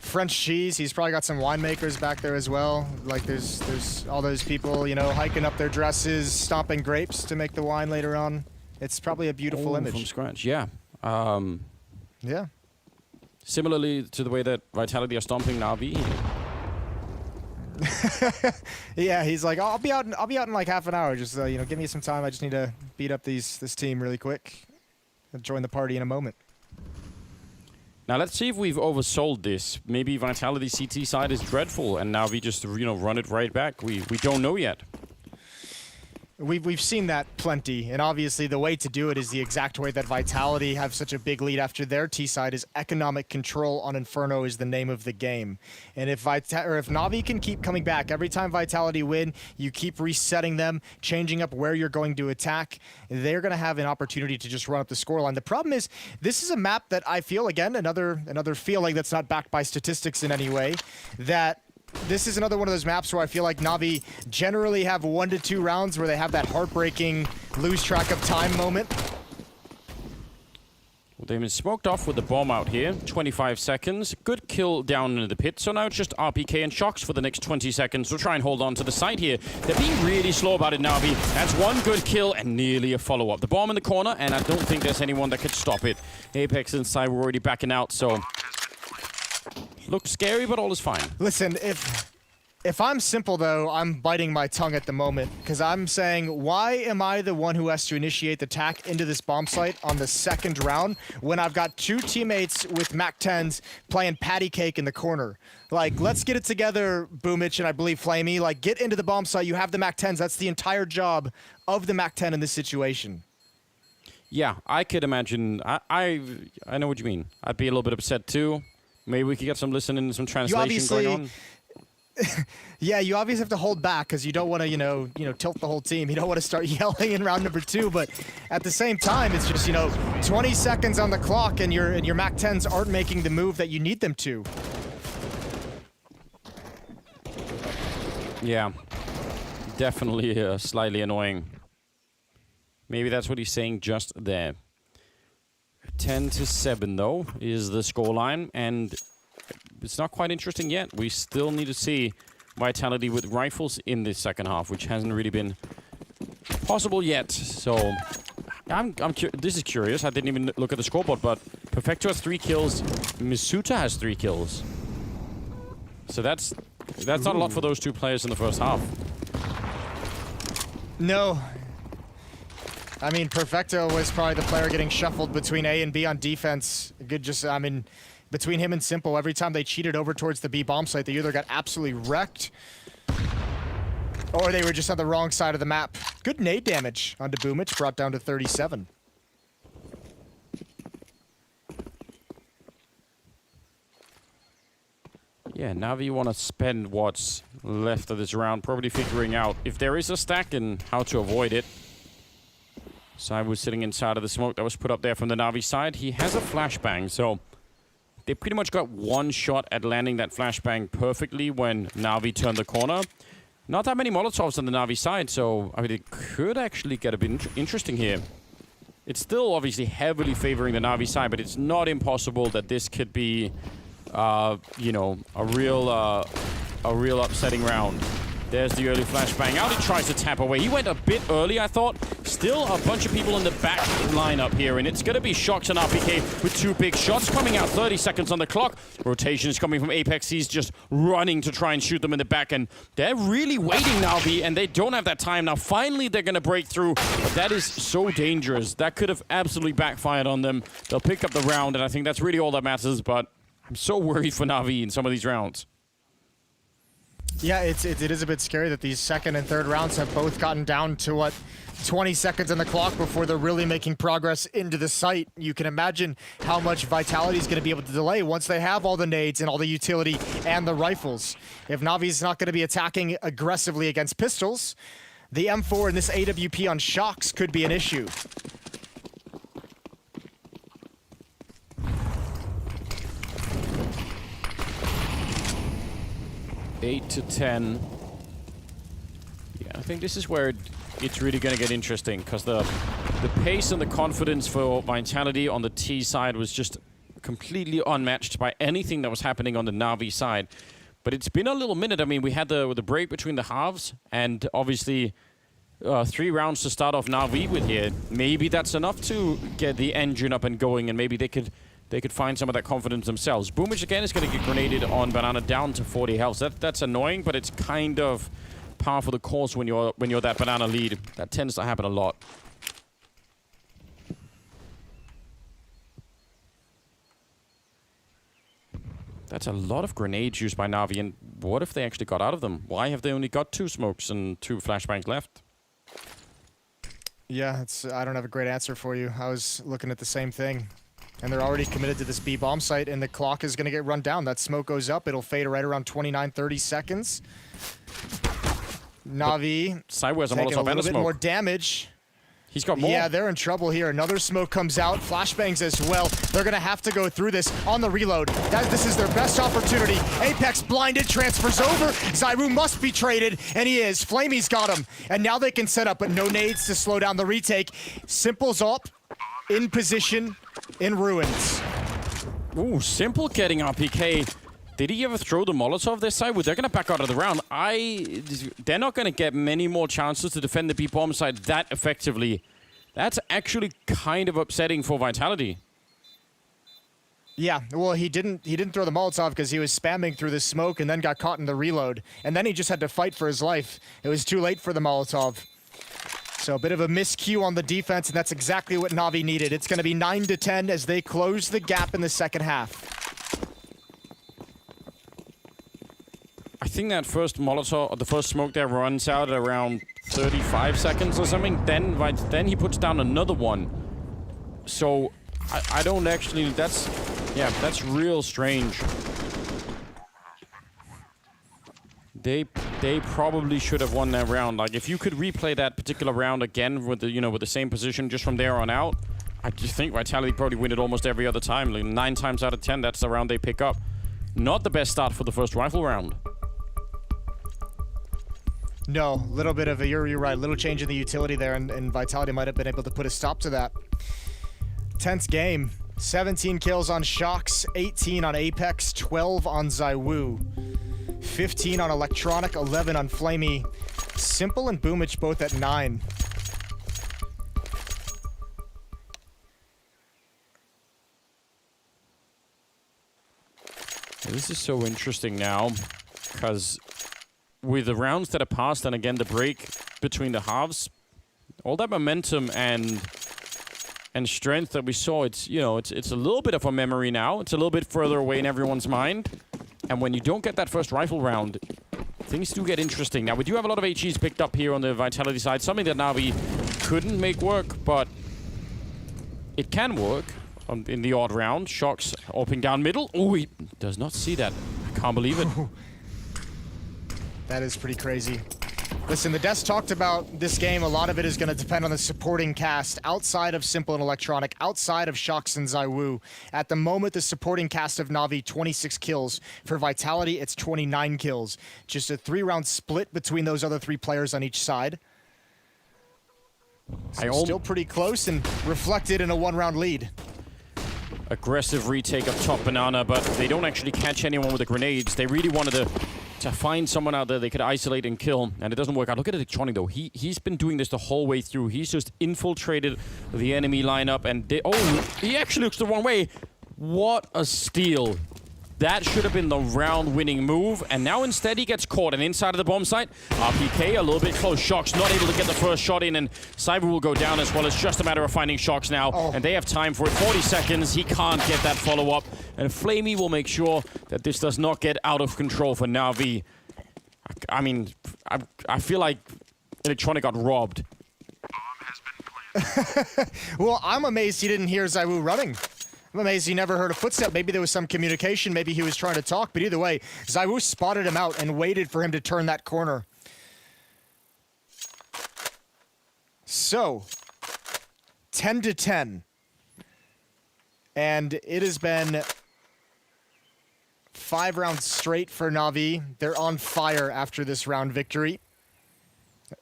French cheese. He's probably got some winemakers back there as well. Like there's all those people, you know, hiking up their dresses, stomping grapes to make the wine later on. It's probably a beautiful image. From scratch, yeah. Yeah. Similarly to the way that Vitality are stomping Navi. Yeah, he's like, oh, I'll be out in like half an hour. Just you know, give me some time. I just need to beat up this team really quick. I'll join the party in a moment. Now let's see if we've oversold this. Maybe Vitality CT side is dreadful, and Navi just run it right back. We don't know yet. We've seen that plenty, and obviously the way to do it is the exact way that Vitality have such a big lead after their T side is economic control on Inferno is the name of the game. And if Navi can keep coming back every time Vitality win, you keep resetting them, changing up where you're going to attack, they're going to have an opportunity to just run up the scoreline. The problem is this is a map that I feel, again, another feeling that's not backed by statistics in any way, that this is another one of those maps where I feel like Navi generally have 1 to 2 rounds where they have that heartbreaking lose track of time moment. Well, they've been smoked off with the bomb out here. 25 seconds. Good kill down into the pit. So now it's just RPK and Shocks for the next 20 seconds. We'll try and hold on to the site here. They're being really slow about it, Navi. That's one good kill and nearly a follow-up. The bomb in the corner, and I don't think there's anyone that could stop it. Apex inside, we're already backing out, so... Looks scary, but all is fine. Listen, if I'm simple, though, I'm biting my tongue at the moment, because I'm saying, why am I the one who has to initiate the attack into this bomb site on the second round when I've got 2 teammates with MAC-10s playing patty cake in the corner? Like, let's get it together, Boomich, and I believe Flamey. Like, get into the bomb site. You have the MAC-10s. That's the entire job of the MAC-10 in this situation. Yeah, I could imagine. I know what you mean. I'd be a little bit upset, too. Maybe we could get some listening and some translation going on. Yeah, you obviously have to hold back because you don't want to, you know, tilt the whole team. You don't want to start yelling in round number 2, but at the same time, it's just, 20 seconds on the clock and your MAC-10s aren't making the move that you need them to. Yeah, definitely slightly annoying. Maybe that's what he's saying just there. 10-7 though is the scoreline, and it's not quite interesting yet. We still need to see Vitality with rifles in this second half, which hasn't really been possible yet. So this is curious. I didn't even look at the scoreboard, but Perfecto has 3 kills. Misuta has 3 kills. So that's not a lot for those 2 players in the first half. No. I mean, Perfecto was probably the player getting shuffled between A and B on defense. Between him and Simple, every time they cheated over towards the B bomb site, they either got absolutely wrecked or they were just on the wrong side of the map. Good nade damage onto Boomich, brought down to 37. Yeah, Navi you want to spend what's left of this round probably figuring out if there is a stack and how to avoid it. Sai was sitting inside of the smoke that was put up there from the Navi side. He has a flashbang, so they pretty much got 1 shot at landing that flashbang perfectly when Navi turned the corner. Not that many Molotovs on the Navi side, so I mean, it could actually get a bit interesting here. It's still obviously heavily favoring the Navi side, but it's not impossible that this could be you know, a real upsetting round. There's the early flashbang out. He tries to tap away. He went a bit early, I thought. Still a bunch of people in the back lineup here, and it's going to be Shox and RPK with 2 big shots coming out. 30 seconds on the clock. Rotation is coming from Apex. He's just running to try and shoot them in the back, and they're really waiting, NAVI, and they don't have that time. Now, finally, they're going to break through, but that is so dangerous. That could have absolutely backfired on them. They'll pick up the round, and I think that's really all that matters, but I'm so worried for NAVI in some of these rounds. Yeah, it is a bit scary that these second and third rounds have both gotten down to, what, 20 seconds on the clock before they're really making progress into the site. You can imagine how much Vitality is going to be able to delay once they have all the nades and all the utility and the rifles. If Navi's not going to be attacking aggressively against pistols, the M4 and this AWP on Shox could be an issue. 8 to 10. Yeah, I think this is where it's really going to get interesting, because the pace and the confidence for Vitality on the T side was just completely unmatched by anything that was happening on the Navi side. But it's been a little minute. I mean, we had the break between the halves, and obviously 3 rounds to start off Navi with here. Maybe that's enough to get the engine up and going, and maybe they could find some of that confidence themselves. Boomage again is going to get grenaded on Banana down to 40 health. That's annoying, but it's kind of par for the course when you're that Banana lead. That tends to happen a lot. That's a lot of grenades used by Navi, and what if they actually got out of them? Why have they only got 2 smokes and 2 flashbangs left? Yeah, I don't have a great answer for you. I was looking at the same thing. And they're already committed to this B bomb site, and the clock is going to get run down. That smoke goes up. It'll fade right around 29, 30 seconds. Navi sideways taking a little bit more damage. He's got more. Yeah, they're in trouble here. Another smoke comes out. Flashbangs as well. They're going to have to go through this on the reload. This is their best opportunity. Apex blinded, transfers over. Zyru must be traded, and he is. Flamey's got him. And now they can set up, but no nades to slow down the retake. Simple's up, in position, in ruins. Ooh, Simple getting RPK. Did he ever throw the Molotov this side? Well, they're going to back out of the round. They're not going to get many more chances to defend the B-bomb side that effectively. That's actually kind of upsetting for Vitality. Yeah, well, he didn't throw the Molotov because he was spamming through the smoke and then got caught in the reload. And then he just had to fight for his life. It was too late for the Molotov. So a bit of a miscue on the defense, and that's exactly what Navi needed. It's going to be 9 to 10 as they close the gap in the second half. I think that first Molotov, the first smoke there runs out at around 35 seconds or something. Then he puts down another one. So I don't actually. That's real strange. They probably should have won that round. Like, if you could replay that particular round again with the same position just from there on out, I just think Vitality probably win it almost every other time. Like 9 times out of 10, that's the round they pick up. Not the best start for the first rifle round. No, little bit of you're right. Little change in the utility there, and Vitality might have been able to put a stop to that. Tense game. 17 kills on Shox, 18 on Apex, 12 on Zywu, 15 on Electronic, 11 on Flamey. Simple and Boomage both at 9. This is so interesting now, because with the rounds that are passed, and again the break between the halves, all that momentum and strength that we saw, it's a little bit of a memory now. It's a little bit further away in everyone's mind. And when you don't get that first rifle round, things do get interesting. Now, we do have a lot of HEs picked up here on the Vitality side, something that Navi couldn't make work, but it can work in the odd round. Shox opening down middle. Oh, he does not see that. I can't believe it. That is pretty crazy. Listen, the devs talked about this game. A lot of it is going to depend on the supporting cast outside of Simple and Electronic, outside of Shox and Zywu. At the moment, the supporting cast of Navi, 26 kills. For Vitality, it's 29 kills. Just a 3-round split between those other 3 players on each side. So still pretty close and reflected in a 1-round lead. aggressive retake of top banana, but they don't actually catch anyone with the grenades. They really wanted to find someone out there they could isolate and kill, and it doesn't work out. Look at Electronic, though. He's been doing this the whole way through. He's just infiltrated the enemy lineup, and he actually looks the wrong way. What a steal. That should have been the round-winning move, and now instead he gets caught, and inside of the bomb site, RPK a little bit close. Shox not able to get the first shot in, and Cyber will go down as well. It's just a matter of finding Shox now, and they have time for it. 40 seconds, he can't get that follow-up, and Flamey will make sure that this does not get out of control for Na'Vi. I mean, I feel like Electronic got robbed. Well, I'm amazed he didn't hear ZywOo running. I'm amazed he never heard a footstep. Maybe there was some communication. Maybe he was trying to talk. But either way, ZywOo spotted him out and waited for him to turn that corner. So, 10-10. And it has been 5 rounds straight for Na'Vi. They're on fire after this round victory.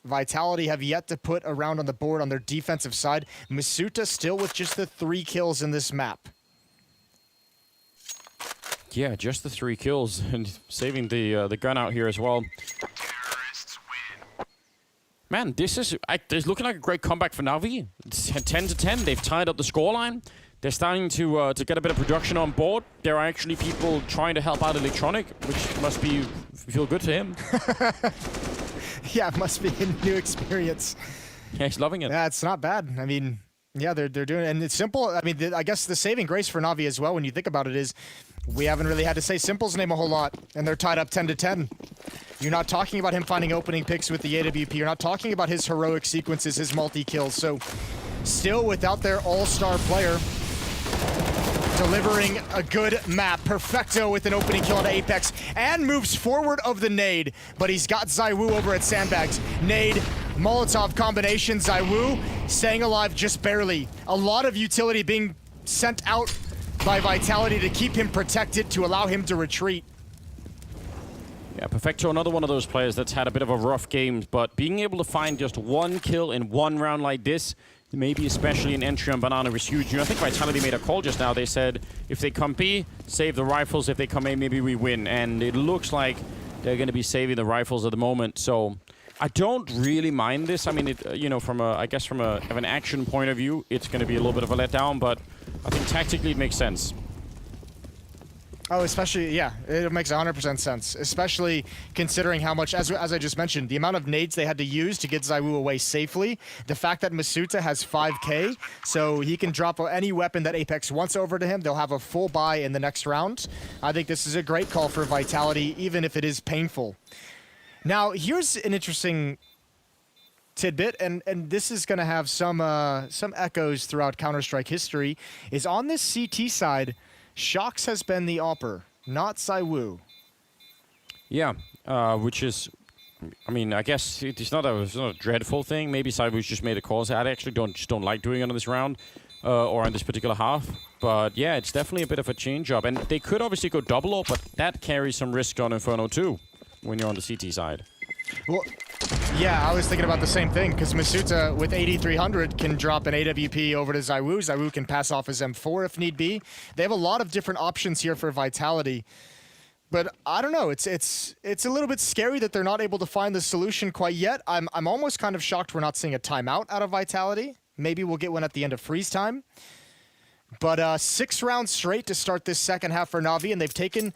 Vitality have yet to put a round on the board on their defensive side. Masuta still with just the 3 kills in this map. Yeah, just the 3 kills and saving the gun out here as well. Man, this is looking like a great comeback for Na'Vi. It's 10-10. They've tied up the scoreline. They're starting to get a bit of production on board. There are actually people trying to help out Electronic, which must feel good to him. Yeah, it must be a new experience. Yeah, he's loving it. Yeah, it's not bad. I mean, yeah, they're doing it, and it's simple. I mean, I guess the saving grace for Na'Vi as well, when you think about it, is we haven't really had to say Simple's name a whole lot, and they're tied up 10-10. You're not talking about him finding opening picks with the AWP. You're not talking about his heroic sequences, his multi-kills. So, still without their all-star player, delivering a good map. Perfecto with an opening kill on Apex, and moves forward of the nade, but he's got ZywOo over at Sandbags. Nade, Molotov combination, ZywOo staying alive just barely. A lot of utility being sent out by Vitality to keep him protected, to allow him to retreat. Yeah, Perfecto, another one of those players that's had a bit of a rough game, but being able to find just 1 kill in 1 round like this, maybe especially in entry on Banana, is huge. You know, I think Vitality made a call just now. They said, if they come B, save the rifles. If they come A, maybe we win. And it looks like they're going to be saving the rifles at the moment. So I don't really mind this. I mean, you know, I guess from an action point of view, it's going to be a little bit of a letdown, but I think tactically it makes sense. Oh, especially, yeah, it makes 100% sense. Especially considering how much, as I just mentioned, the amount of nades they had to use to get ZywOo away safely. The fact that Masuta has 5k, so he can drop any weapon that Apex wants over to him. They'll have a full buy in the next round. I think this is a great call for Vitality, even if it is painful. Now, here's an interesting tidbit, and this is going to have some echoes throughout Counter-Strike history, is on this CT side, Shox has been the AWPer, not ZywOo. Yeah, which is, I mean, I guess it's not a dreadful thing. Maybe ZywOo's just made a call. I actually don't like doing it on this round or on this particular half. But yeah, it's definitely a bit of a change up. And they could obviously go double up, but that carries some risk on Inferno too when you're on the CT side. Well, yeah, I was thinking about the same thing, because Masuta with 8300 can drop an AWP over to ZywOo. ZywOo can pass off his M4 if need be. They have a lot of different options here for Vitality. But I don't know, it's a little bit scary that they're not able to find the solution quite yet. I'm almost kind of shocked we're not seeing a timeout out of Vitality. Maybe we'll get one at the end of freeze time. But 6 rounds straight to start this second half for Na'Vi, and they've taken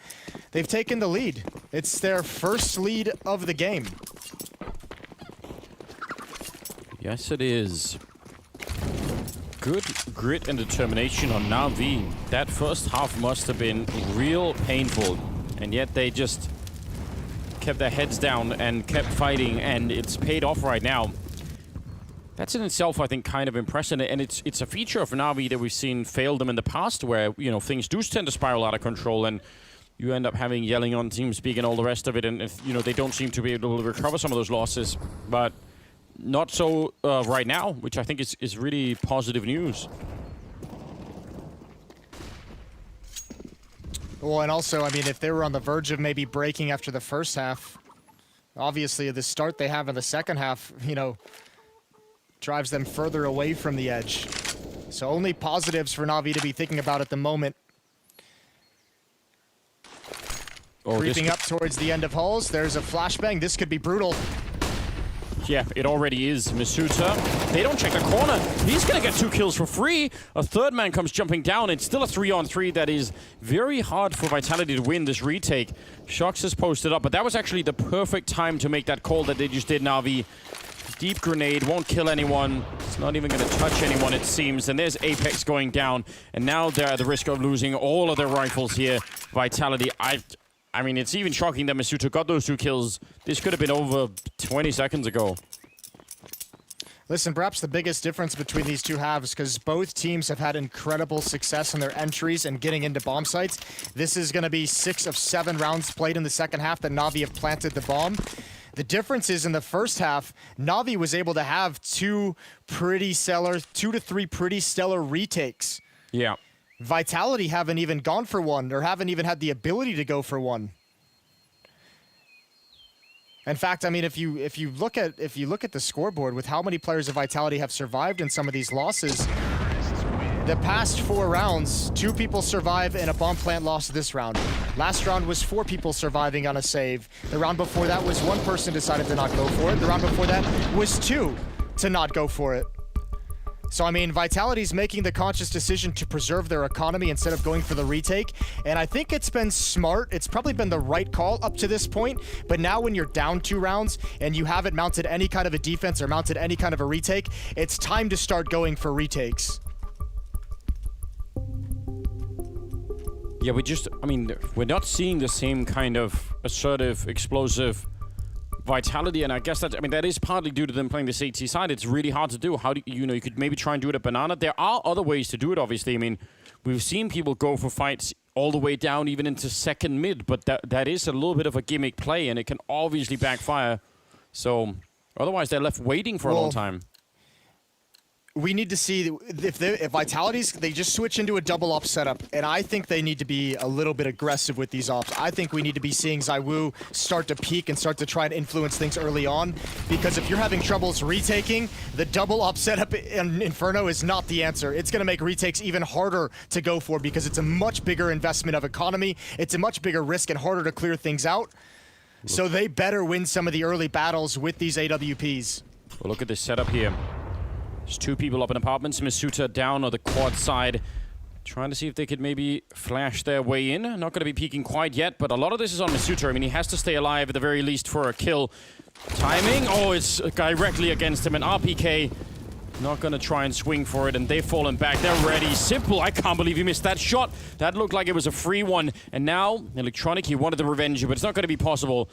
the lead. It's their first lead of the game. Yes, it is. Good grit and determination on Na'Vi. That first half must have been real painful, and yet they just kept their heads down and kept fighting, and it's paid off right now. That's in itself, I think, kind of impressive, and it's a feature of Na'Vi that we've seen fail them in the past, where, you know, things do tend to spiral out of control, and you end up having yelling on TeamSpeak and all the rest of it, and if, you know, they don't seem to be able to recover some of those losses, but not so right now, which I think is really positive news. Well, and also, I mean, if they were on the verge of maybe breaking after the first half, obviously the start they have in the second half, you know, drives them further away from the edge. So only positives for Na'Vi to be thinking about at the moment. Creeping up towards the end of halls. There's a flashbang. This could be brutal. Yeah, it already is. Masuta, they don't check the corner. He's going to get 2 kills for free. A third man comes jumping down. It's still a 3-on-3 that is very hard for Vitality to win this retake. Shox has posted up, but that was actually the perfect time to make that call that they just did, Na'Vi. Deep grenade, won't kill anyone. It's not even going to touch anyone, it seems. And there's Apex going down. And now they're at the risk of losing all of their rifles here. Vitality, I mean, it's even shocking that Masuta got those 2 kills. This could have been over 20 seconds ago. Listen, perhaps the biggest difference between these two halves, because both teams have had incredible success in their entries and getting into bomb sites. This is going to be 6 of 7 rounds played in the second half that Na'Vi have planted the bomb. The difference is in the first half, Na'Vi was able to have 2 to 3 pretty stellar retakes. Yeah. Vitality haven't even gone for one, or haven't even had the ability to go for one. In fact, I mean, if you look at the scoreboard with how many players of Vitality have survived in some of these losses, the past 4 rounds, 2 people survive and a bomb plant lost this round. Last round was 4 people surviving on a save. The round before that was 1 person decided to not go for it. The round before that was 2 to not go for it. So, I mean, Vitality's making the conscious decision to preserve their economy instead of going for the retake. And I think it's been smart. It's probably been the right call up to this point. But now when you're down 2 rounds and you haven't mounted any kind of a defense or mounted any kind of a retake, it's time to start going for retakes. Yeah, we're not seeing the same kind of assertive, explosive Vitality, and I guess that is partly due to them playing the CT side. It's really hard to do. How do you could maybe try and do it at Banana. There are other ways to do it, obviously. I mean, we've seen people go for fights all the way down, even into second mid, but that is a little bit of a gimmick play, and it can obviously backfire. So, otherwise, they're left waiting for a long time. We need to see if Vitality's, they just switch into a double op setup, and I think they need to be a little bit aggressive with these ops. I think we need to be seeing ZywOo start to peak and start to try and influence things early on, because if you're having troubles retaking, the double op setup in Inferno is not the answer. It's going to make retakes even harder to go for because it's a much bigger investment of economy. It's a much bigger risk and harder to clear things out. So they better win some of the early battles with these AWPs. Well, look at this setup here. There's 2 people up in apartments. Masuta down on the quad side. Trying to see if they could maybe flash their way in. Not going to be peeking quite yet, but a lot of this is on Masuta. I mean, he has to stay alive at the very least for a kill. Timing. Oh, it's directly against him. And RPK not going to try and swing for it, and they've fallen back. They're ready. Simple. I can't believe he missed that shot. That looked like it was a free one. And now, Electronic, he wanted the revenge, but it's not going to be possible.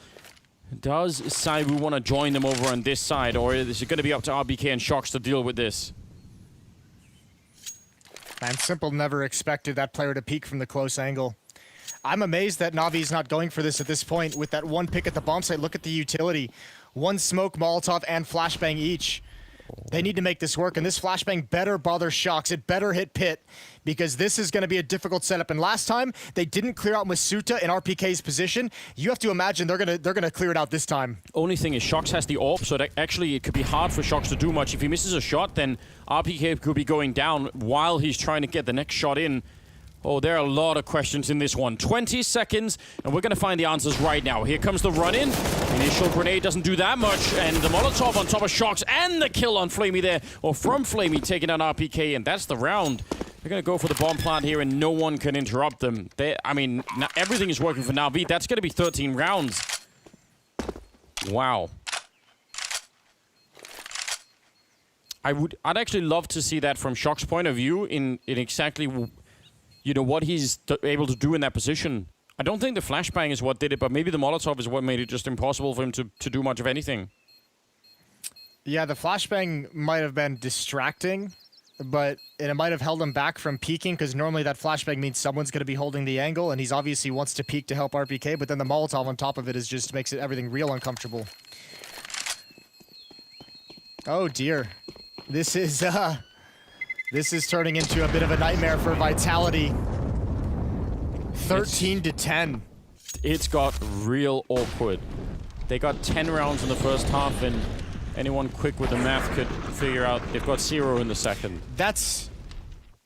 Does ZywOo want to join them over on this side, or is it going to be up to RBK and Shox to deal with this? Man, Simple never expected that player to peek from the close angle. I'm amazed that Navi's not going for this at this point with that 1 pick at the bomb site. Look at the utility. 1 smoke, Molotov, and flashbang each. They need to make this work, and this flashbang better bother Shox. It better hit Pit, because this is going to be a difficult setup. And last time, they didn't clear out Masuta in RPK's position. You have to imagine they're gonna clear it out this time. Only thing is Shox has the AWP, so that actually it could be hard for Shox to do much. If he misses a shot, then RPK could be going down while he's trying to get the next shot in. Oh, there are a lot of questions in this one. 20 seconds, and we're going to find the answers right now. Here comes the run-in. Initial grenade doesn't do that much, and the Molotov on top of Shox, and the kill on Flamey there, or from Flamey, taking down RPK, and that's the round. They're going to go for the bomb plant here, and no one can interrupt them. Everything is working for Navi. That's going to be 13 rounds. Wow. I'd actually love to see that from Shox's point of view in exactly what he's able to do in that position. I don't think the flashbang is what did it, but maybe the Molotov is what made it just impossible for him to do much of anything. Yeah, the flashbang might have been distracting, but it might have held him back from peeking, because normally that flashbang means someone's going to be holding the angle, and he's obviously wants to peek to help RPK, but then the Molotov on top of it just makes everything real uncomfortable. Oh dear. This is turning into a bit of a nightmare for Vitality. 13 to 10. It's got real awkward. They got 10 rounds in the first half, and anyone quick with the math could figure out they've got 0 in the second. That's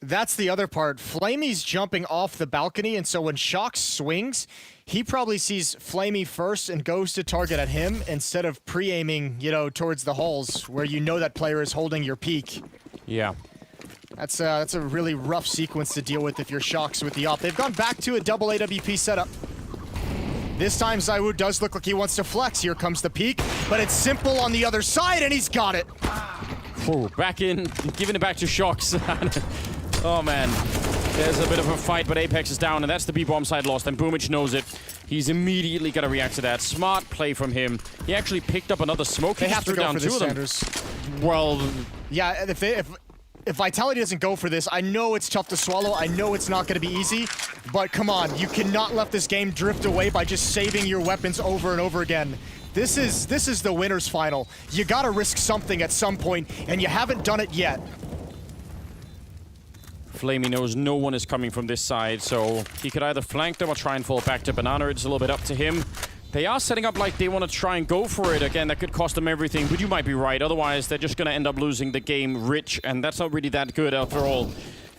That's the other part. Flamey's jumping off the balcony, and so when Shock swings, he probably sees Flamey first and goes to target at him instead of pre-aiming, you know, towards the halls where you know that player is holding your peak. Yeah. That's a really rough sequence to deal with if you're Shocks with the op. They've gone back to a double AWP setup. This time ZywOo does look like he wants to flex. Here comes the peak, but it's Simple on the other side, and he's got it. Ooh, back in, giving it back to Shocks. Oh man, there's a bit of a fight, but Apex is down, and that's the B-bomb side lost, and Boomich knows it. He's immediately gonna react to that. Smart play from him. He actually picked up another smoke. They He have just to threw go down for this, two of them. Sanders. Well, yeah, if Vitality doesn't go for this, I know it's tough to swallow. I know it's not going to be easy, but come on, you cannot let this game drift away by just saving your weapons over and over again. This is the winner's final. You got to risk something at some point, and you haven't done it yet. Flamey knows no one is coming from this side, so he could either flank them or try and fall back to Banana. It's a little bit up to him. They are setting up like they want to try and go for it. Again, that could cost them everything, but you might be right. Otherwise, they're just going to end up losing the game rich, and that's not really that good after all.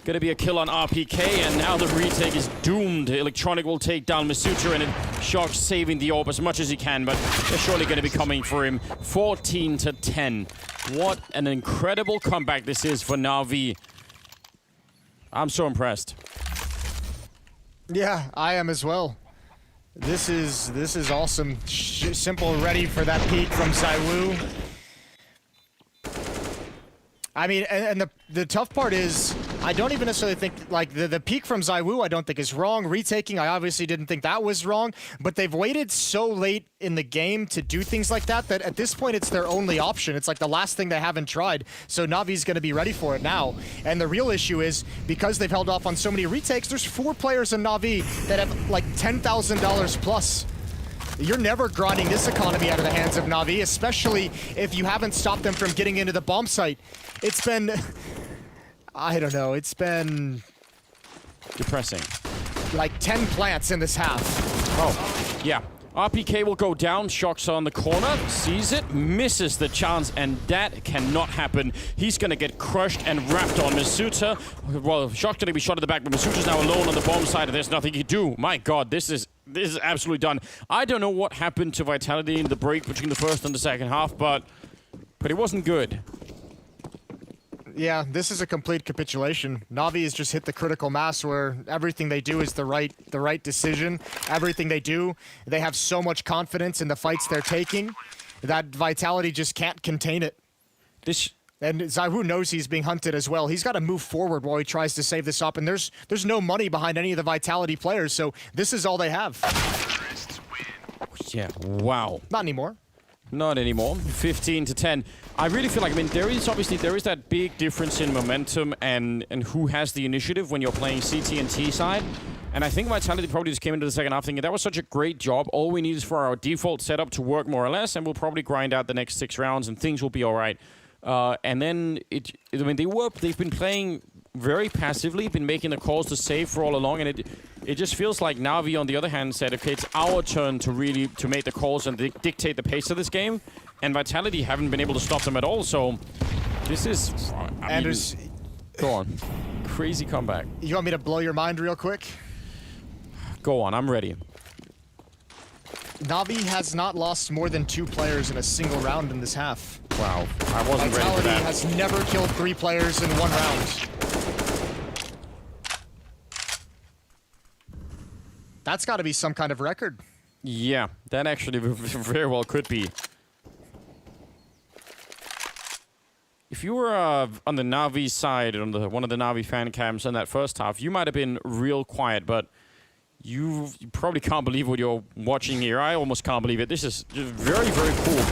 Going to be a kill on RPK, and now the retake is doomed. Electronic will take down Masutra, and Shock saving the orb as much as he can, but they're surely going to be coming for him. 14-10. What an incredible comeback this is for Na'Vi. I'm so impressed. Yeah, I am as well. This is awesome. Simple ready for that peak from ZywOo. I mean, and the tough part is, I don't even necessarily think, like, the peak from ZywOo I don't think is wrong. Retaking, I obviously didn't think that was wrong, but they've waited so late in the game to do things like that at this point it's their only option. It's like the last thing they haven't tried, so Navi's going to be ready for it now. And the real issue is, because they've held off on so many retakes, there's 4 players in Navi that have, like, $10,000 plus. You're never grinding this economy out of the hands of Navi, especially if you haven't stopped them from getting into the bomb site. It's been... I don't know, it's been... depressing. Like 10 plants in this half. Oh, yeah. RPK will go down. Shock's on the corner. Sees it. Misses the chance. And that cannot happen. He's going to get crushed and wrapped on Masuta. Well, Shock's going to be shot in the back, but Masuta's now alone on the bomb side, and there's nothing he can do. My God, this is absolutely done. I don't know what happened to Vitality in the break between the first and the second half, but it wasn't good. Yeah, this is a complete capitulation. Navi has just hit the critical mass where everything they do is the right decision. Everything they do, they have so much confidence in the fights they're taking that Vitality just can't contain it. And ZywOo knows he's being hunted as well. He's got to move forward while he tries to save this up, and there's no money behind any of the Vitality players, so this is all they have. Yeah, wow. Not anymore. Not anymore. 15-10. I really feel like, I mean, there is that big difference in momentum and who has the initiative when you're playing CT and T side. And I think Vitality probably just came into the second half thinking that was such a great job. All we need is for our default setup to work more or less, and we'll probably grind out the next 6 rounds and things will be all right. And then they've been playing very passively, been making the calls to save for all along, and it just feels like Navi, on the other hand, said, okay, it's our turn to make the calls and dictate the pace of this game, and Vitality haven't been able to stop them at all, so this is... Anders, go on. Crazy comeback. You want me to blow your mind real quick? Go on, I'm ready. Navi has not lost more than 2 players in a single round in this half. Wow, I wasn't ready for that. Vitality has never killed 3 players in 1 round. That's got to be some kind of record. Yeah, that actually very well could be. If you were on the Navi side, on one of the Navi fan cams in that first half, you might have been real quiet, but you probably can't believe what you're watching here. I almost can't believe it. This is just very, very cool.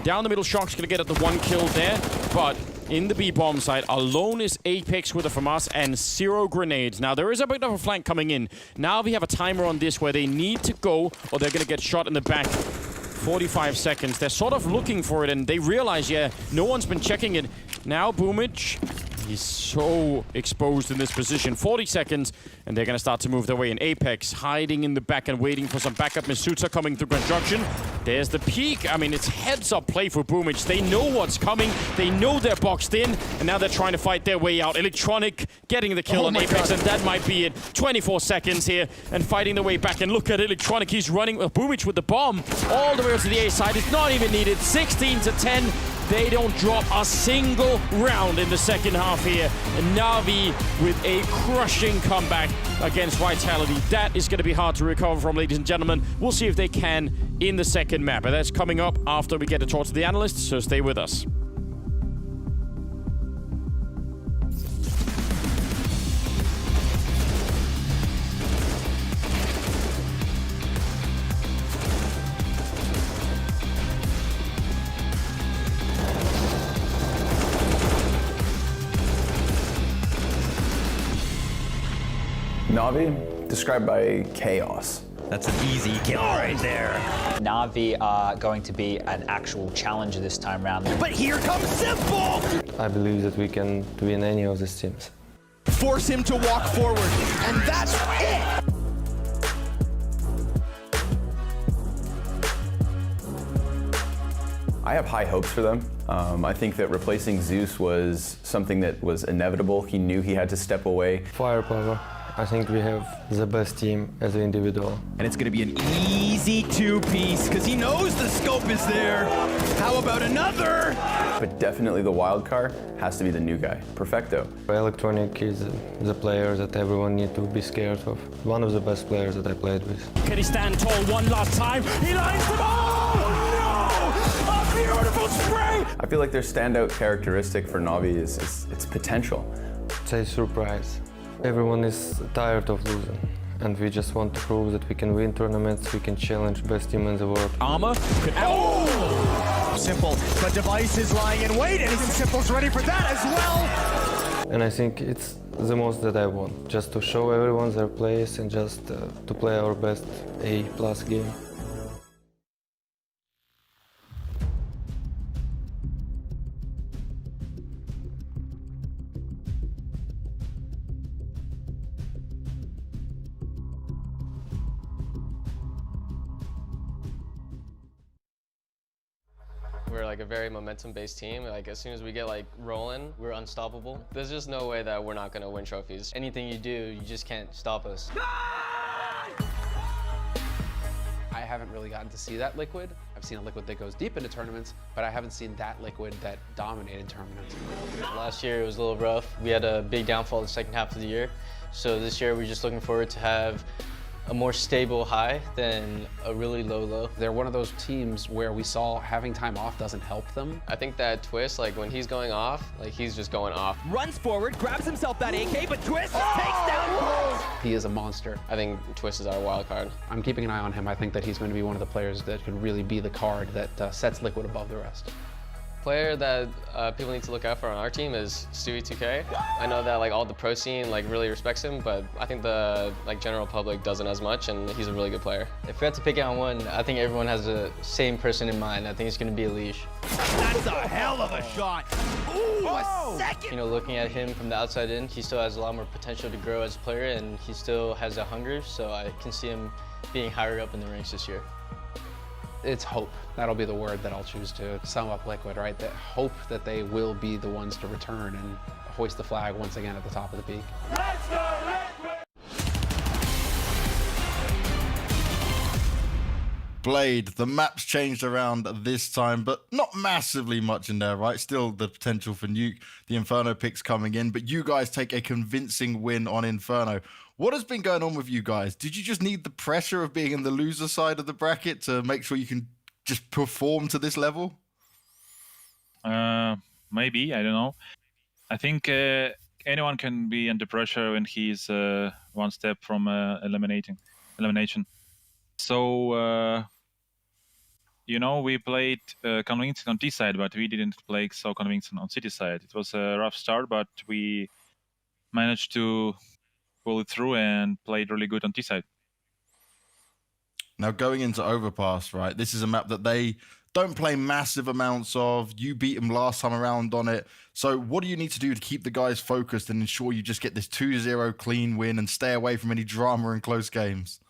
Down the middle, Shock's going to get at the 1 kill there, but in the B-bomb side, alone is Apex with a FAMAS and 0 grenades. Now, there is a bit of a flank coming in. Now we have a timer on this where they need to go or they're going to get shot in the back. 45 seconds. They're sort of looking for it, and they realize, yeah, no one's been checking it. Now, Boomich, He's so exposed in this position. 40 seconds, and they're going to start to move their way in. Apex hiding in the back and waiting for some backup. Misuta coming through construction. There's the peak. I mean, it's heads-up play for Boomich. They know what's coming. They know they're boxed in, and now they're trying to fight their way out. Electronic getting the kill on Apex, and that might be it. 24 seconds here, and fighting their way back. And look at Electronic. He's running Boomich with the bomb all the way to the A side. It's not even needed. 16 to 10. They don't drop a single round in the second half here. And Navi with a crushing comeback against Vitality. That is going to be hard to recover from, ladies and gentlemen. We'll see if they can in the second map. And that's coming up after we get to talk to the analysts, so stay with us. Navi, described by chaos. That's an easy kill right there. Navi are going to be an actual challenger this time around. But here comes Simple! I believe that we can win any of these teams. Force him to walk forward, and that's it! I have high hopes for them. I think that replacing Zeus was something that was inevitable. He knew he had to step away. Firepower. I think we have the best team as an individual. And it's going to be an easy two-piece because he knows the scope is there. How about another? But definitely the wild card has to be the new guy, Perfecto. Electronic is the player that everyone needs to be scared of. One of the best players that I played with. Can he stand tall one last time? He lines them all! No! A beautiful spray! I feel like their standout characteristic for Navi is its potential. Say surprise. Everyone is tired of losing, and we just want to prove that we can win tournaments, we can challenge best team in the world. Armor. Oh! Simple. The device is lying in wait, and Simple's ready for that as well. And I think it's the most that I want, just to show everyone their place and just to play our best A+ game. We're like a very momentum-based team. Like as soon as we get like rolling, we're unstoppable. There's just no way that we're not gonna win trophies. Anything you do, you just can't stop us. I haven't really gotten to see that Liquid. I've seen a Liquid that goes deep into tournaments, but I haven't seen that Liquid that dominated tournaments. Last year it was a little rough. We had a big downfall the second half of the year. So this year we're just looking forward to have a more stable high than a really low low. They're one of those teams where we saw having time off doesn't help them. I think that Twist, like when he's going off, like he's just going off. Runs forward, grabs himself that AK, but Twist takes down. He is a monster. I think Twist is our wild card. I'm keeping an eye on him. I think that he's going to be one of the players that could really be the card that sets Liquid above the rest. Player that people need to look out for on our team is Stewie2K. I know that like all the pro scene like really respects him, but I think the like general public doesn't as much, and he's a really good player. If we had to pick out one, I think everyone has the same person in mind. I think it's going to be Leash. That's a hell of a shot. Ooh, a second. You know, looking at him from the outside in, he still has a lot more potential to grow as a player, and he still has a hunger, so I can see him being higher up in the ranks this year. It's hope. That'll be the word that I'll choose to sum up Liquid, right? That hope that they will be the ones to return and hoist the flag once again at the top of the peak. Let's go, Liquid! Blade, the map's changed around this time, but not massively much in there, right? Still the potential for Nuke, the Inferno picks coming in, but you guys take a convincing win on Inferno. What has been going on with you guys? Did you just need the pressure of being in the loser side of the bracket to make sure you can just perform to this level? Maybe, I don't know. I think anyone can be under pressure when he's one step from elimination. So, you know, we played convincing on T side, but we didn't play so convincing on City side. It was a rough start, but we managed to pull it through and played really good on T side. Now going into Overpass, right? This is a map that they don't play massive amounts of. You beat them last time around on it. So what do you need to do to keep the guys focused and ensure you just get this 2-0 clean win and stay away from any drama in close games?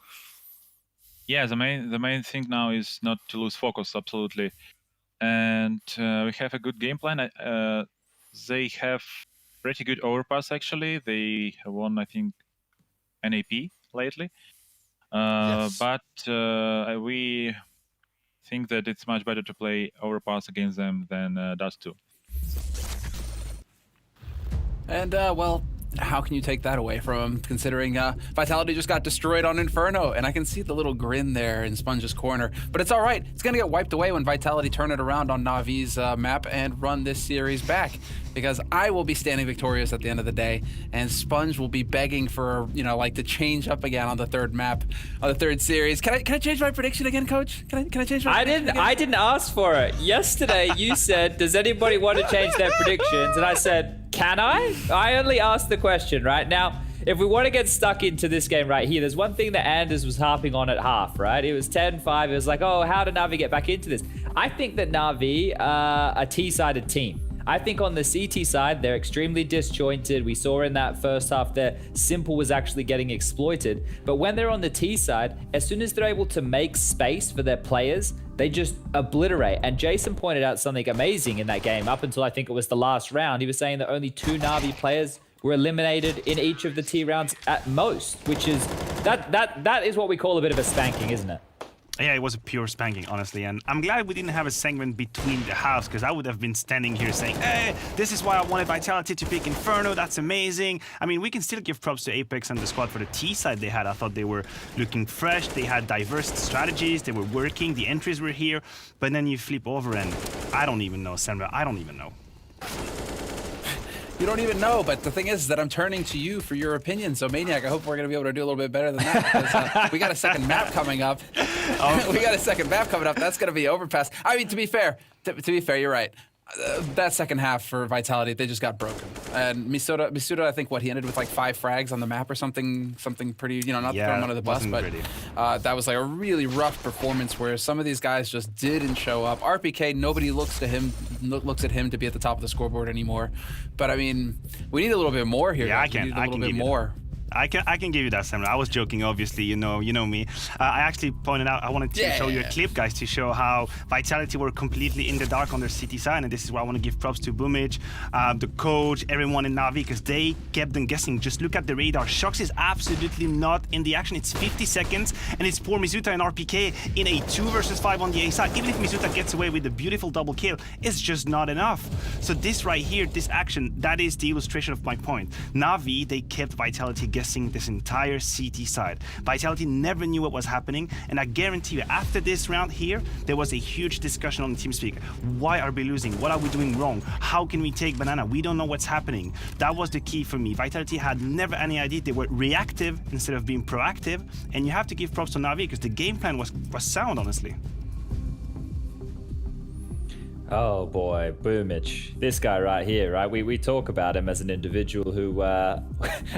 Yeah, the main thing now is not to lose focus, absolutely. And we have a good game plan. They have pretty good overpass, actually. They won, I think, NAP lately. Yes. But we think that it's much better to play overpass against them than Dust 2. And, well, how can you take that away from him, considering Vitality just got destroyed on Inferno, and I can see the little grin there in Sponge's corner. But it's all right. It's going to get wiped away when Vitality turn it around on Navi's map and run this series back, because I will be standing victorious at the end of the day, and Sponge will be begging for, you know, like, to change up again on the third map, on the third series. Can I change my prediction again, Coach? Can I change my prediction again? I didn't ask for it. Yesterday, you said, does anybody want to change their predictions? And I said, can I? I only asked the question, right? Now, if we want to get stuck into this game right here, there's one thing that Anders was harping on at half, right? It was 10-5. It was like, oh, how did Navi get back into this? I think that Navi are a T-sided team. I think on the CT side, they're extremely disjointed. We saw in that first half that Simple was actually getting exploited. But when they're on the T side, as soon as they're able to make space for their players, they just obliterate. And Jason pointed out something amazing in that game up until I think it was the last round. He was saying that only 2 Navi players were eliminated in each of the T rounds at most, which is, that is what we call a bit of a spanking, isn't it? Yeah, it was a pure spanking, honestly, and I'm glad we didn't have a segment between the halves, because I would have been standing here saying, hey, this is why I wanted Vitality to pick Inferno, that's amazing. I mean, we can still give props to Apex and the squad for the T side they had. I thought they were looking fresh, they had diverse strategies, they were working, the entries were here, but then you flip over and I don't even know, Senra, I don't even know. You don't even know, but the thing is that I'm turning to you for your opinion. So, Maniac, I hope we're going to be able to do a little bit better than that, because we got a second map coming up. We got a second map coming up. That's going to be overpass. I mean, to be fair, you're right. That second half for Vitality, they just got broken. And Misuda, I think, he ended with like 5 frags on the map or something pretty, you know, not to throw him under the bus, but that was like a really rough performance where some of these guys just didn't show up. RPK, nobody looks at him to be at the top of the scoreboard anymore. But I mean, we need a little bit more here. Yeah, I can give more. I can give you that, Sam. I was joking, obviously. You know me. I actually pointed out. I wanted to show you a clip, guys, to show how Vitality were completely in the dark on their city side, and this is why I want to give props to Boomage, the coach, everyone in Navi, because they kept them guessing. Just look at the radar. Shox is absolutely not in the action. It's 50 seconds, and it's poor Mizuta and RPK in a 2 versus 5 on the A side. Even if Mizuta gets away with a beautiful double kill, it's just not enough. So this right here, this action, that is the illustration of my point. Navi, they kept Vitality guessing this entire CT side. Vitality never knew what was happening, and I guarantee you, after this round here, there was a huge discussion on the TeamSpeak. Why are we losing? What are we doing wrong? How can we take banana? We don't know what's happening. That was the key for me. Vitality had never any idea. They were reactive instead of being proactive, and you have to give props to Navi because the game plan was sound, honestly. Oh boy, Boomich. This guy right here, right? We talk about him as an individual who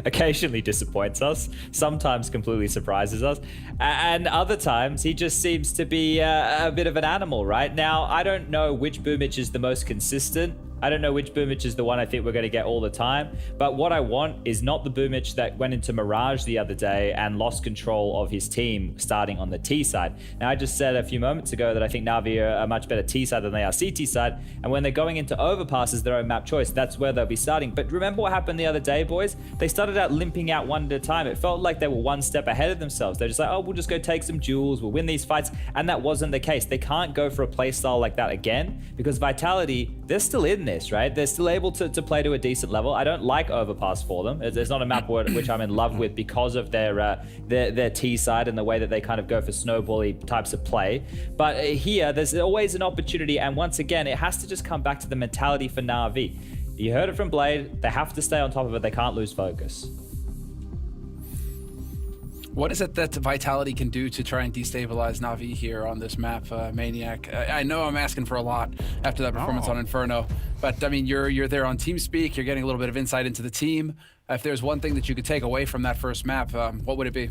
occasionally disappoints us, sometimes completely surprises us, and other times he just seems to be a bit of an animal, right? Now, I don't know which Boomich is the most consistent. I don't know which Boomich is the one I think we're going to get all the time, but what I want is not the Boomich that went into Mirage the other day and lost control of his team starting on the T side. Now, I just said a few moments ago that I think Navi are a much better T side than they are CT side, and when they're going into overpasses, their own map choice, that's where they'll be starting. But remember what happened the other day, boys? They started out limping out one at a time. It felt like they were one step ahead of themselves. They're just like, oh, we'll just go take some duels, we'll win these fights, and that wasn't the case. They can't go for a playstyle like that again, because Vitality, they're still in this, right? They're still able to play to a decent level. I don't like overpass for them. It's not a map which I'm in love with because of their T side and the way that they kind of go for snowbally types of play. But here, there's always an opportunity, and once again, it has to just come back to the mentality for Navi. You heard it from Blade. They have to stay on top of it. They can't lose focus. What is it that Vitality can do to try and destabilize Navi here on this map, Maniac? I know I'm asking for a lot after that performance on Inferno, but I mean, you're there on TeamSpeak, you're getting a little bit of insight into the team. If there's one thing that you could take away from that first map, what would it be?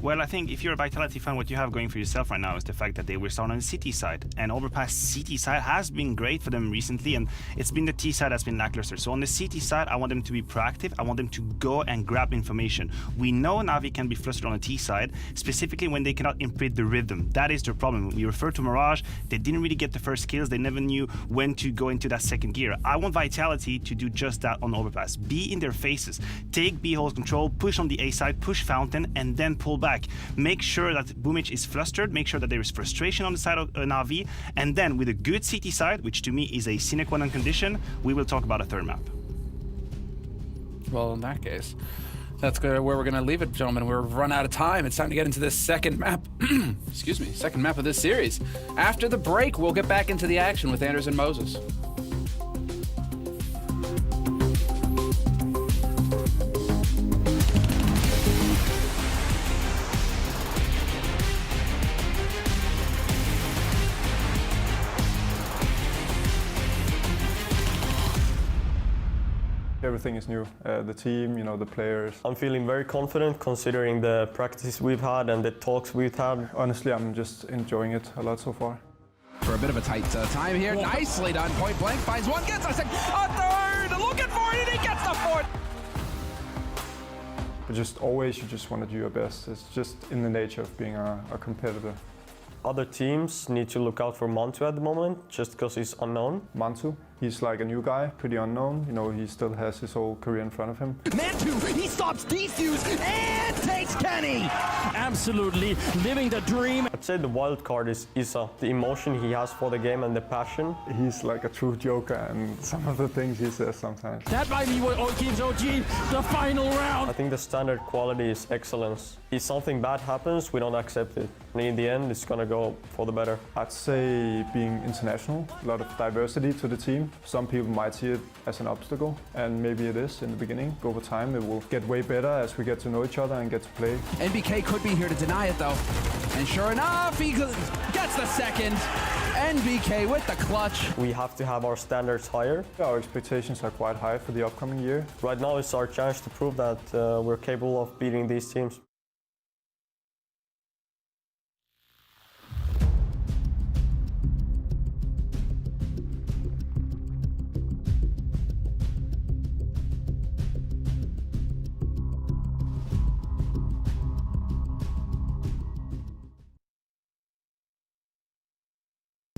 Well, I think if you're a Vitality fan, what you have going for yourself right now is the fact that they were starting on the CT side. And Overpass CT side has been great for them recently, and it's been the T side that's been lackluster. So on the CT side, I want them to be proactive. I want them to go and grab information. We know Navi can be flustered on the T side, specifically when they cannot imprint the rhythm. That is their problem. We refer to Mirage, they didn't really get the first kills. They never knew when to go into that second gear. I want Vitality to do just that on Overpass. Be in their faces. Take B-hole's control, push on the A side, push Fountain, and then pull back. Make sure that Boomich is flustered, make sure that there is frustration on the side of Navi, and then with a good CT side, which to me is a sine qua non condition, we will talk about a third map. Well, in that case, that's where we're going to leave it, gentlemen. We're run out of time. It's time to get into this second map. Excuse me, second map of this series. After the break, we'll get back into the action with Anders and Moses. Everything is new. The team, the players. I'm feeling very confident considering the practices we've had and the talks we've had. Honestly, I'm just enjoying it a lot so far. For a bit of a tight time here, nicely done. Point blank finds one, gets a second, a third, looking for it, and he gets the fourth. But just always, you just want to do your best. It's just in the nature of being a competitor. Other teams need to look out for Mantu at the moment, just because he's unknown. Mantu, he's like a new guy, pretty unknown. He still has his whole career in front of him. Mantu, he stops Defuse and takes Kenny. Absolutely living the dream. I'd say the wild card is Isa, the emotion he has for the game and the passion. He's like a true joker, and some of the things he says sometimes. That might be what gives OG the final round. I think the standard quality is excellence. If something bad happens, we don't accept it. And in the end, it's gonna go for the better. I'd say being international, a lot of diversity to the team. Some people might see it as an obstacle, and maybe it is in the beginning. Over time, it will get way better as we get to know each other and get to play. NBK could be here to deny it, though. And sure enough, he gets the second. NBK with the clutch. We have to have our standards higher. Our expectations are quite high for the upcoming year. Right now, it's our chance to prove that we're capable of beating these teams.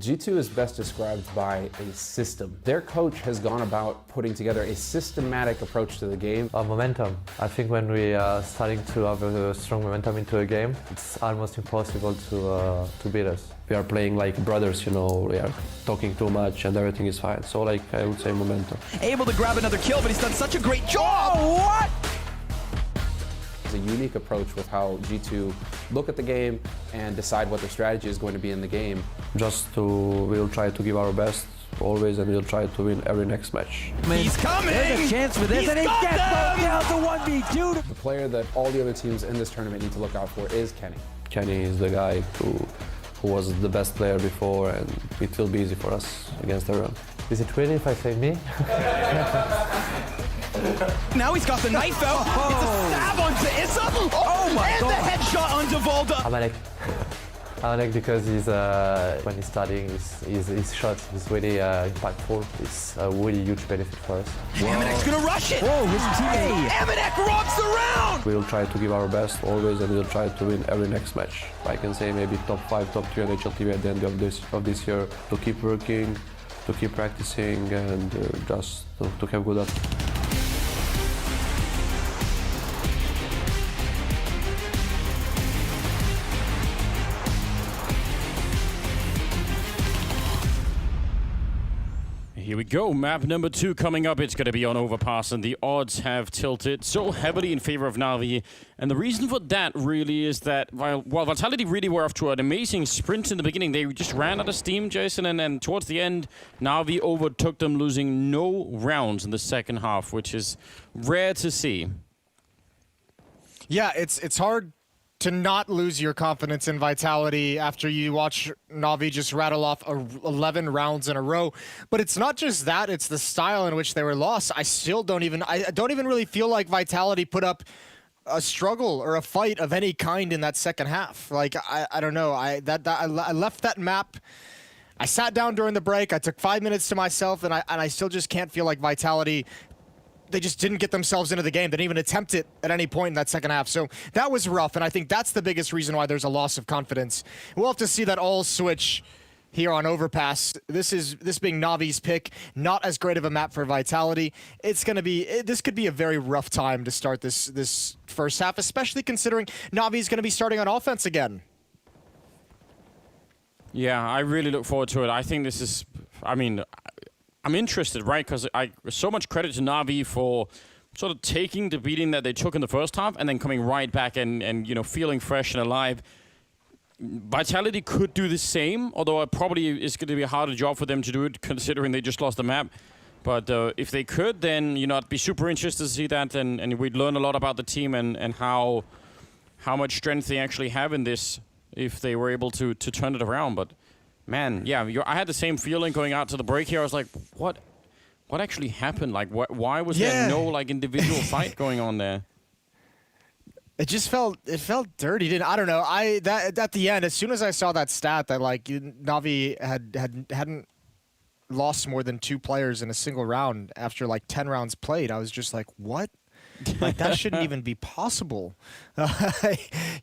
G2 is best described by a system. Their coach has gone about putting together a systematic approach to the game. Momentum. I think when we are starting to have a strong momentum into a game, it's almost impossible to beat us. We are playing like brothers, we are talking too much and everything is fine. So I would say momentum. Able to grab another kill, but he's done such a great job! Oh, what? A unique approach with how G2 look at the game and decide what their strategy is going to be in the game. We'll try to give our best always, and we'll try to win every next match. He's coming! There's a chance for this, and he gets down to 1v2. The player that all the other teams in this tournament need to look out for is Kenny. Kenny is the guy who was the best player before, and it will be easy for us against everyone. Is it really if I say me? Now he's got the knife out. It's a stab onto Issa. Oh my God. And the headshot onto Volda. I like because when he's studying, his shots is really impactful. It's a really huge benefit for us. Aminek's gonna rush it. Whoa, his teammate. Aminek rocks the round. We'll try to give our best always, and we'll try to win every next match. I can say maybe top 5, top 3 NHL team at the end of this year. To keep working, to keep practicing, and just to have good luck. Here we go, map number 2 coming up. It's going to be on Overpass, and the odds have tilted so heavily in favor of Navi. And the reason for that really is that while Vitality really were off to an amazing sprint in the beginning, they just ran out of steam, Jason, and towards the end, Navi overtook them, losing no rounds in the second half, which is rare to see. Yeah, it's hard to not lose your confidence in Vitality after you watch Navi just rattle off 11 rounds in a row. But it's not just that, it's the style in which they were lost. I don't even really feel like Vitality put up a struggle or a fight of any kind in that second half. Like, I don't know. I left that map. I sat down during the break. I took 5 minutes to myself, and I still just can't feel like Vitality. They just didn't get themselves into the game. They didn't even attempt it at any point in that second half. So that was rough, and I think that's the biggest reason why there's a loss of confidence. We'll have to see that all switch here on Overpass. This being Navi's pick, not as great of a map for Vitality. It's gonna be this could be a very rough time to start this first half, especially considering Navi's gonna be starting on offense again. Yeah, I really look forward to it. I think this is, I mean, I'm interested, right? Because so much credit to Navi for sort of taking the beating that they took in the first half and then coming right back and you know, feeling fresh and alive. Vitality could do the same, although it probably is going to be a harder job for them to do it, considering they just lost the map. But if they could, then, you know, I'd be super interested to see that, and we'd learn a lot about the team and how much strength they actually have in this if they were able to turn it around. But man, yeah, I had the same feeling going out to the break here. I was like, what actually happened? Like, why was there no like individual fight going on there? It just felt dirty, I don't know. At the end, as soon as I saw that stat that like Navi hadn't lost more than 2 players in a single round after like 10 rounds played, I was just like, what? Like, that shouldn't even be possible.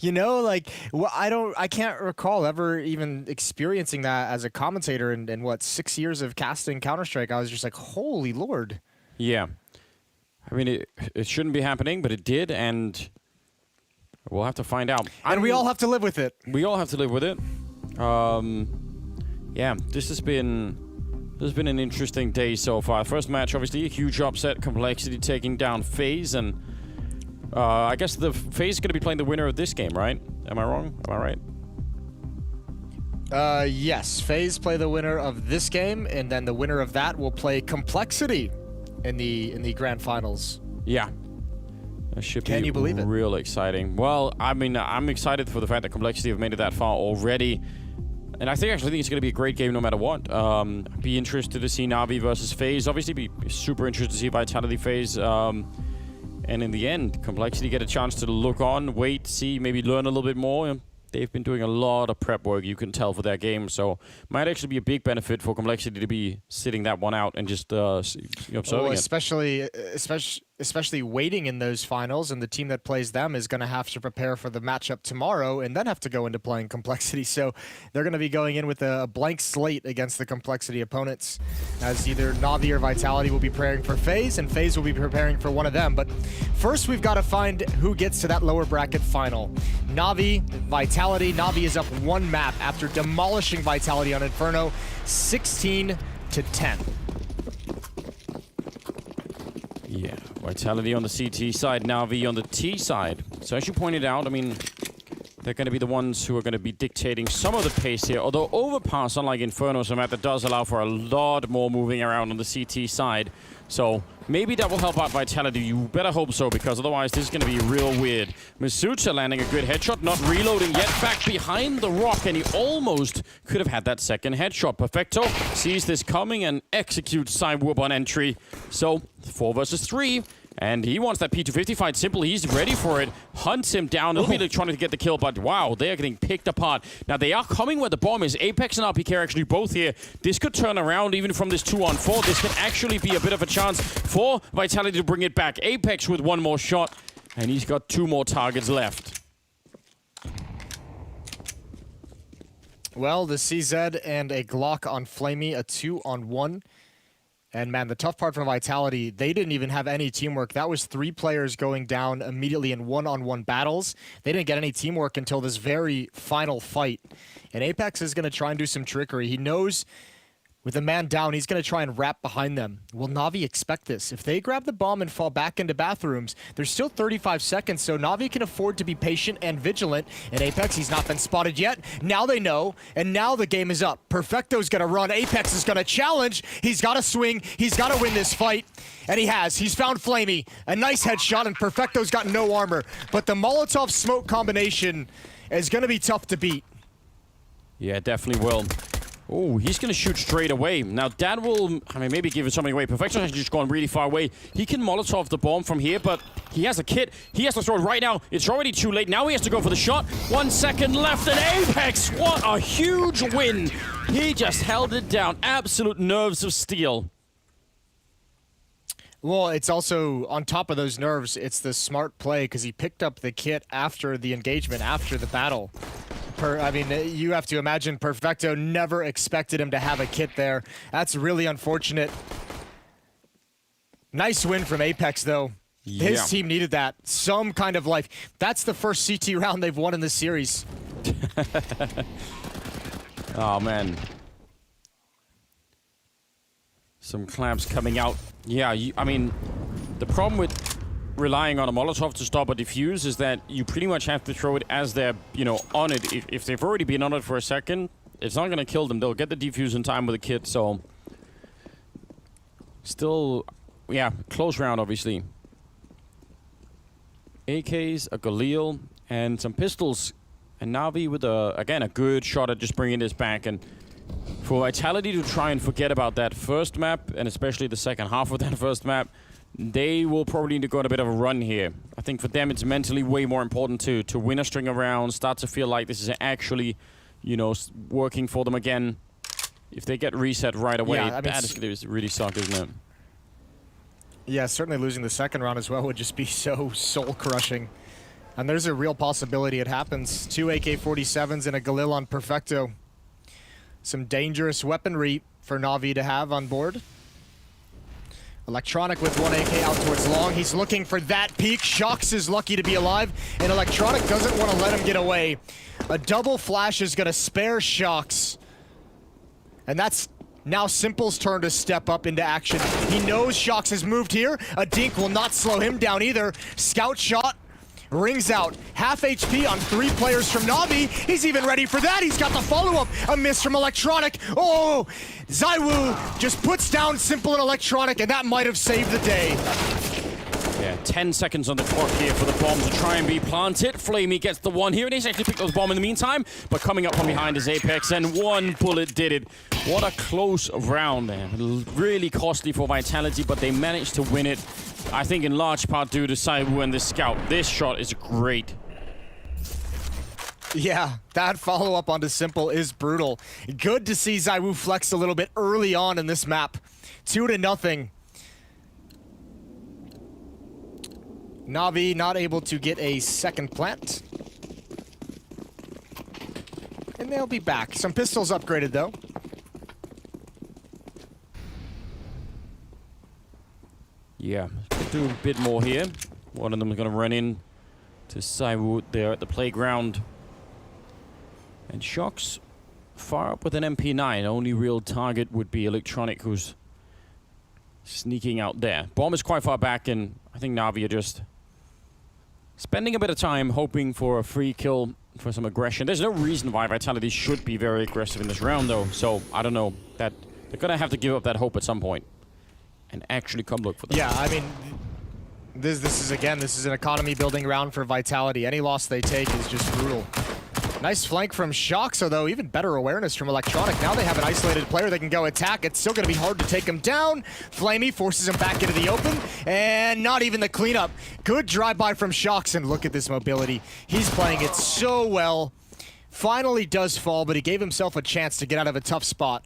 You know, like, I can't recall ever even experiencing that as a commentator in what, 6 years of casting Counter-Strike. I was just like, holy Lord. Yeah. I mean, it shouldn't be happening, but it did, and we'll have to find out. And we all have to live with it. We all have to live with it. Yeah, this has been an interesting day so far. First match, obviously, a huge upset. Complexity taking down FAZE, and I guess the FAZE is going to be playing the winner of this game, right? Am I wrong? Am I right? Yes, FAZE play the winner of this game, and then the winner of that will play Complexity in the grand finals. Yeah. That should Can you believe it? Real exciting. Well, I mean, I'm excited for the fact that Complexity have made it that far already. And I actually think it's going to be a great game no matter what. Be interested to see Navi versus FaZe. Obviously, be super interested to see Vitality FaZe. And in the end, Complexity get a chance to look on, wait, see, maybe learn a little bit more. They've been doing a lot of prep work, you can tell, for their game. So might actually be a big benefit for Complexity to be sitting that one out and just observing it. Especially waiting in those finals, and the team that plays them is going to have to prepare for the matchup tomorrow and then have to go into playing Complexity. So they're going to be going in with a blank slate against the Complexity opponents, as either Navi or Vitality will be preparing for FaZe, and FaZe will be preparing for one of them. But first, we've got to find who gets to that lower bracket final. Navi, Vitality. Navi is up 1 map after demolishing Vitality on Inferno, 16-10. Yeah, Vitality on the CT side, Navi on the T side. So as you pointed out, I mean, they're going to be the ones who are going to be dictating some of the pace here. Although Overpass, unlike Inferno, is a map that does allow for a lot more moving around on the CT side. So maybe that will help out Vitality. You better hope so, because otherwise this is going to be real weird. Masucha landing a good headshot, not reloading yet. Back behind the rock, and he almost could have had that second headshot. Perfecto sees this coming and executes Sidewhoop on entry. So 4 versus 3. And he wants that P250 fight. Simple, he's ready for it. Hunts him down. Immediately trying to get the kill, but wow, they are getting picked apart. Now, they are coming where the bomb is. Apex and RPK are actually both here. This could turn around even from this 2-on-4. This could actually be a bit of a chance for Vitality to bring it back. Apex with 1 more shot, and he's got 2 more targets left. Well, the CZ and a Glock on Flamey, a 2-on-1. And man, the tough part for Vitality, they didn't even have any teamwork. That was 3 players going down immediately in 1-on-1 battles. They didn't get any teamwork until this very final fight. And Apex is going to try and do some trickery. He knows with a man down, he's going to try and wrap behind them. Will Navi expect this? If they grab the bomb and fall back into bathrooms, there's still 35 seconds, so Navi can afford to be patient and vigilant. And Apex, he's not been spotted yet. Now they know, and now the game is up. Perfecto's going to run. Apex is going to challenge. He's got to swing. He's got to win this fight. And he has. He's found Flamey. A nice headshot, and Perfecto's got no armor. But the Molotov smoke combination is going to be tough to beat. Yeah, definitely will. Oh, he's going to shoot straight away. Now, that will, I mean, maybe give it something away. Perfecto has just gone really far away. He can Molotov the bomb from here, but he has a kit. He has to throw it right now. It's already too late. Now he has to go for the shot. 1 second left, and Apex, what a huge win. He just held it down. Absolute nerves of steel. Well, it's also, on top of those nerves, it's the smart play because he picked up the kit after the engagement, after the battle. I mean, you have to imagine Perfecto never expected him to have a kit there. That's really unfortunate. Nice win from Apex, though. Yeah. His team needed that. Some kind of life. That's the first CT round they've won in this series. Oh, man. Some clamps coming out. Yeah, I mean, the problem with relying on a Molotov to stop a defuse is that you pretty much have to throw it as they're, you know, on it. If they've already been on it for a second, it's not going to kill them. They'll get the defuse in time with a kit, so... Still, yeah, close round, obviously. AKs, a Galil, and some pistols. And Navi with, again, a good shot at just bringing this back. And for Vitality to try and forget about that first map, and especially the second half of that first map, they will probably need to go on a bit of a run here. I think for them, it's mentally way more important to win a string of rounds, start to feel like this is actually, you know, working for them again. If they get reset right away, yeah, I mean, that is going to really suck, isn't it? Yeah, certainly losing the second round as well would just be so soul-crushing. And there's a real possibility it happens. 2 AK-47s and a Galil on Perfecto. Some dangerous weaponry for Navi to have on board. Electronic with 1 AK out towards long. He's looking for that peak. Shox is lucky to be alive, and Electronic doesn't want to let him get away. A double flash is going to spare Shox. And that's now Simple's turn to step up into action. He knows Shox has moved here. A dink will not slow him down either. Scout shot rings out. Half HP on 3 players from Navi. He's even ready for that. He's got the follow-up. A miss from Electronic. Oh, ZywOo just puts down Simple and Electronic, and that might have saved the day. Yeah, 10 seconds on the clock here for the bomb to try and be planted. Flamey gets the one here, and he's actually picked up the bomb in the meantime. But coming up from behind is Apex, and one bullet did it. What a close round there. Really costly for Vitality, but they managed to win it. I think in large part due to ZywOo and the scout. This shot is great. Yeah, that follow-up onto Simple is brutal. Good to see ZywOo flex a little bit early on in this map. 2-0. Navi not able to get a second plant. And they'll be back. Some pistols upgraded, though. Yeah, do a bit more here. One of them is going to run in to ZywOo there at the playground. And Shox far up with an MP9. Only real target would be Electronic, who's sneaking out there. Bomb is quite far back, and I think Navi are just spending a bit of time hoping for a free kill for some aggression. There's no reason why Vitality should be very aggressive in this round, though. So, I don't know. That they're going to have to give up that hope at some point and actually come look for them. Yeah, I mean, this is an economy building round for Vitality. Any loss they take is just brutal. Nice flank from Shox, though. Even better awareness from Electronic. Now they have an isolated player they can go attack. It's still going to be hard to take him down. Flamey forces him back into the open, and not even the cleanup. Good drive-by from Shox, and look at this mobility. He's playing it so well. Finally does fall, but he gave himself a chance to get out of a tough spot.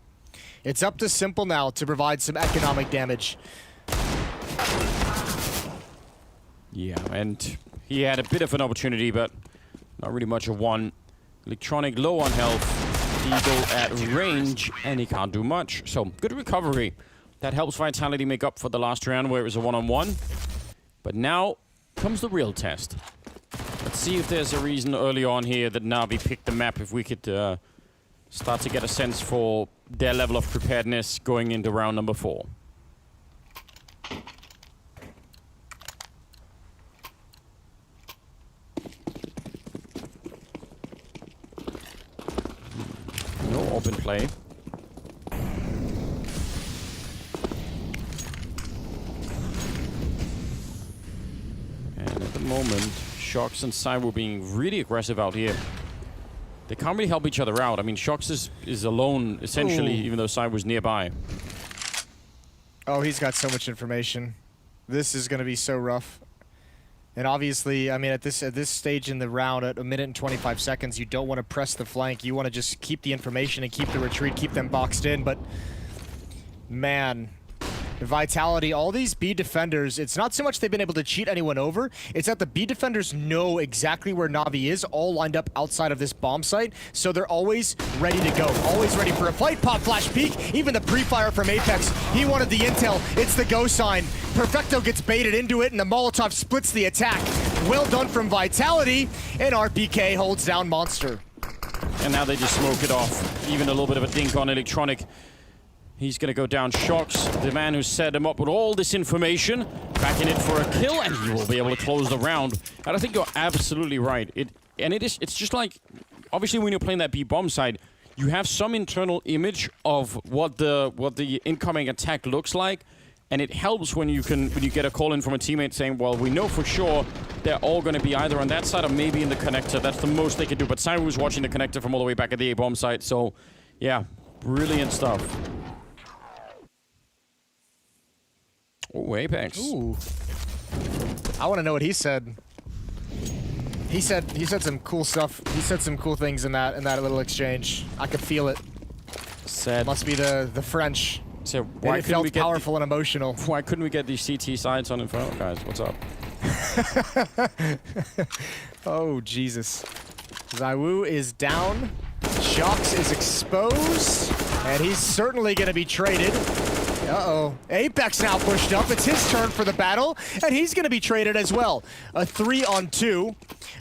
It's up to Simple now to provide some economic damage. Yeah, and he had a bit of an opportunity, but not really much of one. Electronic low on health, Eagle at range, and he can't do much. So, good recovery. That helps Vitality make up for the last round where it was a one-on-one. But now comes the real test. Let's see if there's a reason early on here that Navi picked the map, if we could start to get a sense for their level of preparedness going into round number 4. No open play. And at the moment, Shox and ZywOo being really aggressive out here. they can't really help each other out. I mean, Shox is alone, essentially, even though Sai was nearby. Oh, he's got so much information. This is going to be so rough. And obviously, I mean, at this stage in the round, at 1 minute and 25 seconds, you don't want to press the flank. You want to just keep the information and keep the retreat, keep them boxed in. But, man, Vitality, all these B defenders, it's not so much they've been able to cheat anyone over, it's that the B defenders know exactly where Navi is, all lined up outside of this bomb site, so they're always ready to go, always ready for a fight. Pop, flash, peek, even the pre-fire from Apex, he wanted the intel, it's the go sign. Perfecto gets baited into it, and the Molotov splits the attack. Well done from Vitality, and RPK holds down Monster. And now they just smoke it off. Even a little bit of a dink on Electronic. He's going to go down. Shox, the man who set him up with all this information, back in it for a kill, and he will be able to close the round. And I think you're absolutely right. It's just like, obviously when you're playing that B bomb side, you have some internal image of what the incoming attack looks like, and it helps when you get a call in from a teammate saying, well, we know for sure they're all going to be either on that side or maybe in the connector. That's the most they can do. But Simon was watching the connector from all the way back at the A bomb site, so yeah, brilliant stuff. Oh, Apex. Ooh. I want to know what he said. He said some cool stuff. He said some cool things in that little exchange. I could feel it. Said must be the French. So why it felt powerful and emotional. Why couldn't we get these CT sides on Inferno, guys? What's up? Oh, Jesus. ZywOo is down. Shox is exposed. And he's certainly going to be traded. Uh-oh. Apex now pushed up. It's his turn for the battle, and he's going to be traded as well. A 3-on-2.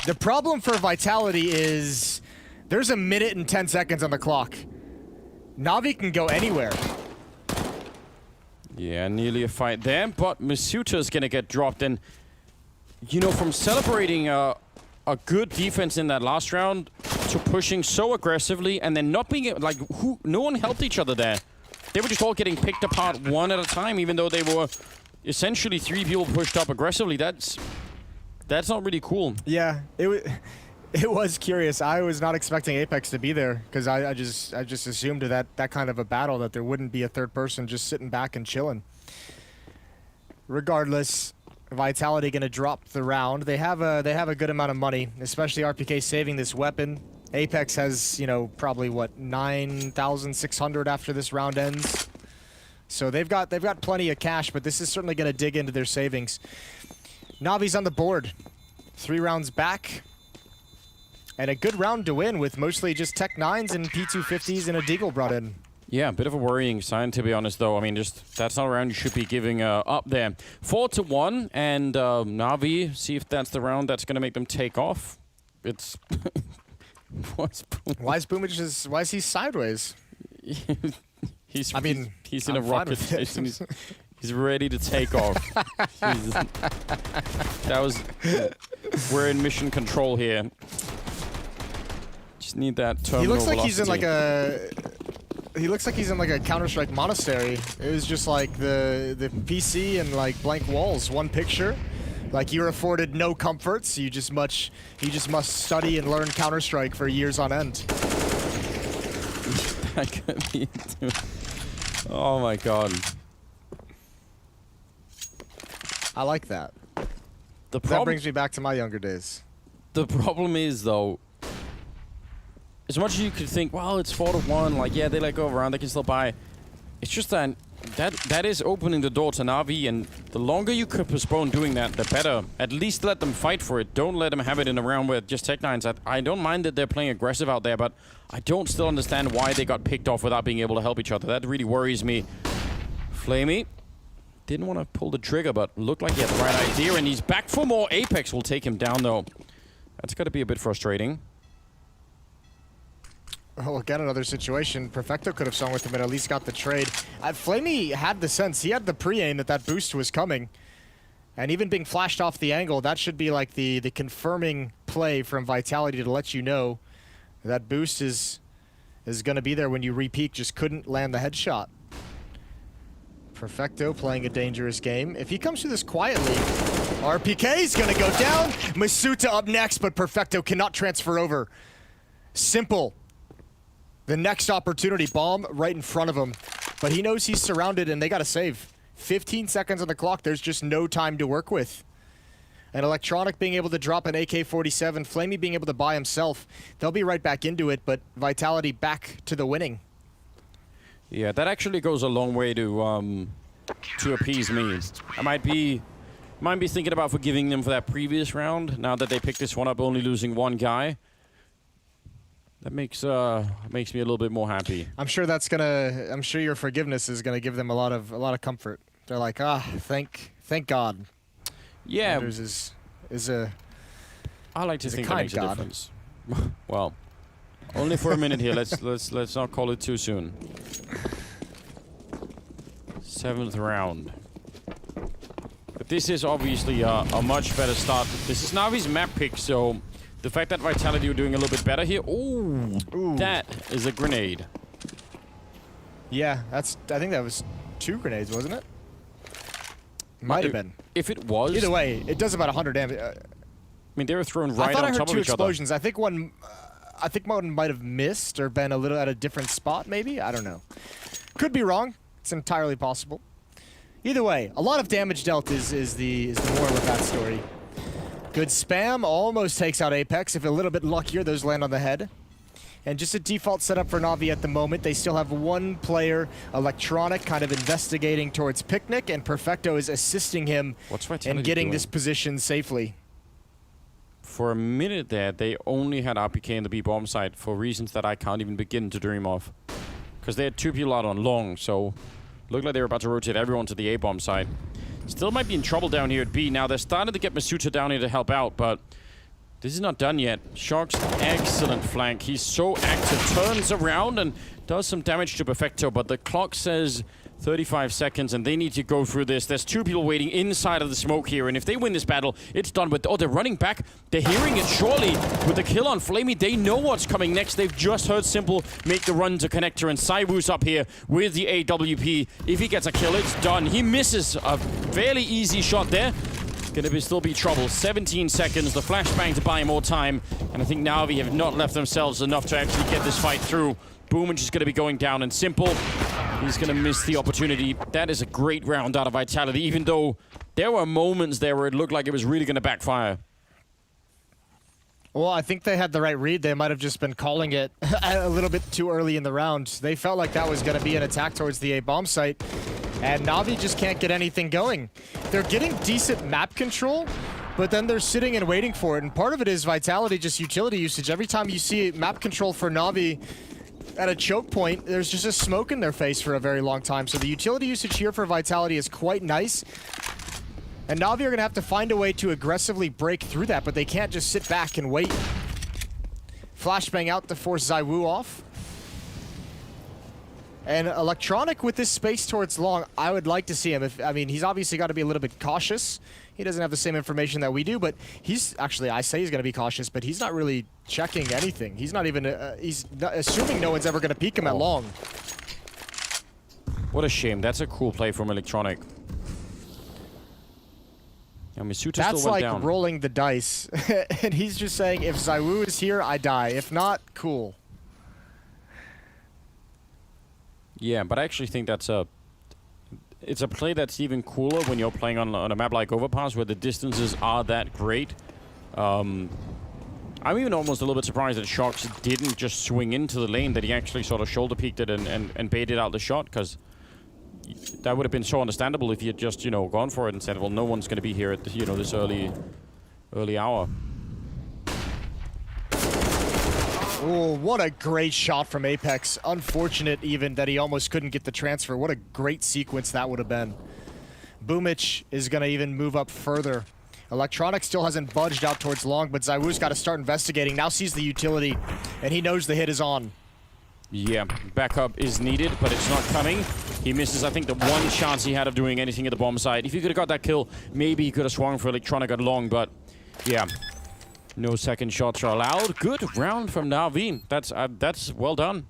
The problem for Vitality is there's 1 minute and 10 seconds on the clock. Navi can go anywhere. Yeah, nearly a fight there, but Masuta is going to get dropped. And, you know, from celebrating a good defense in that last round to pushing so aggressively and then not being, like, no one helped each other there. They were just all getting picked apart one at a time, even though they were essentially 3 people pushed up aggressively. That's not really cool. Yeah, it was curious. I was not expecting Apex to be there because I just assumed that kind of a battle that there wouldn't be a third person just sitting back and chilling. Regardless, Vitality gonna drop the round. They have a good amount of money, especially RPK saving this weapon. Apex has, you know, probably what, 9,600 after this round ends. So they've got plenty of cash, but this is certainly going to dig into their savings. Navi's on the board. 3 rounds back. And a good round to win with mostly just Tech 9s and P250s and a Deagle brought in. Yeah, a bit of a worrying sign, to be honest, though. I mean, just that's not a round you should be giving up there. 4-1, and Navi, see if that's the round that's going to make them take off. It's... Why is he sideways? He's in a rocket station. He's ready to take off. We're in mission control here. Just need that terminal He looks like velocity. he looks like he's in like a Counter-Strike monastery. It was just like the PC and like blank walls, one picture. Like you're afforded no comforts. You just must study and learn Counter-Strike for years on end. That could be too. Oh my god. I like that. That brings me back to my younger days. The problem is though, as much as you could think, well, it's 4-1, like yeah, they let go of a round, they can still buy. It's just that is opening the door to Navi, and the longer you could postpone doing that, the better. At least let them fight for it. Don't let them have it in a round where just Tech 9s. I don't mind that they're playing aggressive out there, but I don't still understand why they got picked off without being able to help each other. That really worries me. Flamey didn't want to pull the trigger, but looked like he had the right idea, and he's back for more. Apex will take him down, though. That's got to be a bit frustrating. Oh, again, another situation. Perfecto could have swung with him and at least got the trade. Flamey had the sense. He had the pre-aim that boost was coming. And even being flashed off the angle, that should be like the confirming play from Vitality to let you know that boost is going to be there when you re-peak. Just couldn't land the headshot. Perfecto playing a dangerous game. If he comes through this quietly, RPK is going to go down. Masuta up next, but Perfecto cannot transfer over. Simple. The next opportunity, bomb right in front of him. But he knows he's surrounded and they got to save. 15 seconds on the clock. There's just no time to work with. And Electronic being able to drop an AK-47, Flamey being able to buy himself. They'll be right back into it, but Vitality back to the winning. Yeah, that actually goes a long way to appease me. I might be thinking about forgiving them for that previous round, now that they picked this one up only losing one guy. That makes me a little bit more happy. I'm sure your forgiveness is gonna give them a lot of comfort. They're like, thank God. Yeah. Anders is a I like to think that makes a God. difference. Well, only for a minute here. Let's not call it too soon. 7th round. But this is obviously a much better start. This is Navi's map pick, so the fact that Vitality are doing a little bit better here. Ooh. That is a grenade. Yeah, I think that was 2 grenades, wasn't it? Might have been. If it was. Either way, it does about 100 damage. I mean, they were thrown right on top of each other. I thought I heard 2 explosions. I think one might have missed or been a little at a different spot, maybe? I don't know. Could be wrong. It's entirely possible. Either way, a lot of damage dealt is the moral of that story. Good spam, almost takes out Apex. If a little bit luckier, those land on the head. And just a default setup for Navi at the moment. They still have 1 player, Electronic, kind of investigating towards Picnic, and Perfecto is assisting him in getting this position safely. For a minute there, they only had RPK in the B bomb site for reasons that I can't even begin to dream of. Because they had 2 people out on long, so looked like they were about to rotate everyone to the A bomb site. Still might be in trouble down here at B. Now, they're starting to get Masuta down here to help out, but this is not done yet. Shark's excellent flank. He's so active. Turns around and does some damage to Perfecto, but the clock says 35 seconds, and they need to go through this. There's 2 people waiting inside of the smoke here, and if they win this battle, it's done with... Oh, they're running back. They're hearing it, surely. With the kill on Flamey, they know what's coming next. They've just heard Simple make the run to Connector, and Saiwu's up here with the AWP. If he gets a kill, it's done. He misses a fairly easy shot there. Gonna still be trouble. 17 seconds, the flashbang to buy more time, and I think Navi have not left themselves enough to actually get this fight through. Boomage is gonna be going down, and Simple, he's gonna miss the opportunity. That is a great round out of Vitality, even though there were moments there where it looked like it was really gonna backfire. Well, I think they had the right read. They might have just been calling it a little bit too early in the round. They felt like that was gonna be an attack towards the A bomb site. And Navi just can't get anything going. They're getting decent map control, but then they're sitting and waiting for it. And part of it is Vitality, just utility usage. Every time you see map control for Navi at a choke point, there's just a smoke in their face for a very long time. So the utility usage here for Vitality is quite nice. And Navi are going to have to find a way to aggressively break through that, but they can't just sit back and wait. Flashbang out to force Zaiwu off. And Electronic with this space towards long, I would like to see him. I mean, he's obviously got to be a little bit cautious. He doesn't have the same information that we do, but he's actually, I say he's going to be cautious, but he's not really checking anything. He's not even, he's not, assuming no one's ever going to peek him at long. What a shame. That's a cool play from Electronic. Yeah, Masuta That's still went like down. rolling the dice. And he's just saying, if Zaiwu is here, I die. If not, cool. Yeah, but I actually think it's a play that's even cooler when you're playing on a map like Overpass where the distances are that great. I'm even almost a little bit surprised that Sharks didn't just swing into the lane, that he actually sort of shoulder peeked it and baited out the shot, because that would have been so understandable if he had just, gone for it and said, well, no one's going to be here at, this early hour. Oh, what a great shot from Apex. Unfortunate even that he almost couldn't get the transfer. What a great sequence that would have been. Boomich is going to even move up further. Electronic still hasn't budged out towards long, but Zaiwu's got to start investigating. Now sees the utility, and he knows the hit is on. Yeah, backup is needed, but it's not coming. He misses, I think, the one chance he had of doing anything at the bomb side. If he could have got that kill, maybe he could have swung for Electronic at long, but yeah. No second shots are allowed. Good round from Navi. That's well done.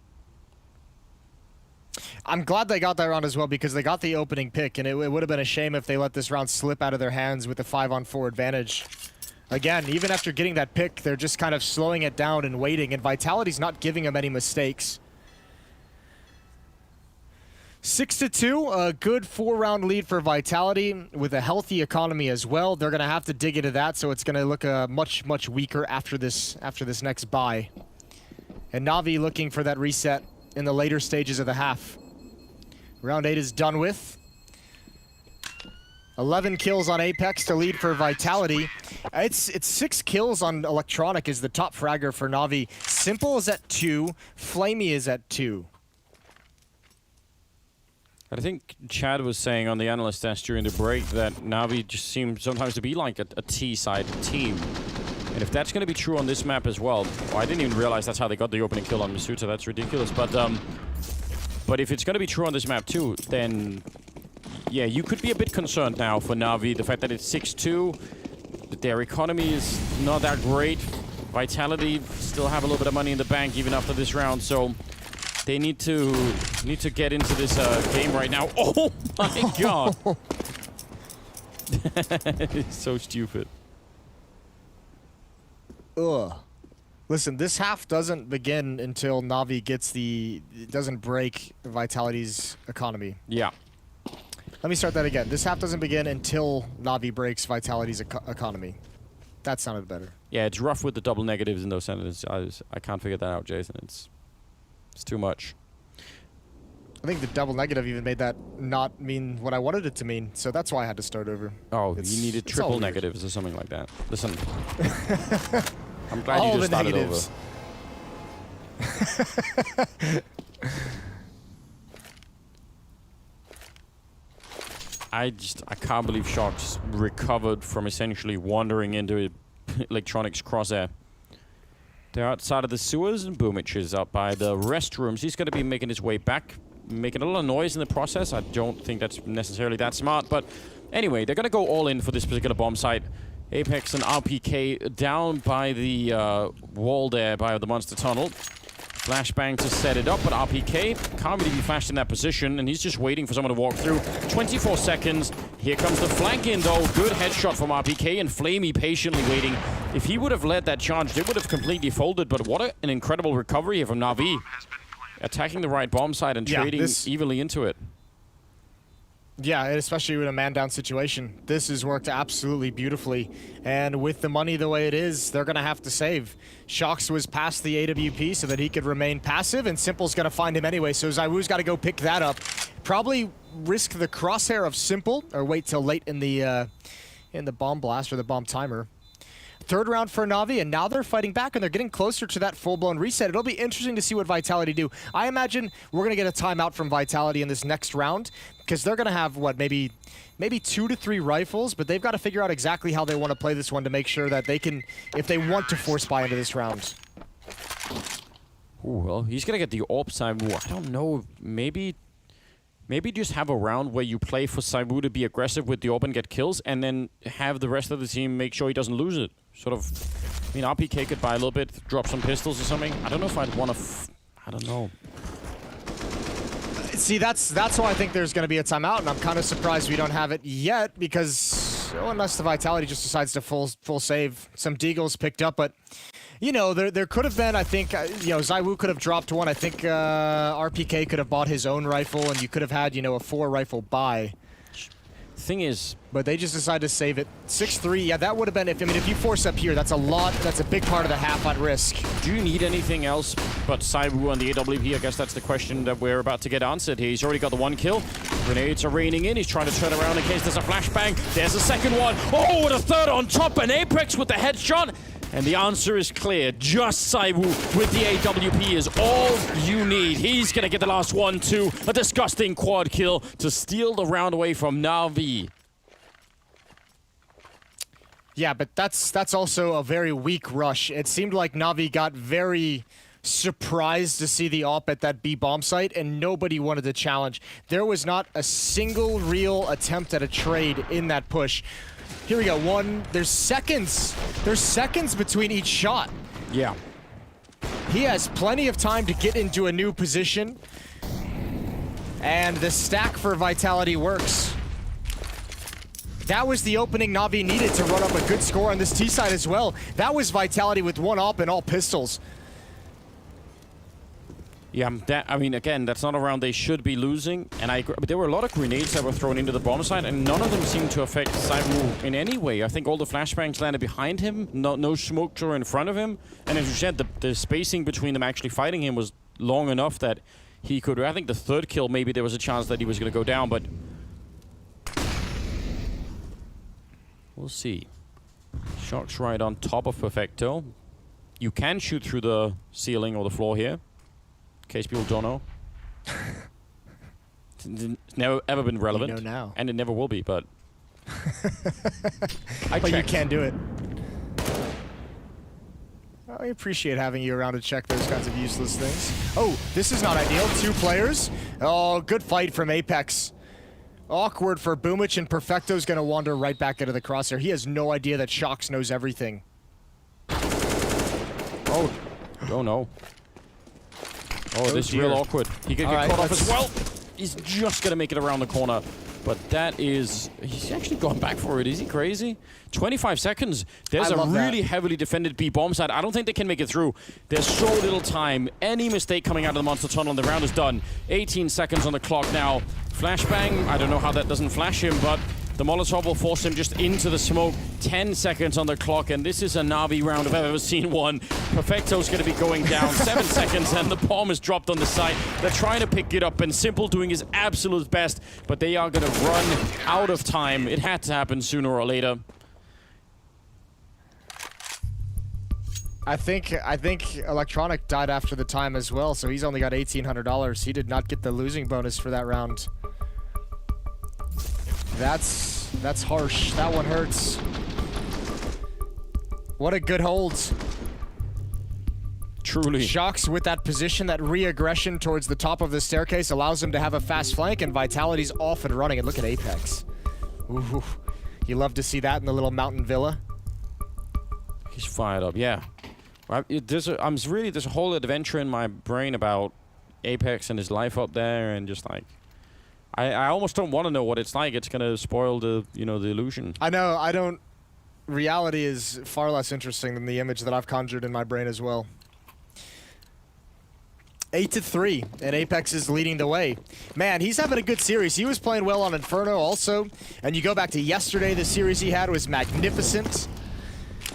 I'm glad they got that round as well, because they got the opening pick, and it would have been a shame if they let this round slip out of their hands with a 5-on-4 advantage. Again, even after getting that pick, they're just kind of slowing it down and waiting, and Vitality's not giving them any mistakes. 6-2, a good 4-round lead for Vitality with a healthy economy as well. They're going to have to dig into that, so it's going to look much, much weaker after this next bye. And Navi looking for that reset in the later stages of the half. Round 8 is done with. 11 kills on Apex to lead for Vitality. It's 6 kills on Electronic is the top fragger for Navi. Simple is at 2, Flamey is at 2. I think Chad was saying on the analyst desk during the break that Navi just seems sometimes to be like a T-side team. And if that's going to be true on this map as well, I didn't even realize that's how they got the opening kill on Masuta. That's ridiculous. But if it's going to be true on this map too, then yeah, you could be a bit concerned now for Navi. The fact that it's 6-2, that their economy is not that great. Vitality still have a little bit of money in the bank even after this round, so they need to get into this game right now. Oh my god! It's so stupid. Ugh. Listen, this half doesn't begin until Navi gets doesn't break Vitality's economy. Yeah. Let me start that again. This half doesn't begin until Navi breaks Vitality's economy. That sounded better. Yeah, it's rough with the double negatives in those sentences. I can't figure that out, Jason. It's too much. I think the double negative even made that not mean what I wanted it to mean, so that's why I had to start over. Oh, you needed triple negatives or something like that. Listen, I'm glad all you just started negatives. over. I can't believe Shock's recovered from essentially wandering into Electronics crosshair. They're outside of the sewers, and Boomich is up by the restrooms. He's going to be making his way back, making a little noise in the process. I don't think that's necessarily that smart, but anyway, they're going to go all in for this particular bomb site. Apex and RPK down by the wall there, by the monster tunnel. Flashbang to set it up, but RPK can't really be flashed in that position, and he's just waiting for someone to walk through. 24 seconds. Here comes the flank in, though. Good headshot from RPK, and Flamey patiently waiting. If he would have led that charge, they would have completely folded, but what an incredible recovery here from Navi. Attacking the right bomb site and trading evenly into it. Yeah, especially with a man-down situation. This has worked absolutely beautifully. And with the money the way it is, they're going to have to save. Shox was past the AWP so that he could remain passive, and Simple's going to find him anyway, so Zywoo's got to go pick that up. Probably risk the crosshair of Simple, or wait till late in the bomb blast or the bomb timer. Third round for Navi, and now they're fighting back, and they're getting closer to that full-blown reset. It'll be interesting to see what Vitality do. I imagine we're going to get a timeout from Vitality in this next round, because they're going to have, what, maybe 2 to 3 rifles, but they've got to figure out exactly how they want to play this one to make sure that they can, if they want to force buy into this round. Ooh, well, he's going to get the AWP side. I don't know, maybe just have a round where you play for Saibu to be aggressive with the AWP and get kills, and then have the rest of the team make sure he doesn't lose it. Sort of, I mean, RPK could buy a little bit, drop some pistols or something. I don't know if I'd want to, I don't know. See, that's why I think there's going to be a timeout, and I'm kind of surprised we don't have it yet, because unless the Vitality just decides to full save. Some deagles picked up, but you know, there could have been, I think, you know, Zywoo could have dropped one. I think RPK could have bought his own rifle, and you could have had, you know, a 4-rifle buy. Thing is, but they just decided to save it. 6-3, yeah, that would have been, if you force up here, that's a big part of the half at risk. Do you need anything else but Saibu on the AWP? I guess that's the question that we're about to get answered here. He's already got the 1 kill. Grenades are raining in. He's trying to turn around in case there's a flashbang. There's a second one. Oh, and a third on top, and Apex with the headshot. And the answer is clear. Just Saibu with the AWP is all you need. He's going to get the last 1, 2. A disgusting quad kill to steal the round away from Navi. Yeah, but that's also a very weak rush. It seemed like Navi got very surprised to see the AWP at that B bomb site, and nobody wanted to challenge. There was not a single real attempt at a trade in that push. Here we go, there's seconds between each shot. Yeah. He has plenty of time to get into a new position, and the stack for Vitality works. That was the opening Navi needed to run up a good score on this T side as well. That was Vitality with 1 op and all pistols. Yeah, I mean, again, that's not a round they should be losing. And I agree, but there were a lot of grenades that were thrown into the bomb site, and none of them seemed to affect Cyber in any way. I think all the flashbangs landed behind him, no smoke thrower in front of him. And as you said, the spacing between them actually fighting him was long enough that he could... I think the third kill, maybe there was a chance that he was going to go down, but... We'll see. Shock's right on top of Perfecto. You can shoot through the ceiling or the floor here. In case people don't know. It's never ever been relevant. You know now. And it never will be, but... But you can do it. I appreciate having you around to check those kinds of useless things. Oh, this is not ideal. 2 players. Oh, good fight from Apex. Awkward for Boomich, and Perfecto's gonna wander right back into the crosshair. He has no idea that Shox knows everything. Oh no. Oh, this is real awkward. He could get caught off as well. He's just gonna make it around the corner. But that is... He's actually gone back for it. Is he crazy? 25 seconds. There's a really heavily defended B bomb site. I don't think they can make it through. There's so little time. Any mistake coming out of the monster tunnel and the round is done. 18 seconds on the clock now. Flashbang. I don't know how that doesn't flash him, but the Molotov will force him just into the smoke. 10 seconds on the clock, and this is a Navi round if I've ever seen one. Perfecto's going to be going down. 7 seconds, and the bomb is dropped on the site. They're trying to pick it up, and Simple doing his absolute best, but they are going to run out of time. It had to happen sooner or later. I think Electronic died after the time as well, so he's only got $1,800. He did not get the losing bonus for that round. That's harsh. That one hurts. What a good hold. Truly. Shox with that position, that re-aggression towards the top of the staircase allows him to have a fast flank, and Vitality's off and running. And look at Apex. Ooh, you love to see that in the little mountain villa. He's fired up, yeah. There's a whole adventure in my brain about Apex and his life up there, and just like... I almost don't want to know what it's like. It's gonna spoil the the illusion. I know. I don't. Reality is far less interesting than the image that I've conjured in my brain as well. 8-3, and Apex is leading the way. Man, he's having a good series. He was playing well on Inferno also, and you go back to yesterday. The series he had was magnificent.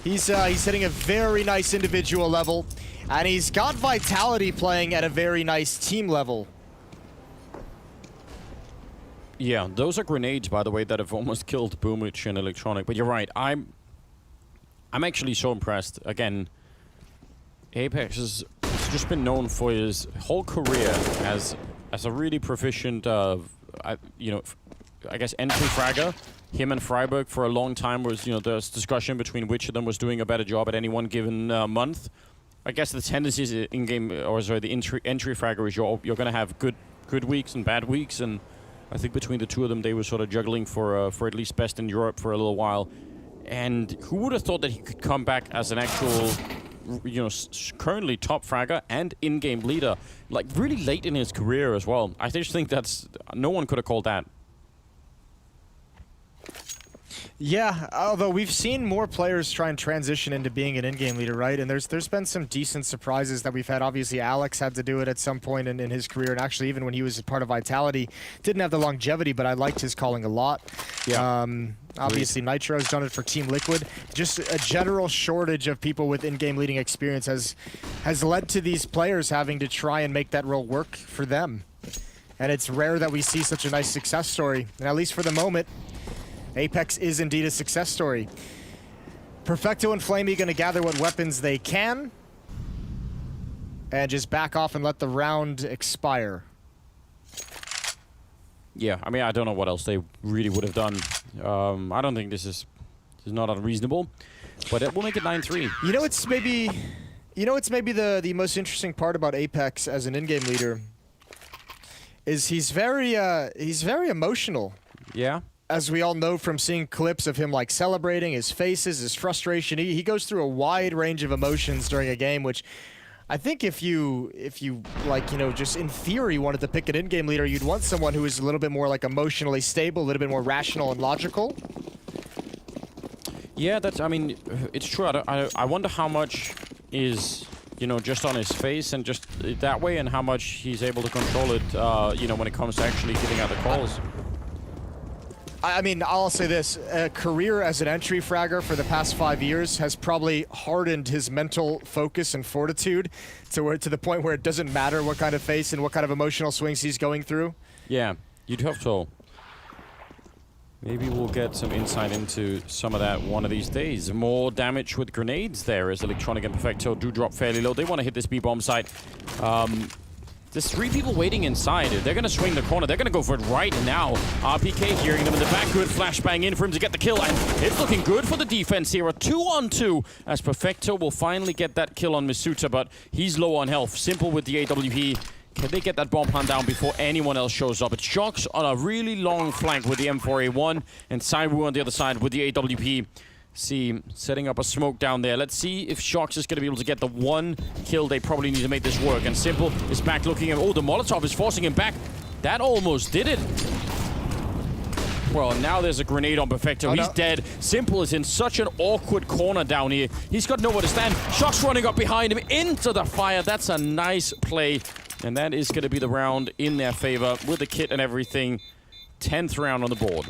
He's hitting a very nice individual level, and he's got Vitality playing at a very nice team level. Yeah, those are grenades, by the way, that have almost killed Boomich and Electronic. But you're right, I'm actually so impressed. Again, Apex has just been known for his whole career as a really proficient, I guess entry fragger. Him and Freiburg for a long time was, there's discussion between which of them was doing a better job at any one given month. I guess the tendency is the entry fragger is you're going to have good weeks and bad weeks, and I think between the two of them, they were sort of juggling for at least best in Europe for a little while. And who would have thought that he could come back as an actual, currently top fragger and in-game leader, like really late in his career as well. I just think no one could have called that. Yeah, although we've seen more players try and transition into being an in-game leader, right? And there's been some decent surprises that we've had. Obviously, Alex had to do it at some point in his career, and actually even when he was a part of Vitality, didn't have the longevity, but I liked his calling a lot. Yeah. Obviously, Nitro's done it for Team Liquid. Just a general shortage of people with in-game leading experience has led to these players having to try and make that role work for them. And it's rare that we see such a nice success story, and at least for the moment, Apex is indeed a success story. Perfecto and Flamey going to gather what weapons they can and just back off and let the round expire. Yeah, I mean, I don't know what else they really would have done. I don't think this is not unreasonable, but it will make it 9-3. You know, it's maybe the most interesting part about Apex as an in-game leader is he's very emotional. Yeah. As we all know from seeing clips of him like celebrating, his faces, his frustration, he goes through a wide range of emotions during a game, which I think if you like, just in theory wanted to pick an in-game leader, you'd want someone who is a little bit more like emotionally stable, a little bit more rational and logical. Yeah, that's. I mean, it's true. I wonder how much is, you know, just on his face and just that way, and how much he's able to control it, you know, when it comes to actually giving out the calls. I mean, I'll say this. A career as an entry fragger for the past 5 years has probably hardened his mental focus and fortitude to the point where it doesn't matter what kind of face and what kind of emotional swings he's going through. Yeah, you'd hope so. Maybe we'll get some insight into some of that one of these days. More damage with grenades there as Electronic and Perfecto do drop fairly low. They want to hit this B-bomb site. There's 3 people waiting inside. They're going to swing the corner. They're going to go for it right now. RPK hearing them in the back. Good flashbang in for him to get the kill. And it's looking good for the defense here. A 2-on-2 as Perfecto will finally get that kill on Misuta, but he's low on health. Simple with the AWP. Can they get that bomb plant down before anyone else shows up? It's Shox on a really long flank with the M4A1 and Saiwu on the other side with the AWP. See, setting up a smoke down there. Let's see if Shox is going to be able to get the 1 kill. They probably need to make this work. And Simple is back looking at... Oh, the Molotov is forcing him back. That almost did it. Well, now there's a grenade on Perfecto. He's dead. Simple is in such an awkward corner down here. He's got nowhere to stand. Shox running up behind him into the fire. That's a nice play. And that is going to be the round in their favor with the kit and everything. 10th round on the board.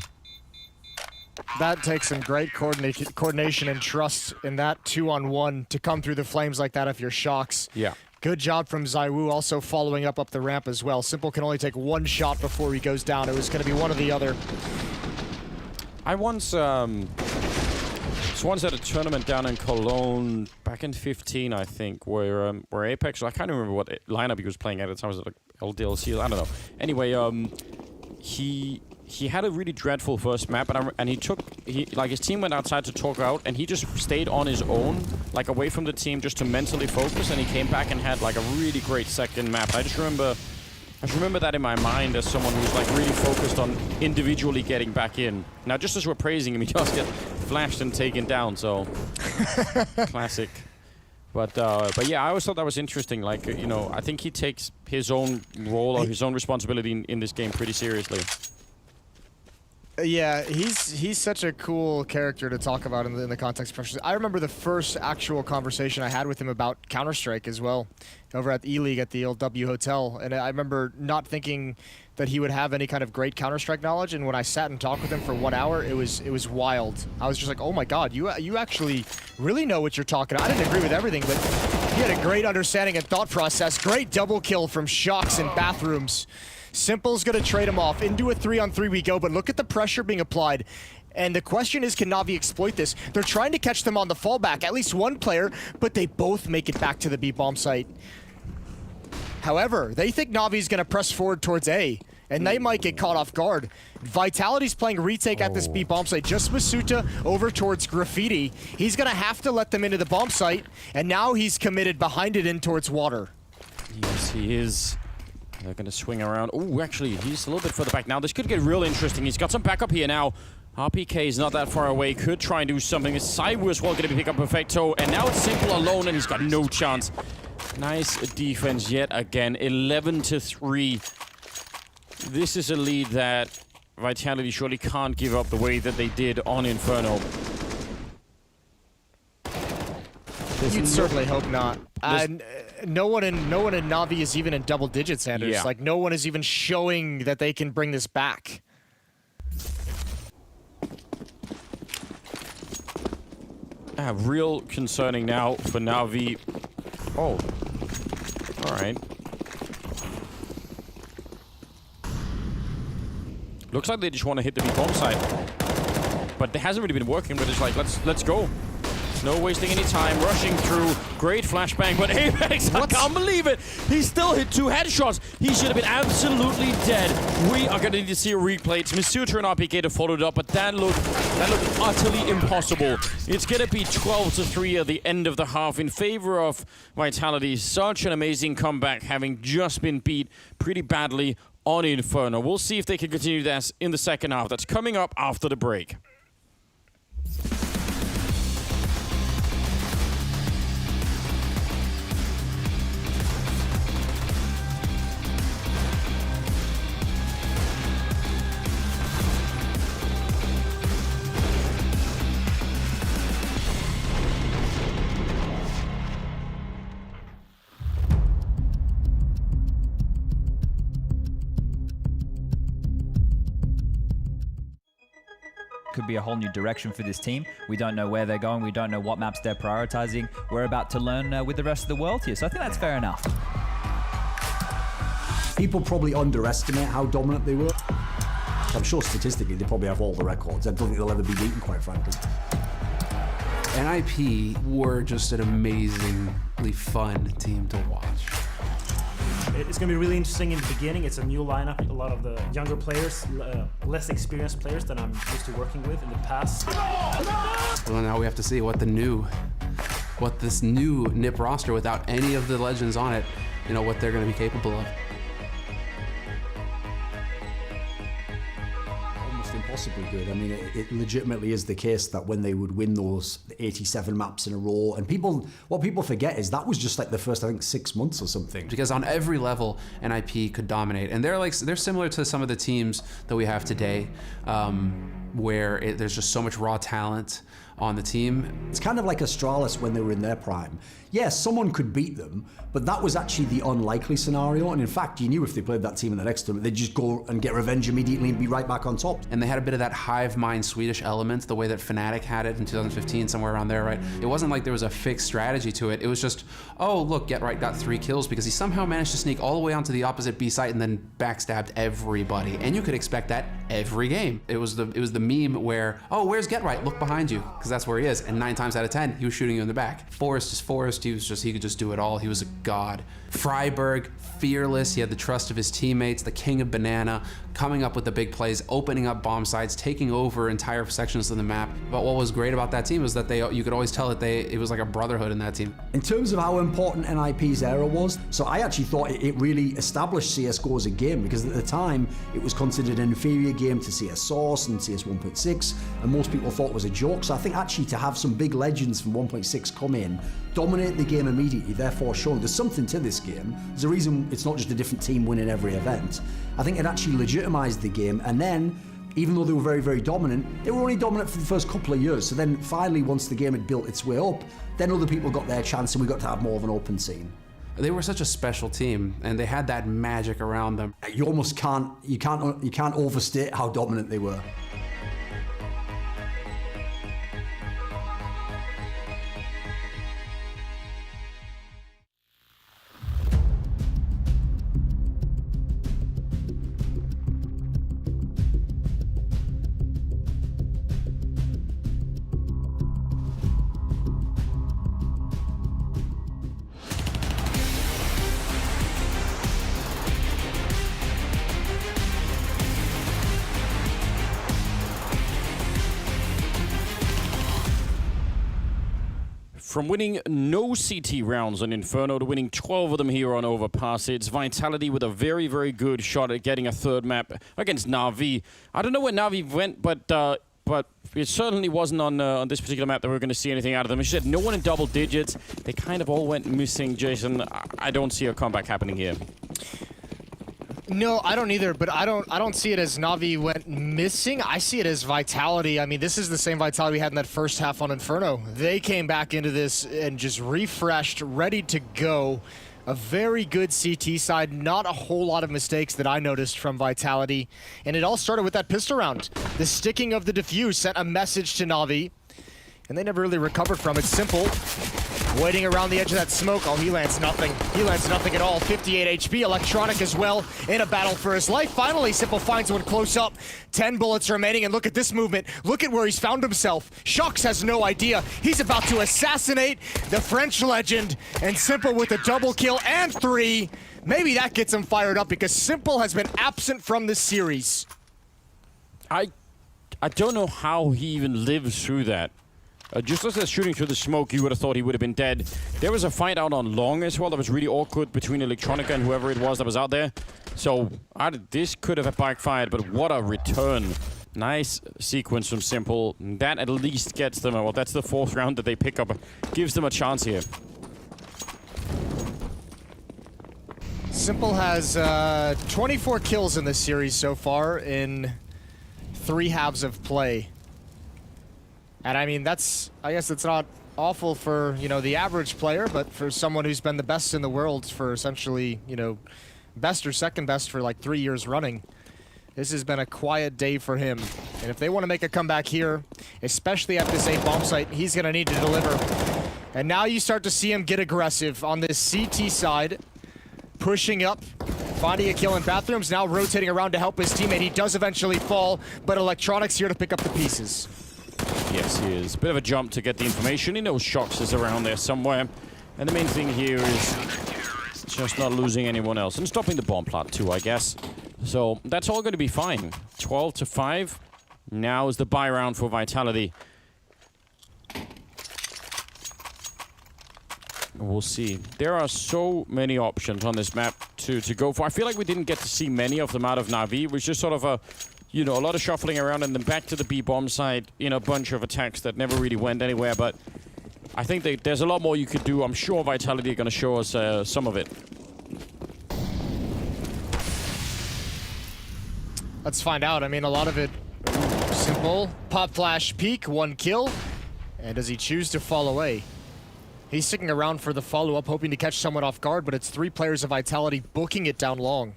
That takes some great coordination and trust in that 2-on-1 to come through the flames like that if you're Shox. Yeah. Good job from Zaiwu, also following up the ramp as well. Simple can only take 1 shot before he goes down. It was going to be one or the other. I once at a tournament down in Cologne back in 15, I think, where Apex, I can't remember what lineup he was playing at the time. Was it like LDLC? I don't know. Anyway, he had a really dreadful first map, and his team went outside to talk out, and he just stayed on his own, like away from the team, just to mentally focus, and he came back and had like a really great second map. I just remember that in my mind as someone who's like really focused on individually getting back in. Now, just as we're praising him, he just get flashed and taken down, so classic. But yeah, I always thought that was interesting. Like, you know, I think he takes his own role or his own responsibility in this game pretty seriously. Yeah, he's such a cool character to talk about in the context of pressure. I remember the first actual conversation I had with him about Counter-Strike as well, over at E-League at the old W Hotel, and I remember not thinking that he would have any kind of great Counter-Strike knowledge, and when I sat and talked with him for 1 hour, it was wild. I was just like, oh my god, you actually really know what you're talking about. I didn't agree with everything, but he had a great understanding and thought process. Great double kill from Shox in bathrooms. Simple's gonna trade him off. Into a 3-on-3 we go, but look at the pressure being applied. And the question is, can Navi exploit this? They're trying to catch them on the fallback, at least one player, but they both make it back to the B-bomb site. However, they think Navi's gonna press forward towards A, and they might get caught off guard. Vitality's playing retake at this B-bomb site, just Misuta over towards Graffiti. He's gonna have to let them into the bomb site, and now he's committed behind it in towards water. Yes, he is. They're going to swing around. Oh, actually, he's a little bit further back now. This could get real interesting. He's got some backup here now. RPK is not that far away. Could try and do something. Saiwu as well going to pick up Perfecto. And now it's Simple alone, and he's got no chance. Nice defense yet again. 11-3. This is a lead that Vitality surely can't give up the way that they did on Inferno. You'd certainly hope not. No one in Navi is even in double digits, Anders. Yeah. Like, no one is even showing that they can bring this back. Real concerning now for Navi. Oh. Alright. Looks like they just want to hit the B-bomb side. But it hasn't really been working, but it's like, let's go. No wasting any time, rushing through. Great flashbang, but Apex, I can't believe it. He still hit 2 headshots. He should have been absolutely dead. We are going to need to see a replay. It's Misuta and RPK to follow it up, but that looked utterly impossible. It's going to be 12-3 at the end of the half in favor of Vitality. Such an amazing comeback, having just been beat pretty badly on Inferno. We'll see if they can continue this in the second half. That's coming up after the break. could be a whole new direction for this team. We don't know where they're going. We don't know what maps they're prioritizing. We're about to learn with the rest of the world here. So I think that's fair enough. People probably underestimate how dominant they were. I'm sure statistically they probably have all the records. I don't think they'll ever be beaten, quite frankly. NIP were just an amazingly fun team to watch. It's going to be really interesting in the beginning. It's a new lineup, a lot of the younger players, less experienced players than I'm used to working with in the past. Well, now we have to see what this new NIP roster without any of the legends on it, what they're going to be capable of. Impossibly good. I mean, it legitimately is the case that when they would win those 87 maps in a row, and what people forget is that was just like the first, I think, 6 months or something. Because on every level, NIP could dominate, and they're similar to some of the teams that we have today, where there's just so much raw talent on the team. It's kind of like Astralis when they were in their prime. Yes, someone could beat them, but that was actually the unlikely scenario. And in fact, you knew if they played that team in the next tournament, they'd just go and get revenge immediately and be right back on top. And they had a bit of that hive mind Swedish element, the way that Fnatic had it in 2015, somewhere around there, right? It wasn't like there was a fixed strategy to it. It was just, oh, look, GetRight got 3 kills because he somehow managed to sneak all the way onto the opposite B site and then backstabbed everybody. And you could expect that every game. It was the meme where, oh, where's GetRight? Look behind you, because that's where he is. And 9 times out of 10, he was shooting you in the back. Forrest is Forrest. He could just do it all. He was a god. Freiburg, fearless. He had the trust of his teammates, the king of banana, coming up with the big plays, opening up bomb sites, taking over entire sections of the map. But what was great about that team was that you could always tell that it was like a brotherhood in that team. In terms of how important NIP's era was, so I actually thought it really established CSGO as a game, because at the time it was considered an inferior game to CS Source and CS 1.6, and most people thought it was a joke. So I think actually to have some big legends from 1.6 come in, dominate the game immediately, therefore showing there's something to this game. There's a reason it's not just a different team winning every event. I think it actually legitimized the game, and then even though they were very, very dominant, they were only dominant for the first couple of years. So then finally, once the game had built its way up, then other people got their chance and we got to have more of an open scene. They were such a special team, and they had that magic around them. You almost can't overstate how dominant they were. From winning no CT rounds on Inferno to winning 12 of them here on Overpass, it's Vitality with a very, very good shot at getting a third map against NAVI. I don't know where NAVI went, but it certainly wasn't on this particular map that we were going to see anything out of them. As you said, no one in double digits. They kind of all went missing, Jason. I don't see a comeback happening here. No, I don't either, but I don't see it as Navi went missing. I see it as Vitality. I mean, this is the same Vitality we had in that first half on Inferno. They came back into this and just refreshed, ready to go. A very good CT side, not a whole lot of mistakes that I noticed from Vitality. And it all started with that pistol round. The sticking of the defuse sent a message to Navi, and they never really recovered from it. Simple. Waiting around the edge of that smoke. Oh, he lands nothing. He lands nothing at all. 58 HP. Electronic as well in a battle for his life. Finally, Simple finds one close up. 10 bullets remaining, and look at this movement. Look at where he's found himself. Shux has no idea. He's about to assassinate the French legend, and Simple with a double kill and 3. Maybe that gets him fired up, because Simple has been absent from this series. I don't know how he even lives through that. Just as they're shooting through the smoke, you would have thought he would have been dead. There was a fight out on long as well that was really awkward between Electronica and whoever it was that was out there. So this could have backfired, but what a return. Nice sequence from Simple. That at least gets them, well, that's the 4th round that they pick up. Gives them a chance here. Simple has 24 kills in this series so far in 3 halves of play. And I mean, I guess it's not awful for, the average player, but for someone who's been the best in the world for essentially, best or second best for like 3 years running, This has been a quiet day for him. And if they want to make a comeback here, especially at this A bomb site, he's going to need to deliver. And now you start to see him get aggressive on this CT side, pushing up, finding a kill in bathrooms, now rotating around to help his teammate. He does eventually fall, but Electronics here to pick up the pieces. Yes, he is. Bit of a jump to get the information. He knows Shox is around there somewhere. And the main thing here is just not losing anyone else. And stopping the bomb plot too, I guess. So that's all going to be fine. 12-5. Now is the buy round for Vitality. We'll see. There are so many options on this map to go for. I feel like we didn't get to see many of them out of NAVI. It was just sort of a, you know, a lot of shuffling around and then back to the B bomb side in a bunch of attacks that never really went anywhere. But I think there's a lot more you could do. I'm sure Vitality are going to show us some of it. Let's find out. I mean, a lot of it simple. Pop flash peek, 1 kill. And does he choose to fall away? He's sticking around for the follow-up, hoping to catch someone off guard, but it's 3 players of Vitality booking it down long.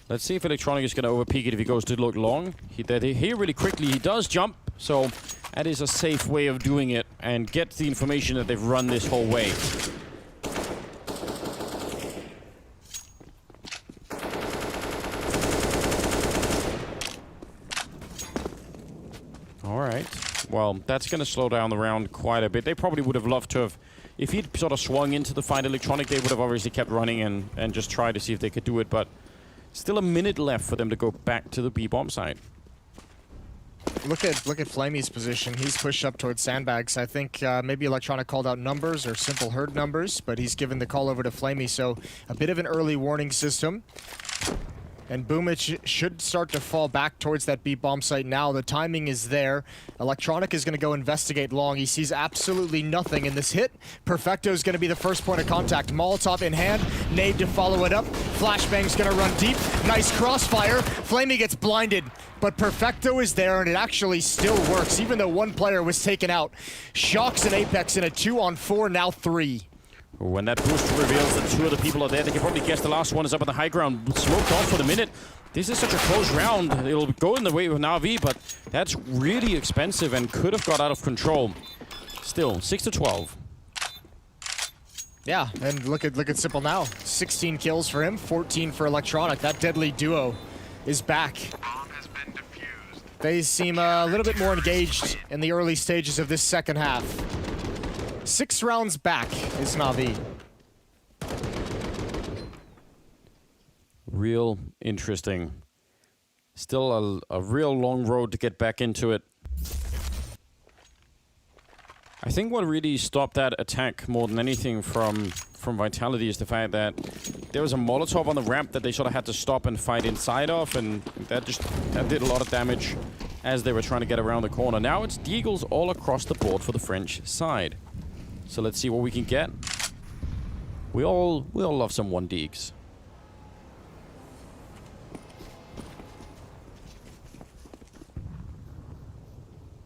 Let's see if Electronic is going to overpeak it if he goes to look long. Here really quickly, he does jump, so that is a safe way of doing it and get the information that they've run this whole way. All right. Well, that's going to slow down the round quite a bit. They probably would have loved to have... If he'd sort of swung into the fight Electronic, they would have obviously kept running and just tried to see if they could do it, but still a minute left for them to go back to the B-bomb side. Look at Flamey's position. He's pushed up towards sandbags. I think maybe Electronic called out numbers or simple heard numbers, but he's given the call over to Flamey, so a bit of an early warning system. And Boomich should start to fall back towards that B bomb site now. The timing is there. Electronic is going to go investigate long. He sees absolutely nothing in this hit. Perfecto is going to be the first point of contact. Molotov in hand. Nade to follow it up. Flashbang's going to run deep. Nice crossfire. Flamey gets blinded. But Perfecto is there, and it actually still works, even though 1 player was taken out. Shox and Apex in a 2-on-4, now 3. When that boost reveals that 2 of the people are there, they can probably guess the last one is up on the high ground. Smoked off for the minute. This is such a close round. It'll go in the way of NAVI, but that's really expensive and could have got out of control. Still, 6-12. Yeah, and look at Simple now. 16 kills for him, 14 for Electronic. That deadly duo is back. They seem a little bit more engaged in the early stages of this second half. 6 rounds back is NAVI. Real interesting. Still a real long road to get back into it. I think what really stopped that attack more than anything from Vitality is the fact that there was a Molotov on the ramp that they sort of had to stop and fight inside of, and that did a lot of damage as they were trying to get around the corner. Now it's Deagles all across the board for the French side. So let's see what we can get. We all love some 1 Deags.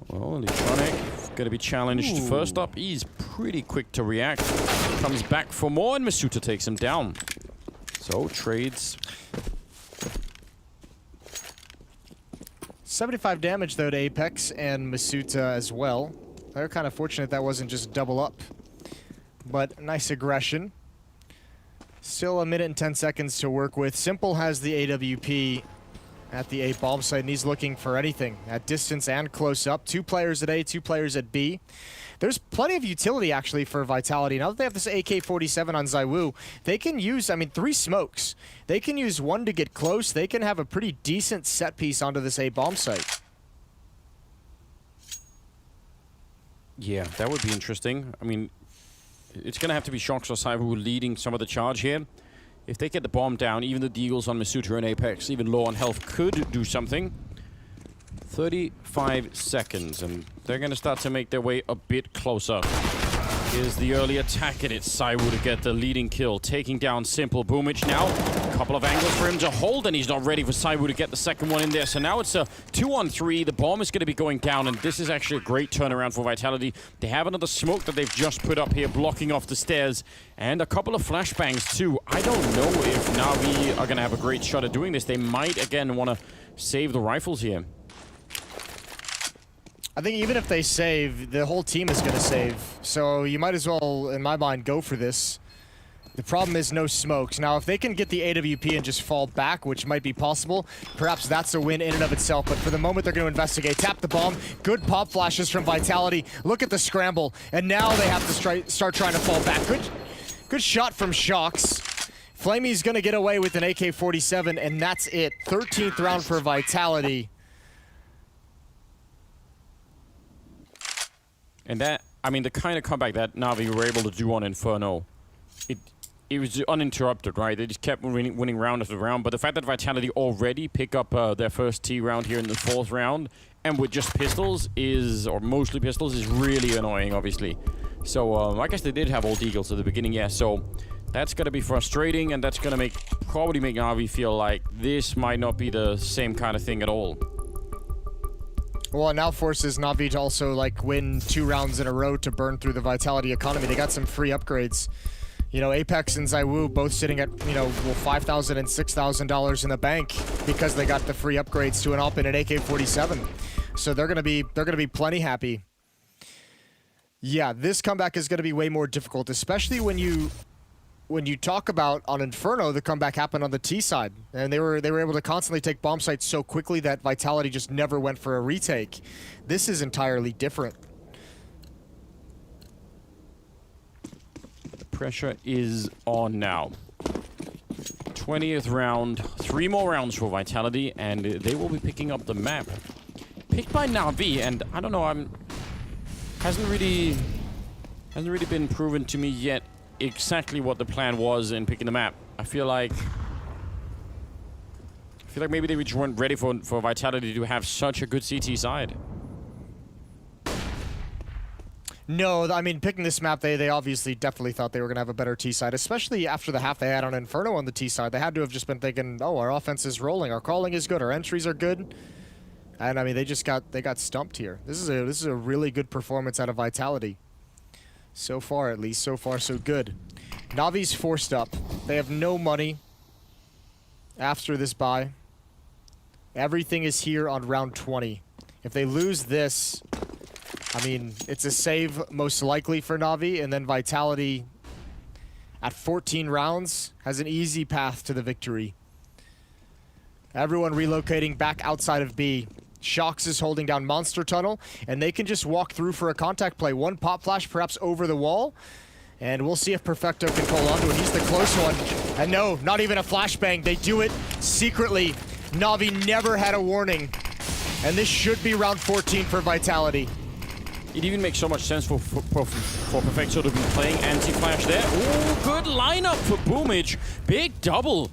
Well, Electronic going to be challenged. Ooh. First up. He's pretty quick to react. Comes back for more, and Masuta takes him down. So, trades. 75 damage, though, to Apex and Masuta as well. They're kind of fortunate that wasn't just double up. But nice aggression. Still 1 minute and 10 seconds to work with. Simple has the AWP at the A bomb site, and he's looking for anything at distance and close up. 2 players at A, 2 players at B. There's plenty of utility, actually, for Vitality. Now that they have this AK-47 on ZywOo, they can use, 3 smokes. They can use 1 to get close. They can have a pretty decent set piece onto this A bomb site. Yeah, that would be interesting. I mean, it's going to have to be Shox or ZywOo leading some of the charge here. If they get the bomb down, even the Deagles on Masuta and Apex, even low on health, could do something. 35 seconds, and they're going to start to make their way a bit closer. Here's the early attack, and it's ZywOo to get the leading kill, taking down Simple. Boomich now couple of angles for him to hold, and he's not ready for Saiwu to get the second one in there. So now it's a 2-on-3. The bomb is going to be going down, and this is actually a great turnaround for Vitality. They have another smoke that they've just put up here, blocking off the stairs, and a couple of flashbangs too. I don't know if Navi are going to have a great shot at doing this. They might, again, want to save the rifles here. I think even if they save, the whole team is going to save. So you might as well, in my mind, go for this. The problem is no smokes. Now, if they can get the AWP and just fall back, which might be possible, perhaps that's a win in and of itself. But for the moment, they're going to investigate. Tap the bomb. Good pop flashes from Vitality. Look at the scramble. And now they have to start trying to fall back. Good shot from Shox. Flamey's going to get away with an AK-47, and that's it. 13th round for Vitality. And that, I mean, the kind of comeback that Navi were able to do on Inferno, it was uninterrupted, right? They just kept winning round after round. But the fact that Vitality already pick up their first T round here in the 4th round, and with just pistols or mostly pistols, is really annoying, obviously. So I guess they did have Old Eagles at the beginning, yeah. So that's going to be frustrating, and that's going to probably make Navi feel like this might not be the same kind of thing at all. Well, it now forces Navi to also like win 2 rounds in a row to burn through the Vitality economy. They got some free upgrades. You know, Apex and Zaiwu both sitting at, you know, well, $5,000 and $6,000 in the bank because they got the free upgrades to an AWP and an AK-47. So they're gonna be plenty happy. Yeah, this comeback is gonna be way more difficult, especially when you talk about on Inferno, the comeback happened on the T side, and they were able to constantly take bomb sites so quickly that Vitality just never went for a retake. This is entirely different. The pressure is on now. 20th round, 3 more rounds for Vitality, and they will be picking up the map. Picked by Navi, and I don't know, hasn't really been proven to me yet exactly what the plan was in picking the map. I feel like maybe they just weren't ready for Vitality to have such a good CT side. No, I mean, picking this map, they obviously definitely thought they were going to have a better T side, especially after the half they had on Inferno on the T side. They had to have just been thinking, oh, our offense is rolling, our calling is good, our entries are good. And I mean, they got stumped here. This is a really good performance out of Vitality. So far, at least. So far, so good. Navi's forced up. They have no money after this buy. Everything is here on round 20. If they lose this, I mean, it's a save most likely for Navi, and then Vitality at 14 rounds has an easy path to the victory. Everyone relocating back outside of B. Shox is holding down Monster Tunnel, and they can just walk through for a contact play. One pop flash perhaps over the wall, and we'll see if Perfecto can hold on to it. He's the close one. And no, not even a flashbang. They do it secretly. Navi never had a warning, and this should be round 14 for Vitality. It even makes so much sense for Perfecto to be playing anti-flash there. Oh, good lineup for Boomage. Big double.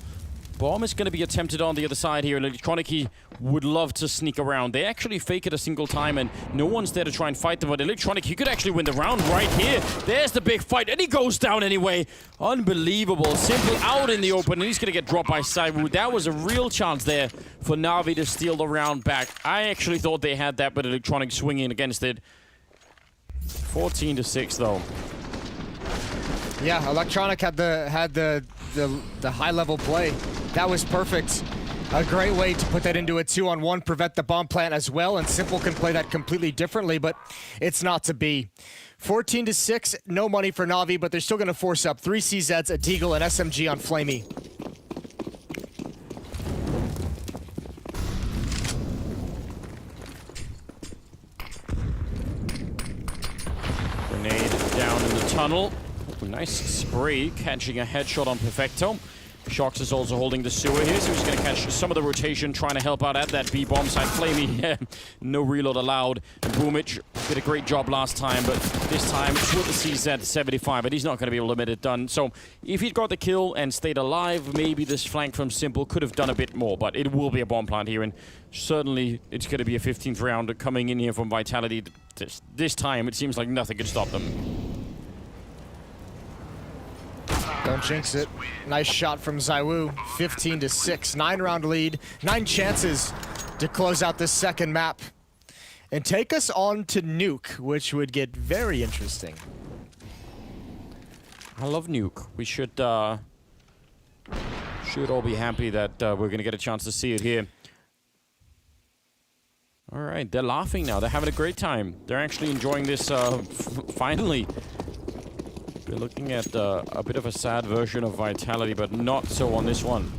Bomb is going to be attempted on the other side here. Electronic, he would love to sneak around. They actually fake it a single time, and no one's there to try and fight them. But Electronic, he could actually win the round right here. There's the big fight, and he goes down anyway. Unbelievable. Simple out in the open, and he's going to get dropped by Saiwu. That was a real chance there for Navi to steal the round back. I actually thought they had that, but Electronic swinging against it. 14-6, though. Yeah, Electronic had the high-level play. That was perfect. A great way to put that into a 2-on-1, prevent the bomb plant as well, and Simple can play that completely differently, but it's not to be. 14-6, no money for Navi, but they're still going to force up 3 CZs, a Deagle, and SMG on Flamey. Grenade down in the tunnel. Oh, nice spray, catching a headshot on Perfecto. Shox is also holding the sewer here, so he's going to catch some of the rotation, trying to help out at that B-bomb side. Flamey, no reload allowed. And Boomage did a great job last time, but this time it's with the CZ-75, but he's not going to be able to get it done. So if he'd got the kill and stayed alive, maybe this flank from Simple could have done a bit more, but it will be a bomb plant here, and certainly it's going to be a 15th round coming in here from Vitality. This time, it seems like nothing can stop them. Don't jinx it. Nice shot from ZywOo. 15-6. 9-round lead. 9 chances to close out this second map. And take us on to Nuke, which would get very interesting. I love Nuke. We should all be happy that we're going to get a chance to see it here. All right, they're laughing now. They're having a great time. They're actually enjoying this finally. We're looking at a bit of a sad version of Vitality, but not so on this one.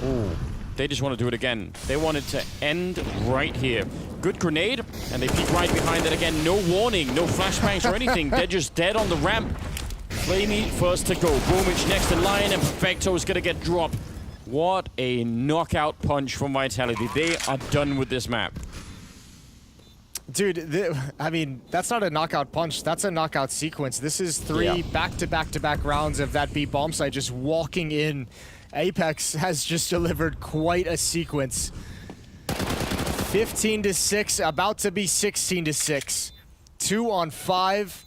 Oh, they just want to do it again. They want it to end right here. Good grenade, and they peek right behind it again. No warning, no flashbangs or anything. They're just dead on the ramp. Flamey first to go. Boomich next in line, and Perfecto is going to get dropped. What a knockout punch from Vitality. They are done with this map. Dude, I mean, that's not a knockout punch. That's a knockout sequence. This is 3 back-to-back-to-back rounds of that B bomb site just walking in. Apex has just delivered quite a sequence. 15-6, about to be 16-6. 2 on 5.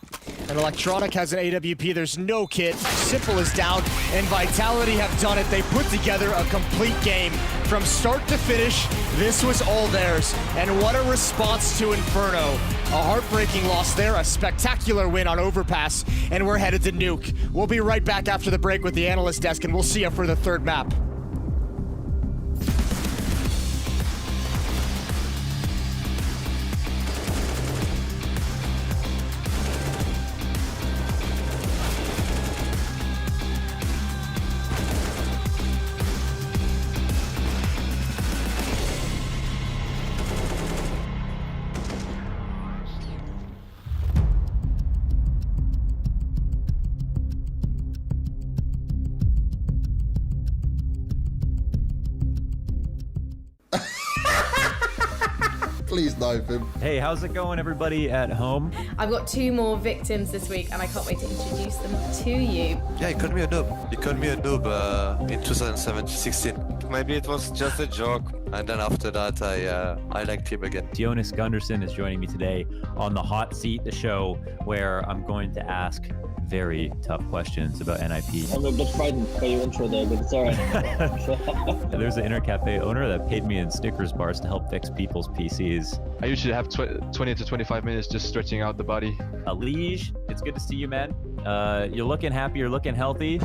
And Electronic has an AWP. There's no kit. Simple is down. And Vitality have done it. They put together a complete game. From start to finish, this was all theirs. And what a response to Inferno. A heartbreaking loss there, a spectacular win on Overpass. And we're headed to Nuke. We'll be right back after the break with the analyst desk, and we'll see you for the third map. Please knife him. Hey, how's it going, everybody at home? I've got 2 more victims this week, and I can't wait to introduce them to you. Yeah, he called me a noob. He called me a noob in 2016. Maybe it was just a joke, and then after that, I liked him again. Jonas Gunderson is joining me today on the Hot Seat, the show where I'm going to ask very tough questions about NIP. I'm a bit frightened by your intro there, but it's alright. There's an internet cafe owner that paid me in Snickers bars to help fix people's PCs. I usually have 20 to 25 minutes just stretching out the body. Lige, it's good to see you, man. You're looking happy, you're looking healthy.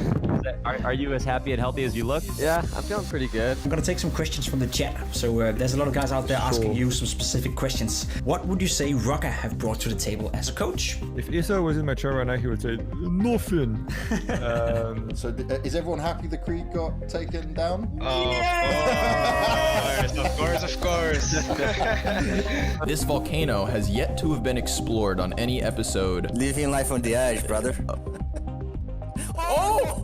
Are you as happy and healthy as you look? Yeah, I'm feeling pretty good. I'm going to take some questions from the chat. So there's a lot of guys out there asking you some specific questions. What would you say Rocker have brought to the table as a coach? If Issa was in my chair right now, he would say, nothing. So is everyone happy the Creed got taken down? Oh, of course. This volcano has yet to have been explored on any episode. Living life on the edge, brother. Oh!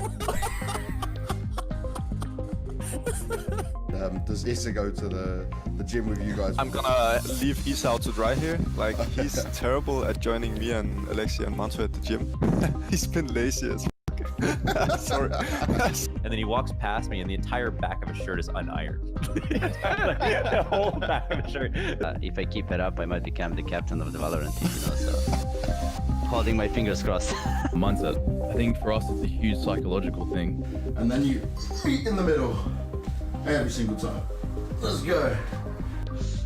Does Issa go to the gym with you guys? I'm gonna leave Issa out to dry here. Like, he's terrible at joining me and Alexia and Manto at the gym. He's been lazy as sorry. And then he walks past me and the entire back of his shirt is unironed. The whole back of his shirt. If I keep it up, I might become the captain of the Valorant team, you know, so holding my fingers crossed. Mindset. I think for us it's a huge psychological thing. And then you beat in the middle every single time. Let's go.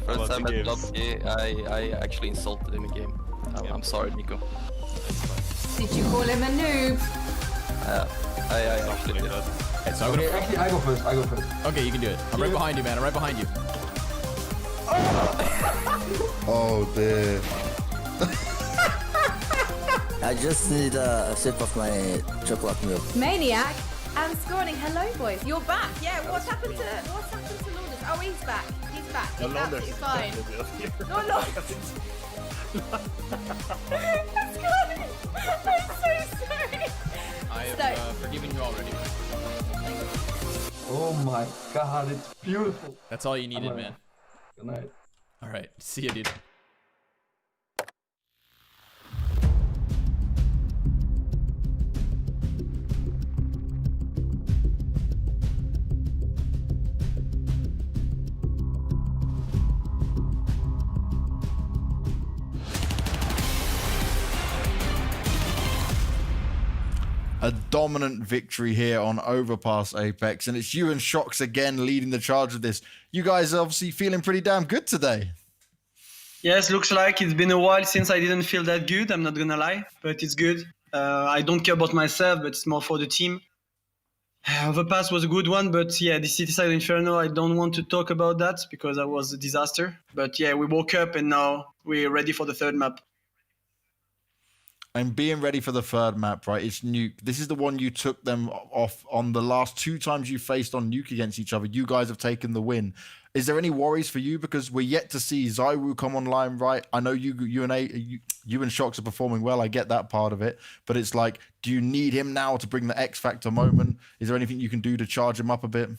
First time at Lottie, I actually insulted him in game. I'm sorry, Nico. Did you call him a noob? I actually did. Okay, so I'm gonna... Actually, I go first. Okay, you can do it. I'm right behind you, man. I'm right behind you. Oh dear. I just need a sip of my chocolate milk. Maniac and Scorning. Hello, boys. You're back. Yeah. What's happened to Lourdes? Oh, he's back. He's back. He's absolutely fine. No, Lourdes. Scorning. I'm so sorry. I have forgiven you already. Oh my god, it's beautiful. That's all you needed, man. Good night. All right, see ya, dude. A dominant victory here on Overpass Apex, and it's you and Shox again leading the charge of this. You guys are obviously feeling pretty damn good today. Yes, looks like it's been a while since I didn't feel that good, I'm not gonna lie, but it's good. I don't care about myself, but it's more for the team. Overpass was a good one, but yeah, the City Side Inferno, I don't want to talk about that because that was a disaster. But yeah, we woke up and now we're ready for the third map. And being ready for the third map, right? It's Nuke. This is the one you took them off on the last 2 times you faced on Nuke against each other. You guys have taken the win. Is there any worries for you? Because we're yet to see ZywOo come online, right? I know you and Shox are performing well. I get that part of it. But it's like, do you need him now to bring the X Factor moment? Is there anything you can do to charge him up a bit?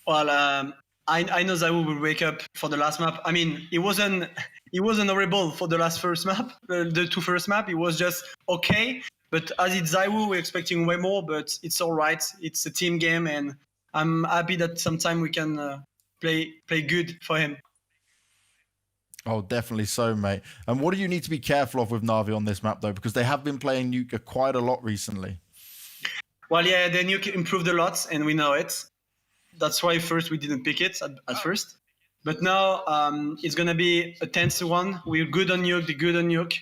Well, I know ZywOo will wake up for the last map. I mean, it wasn't horrible for the first map, the 2 first map. It was just okay. But as it's ZywOo, we're expecting way more. But it's all right. It's a team game, and I'm happy that sometime we can play good for him. Oh, definitely so, mate. And what do you need to be careful of with Navi on this map, though? Because they have been playing Nuke quite a lot recently. Well, yeah, the Nuke improved a lot, and we know it. That's why first we didn't pick it at first. But now it's going to be a tense one. We're good on Nuke, they're good on Nuke.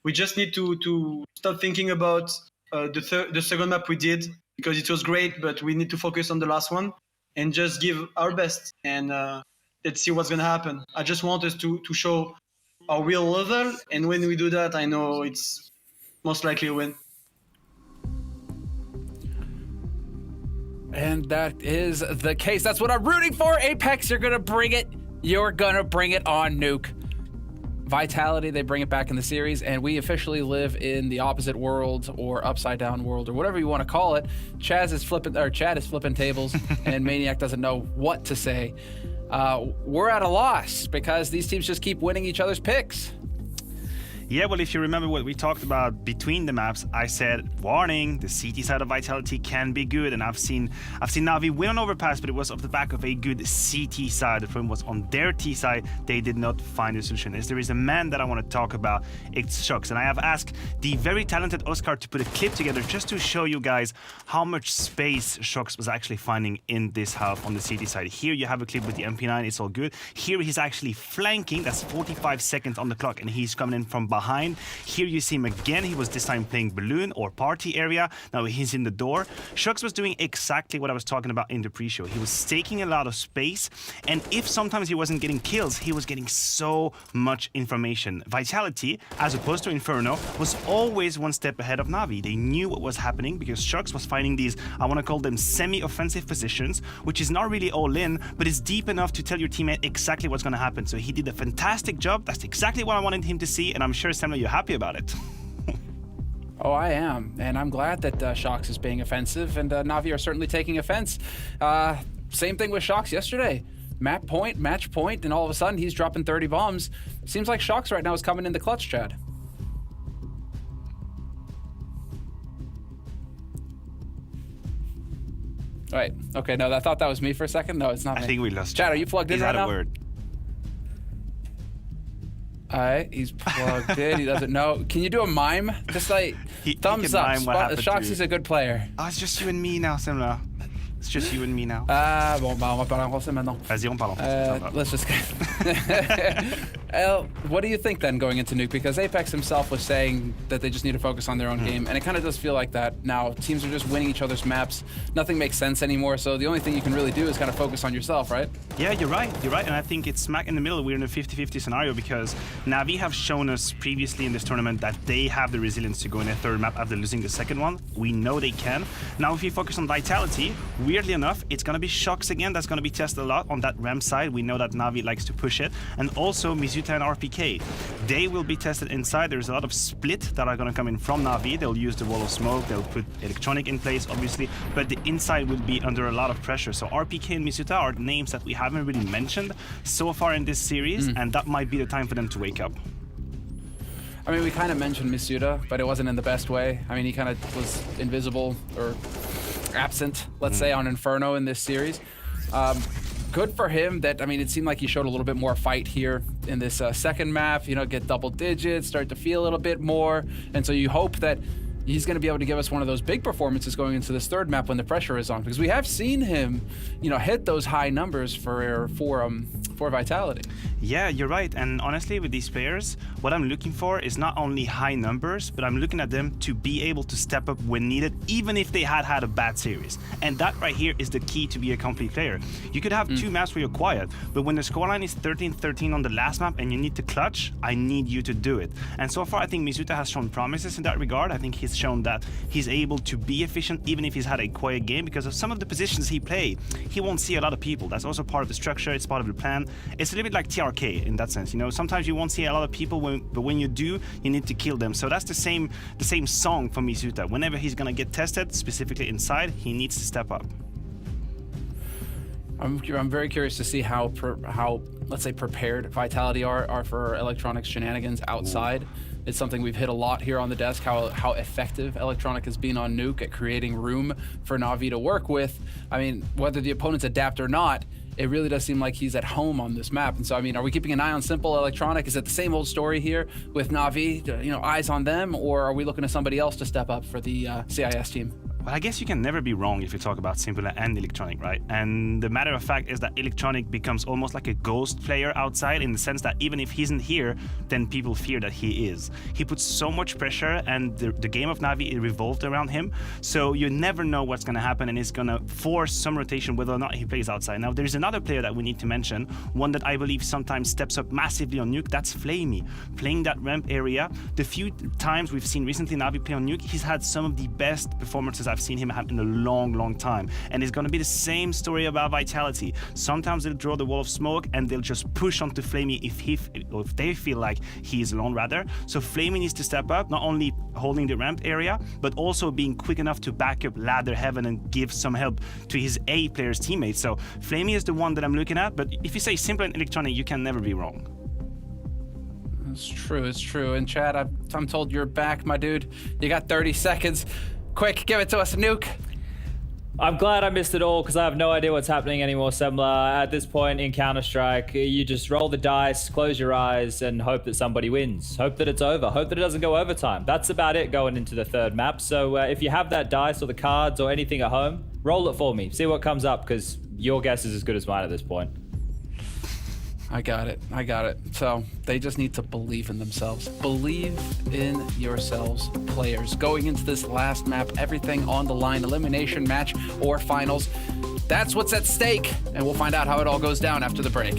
We just need to stop thinking about the second map we did, because it was great, but we need to focus on the last one and just give our best. And let's see what's going to happen. I just want us to show our real level. And when we do that, I know it's most likely a win. And that is the case. That's what I'm rooting for. Apex, you're going to bring it. You're going to bring it on Nuke. Vitality, they bring it back in the series, and we officially live in the opposite world or upside down world or whatever you want to call it. Chad is flipping tables, and Maniac doesn't know what to say. We're at a loss because these teams just keep winning each other's picks. Yeah, well, if you remember what we talked about between the maps, I said, warning, the CT side of Vitality can be good, and I've seen Navi win on Overpass, but it was off the back of a good CT side. The problem was on their T side, they did not find a solution. As there is a man that I want to talk about, it's Shox, and I have asked the very talented Oscar to put a clip together just to show you guys how much space Shox was actually finding in this half on the CT side. Here you have a clip with the MP9, it's all good. Here he's actually flanking, that's 45 seconds on the clock, and he's coming in from behind. Here you see him again. He was this time playing balloon or party area. Now he's in the door. Shox was doing exactly what I was talking about in the pre-show. He was taking a lot of space, and if sometimes he wasn't getting kills, he was getting so much information. Vitality, as opposed to Inferno, was always one step ahead of Navi. They knew what was happening because Shox was finding these, I want to call them semi-offensive positions, which is not really all in, but is deep enough to tell your teammate exactly what's going to happen. So he did a fantastic job. That's exactly what I wanted him to see, and I'm sure Samuel, you're happy about it. Oh, I am, and I'm glad that Shox is being offensive, and Navi are certainly taking offense. Same thing with Shox yesterday. Match point, and all of a sudden he's dropping 30 bombs. Seems like Shox right now is coming in the clutch, Chad. Right. Okay, no, I thought that was me for a second. No, it's not me. I think we lost Chad, are you plugged in right now? Is that a word? All right, he's plugged in. He doesn't know. Can you do a mime? Just like thumbs up. Shox is a good player. Oh, it's just you and me now, Simla. It's just you and me now. Bon, bah, on va parler en français maintenant. Vas-y, on parle en français. Let's just... what do you think then going into Nuke? Because Apex himself was saying that they just need to focus on their own game, and it kind of does feel like that now. Teams are just winning each other's maps. Nothing makes sense anymore, so the only thing you can really do is kind of focus on yourself, right? Yeah, you're right, and I think it's smack in the middle. We're in a 50-50 scenario because Navi have shown us previously in this tournament that they have the resilience to go in a third map after losing the second one. We know they can. Now, if you focus on Vitality, weirdly enough, it's going to be Shox again that's going to be tested a lot on that ramp side. We know that Navi likes to push it, and also Mizuta and RPK. They will be tested inside. There's a lot of split that are going to come in from Navi. They'll use the wall of smoke, they'll put electronic in place, obviously, but the inside will be under a lot of pressure. So RPK and Mizuta are names that we haven't really mentioned so far in this series, and that might be the time for them to wake up. I mean, we kind of mentioned Mizuta, but it wasn't in the best way. I mean, he kind of was invisible or absent, let's say, on Inferno in this series. Good for him that, I mean, it seemed like he showed a little bit more fight here in this second map, you know, get double digits, start to feel a little bit more. And so you hope that he's going to be able to give us one of those big performances going into this third map when the pressure is on, because we have seen him, hit those high numbers for Vitality. Yeah, you're right. And honestly, with these players, what I'm looking for is not only high numbers, but I'm looking at them to be able to step up when needed, even if they had a bad series. And that right here is the key to be a complete player. You could have 2 maps where you're quiet, but when the scoreline is 13-13 on the last map and you need to clutch, I need you to do it. And so far, I think mizuta has shown promises in that regard. I think he's shown that he's able to be efficient even if he's had a quiet game, because of some of the positions he played, he won't see a lot of people. That's also part of the structure, it's part of the plan. It's a little bit like TRK in that sense, sometimes you won't see a lot of people, but when you do, you need to kill them. So that's the same song for mizuta. Whenever he's gonna get tested, specifically inside, he needs to step up. I'm very curious to see how let's say prepared Vitality are for Electronic's shenanigans outside. It's something we've hit a lot here on the desk, how effective Electronic has been on Nuke at creating room for Navi to work with. I mean, whether the opponents adapt or not, it really does seem like he's at home on this map. And so, I mean, are we keeping an eye on Simple Electronic? Is it the same old story here with Navi, eyes on them, or are we looking at somebody else to step up for the CIS team? Well, I guess you can never be wrong if you talk about Simple and Electronic, right? And the matter of fact is that Electronic becomes almost like a ghost player outside, in the sense that even if he isn't here, then people fear that he is. He puts so much pressure, and the game of Navi is revolved around him, so you never know what's going to happen, and it's going to force some rotation whether or not he plays outside. Now, there's another player that we need to mention, one that I believe sometimes steps up massively on Nuke, that's Flamey. Playing that ramp area, the few times we've seen recently Navi play on Nuke, he's had some of the best performances I've seen him have in a long time. And it's going to be the same story about Vitality. Sometimes they'll draw the wall of smoke and they'll just push onto Flamey if they feel like he is alone, rather. So Flamey needs to step up, not only holding the ramp area, but also being quick enough to back up ladder heaven and give some help to his A players' teammates. So Flamey is the one that I'm looking at, but if you say Simple and Electronic, you can never be wrong. It's true. And Chad, I'm told you're back, my dude. You got 30 seconds. Quick, give it to us, Nuke. I'm glad I missed it all, because I have no idea what's happening anymore, Semler. At this point in Counter-Strike, you just roll the dice, close your eyes, and hope that somebody wins. Hope that it's over. Hope that it doesn't go overtime. That's about it going into the third map. So if you have that dice or the cards or anything at home, roll it for me. See what comes up, because your guess is as good as mine at this point. I got it. So they just need to believe in themselves. Believe in yourselves, players. Going into this last map, everything on the line, elimination match or finals. That's what's at stake, and we'll find out how it all goes down after the break.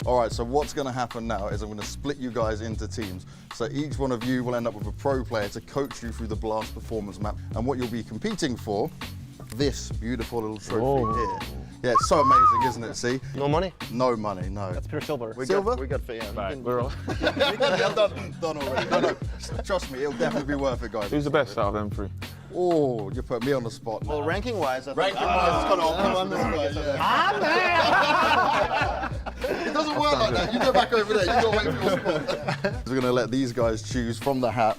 All right, so what's going to happen now is I'm going to split you guys into teams. So each one of you will end up with a pro player to coach you through the Blast performance map. And what you'll be competing for, this beautiful little trophy here. Yeah, it's so amazing, isn't it? See? No money? No money, no. That's pure silver. Silver? We got for yeah. Right. We're all. done already. No, trust me, it'll definitely be worth it, guys. Who's the best out of them three? Oh, you put me on the spot. Well, ranking-wise, I think. Ranking-wise, come on this guy, yeah. It doesn't work like that. You go back over there. You got to wait for your spot. We're going to let these guys choose from the hat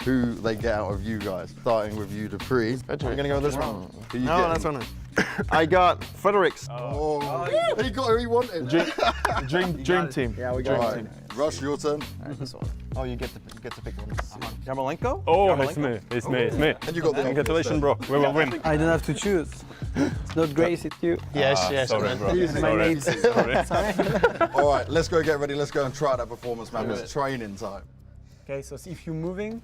who they get out of you guys. Starting with you, Dupree. We're going to go with this one. Who you No, getting? that's one. I got Fredericks. Oh, he got who he wanted. Dream team. Yeah, we got Right. Rush, your turn. this one. Oh, you get to pick one. Yarmolenko? Oh, Yarmolenko? it's me. And you got the Congratulations, bro. We will win. I don't have to choose. It's not Grace, it's you. Yes. Sorry, bro. My name. All right, let's go get ready. Let's go and try that performance, man. It's training time. Okay, so if you're moving,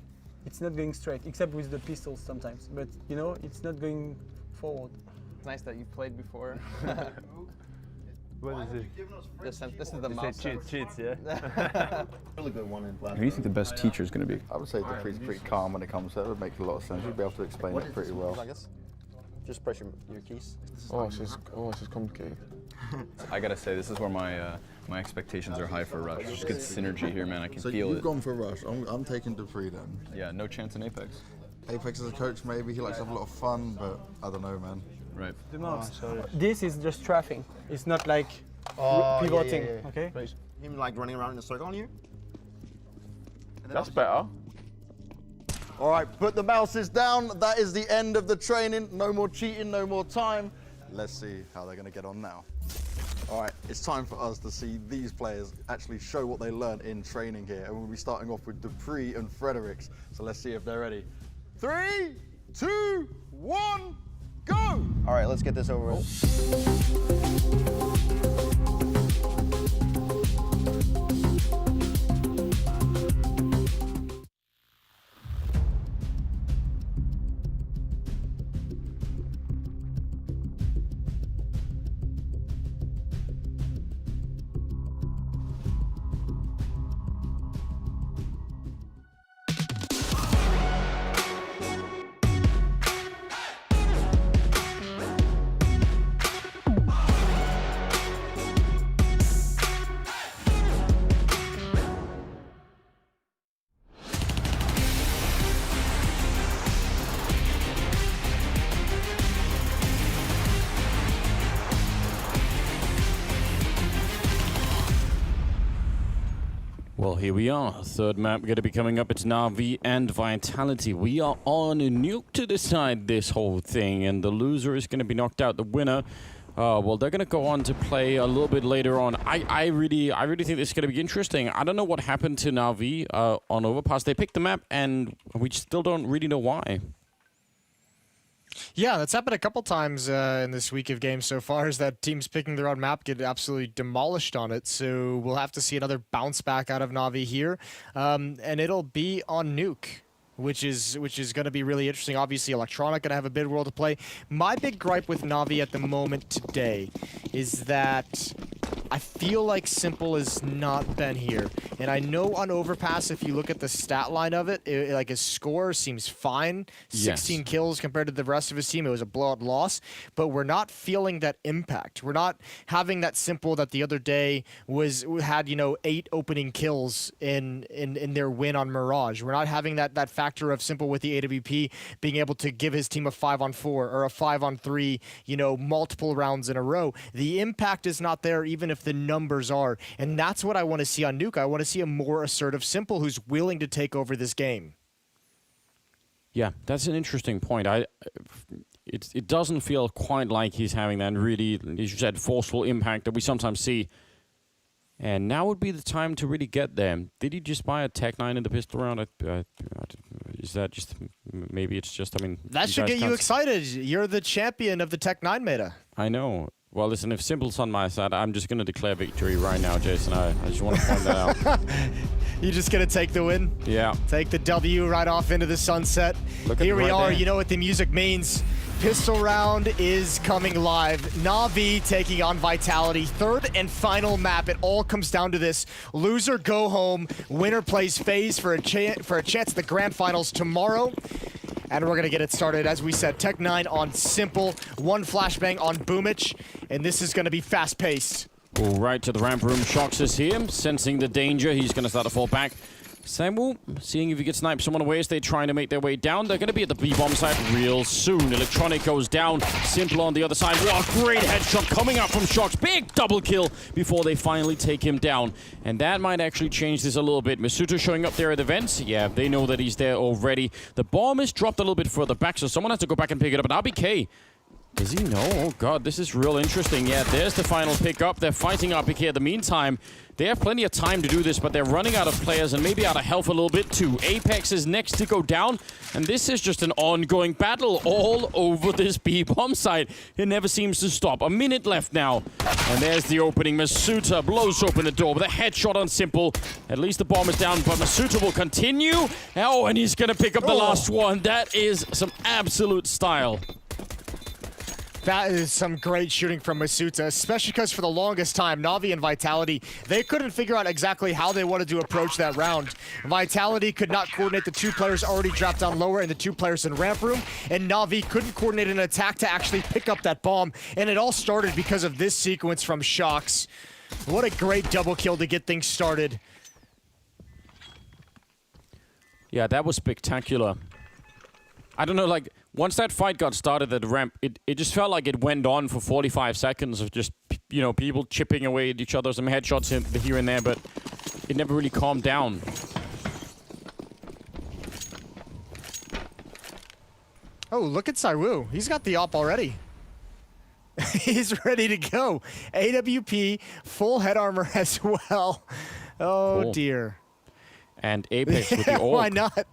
it's not going straight, except with the pistols sometimes. But you know, it's not going forward. It's nice that you've played before. What is it? This is the mouse. Cheats, yeah? Really good one in Who do you think the best teacher is going to be? I would say Dupree's pretty calm when it comes to it. It would make a lot of sense. You'd be able to explain it pretty well. I guess. Just press your keys. Oh, it's just complicated. I gotta say, this is where my expectations are high for Rush. Just good synergy here, man. I can feel it. You've gone for Rush. I'm taking Dupree then. Yeah, no chance in Apex. Apex as a coach, maybe he likes to have a lot of fun, but I don't know, man. Right. This is just trapping. It's not like pivoting. Okay. Right. Him like running around in a circle on you. That's better. All right, put the mouses down. That is the end of the training. No more cheating, no more time. Let's see how they're going to get on now. All right, it's time for us to see these players actually show what they learned in training here. And we'll be starting off with Dupree and Fredericks. So let's see if they're ready. 3, 2, 1, go! All right, let's get this over with. Well, here we are. Third map going to be coming up. It's NAVI and Vitality. We are on a nuke to decide this whole thing, and the loser is going to be knocked out. The winner, well, they're going to go on to play a little bit later on. I really think this is going to be interesting. I don't know what happened to NAVI on Overpass. They picked the map, and we still don't really know why. Yeah, that's happened a couple times in this week of games so far, is that teams picking their own map get absolutely demolished on it. So we'll have to see another bounce back out of NAVI here. And it'll be on Nuke, which is going to be really interesting. Obviously, Electronic going to have a big role to play. My big gripe with NAVI at the moment today is that I feel like Simple has not been here. And I know on Overpass, if you look at the stat line of it, like his score seems fine. 16 kills compared to the rest of his team. It was a blowout loss. But we're not feeling that impact. We're not having that Simple that the other day had 8 opening kills in their win on Mirage. We're not having that factor of Simple with the AWP being able to give his team a 5-on-4 or a 5-on-3, multiple rounds in a row. The impact is not there, even if the numbers are. And that's what I want to see on Nuke. I want to see a more assertive Simple who's willing to take over this game. Yeah, that's an interesting point. It doesn't feel quite like he's having that really, as you said, forceful impact that we sometimes see. And now would be the time to really get them. Did he just buy a Tech 9 in the pistol round? Is that just, maybe it's just, That should get you excited. You're the champion of the Tech 9 meta. I know. Well, listen, if Simple's on my side, I'm just going to declare victory right now, Jason. I just want to point that out. You're just going to take the win? Yeah. Take the W right off into the sunset. Here we are. You know what the music means. Pistol round is coming live. NAVI taking on Vitality. Third and final map. It all comes down to this. Loser go home. Winner plays FAZE for a chance at the grand finals tomorrow. And we're going to get it started. As we said, Tech 9 on Simple, 1 flashbang on Boomich, and this is going to be fast-paced. All right, to the ramp room. Shox is here, sensing the danger. He's going to start to fall back. Samuel, seeing if he gets sniped someone away as they're trying to make their way down. They're going to be at the B-bomb site real soon. Electronic goes down. Simple on the other side. What a great headshot coming out from Shox. Big double kill before they finally take him down. And that might actually change this a little bit. Masuto showing up there at the vents. Yeah, they know that he's there already. The bomb is dropped a little bit further back, so someone has to go back and pick it up. And RBK, does he know? Oh, God, this is real interesting. Yeah, there's the final pickup. They're fighting RBK in the meantime. They have plenty of time to do this, but they're running out of players and maybe out of health a little bit too. Apex is next to go down, and this is just an ongoing battle all over this B-bomb site. It never seems to stop. A minute left now, and there's the opening. Masuta blows open the door with a headshot on Simple. At least the bomb is down, but Masuta will continue. Oh, and he's going to pick up the last one. That is some absolute style. That is some great shooting from Masuta, especially because for the longest time, Navi and Vitality, they couldn't figure out exactly how they wanted to approach that round. Vitality could not coordinate the 2 players already dropped down lower and the 2 players in ramp room, and Navi couldn't coordinate an attack to actually pick up that bomb, and it all started because of this sequence from Shox. What a great double kill to get things started. Yeah, that was spectacular. I don't know, like, once that fight got started at the ramp, it just felt like it went on for 45 seconds of just, you know, people chipping away at each other, some headshots here and there, but it never really calmed down. Oh, look at Saiwu. He's got the op already. He's ready to go. AWP, full head armor as well. Oh, cool. dear. And Apex with the orc. Why not?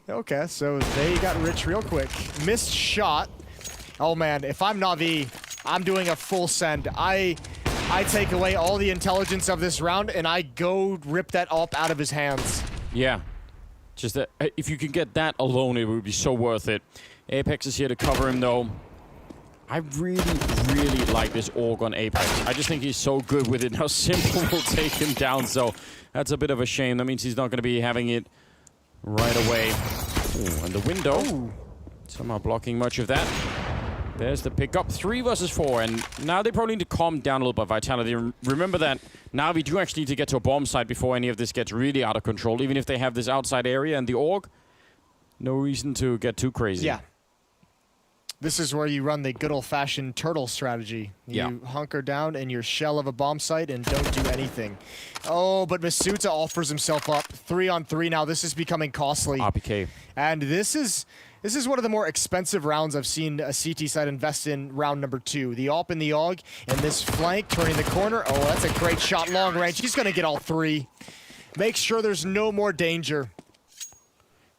Okay, so they got rich real quick. Missed shot. Oh man, if I'm Navi, I'm doing a full send. I take away all the intelligence of this round and I go rip that op out of his hands. Yeah. Just that, if you could get that alone, it would be so worth it. Apex is here to cover him though. I really like this org on Apex. I just think he's so good with it. Now Simple will take him down, so that's a bit of a shame. That means he's not going to be having it right away. Ooh, and the window. Somehow blocking much of that. There's the pickup. 3 versus 4, and now they probably need to calm down a little bit, Vitality. Remember that Navi do actually need to get to a bomb site before any of this gets really out of control, even if they have this outside area and the org. No reason to get too crazy. Yeah. This is where you run the good old-fashioned turtle strategy. You hunker down in your shell of a bomb site and don't do anything. Oh, but Masuta offers himself up. 3-on-3 now. This is becoming costly. RPK. And this is one of the more expensive rounds I've seen a CT side invest in round number 2. The AWP and the AUG, and this flank turning the corner. Oh, that's a great shot long range. He's going to get all 3. Make sure there's no more danger.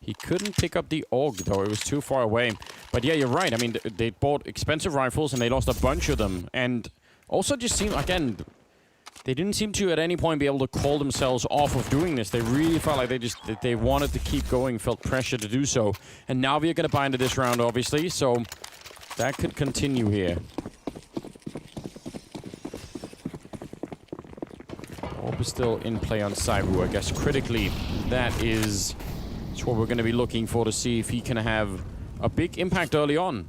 He couldn't pick up the AUG, though. It was too far away. But yeah, you're right. I mean, they bought expensive rifles, and they lost a bunch of them. And also just seemed, again, they didn't seem to at any point be able to call themselves off of doing this. They really felt like they wanted to keep going, felt pressure to do so. And now we're going to buy into this round, obviously. So that could continue here. AWP is still in play on Saiwu. I guess critically, that's what we're going to be looking for to see if he can have a big impact early on.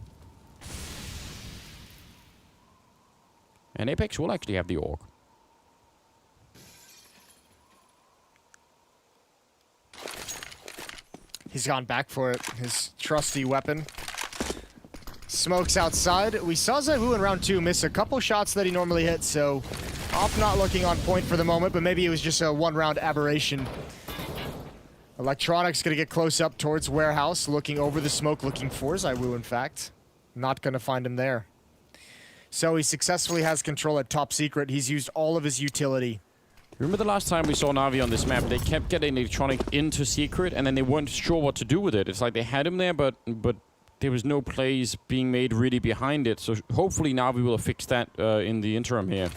And Apex will actually have the AUG. He's gone back for it, his trusty weapon. Smokes outside. We saw Saiwu in round 2 miss a couple shots that he normally hits, so AWP not looking on point for the moment, but maybe it was just a one-round aberration. Electronics gonna get close up towards warehouse, looking over the smoke, looking for Saiwu, in fact. Not gonna find him there. So he successfully has control at top secret. He's used all of his utility. Remember the last time we saw Navi on this map? They kept getting Electronic into secret, and then they weren't sure what to do with it. It's like they had him there, but there was no plays being made really behind it. So hopefully Navi will fix that in the interim here.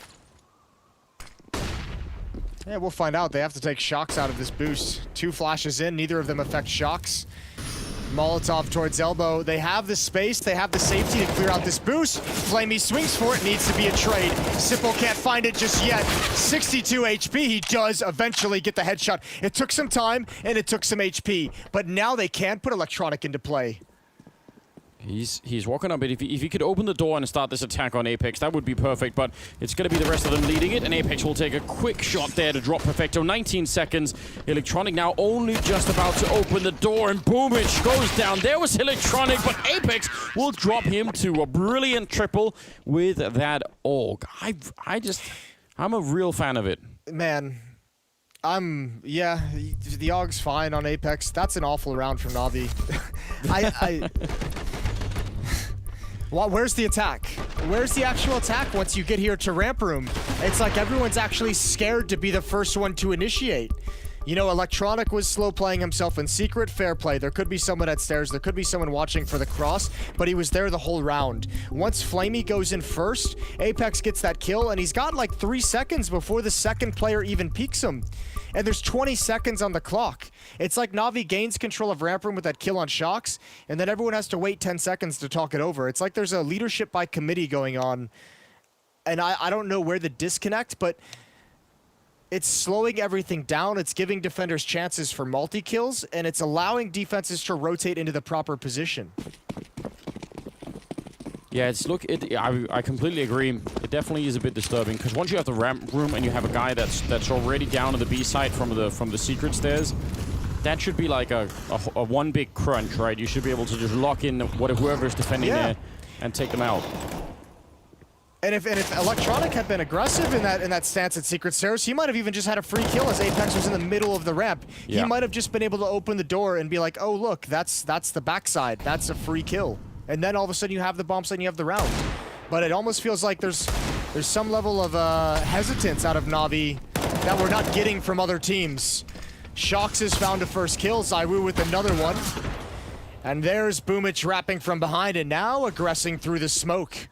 Yeah, we'll find out. They have to take Shox out of this boost. 2 flashes in, neither of them affect Shox. Molotov towards elbow. They have the space, they have the safety to clear out this boost. Flamey swings for it, needs to be a trade. Simple can't find it just yet. 62 HP, he does eventually get the headshot. It took some time, and it took some HP. But now they can put Electronic into play. He's walking up, but if he could open the door and start this attack on Apex, that would be perfect, but it's going to be the rest of them leading it, and Apex will take a quick shot there to drop Perfecto. 19 seconds. Electronic now only just about to open the door, and boom, it goes down. There was Electronic, but Apex will drop him to a brilliant triple with that AUG. I'm a real fan of it. Man, yeah, the AUG's fine on Apex. That's an awful round from Navi. Where's the attack? Where's the actual attack once you get here to ramp room? It's like everyone's actually scared to be the first one to initiate. You know, Electronic was slow playing himself in secret, fair play. There could be someone at stairs, there could be someone watching for the cross, but he was there the whole round. Once Flamey goes in first, Apex gets that kill, and he's got like 3 seconds before the second player even peeks him. and there's 20 seconds on the clock. It's like Navi gains control of ramp room with that kill on Shocks, and then everyone has to wait 10 seconds to talk it over. It's like there's a leadership by committee going on, and I don't know where the disconnect, but it's slowing everything down. It's giving defenders chances for multi-kills, and it's allowing defenses to rotate into the proper position. Yeah, I completely agree. It definitely is a bit disturbing because once you have the ramp room and you have a guy that's already down on the B side from the secret stairs, that should be like a one big crunch, right? You should be able to just lock in whoever's defending there and take them out. And if Electronic had been aggressive in that stance at Secret Stairs, he might have even just had a free kill as Apex was in the middle of the ramp. Yeah. He might have just been able to open the door and be like, oh look, that's the backside. That's a free kill. And then all of a sudden you have the bomb site and you have the round. But it almost feels like there's some level of hesitance out of Navi that we're not getting from other teams. Shox has found a first kill, ZywOo with another one. And there's Boomich wrapping from behind and now aggressing through the smoke.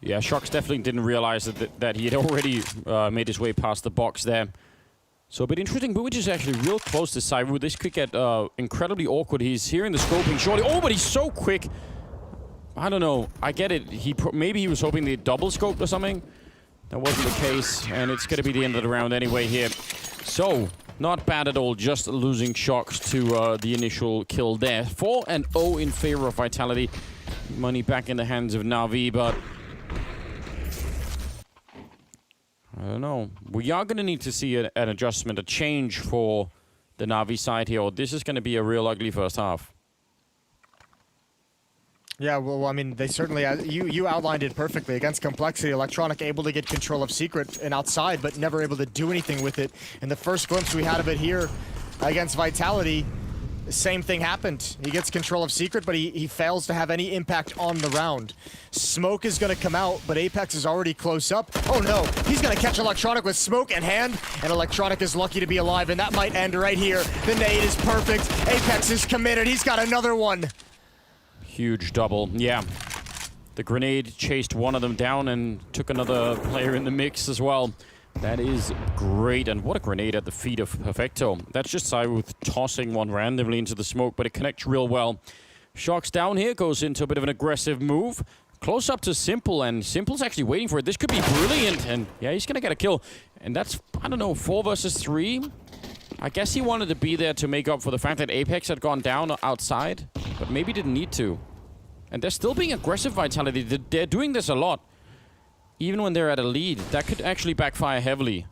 Yeah, Shox definitely didn't realize that he had already made his way past the box there. So a bit interesting. Boomich is actually real close to ZywOo. This could get incredibly awkward. He's hearing the scoping shortly. Oh, but he's so quick. I don't know. I get it. Maybe he was hoping they double scoped or something. That wasn't the case, and it's going to be the end of the round anyway here. So, not bad at all. Just losing Shox to the initial kill there. 4-0 in favor of Vitality. Money back in the hands of Navi, but I don't know. We are going to need to see an adjustment, a change for the Navi side here, or this is going to be a real ugly first half. Yeah, well, I mean, they certainly, you outlined it perfectly. Against Complexity, Electronic able to get control of Secret and outside, but never able to do anything with it. And the first glimpse we had of it here against Vitality, the same thing happened. He gets control of Secret, but he fails to have any impact on the round. Smoke is going to come out, but Apex is already close up. Oh no, he's going to catch Electronic with smoke in hand, and Electronic is lucky to be alive, and that might end right here. The nade is perfect. Apex is committed. He's got another one. Huge double, yeah. The grenade chased one of them down and took another player in the mix as well. That is great, and what a grenade at the feet of Perfecto. That's just ZywOo tossing one randomly into the smoke, but it connects real well. Shox down here, goes into a bit of an aggressive move. Close up to Simple, and Simple's actually waiting for it. This could be brilliant, and yeah, he's gonna get a kill. And that's, I don't know, 4 versus 3. I guess he wanted to be there to make up for the fact that Apex had gone down outside, but maybe didn't need to. And they're still being aggressive, Vitality. They're doing this a lot. Even when they're at a lead, that could actually backfire heavily.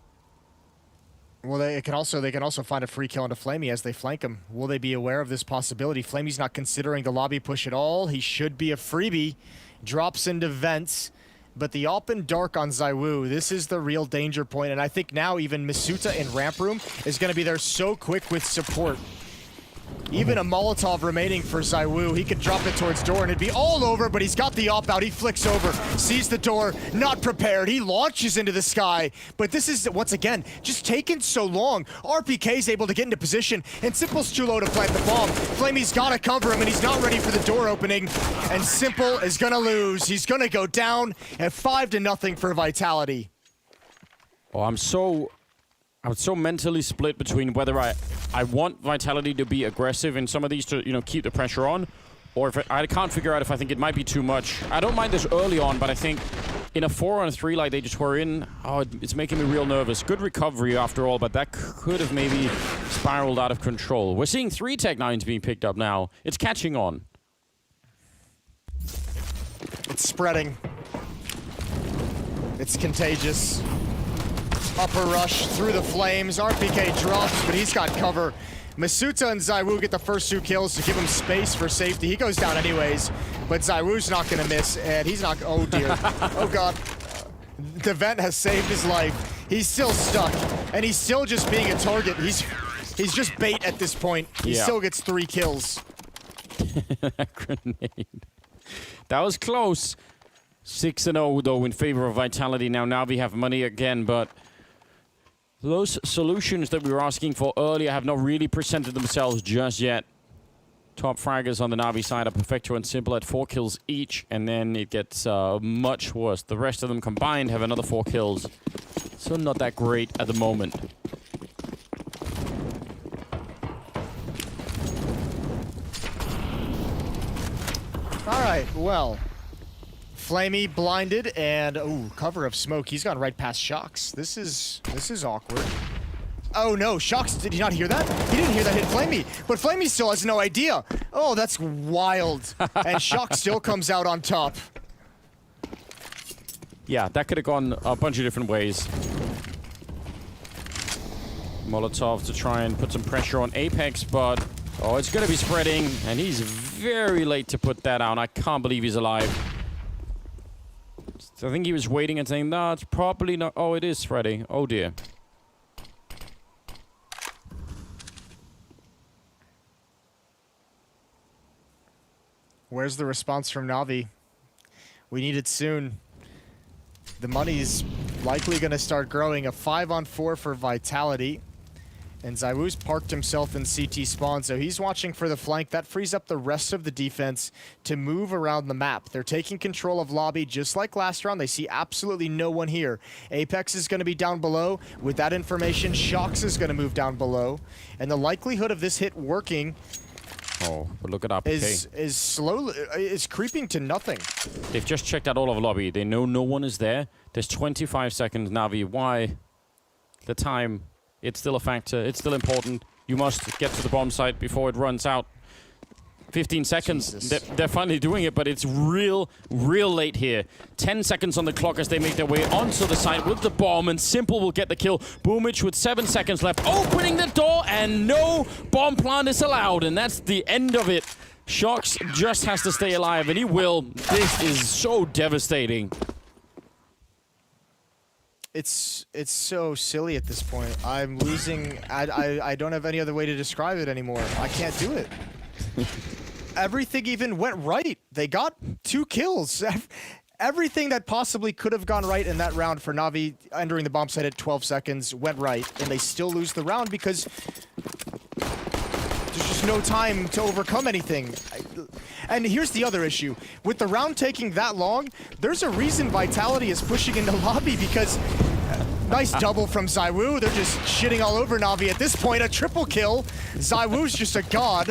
Well, they can also find a free kill into Flamey as they flank him. Will they be aware of this possibility? Flamey's not considering the lobby push at all. He should be a freebie. Drops into vents. But the open dark on ZywOo, this is the real danger point. And I think now even Masuta in ramp room is going to be there so quick with support. Even a Molotov remaining for ZywOo. He could drop it towards door and it'd be all over, but he's got the op out. He flicks over, sees the door, not prepared. He launches into the sky. But this is, once again, just taking so long. RPK's able to get into position, and Simple's too low to plant the bomb. Flamey's got to cover him, and he's not ready for the door opening. And Simple is going to lose. He's going to go down at 5-0 for Vitality. Oh, I'm so mentally split between whether I want Vitality to be aggressive in some of these to, you know, keep the pressure on, or if I can't figure out if I think it might be too much. I don't mind this early on, but I think in a 4-on-3 like they just were in, it's making me real nervous. Good recovery after all, but that could have maybe spiraled out of control. We're seeing 3 Tech-9s being picked up now. It's catching on. It's spreading. It's contagious. Upper rush through the flames. RPK drops, but he's got cover. Masuta and ZywOo get the first 2 kills to give him space for safety. He goes down anyways, but ZywOo's not going to miss, and he's not... Oh, dear. Oh, God. The vent has saved his life. He's still stuck, and he's still just being a target. He's just bait at this point. He still gets 3 kills. That grenade. That was close. 6-0, though, in favor of Vitality. Now Navi have money again, but those solutions that we were asking for earlier have not really presented themselves just yet. top fraggers on the Navi side are Perfecto and Simple at 4 kills each, and then it gets much worse. The rest of them combined have another 4 kills. So not that great at the moment. All right, well, Flamey blinded and cover of smoke. He's gone right past Shocks. This is awkward. Oh no, Shocks, did he not hear that? He didn't hear that hit Flamey, but Flamey still has no idea. Oh, that's wild. And Shocks still comes out on top. Yeah, that could have gone a bunch of different ways. Molotov to try and put some pressure on Apex, but it's going to be spreading, and he's very late to put that out. I can't believe he's alive. So I think he was waiting and saying, no, it's probably not. Oh, it is spreading. Oh, dear. Where's the response from Navi? We need it soon. The money's likely going to start growing. A 5-on-4 for Vitality. And ZywOo's parked himself in CT spawn, so he's watching for the flank. That frees up the rest of the defense to move around the map. They're taking control of lobby just like last round. They see absolutely no one here. Apex is going to be down below. With that information, Shocks is going to move down below. And the likelihood of this hit working but look at RPK. is creeping to nothing. They've just checked out all of lobby. They know no one is there. There's 25 seconds, Navi. Why? The time... It's still a factor. It's still important. You must get to the bomb site before it runs out. 15 seconds. They're finally doing it, but it's real late here. 10 seconds on the clock as they make their way onto the site with the bomb, and Simple will get the kill. Boomich with 7 seconds left, opening the door, and no bomb plant is allowed, and that's the end of it. Shocks just has to stay alive, and he will. This is so devastating. It's so silly at this point. I'm losing. I don't have any other way to describe it anymore. I can't do it. Everything even went right. They got 2 kills. Everything that possibly could have gone right in that round for Navi entering the bomb site at 12 seconds went right, and they still lose the round because there's just no time to overcome anything. And here's the other issue. With the round taking that long, there's a reason Vitality is pushing into lobby because... nice double from ZywOo. They're just shitting all over Navi at this point. A triple kill. ZywOo's just a god.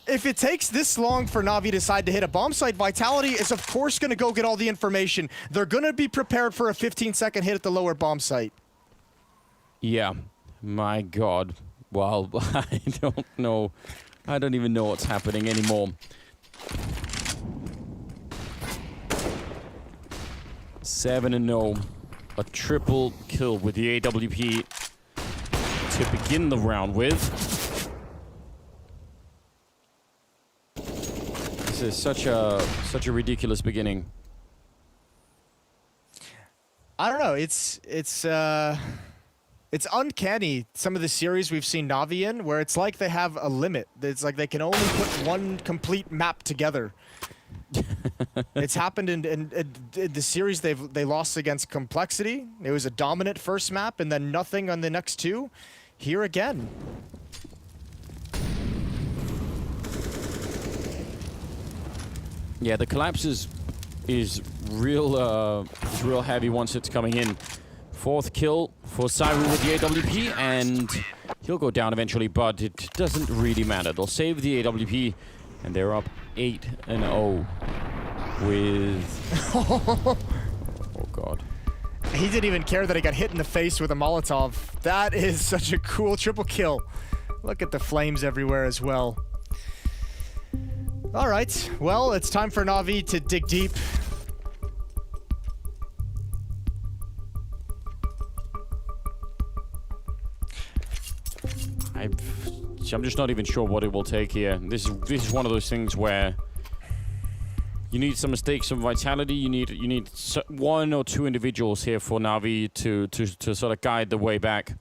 If it takes this long for Navi to decide to hit a bomb site, Vitality is of course going to go get all the information. They're going to be prepared for a 15-second hit at the lower bomb site. Yeah. My god. Well, I don't know. I don't even know what's happening anymore. 7-0. A triple kill with the AWP to begin the round with. This is such a ridiculous beginning. I don't know. It's uncanny, some of the series we've seen Navi in, where it's like they have a limit. It's like they can only put one complete map together. It's happened in the series they lost against Complexity. It was a dominant first map, and then nothing on the next 2. Here again. Yeah, the collapse is real heavy once it's coming in. 4th kill for ZywOo with the AWP, and he'll go down eventually, but it doesn't really matter. They'll save the AWP, and they're up 8-0 with... oh, God. He didn't even care that he got hit in the face with a Molotov. That is such a cool triple kill. Look at the flames everywhere as well. All right, well, it's time for Navi to dig deep. I'm just not even sure what it will take here. This is one of those things where you need some mistakes from Vitality. You need 1 or 2 individuals here for Navi to sort of guide the way back.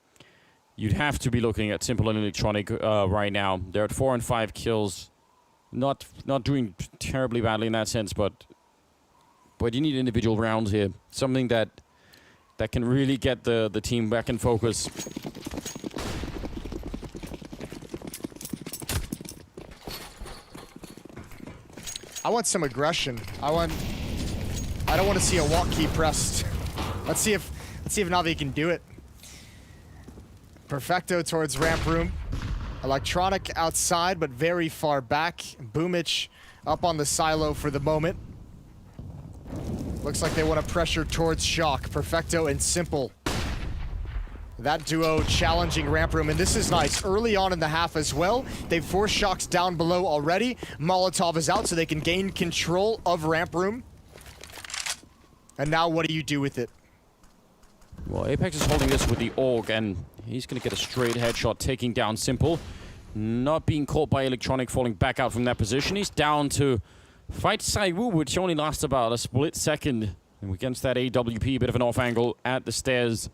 You'd have to be looking at Simple and Electronic right now. They're at 4 and 5 kills, not doing terribly badly in that sense, but you need individual rounds here. Something that can really get the team back in focus. I want some aggression. I don't want to see a walk key pressed. Let's see if Navi can do it. Perfecto towards ramp room. Electronic outside, but very far back. Boomich up on the silo for the moment. Looks like they want to pressure towards Shock. Perfecto and Simple. That duo challenging ramp room, and this is nice. Early on in the half as well, they've forced Shocks down below already. Molotov is out so they can gain control of ramp room. And now what do you do with it? Well, Apex is holding this with the AUG, and he's going to get a straight headshot, taking down Simple. Not being caught by Electronic, falling back out from that position. He's down to fight Saiwu, which only lasts about a split second. And against that AWP, a bit of an off angle at the stairs.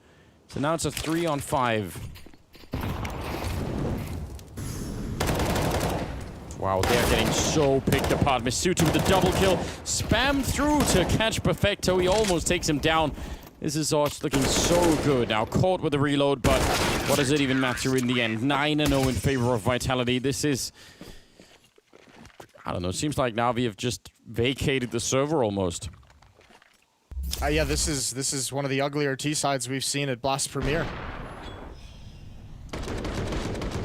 So now it's a 3-on-5. Wow, they're getting so picked apart. Misutu with the double kill. Spammed through to catch Perfecto. He almost takes him down. This is looking so good. Now caught with the reload, but what does it even matter in the end? 9-0 in favor of Vitality. This is... I don't know, seems like Navi have just vacated the server almost. Yeah, this is one of the uglier T-sides we've seen at Blast Premier.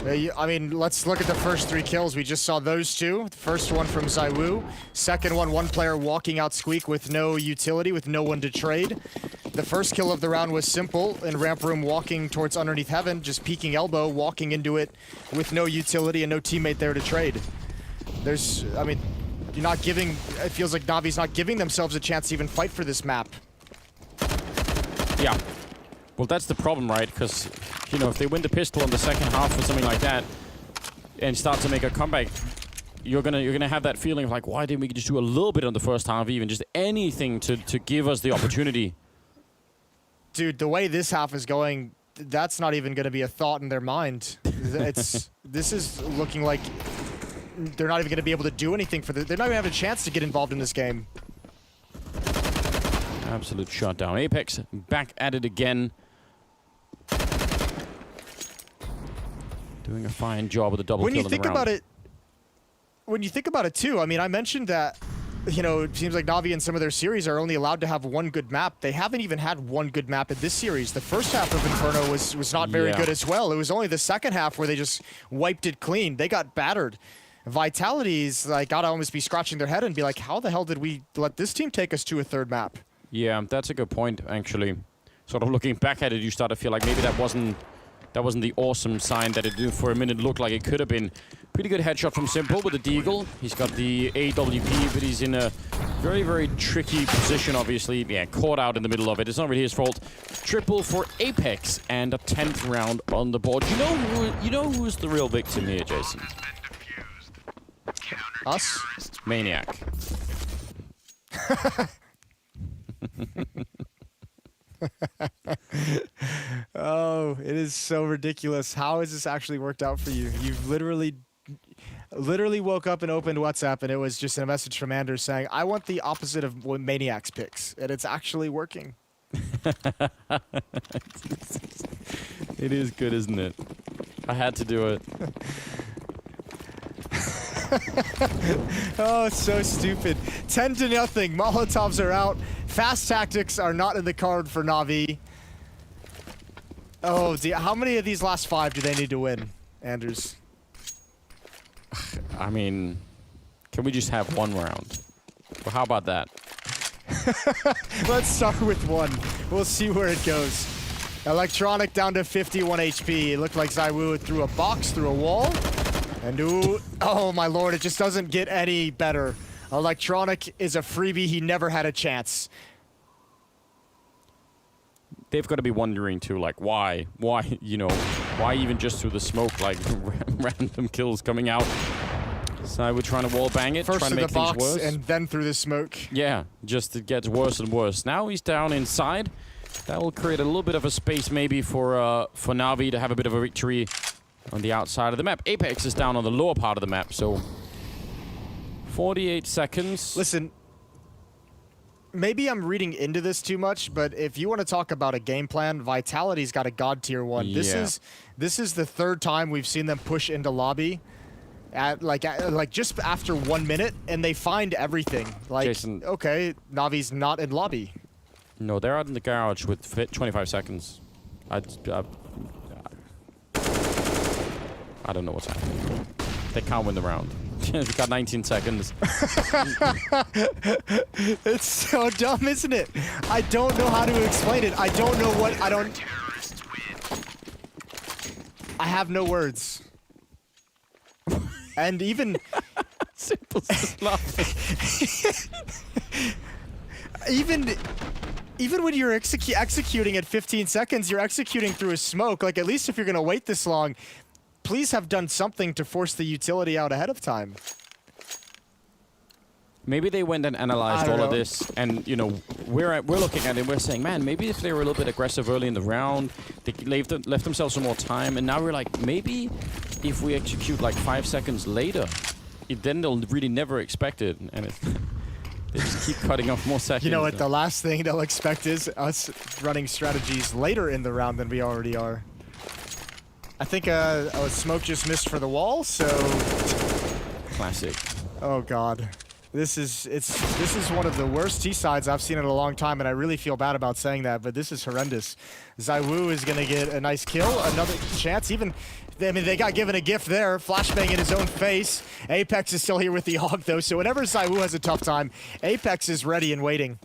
I mean, let's look at the first 3 kills. We just saw those 2. The first one from Zaiwu. Second one player walking out Squeak with no utility, with no one to trade. The first kill of the round was Simple in ramp room, walking towards underneath heaven, just peeking elbow, walking into it with no utility and no teammate there to trade. I mean, you're not giving, it feels like Navi's not giving themselves a chance to even fight for this map. Yeah. Well, that's the problem, right? Because, you know, if they win the pistol in the second half or something like that and start to make a comeback, you're gonna have that feeling of like, why didn't we just do a little bit on the first half, even just anything to give us the opportunity? Dude, the way this half is going, that's not even gonna be a thought in their mind. This is looking like they're not even gonna be able to do anything for they're not gonna have a chance to get involved in this game. Absolute shutdown. Apex back at it again. Doing a fine job with the double kill in the round. When you think about it too, I mean, I mentioned that, you know, it seems like Navi and some of their series are only allowed to have one good map. They haven't even had one good map in this series. The first half of Inferno was not very good as well. It was only the second half where they just wiped it clean. They got battered. Vitality's like gotta almost be scratching their head and be like, how the hell did we let this team take us to a third map? Yeah, that's a good point, actually. Sort of looking back at it, you start to feel like maybe that wasn't the awesome sign that it did for a minute look like it could have been. Pretty good headshot from Simple with the Deagle. He's got the AWP, but he's in a very, very tricky position, obviously. Yeah, caught out in the middle of it. It's not really his fault. Triple for Apex and a 10th round on the board. You know who's the real victim here, Jason? Us? Maniac. Oh, it is so ridiculous. How has this actually worked out for you? You've literally woke up and opened WhatsApp and it was just a message from Anders saying, I want the opposite of what Maniac's picks, and it's actually working. It is good, isn't it? I had to do it. Oh, it's so stupid. 10-0. Molotovs are out. Fast tactics are not in the card for Navi. Oh, how many of these last 5 do they need to win, Anders? I mean, can we just have one round? Well, how about that? Let's start with 1. We'll see where it goes. Electronic down to 51 HP. It looked like Zaiwu threw a box through a wall. And ooh, oh my lord, it just doesn't get any better. Electronic is a freebie. He never had a chance. They've got to be wondering too, like, why, you know, why even just through the smoke, like, random kills coming out. So we're trying to wall bang it, First trying to make the things box worse. and then through the smoke. Yeah, just it gets worse and worse. Now he's down inside. That will create a little bit of a space maybe for Navi to have a bit of a victory on the outside of the map. Apex is down on the lower part of the map, so 48 seconds. Listen, maybe I'm reading into this too much, but if you want to talk about a game plan, Vitality's got a god tier 1. Yeah. This is the 3rd time we've seen them push into lobby. Like just after 1 minute, and they find everything. Like, Jason. okay, Navi's not in lobby. No, they're out in the garage with 25 seconds. I don't know what's happening. They can't win the round. We've got 19 seconds. It's so dumb, isn't it? I don't know how to explain it. I don't know what... I have no words. And even... Simple laughing. Even when you're executing at 15 seconds, you're executing through a smoke. Like, at least if you're going to wait this long, please have done something to force the utility out ahead of time. Maybe they went and analyzed all of this, and you know, we're looking at it. We're saying, man, maybe if they were a little bit aggressive early in the round, they left themselves some more time. And now we're like, maybe if we execute like 5 seconds later, then they'll really never expect it, and they just keep cutting off more seconds. You know what? The last thing they'll expect is us running strategies later in the round than we already are. I think a smoke just missed for the wall, so... Classic. Oh god. This is one of the worst T-sides I've seen in a long time, and I really feel bad about saying that, but this is horrendous. ZywOo is going to get a nice kill, another chance, even... I mean, they got given a gift there, flashbang in his own face. Apex is still here with the AUG, though, so whenever ZywOo has a tough time, Apex is ready and waiting.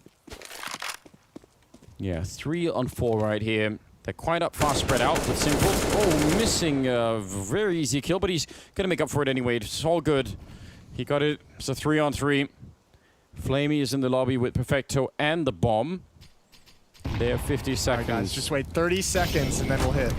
Yeah, 3 on 4 right here. They're quite up fast, spread out, but Simple. Oh, missing a very easy kill, but he's going to make up for it anyway. It's all good. He got it. It's a 3 on 3. Flamey is in the lobby with Perfecto and the bomb. They have 50 seconds. All right, guys, just wait 30 seconds and then we'll hit.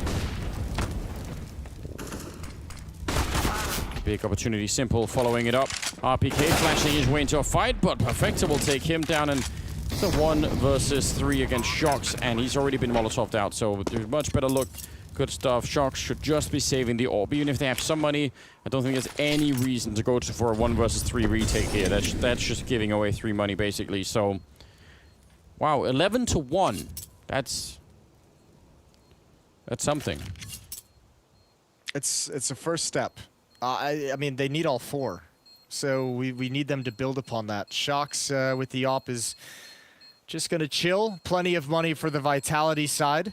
Big opportunity, Simple following it up. RPK flashing his way into a fight, but Perfecto will take him down, and it's a 1 versus 3 against Shox, and he's already been Molotoved out, so there's much better look. Good stuff. Shox should just be saving the orb. Even if they have some money, I don't think there's any reason to go for a 1 versus 3 retake here. That's just giving away 3 money, basically. So, wow, 11-1. That's something. It's a first step. I mean, they need all 4. So we need them to build upon that. Shox with the op is just going to chill. Plenty of money for the Vitality side.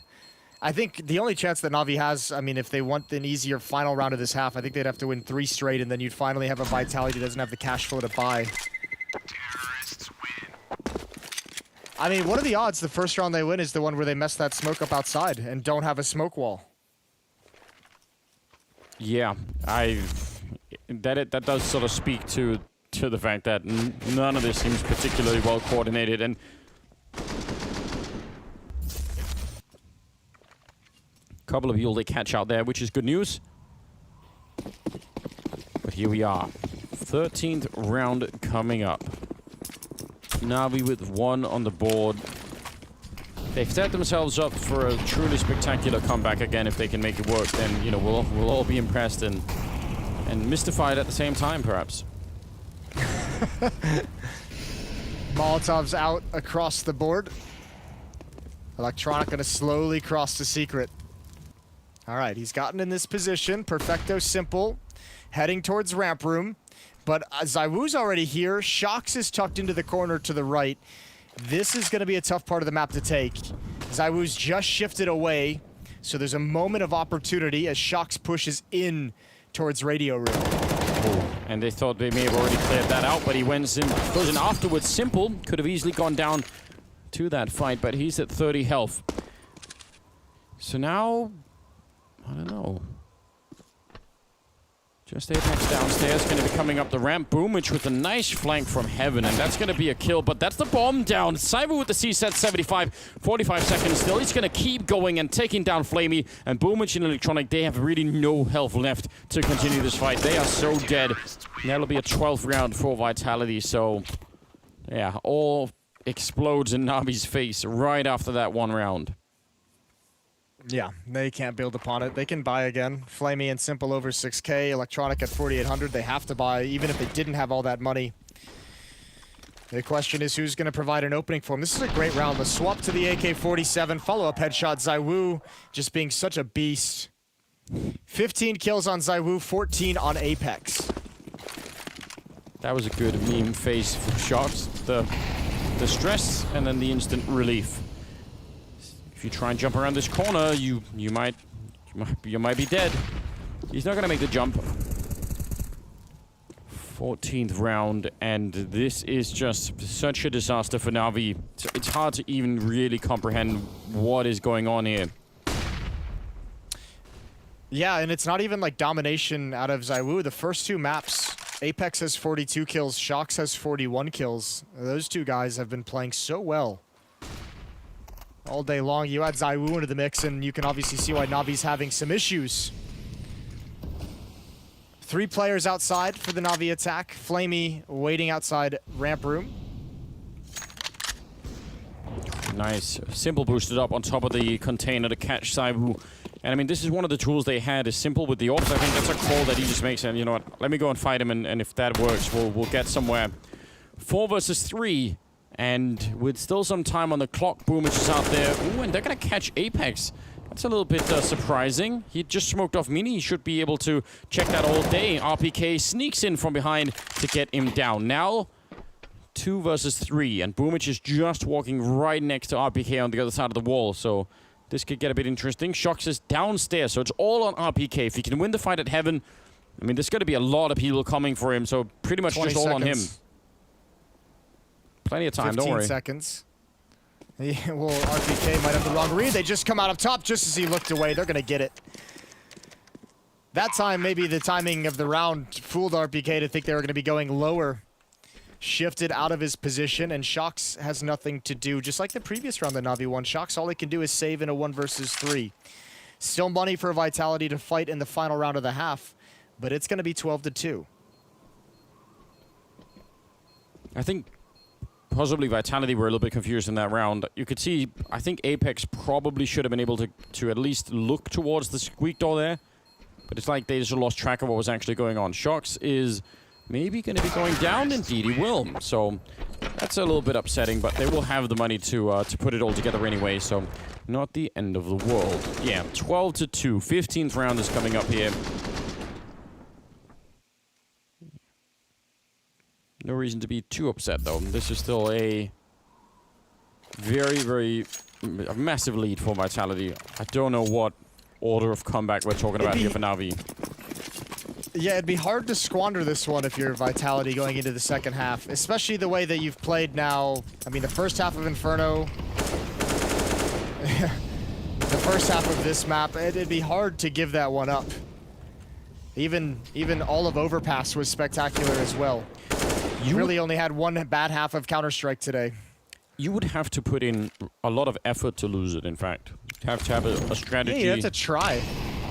I think the only chance that Navi has, I mean, if they want an easier final round of this half, I think they'd have to win 3 straight, and then you'd finally have a Vitality that doesn't have the cash flow to buy. I mean, what are the odds the first round they win is the one where they mess that smoke up outside and don't have a smoke wall? Yeah, that does sort of speak to the fact that none of this seems particularly well coordinated, and couple of people they catch out there, which is good news. But here we are, 13th round coming up. Navi with 1 on the board. They've set themselves up for a truly spectacular comeback again. If they can make it work, then you know we'll all be impressed and mystified at the same time, perhaps. Molotov's out across the board. Electronic gonna slowly cross the secret. All right, he's gotten in this position. Perfecto Simple, heading towards ramp room. But ZywOo's already here. Shox is tucked into the corner to the right. This is going to be a tough part of the map to take. ZywOo's just shifted away, so there's a moment of opportunity as Shox pushes in towards radio room. Oh, and they thought they may have already cleared that out, but he goes in afterwards. Simple could have easily gone down to that fight, but he's at 30 health. So now, I don't know. Just Apex downstairs, going to be coming up the ramp. Boomich with a nice flank from heaven, and that's going to be a kill, but that's the bomb down. Cyber with the CSGO 75, 45 seconds still. He's going to keep going and taking down Flamey, and Boomich and Electronic, they have really no health left to continue this fight. They are so dead. That'll be a 12th round for Vitality, so yeah, all explodes in Navi's face right after that 1 round. Yeah, they can't build upon it. They can buy again. Flamey and Simple over 6K. Electronic at 4,800. They have to buy, even if they didn't have all that money. The question is who's going to provide an opening for him. This is a great round. The swap to the AK-47. Follow-up headshot. ZywOo just being such a beast. 15 kills on ZywOo, 14 on Apex. That was a good meme phase for shots. The stress and then the instant relief. If you try and jump around this corner, you might be dead. He's not gonna make the jump. 14th round, and this is just such a disaster for Navi. It's hard to even really comprehend what is going on here. Yeah, and it's not even like domination out of ZywOo. The first two maps, Apex has 42 kills, Shox has 41 kills. Those two guys have been playing so well all day long. You add ZywOo into the mix, and you can obviously see why Navi's having some issues. 3 players outside for the Navi attack. Flamey waiting outside ramp room. Nice. Simple boosted up on top of the container to catch ZywOo. And I mean, this is one of the tools they had, is Simple with the orbs. I think that's a call that he just makes, and you know what, let me go and fight him, and if that works, we'll get somewhere. 4 versus 3, and with still some time on the clock, Boomich is out there. Ooh, and they're gonna catch Apex. That's a little bit surprising. He just smoked off Mini. He should be able to check that all day. RPK sneaks in from behind to get him down. Now, 2 versus 3, and Boomich is just walking right next to RPK on the other side of the wall, so this could get a bit interesting. Shox is downstairs, so it's all on RPK. If he can win the fight at Heaven, I mean, there's going to be a lot of people coming for him, so pretty much just all on him. Plenty of time, don't worry. 15 seconds. Yeah, well, RPK might have the wrong read. They just come out up top just as he looked away. They're going to get it. That time, maybe the timing of the round fooled RPK to think they were going to be going lower. Shifted out of his position, and Shox has nothing to do. Just like the previous round that Navi won, Shox, all he can do is save in a 1 versus 3. Still money for Vitality to fight in the final round of the half, but it's going to be 12-2. I think possibly Vitality were a little bit confused in that round. You could see, I think Apex probably should have been able to at least look towards the squeak door there, but it's like they just lost track of what was actually going on. Shox is maybe going to be going down. Indeed, he will. So that's a little bit upsetting, but they will have the money to put it all together anyway, so not the end of the world. Yeah, 12-2. 15th round is coming up here. No reason to be too upset, though. This is still a very massive lead for Vitality. I don't know what order of comeback we're talking about here for Navi. Yeah, it'd be hard to squander this one if you're Vitality going into the second half, especially the way that you've played now. I mean, the first half of Inferno, the first half of this map, it'd be hard to give that one up. Even all of Overpass was spectacular as well. You really only had one bad half of Counter-Strike today. You would have to put in a lot of effort to lose it, in fact. You have to have a strategy. Yeah, you have to try.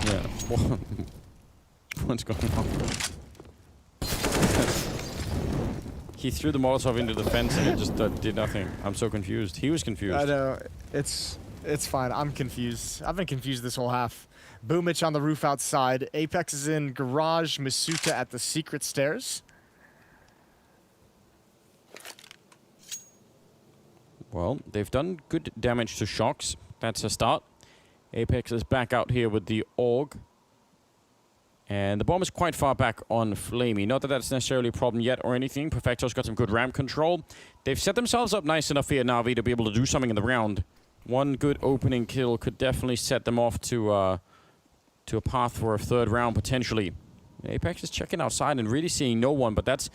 Yeah. What's going on? He threw the Molotov into the fence and it just did nothing. I'm so confused. He was confused. I know. It's fine. I'm confused. I've been confused this whole half. Boomich on the roof outside. Apex is in garage. Masuta at the secret stairs. Well, they've done good damage to Shox. That's a start. Apex is back out here with the AUG. And the bomb is quite far back on Flamey. Not that that's necessarily a problem yet or anything. Perfecto's got some good ramp control. They've set themselves up nice enough here, Navi, to be able to do something in the round. One good opening kill could definitely set them off to a path for a third round, potentially. Apex is checking outside and really seeing no one, but that's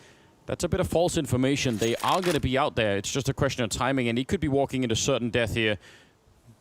a bit of false information. They are going to be out there. It's just a question of timing, and he could be walking into certain death here.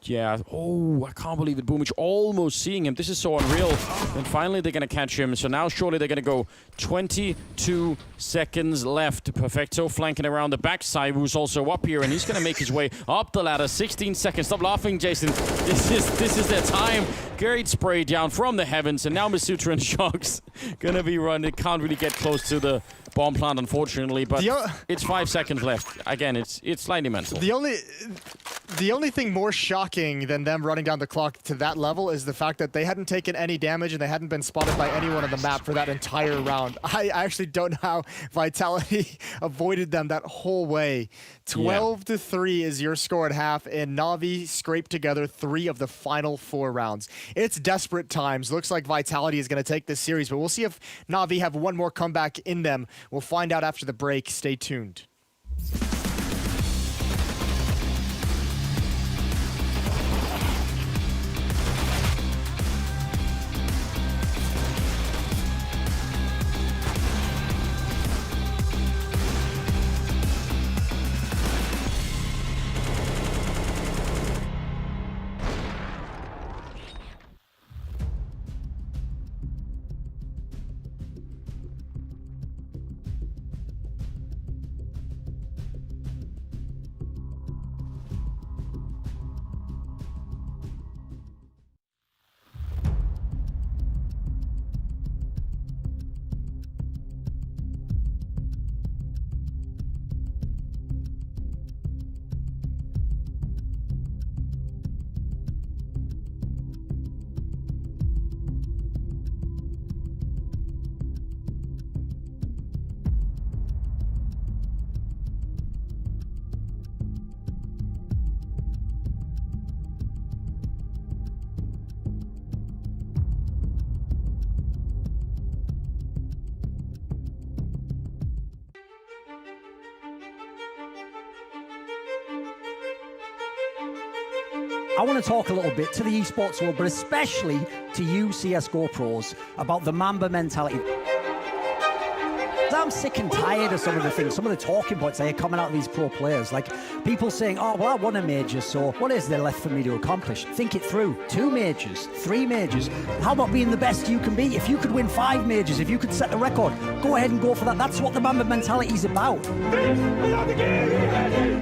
Yeah. Oh, I can't believe it. Boomich almost seeing him. This is so unreal. And finally, they're going to catch him. So now, surely, they're going to go 22 seconds left. Perfecto flanking around the backside, who's also up here, and he's going to make his way up the ladder. 16 seconds. Stop laughing, Jason. This is their time. Great spray down from the heavens, and now Masutra and Shox going to be run. They can't really get close to the bomb plant, unfortunately, but it's 5 seconds left. Again, it's slightly mental. The only thing more shocking than them running down the clock to that level is the fact that they hadn't taken any damage and they hadn't been spotted by anyone on the map for that entire round. I actually don't know how Vitality avoided them that whole way. 12-3 is your score at half, and Navi scraped together 3 of the final 4 rounds. it's desperate times. Looks like Vitality is going to take this series, but we'll see if Na'Vi have one more comeback in them. We'll find out after the break. Stay tuned. I want to talk a little bit to the esports world, but especially to you CSGO pros, about the Mamba mentality. I'm sick and tired of some of the things, some of the talking points that are coming out of these pro players. Like people saying, oh, well, I won a major, so what is there left for me to accomplish? Think it through. 2 majors, 3 majors. How about being the best you can be? If you could win 5 majors, if you could set the record, go ahead and go for that. That's what the Mamba mentality is about.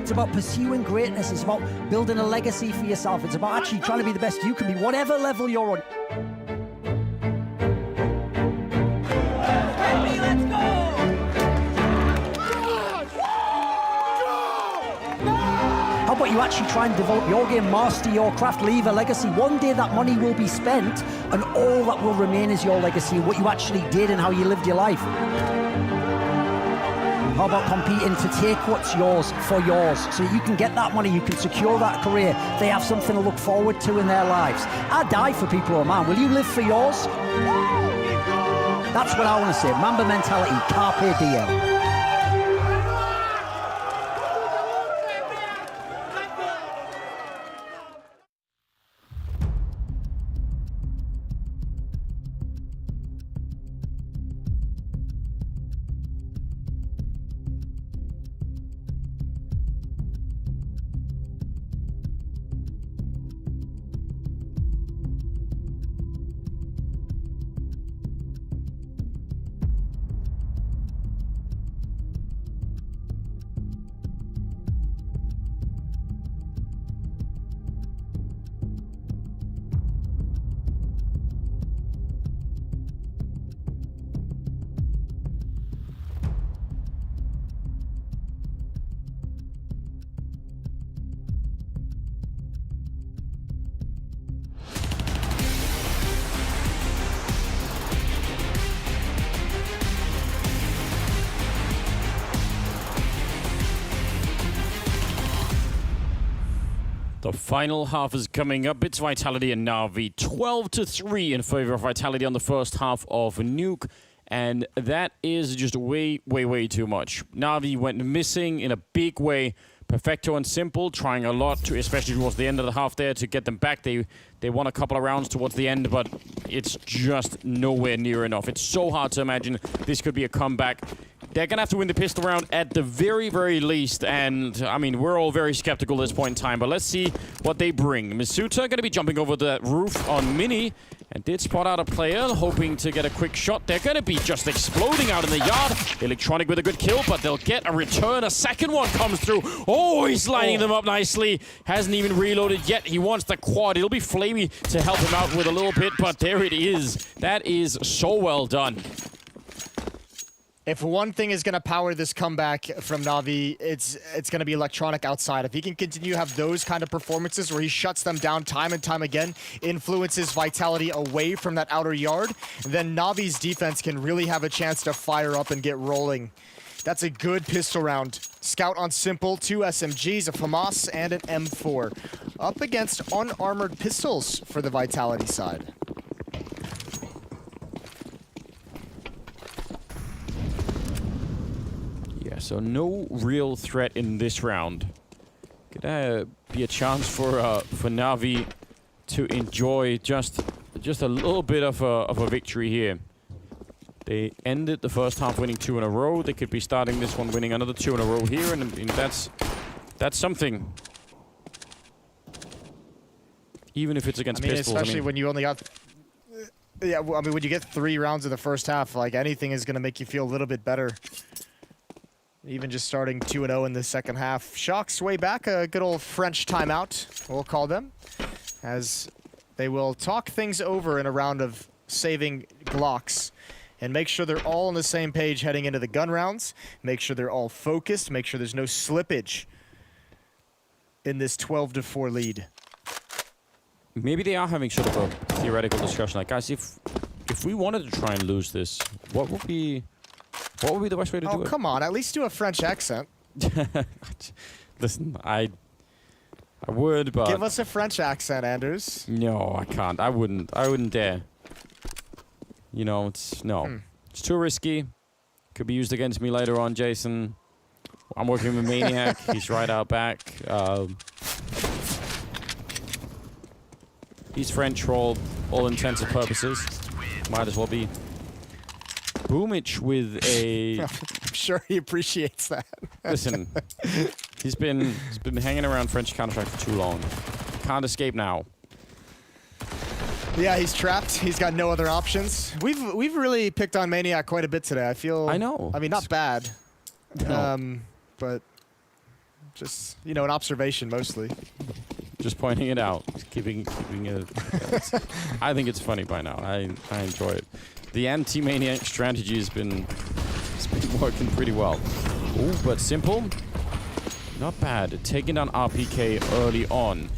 It's about pursuing greatness. It's about building a legacy for yourself. It's about actually trying to be the best you can be, whatever level you're on. How about you actually try and develop your game, master your craft, leave a legacy? One day that money will be spent and all that will remain is your legacy, what you actually did and how you lived your life. How about competing to take what's yours for yours so you can get that money, you can secure that career, they have something to look forward to in their lives. I die for people who are mine. Will you live for yours? That's what I want to say. Mamba mentality, carpe diem. The final half is coming up. It's Vitality and Na'Vi 12-3 in favor of Vitality on the first half of Nuke. And that is just way too much. Na'Vi went missing in a big way. Perfecto and Simple trying a lot, to, especially towards the end of the half there, to get them back. They won a couple of rounds towards the end, but it's just nowhere near enough. It's so hard to imagine this could be a comeback. They're going to have to win the pistol round at the very least. And, I mean, we're all very skeptical at this point in time. But let's see what they bring. Misuta going to be jumping over the roof on Mini. And did spot out a player, hoping to get a quick shot. They're going to be just exploding out in the yard. Electronic with a good kill, but they'll get a return. A second one comes through. Oh, he's lining them up nicely. Hasn't even reloaded yet. He wants the quad. It'll be Flamey to help him out with a little bit, but there it is. That is so well done. If one thing is going to power this comeback from Na'Vi, it's going to be Electronic outside. If he can continue to have those kind of performances where he shuts them down time and time again, influences Vitality away from that outer yard, then Na'Vi's defense can really have a chance to fire up and get rolling That's a good pistol round. Scout on Simple, 2 SMGs, a FAMAS, and an M4. Up against unarmored pistols for the Vitality side. Yeah, so no real threat in this round. Could be a chance for Navi to enjoy just a little bit of a victory here. They ended the first half winning 2 in a row. They could be starting this one winning another 2 in a row here, and that's something. Even if it's against pistols. Especially when you only got... Yeah, well, I mean, when you get 3 rounds in the first half, like, anything is going to make you feel a little bit better. Even just starting 2-0 in the second half. Shock's way back, a good old French timeout, we'll call them, as they will talk things over in a round of saving Glocks and make sure they're all on the same page heading into the gun rounds, make sure they're all focused, make sure there's no slippage in this 12-4 lead. Maybe they are having sort of a theoretical discussion, like, guys, if we wanted to try and lose this, what would be the best way to do it? Oh, come on, at least do a French accent. Listen, I would, but... Give us a French accent, Anders. No, I can't. I wouldn't dare. You know, it's too risky. Could be used against me later on, Jason. I'm working with Maniac. He's right out back. He's French for all intents and purposes. Might as well be. Boomich with a... I'm sure he appreciates that. Listen, he's been hanging around French Counter-Strike for too long. Can't escape now. Yeah, he's trapped. He's got no other options. We've really picked on Maniac quite a bit today. I feel... I know. I mean, not bad. No. But just, you know, an observation mostly. Just pointing it out. Keeping it... I think it's funny by now. I enjoy it. The anti-Maniac strategy has been working pretty well. Ooh, but Simple, not bad. Taking down RPK early on.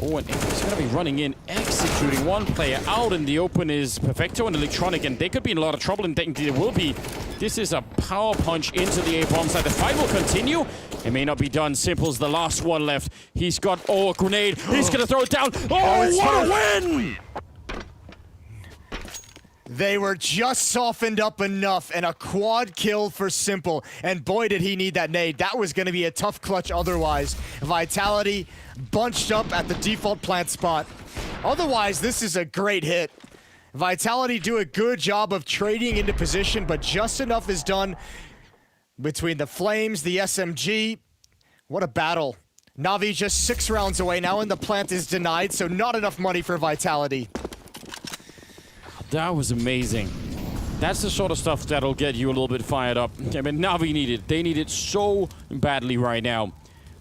Oh, and he's going to be running in, executing one player out in the open is Perfecto and Electronic, and they could be in a lot of trouble, and technically they will be. This is a power punch into the A-bomb side. The fight will continue. It may not be done. Simple's the last one left. He's got, a grenade. He's going to throw it down. Oh, what a win! They were just softened up enough, and a quad kill for Simple. And boy, did he need that nade. That was going to be a tough clutch otherwise. Vitality bunched up at the default plant spot. Otherwise, this is a great hit. Vitality do a good job of trading into position, but just enough is done between the Flames, the SMG. What a battle. Navi just 6 rounds away now, and the plant is denied, so not enough money for Vitality. That was amazing. That's the sort of stuff that'll get you a little bit fired up. I mean, Navi need it. They need it so badly right now.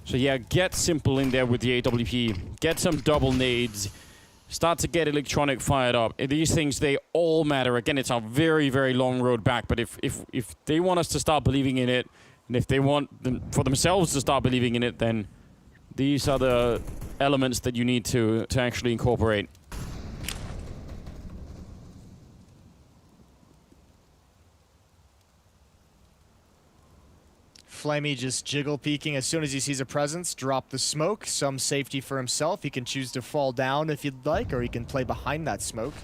So yeah, get Simple in there with the AWP. Get some double nades. Start to get Electronic fired up. These things, they all matter. Again, it's a very, very long road back. But if they want us to start believing in it, and if they want them for themselves to start believing in it, then these are the elements that you need to actually incorporate. Flamey just jiggle peeking as soon as he sees a presence. Drop the smoke. Some safety for himself. He can choose to fall down if you'd like, or he can play behind that smoke.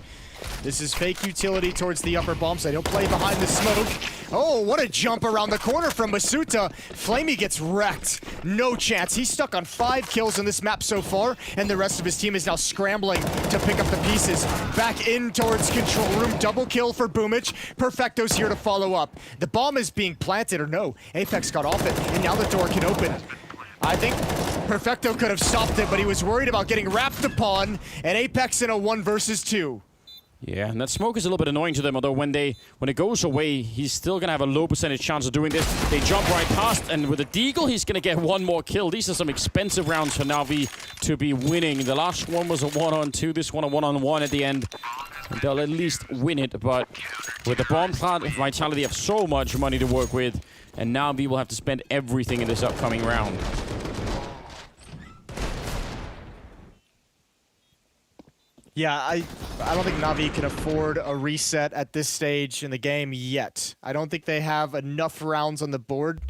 This is fake utility towards the upper bomb side. He'll play behind the smoke. Oh, what a jump around the corner from Masuta. Flamey gets wrecked. No chance. He's stuck on 5 kills on this map so far, and the rest of his team is now scrambling to pick up the pieces. Back in towards control room. Double kill for Boomich. Perfecto's here to follow up. The bomb is being planted, or no. Apex got off it, and now the door can open. I think Perfecto could have stopped it, but he was worried about getting wrapped upon, and Apex in a 1 versus 2. Yeah, and that smoke is a little bit annoying to them, although when it goes away, he's still going to have a low percentage chance of doing this. They jump right past, and with a deagle, he's going to get 1 more kill. These are some expensive rounds for Navi to be winning. The last one was a 1-on-2, this one a 1-on-1 at the end. And they'll at least win it, but with the bomb plant, Vitality have so much money to work with, and Navi will have to spend everything in this upcoming round. Yeah, I don't think Navi can afford a reset at this stage in the game yet. I don't think they have enough rounds on the board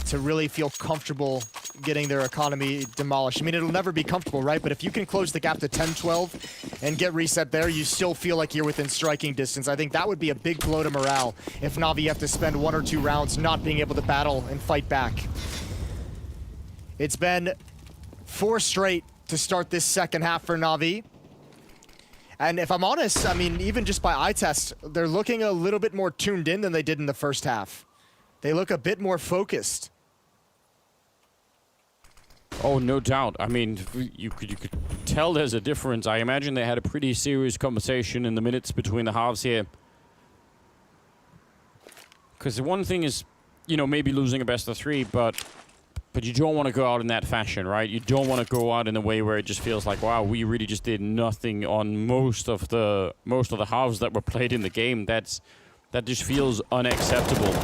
to really feel comfortable getting their economy demolished. I mean, it'll never be comfortable, right? But if you can close the gap to 10-12 and get reset there, you still feel like you're within striking distance. I think that would be a big blow to morale if Navi have to spend 1 or 2 rounds not being able to battle and fight back. It's been 4 straight to start this second half for Navi. And if I'm honest, I mean, even just by eye test, they're looking a little bit more tuned in than they did in the first half. They look a bit more focused. Oh, no doubt. I mean, you could tell there's a difference. I imagine they had a pretty serious conversation in the minutes between the halves here. Because the one thing is, you know, maybe losing a best of 3, but you don't want to go out in that fashion, right? You don't want to go out in a way where it just feels like, wow, we really just did nothing on most of the halves that were played in the game. That just feels unacceptable.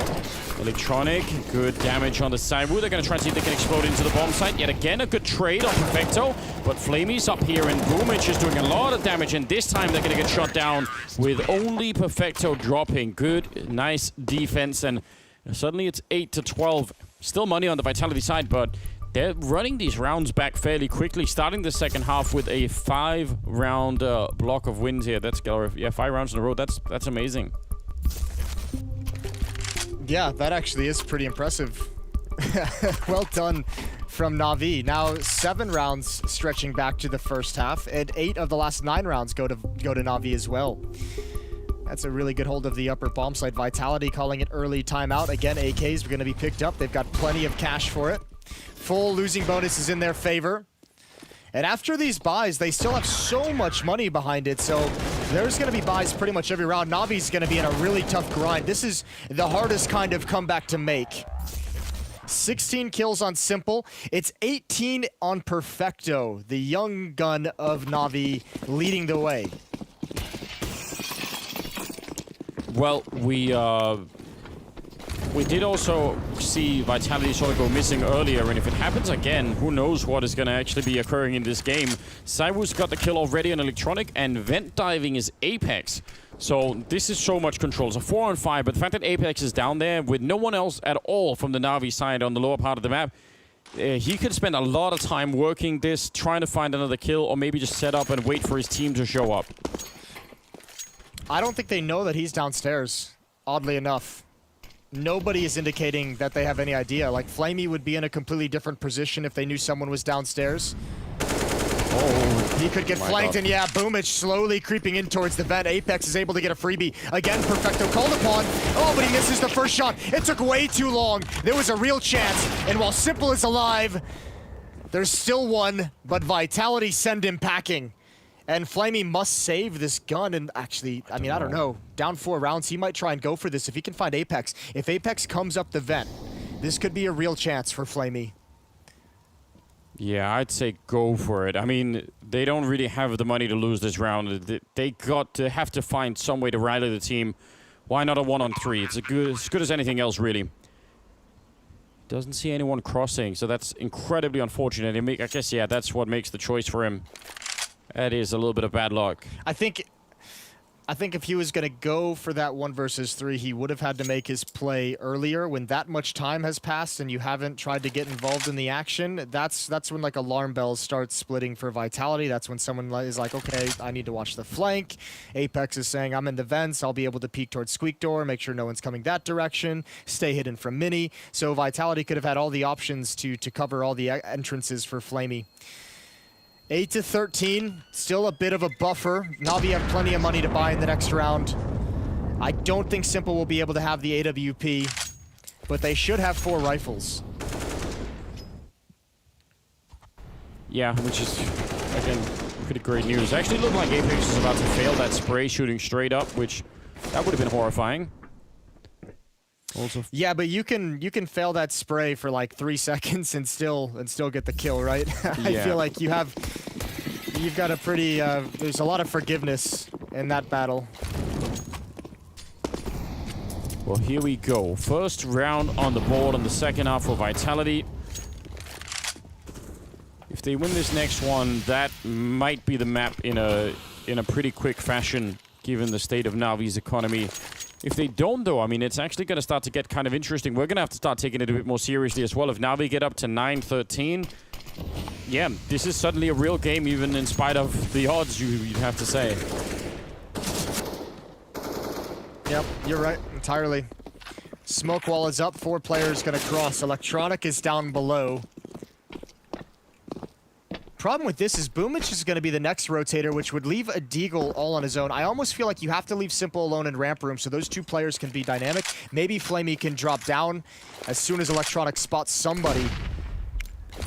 Electronic, good damage on the side. They're going to try and see if they can explode into the bomb site. Yet again, a good trade on Perfecto. But Flamey's up here, and Boomich is doing a lot of damage. And this time, they're going to get shot down with only Perfecto dropping. Good, nice defense. And suddenly it's 8-12. Still money on the Vitality side, but they're running these rounds back fairly quickly. Starting the second half with a 5-round block of wins here. That's 5 rounds in a row. That's amazing. Yeah, that actually is pretty impressive. Well done from Navi. Now 7 rounds stretching back to the first half, and 8 of the last 9 rounds go to Navi as well. That's a really good hold of the upper bomb site. Vitality calling it early timeout. Again, AKs are going to be picked up. They've got plenty of cash for it. Full losing bonus is in their favor. And after these buys, they still have so much money behind it, so there's going to be buys pretty much every round. Navi's going to be in a really tough grind. This is the hardest kind of comeback to make. 16 kills on Simple. It's 18 on Perfecto, the young gun of Navi, leading the way. Well, we did also see Vitality sort of go missing earlier, and if it happens again, who knows what is going to actually be occurring in this game. Cywu's got the kill already on Electronic, and Vent Diving is Apex. So this is so much control. It's a 4-on-5, but the fact that Apex is down there with no one else at all from the Navi side on the lower part of the map, he could spend a lot of time working this, trying to find another kill, or maybe just set up and wait for his team to show up. I don't think they know that he's downstairs, oddly enough. Nobody is indicating that they have any idea. Like, Flamey would be in a completely different position if they knew someone was downstairs. Oh, he could get flanked, and yeah, Boomich slowly creeping in towards the vent. Apex is able to get a freebie. Again, Perfecto called upon. Oh, but he misses the first shot. It took way too long. There was a real chance, and while Simple is alive, there's still one, but Vitality send him packing. And Flamey must save this gun, and actually, I mean, I don't know. Down 4 rounds, he might try and go for this if he can find Apex. If Apex comes up the vent, this could be a real chance for Flamey. Yeah, I'd say go for it. I mean, they don't really have the money to lose this round. They got to have to find some way to rally the team. Why not a 1-on-3? It's as good as anything else, really. Doesn't see anyone crossing, so that's incredibly unfortunate. I guess, yeah, that's what makes the choice for him. That is a little bit of bad luck. I think if he was going to go for that 1 versus 3, he would have had to make his play earlier. When that much time has passed and you haven't tried to get involved in the action, that's when like alarm bells start splitting for Vitality. That's when someone is like, okay, I need to watch the flank. Apex is saying, I'm in the vents. I'll be able to peek towards Squeak Door, make sure no one's coming that direction, stay hidden from Mini. So Vitality could have had all the options to cover all the entrances for Flamey. 8-13, still a bit of a buffer. Navi have plenty of money to buy in the next round. I don't think Simple will be able to have the AWP, but they should have 4 rifles. Yeah, which is, again, pretty great news. Actually, it looked like Apex was about to fail that spray shooting straight up, which that would have been horrifying. Also, yeah, but you can fail that spray for like 3 seconds and still get the kill, right? I feel like you've got a pretty there's a lot of forgiveness in that battle. Well, here we go. First round on the board on the second half for Vitality. If they win this next one, that might be the map in a in a pretty quick fashion, given the state of Navi's economy. If they don't, though, I mean, it's actually going to start to get kind of interesting. We're going to have to start taking it a bit more seriously as well. If Navi get up to 9-13, yeah, this is suddenly a real game, even in spite of the odds, you'd have to say. Yep, you're right, entirely. Smoke wall is up, 4 players gonna cross. Electronic is down below. Problem with this is Boomich is gonna be the next rotator, which would leave a Deagle all on his own. I almost feel like you have to leave Simple alone in ramp room so those 2 players can be dynamic. Maybe Flamey can drop down as soon as Electronic spots somebody.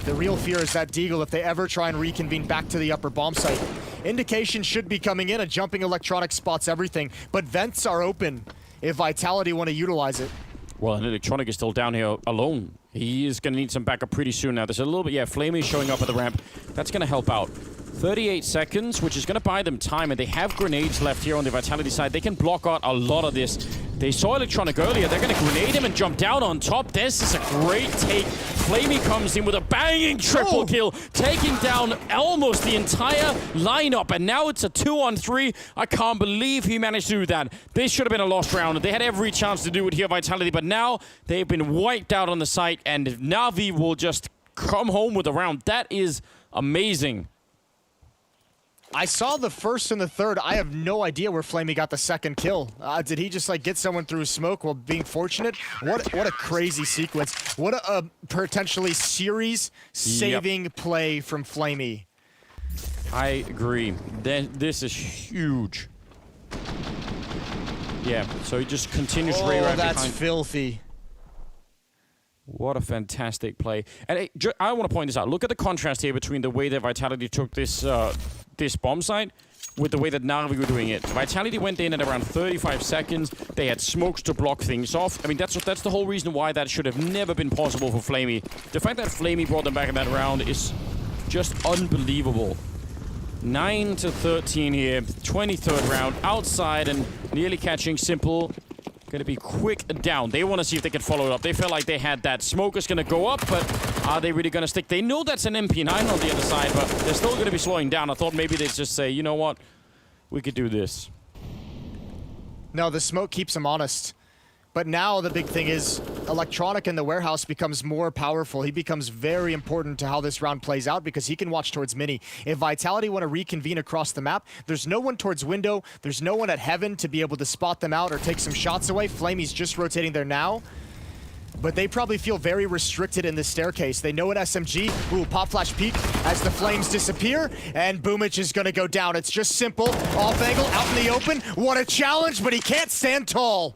The real fear is that Deagle, if they ever try and reconvene back to the upper bomb site. Indication should be coming in, a jumping Electronic spots everything, but vents are open if Vitality want to utilize it. Well, and Electronic is still down here alone. He is going to need some backup pretty soon now. There's a little bit, yeah, Flamey showing up at the ramp. That's going to help out. 38 seconds, which is going to buy them time, and they have grenades left here on the Vitality side. They can block out a lot of this. They saw Electronic earlier. They're going to grenade him and jump down on top. This is a great take. Flamey comes in with a banging triple kill, taking down almost the entire lineup, and now it's a 2-on-3. I can't believe he managed to do that. This should have been a lost round. They had every chance to do it here, Vitality, but now they've been wiped out on the site, and Navi will just come home with a round. That is amazing. I saw the first and the third. I have no idea where Flamey got the second kill. Did he just like get someone through smoke while being fortunate? What a crazy sequence. What a potentially series-saving play from Flamey. I agree. This is huge. Yeah, so he just continues right that's behind. Filthy. What a fantastic play. And I want to point this out. Look at the contrast here between the way that Vitality took this this bomb site with the way that Navi were doing it. Vitality went in at around 35 seconds. They had smokes to block things off. I mean, that's the whole reason why that should have never been possible for Flamey. The fact that Flamey brought them back in that round is just unbelievable. 9-13 here. 23rd round outside and nearly catching Simple. Going to be quick down. They want to see if they can follow it up. They felt like they had that. Smoke is going to go up, but are they really going to stick? They know that's an MP9 on the other side, but they're still going to be slowing down. I thought maybe they'd just say, you know what? We could do this. No, the smoke keeps them honest. But now the big thing is Electronic in the warehouse becomes more powerful. He becomes very important to how this round plays out because he can watch towards Mini. If Vitality want to reconvene across the map, there's no one towards window. There's no one at Heaven to be able to spot them out or take some shots away. Flamey's just rotating there now. But they probably feel very restricted in this staircase. They know an SMG. Ooh, pop flash peek as the flames disappear. And Boomich is going to go down. It's just Simple. Off angle, out in the open. What a challenge, but he can't stand tall.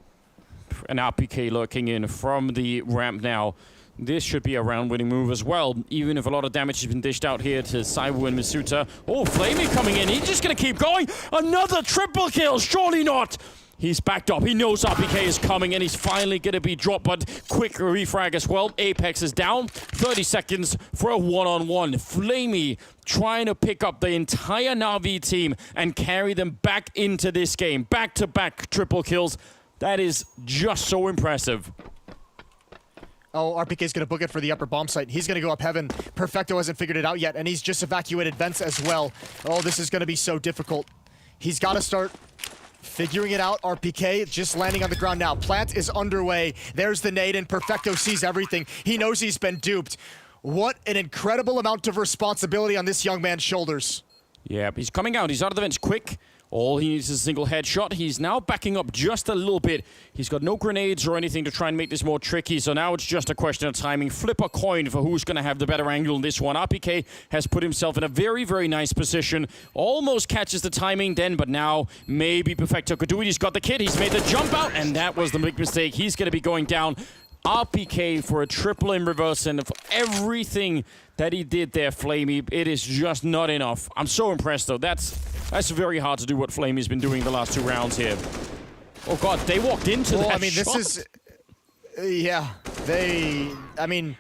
An RPK lurking in from the ramp now. This should be a round-winning move as well, even if a lot of damage has been dished out here to Saiwu and Masuta. Oh, Flamey coming in. He's just going to keep going. Another triple kill. Surely not. He's backed up. He knows RPK is coming, and he's finally going to be dropped, but quick refrag as well. Apex is down. 30 seconds for a one-on-one. Flamey trying to pick up the entire Navi team and carry them back into this game. Back-to-back triple kills. That is just so impressive. Oh, RPK's going to book it for the upper bomb site. He's going to go up Heaven. Perfecto hasn't figured it out yet, and he's just evacuated vents as well. Oh, this is going to be so difficult. He's got to start figuring it out. RPK just landing on the ground now. Plant is underway. There's the nade, and Perfecto sees everything. He knows he's been duped. What an incredible amount of responsibility on this young man's shoulders. Yeah, he's coming out. He's out of the vents quick. All he needs is a single headshot. He's now backing up just a little bit. He's got no grenades or anything to try and make this more tricky, so now it's just a question of timing. Flip a coin for who's going to have the better angle in this one. RPK has put himself in a very, very nice position. Almost catches the timing then, but now maybe Perfecto could do it. He's got the kit. He's made the jump out, and that was the big mistake. He's going to be going down. RPK for a triple in reverse, and for everything that he did there, Flamey, it is just not enough. I'm so impressed, though. That's very hard to do what Flamey's been doing the last 2 rounds here. Oh, God, they walked into that I mean, shot. this is... yeah, I mean,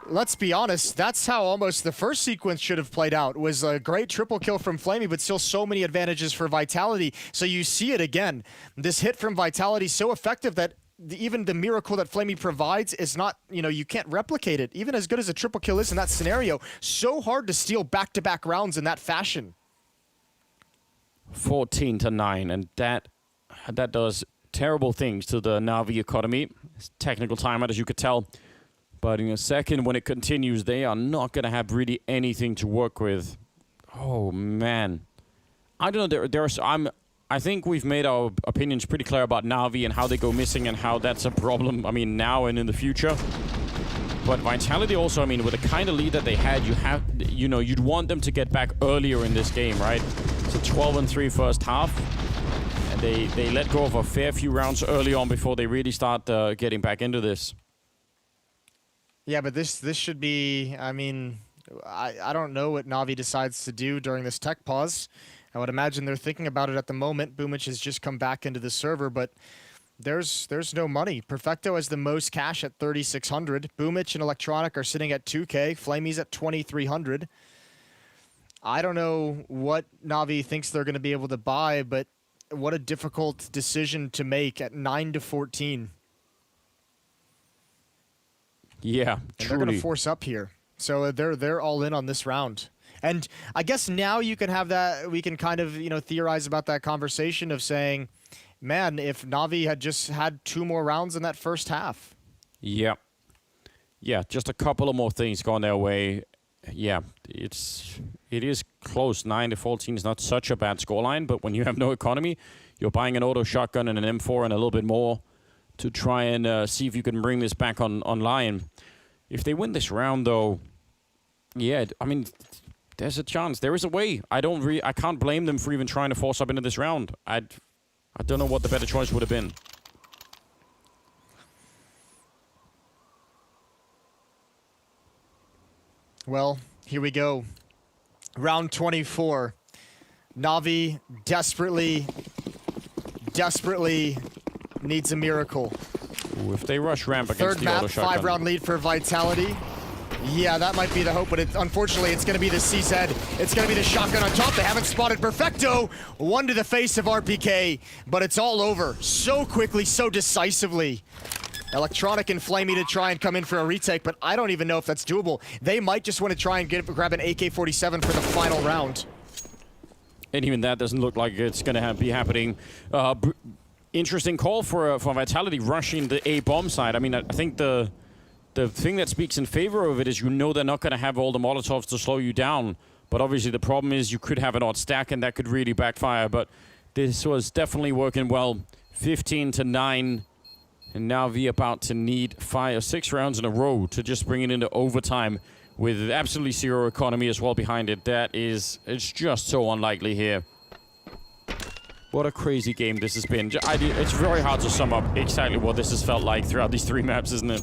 let's be honest. That's how almost the first sequence should have played out. It was a great triple kill from Flamey, but still so many advantages for Vitality. So you see it again. This hit from Vitality so effective that even the miracle that Flamey provides is not, you can't replicate it. Even as good as a triple kill is in that scenario, so hard to steal back-to-back rounds in that fashion. 14-9, and that does terrible things to the Navi economy. It's technical timeout, as you could tell. But in a second, when it continues, they are not going to have really anything to work with. Oh, man. I don't know. I think we've made our opinions pretty clear about Navi and how they go missing and how that's a problem, I mean, now and in the future. But Vitality also, I mean, with the kind of lead that they had, you'd want them to get back earlier in this game, right? It's a 12-3 first half. And they let go of a fair few rounds early on before they really start getting back into this. Yeah, but this should be, I mean, I don't know what Navi decides to do during this tech pause. I would imagine they're thinking about it at the moment. Boomich has just come back into the server, but there's no money. Perfecto has the most cash at 3,600. Boomich and Electronic are sitting at 2K. Flamey's at 2,300. I don't know what Navi thinks they're going to be able to buy, but what a difficult decision to make at 9-14. Yeah, and truly. they're going to force up here. So they're all in on this round. And I guess now you can have that, we can kind of, theorize about that conversation of saying, man, if Navi had just had 2 more rounds in that first half. Yeah. Yeah, just a couple of more things going their way. Yeah, it is close. 9-14 is not such a bad scoreline, but when you have no economy, you're buying an auto shotgun and an M4 and a little bit more to try and see if you can bring this back online. If they win this round, though, yeah, I mean, there's a chance. There is a way. I can't blame them for even trying to force up into this round. I don't know what the better choice would have been. Well, here we go. Round 24. Navi desperately needs a miracle. Ooh, if they rush ramp against the auto shotgun. 5-round lead for Vitality. Yeah, that might be the hope, but unfortunately, it's going to be the CZ. It's going to be the shotgun on top. They haven't spotted Perfecto. 1 to the face of RPK, but it's all over so quickly, so decisively. Electronic and Flamey to try and come in for a retake, but I don't even know if that's doable. They might just want to try and grab an AK-47 for the final round. And even that doesn't look like it's going to be happening. Interesting call for Vitality rushing the A-bomb side. I mean, I think the thing that speaks in favor of it is they're not going to have all the Molotovs to slow you down. But obviously the problem is you could have an odd stack and that could really backfire. But this was definitely working well. 15-9. And Navi about to need 5 or 6 rounds in a row to just bring it into overtime with absolutely zero economy as well behind it. It's just so unlikely here. What a crazy game this has been. It's very hard to sum up exactly what this has felt like throughout these 3 maps, isn't it?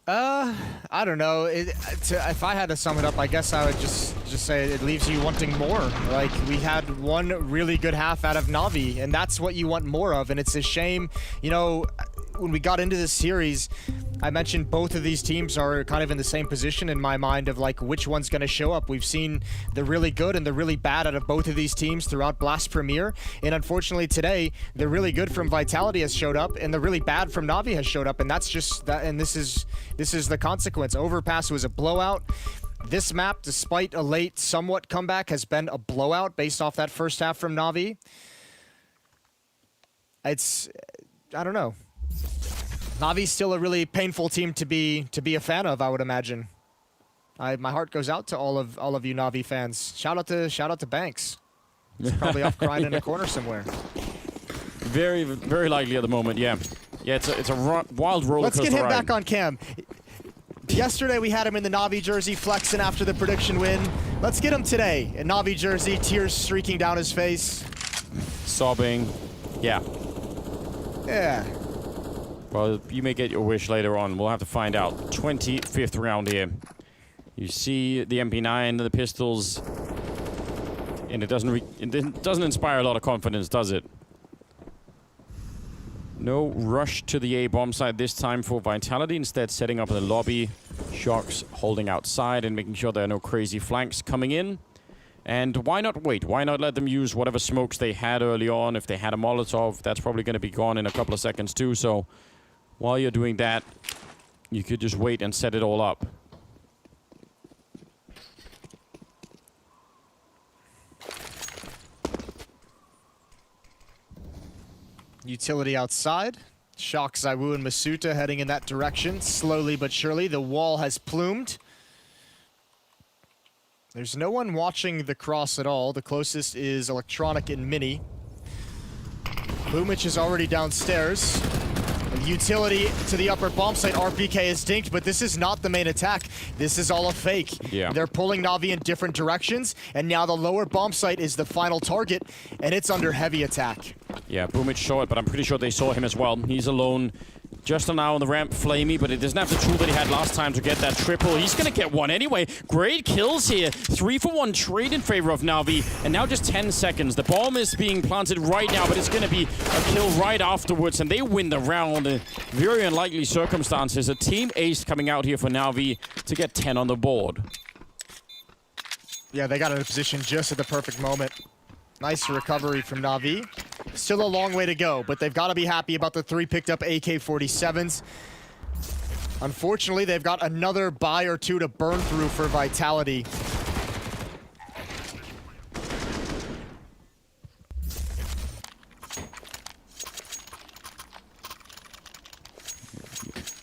I don't know. If I had to sum it up, I guess I would just say it leaves you wanting more. Like, we had one really good half out of Navi, and that's what you want more of. And it's a shame, when we got into this series, I mentioned both of these teams are kind of in the same position in my mind of like which one's going to show up. We've seen the really good and the really bad out of both of these teams throughout Blast Premier, and unfortunately today the really good from Vitality has showed up and the really bad from Navi has showed up, and that's just that. And this is the consequence. Overpass was a blowout. This map, despite a late somewhat comeback, has been a blowout based off that first half from Navi. I don't know. Navi's still a really painful team to be a fan of, I would imagine. My heart goes out to all of you Navi fans. Shout out to Banks. He's probably off crying in a corner somewhere. Very, very likely at the moment. Yeah, it's a wild roller coaster. Let's get him ride. back on cam. Yesterday we had him in the Navi jersey flexing after the prediction win. Let's get him today in Navi jersey, tears streaking down his face. Sobbing. Yeah. Yeah. Well, you may get your wish later on. We'll have to find out. 25th round here. You see the MP9, the pistols, and it doesn't inspire a lot of confidence, does it? No rush to the A-bomb side this time for Vitality. Instead, setting up in the lobby. Shocks holding outside and making sure there are no crazy flanks coming in. And why not wait? Why not let them use whatever smokes they had early on? If they had a Molotov, that's probably going to be gone in a couple of seconds too. So while you're doing that, you could just wait and set it all up. Utility outside. Shock Zaiwu and Masuta heading in that direction. Slowly but surely, the wall has plumed. There's no one watching the cross at all. The closest is Electronic and Mini. Boomich is already downstairs. Utility to the upper bomb site. RPK is dinked, but this is not the main attack. This is all a fake. Yeah. They're pulling Navi in different directions, and now the lower bomb site is the final target, and it's under heavy attack. Yeah, Boomich saw it, but I'm pretty sure they saw him as well. He's alone. Just now on the ramp, Flamey, but it doesn't have the tool that he had last time to get that triple. He's going to get one anyway. Great kills here. 3-for-1 trade in favor of Navi. And now just 10 seconds. The bomb is being planted right now, but it's going to be a kill right afterwards. And they win the round. Very unlikely circumstances. A team ace coming out here for Navi to get 10 on the board. Yeah, they got in a position just at the perfect moment. Nice recovery from Navi. Still a long way to go, but they've got to be happy about the 3 picked up AK-47s. Unfortunately, they've got another buy or 2 to burn through for Vitality.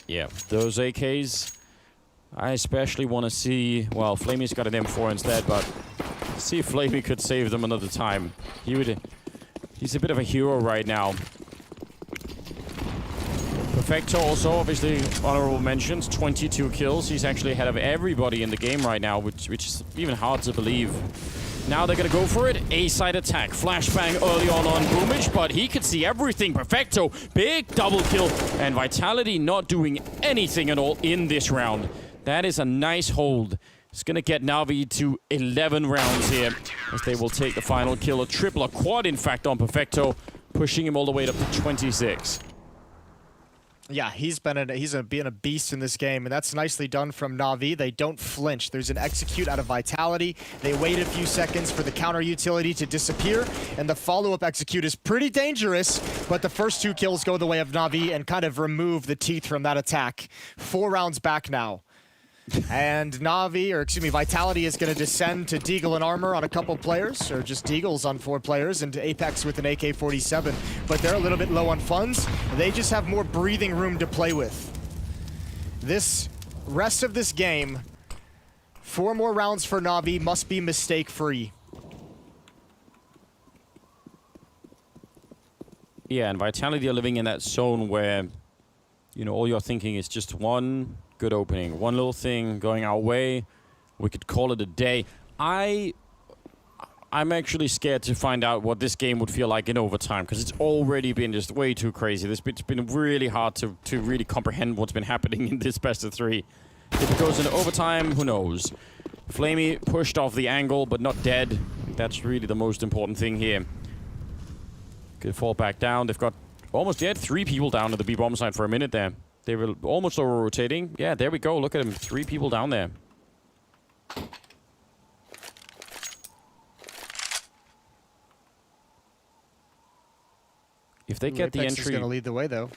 Yeah, those AKs, I especially want to see... Well, Flamey's got an M4 instead, but... See if Flamey could save them another time. He's a bit of a hero right now. Perfecto also, obviously, honorable mentions. 22 kills. He's actually ahead of everybody in the game right now, which is even hard to believe. Now they're going to go for it. A-side attack. Flashbang early on Boomich, but he could see everything. Perfecto. Big double kill. And Vitality not doing anything at all in this round. That is a nice hold. It's going to get Navi to 11 rounds here, as they will take the final kill. A triple, a quad, in fact, on Perfecto, pushing him all the way up to 26. Yeah, he's been a beast in this game, and that's nicely done from Navi. They don't flinch. There's an execute out of Vitality. They wait a few seconds for the counter utility to disappear, and the follow-up execute is pretty dangerous, but the first 2 kills go the way of Navi and kind of remove the teeth from that attack. 4 rounds back now. And Vitality is going to descend to Deagle and Armor on a couple players, or just Deagles on 4 players, and to Apex with an AK-47. But they're a little bit low on funds. They just have more breathing room to play with. This rest of this game, 4 more rounds for Navi must be mistake-free. Yeah, and Vitality are living in that zone where, you know, all you're thinking is just one good opening, one little thing going our way. We could call it a day. I'm actually scared to find out what this game would feel like in overtime, because it's already been just way too crazy. It's been really hard to really comprehend what's been happening in this best of 3. If it goes into overtime, who knows? Flamey pushed off the angle, but not dead. That's really the most important thing here. Could fall back down. They've got almost 3 people down at the B-bomb side for a minute there. They were almost over-rotating. Yeah, there we go. Look at them. 3 people down there. If they get the entry... is going to lead the way, though.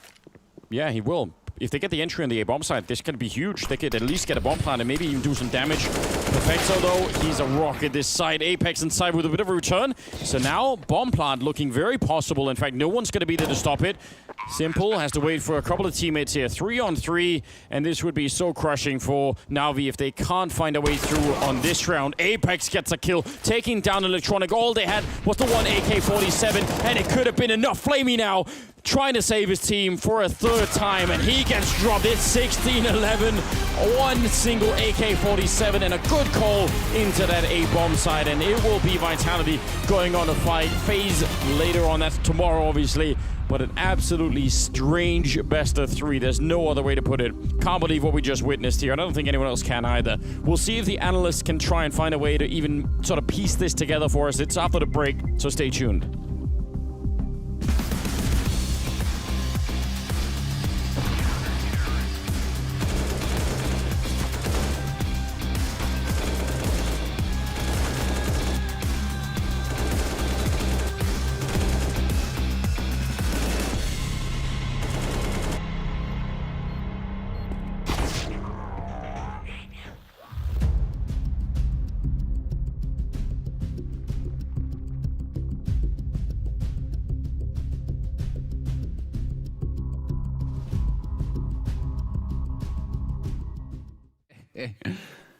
Yeah, he will. If they get the entry on the A-bomb side, this could be huge. They could at least get a bomb plant and maybe even do some damage. Perfecto, though, he's a rocket this side. Apex inside with a bit of a return. So now, bomb plant looking very possible. In fact, no one's going to be there to stop it. Simple has to wait for a couple of teammates here. 3-on-3, and this would be so crushing for Navi if they can't find a way through on this round. Apex gets a kill, taking down Electronic. All they had was the one AK-47, and it could have been enough. Flamey now trying to save his team for a 3rd time, and he gets dropped. It's 16-11. One single AK-47 and a good call into that A-bomb side, and it will be Vitality going on to fight FAZE later on. That's tomorrow, obviously. But an absolutely strange best of 3. There's no other way to put it. Can't believe what we just witnessed here. I don't think anyone else can either. We'll see if the analysts can try and find a way to even sort of piece this together for us. It's after the break, so stay tuned. You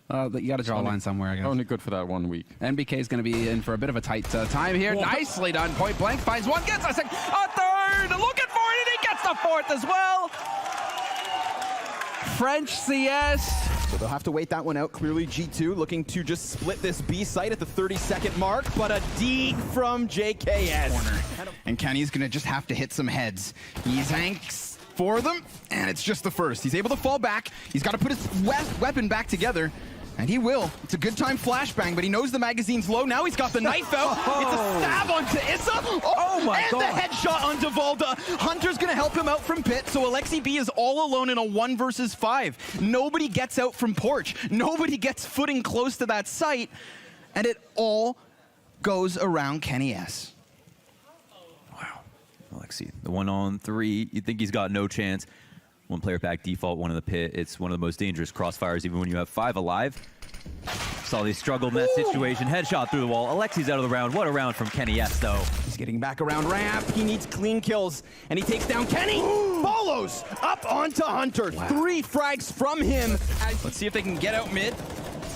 got to draw a line somewhere, I guess. Only good for that 1 week. NBK is going to be in for a bit of a tight time here. Nicely done. Point blank finds one, gets a second, a third, looking for it, and he gets the fourth as well. French CS. So they'll have to wait that one out. Clearly G2 looking to just split this B site at the 30-second mark, but a D from JKS. Corner. And Kenny's going to just have to hit some heads. He's anxious for them, and it's just the first. He's able to fall back. He's got to put his weapon back together. And he will. It's a good time flashbang, but he knows the magazine's low. Now he's got the knife out. It's a stab onto Issa. Oh my God. And the headshot onto Valda. Hunter's going to help him out from pit, so Alexi B is all alone in a 1 versus 5. Nobody gets out from porch. Nobody gets footing close to that site. And it all goes around Kenny S. Wow. Alexi, the 1-on-3, you'd think he's got no chance. One player back default, one in the pit. It's one of the most dangerous crossfires, even when you have 5 alive. Saw they struggled in that situation. Headshot through the wall. Alexi's out of the round. What a round from Kenny S, though. He's getting back around ramp. He needs clean kills, and he takes down Kenny. Follows up onto Hunter. Wow. 3 frags from him. Let's see if they can get out mid.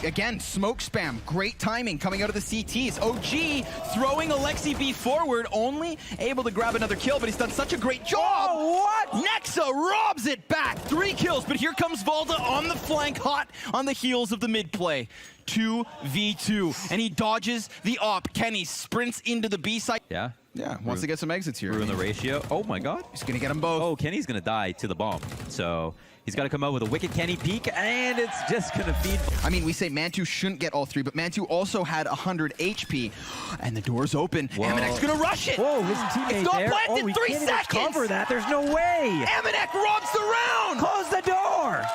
Again, smoke spam. Great timing coming out of the CTs. OG throwing Alexi B forward, only able to grab another kill, but he's done such a great job. Oh, what? Nexa robs it back. 3 kills, but here comes Valda on the flank, hot on the heels of the mid play. 2v2, and he dodges the op. Kenny sprints into the B side. Yeah? Yeah, wants to get some exits here. Ruin the ratio. Oh my God. He's gonna get them both. Oh, Kenny's gonna die to the bomb. So he's got to come out with a wicked Kenny peek, and it's just gonna feed. I mean, we say Mantu shouldn't get all 3, but Mantu also had 100 HP, and the door's open. Amanek's gonna rush it. Whoa, his teammate it's not there. planted. Oh, 3 seconds. Cover that. There's no way. Amanek robs the round. Close the door.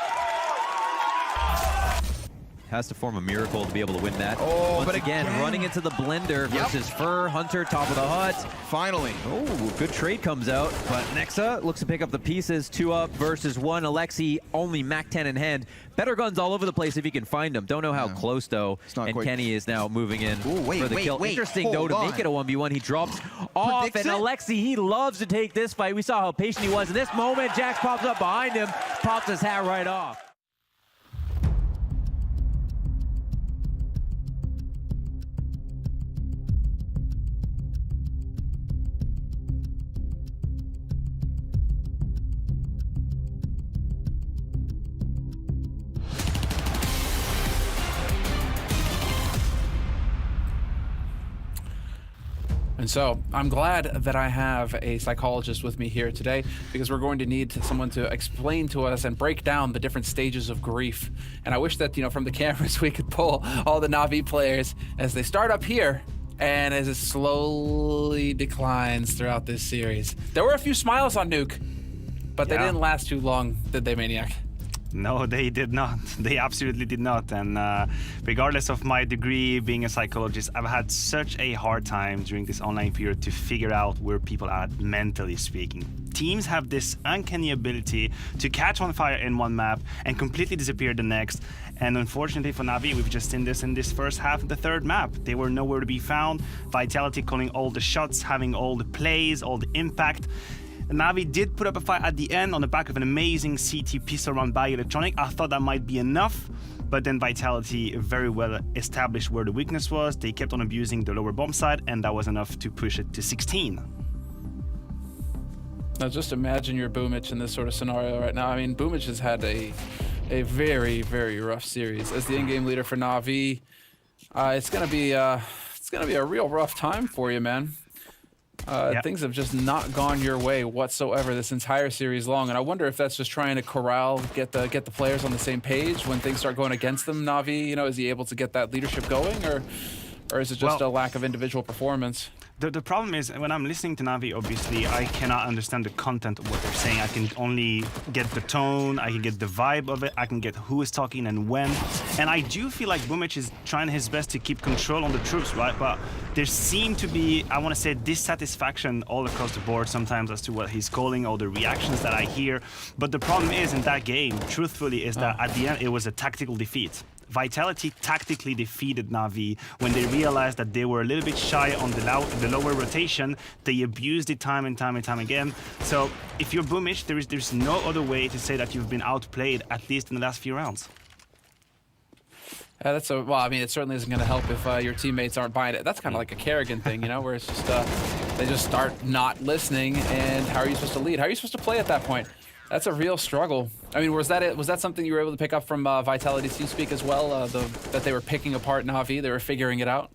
Has to form a miracle to be able to win that. Oh, Once but again, running into the blender versus Fur. Hunter, top of the hut. Finally. Oh, good trade comes out, but Nexa looks to pick up the pieces. 2 up versus 1. Alexi only Mac 10 in hand. Better guns all over the place if he can find them. Don't know how close, though. And Kenny is now moving in for the kill. Interesting, though, to make it a 1v1. He drops off, and Alexi, he loves to take this fight. We saw how patient he was. In this moment, Jax pops up behind him, pops his hat right off. And so I'm glad that I have a psychologist with me here today, because we're going to need someone to explain to us and break down the different stages of grief. And I wish that, from the cameras we could pull all the Navi players as they start up here and as it slowly declines throughout this series. There were a few smiles on Nuke, but they didn't last too long, did they, Maniac? No, they did not. They absolutely did not. And regardless of my degree being a psychologist, I've had such a hard time during this online period to figure out where people are at, mentally speaking. Teams have this uncanny ability to catch on fire in one map and completely disappear the next. And unfortunately for Navi, we've just seen this in this first half of the 3rd map. They were nowhere to be found. Vitality calling all the shots, having all the plays, all the impact. Navi did put up a fight at the end on the back of an amazing CT pistol run by Electronic. I thought that might be enough, but then Vitality very well established where the weakness was. They kept on abusing the lower bomb side, and that was enough to push it to 16. Now just imagine you're Boomich in this sort of scenario right now. I mean, Boomich has had a very, very rough series. As the in-game leader for Navi, it's gonna be a real rough time for you, man. Things have just not gone your way whatsoever this entire series long, and I wonder if that's just trying to corral, get the players on the same page when things start going against them. Navi, is he able to get that leadership going, or is it just a lack of individual performance? The problem is, when I'm listening to Navi, obviously, I cannot understand the content of what they're saying. I can only get the tone, I can get the vibe of it, I can get who is talking and when. And I do feel like Boomich is trying his best to keep control on the troops, right? But there seemed to be, I want to say, dissatisfaction all across the board sometimes as to what he's calling, all the reactions that I hear. But the problem is, in that game, truthfully, is that at the end, it was a tactical defeat. Vitality tactically defeated Navi when they realized that they were a little bit shy on the lower rotation. They abused it time and time again. So if you're Boomich, there's no other way to say that you've been outplayed, at least in the last few rounds. That's well, I mean, it certainly isn't going to help if your teammates aren't buying it. That's kind of like a Kerrigan thing, you know, where it's just they just start not listening, and how are you supposed to lead? How are you supposed to play at that point? That's a real struggle. I mean, was that something you were able to pick up from Vitality's TeamSpeak as well? That they were picking apart Na'Vi, they were figuring it out.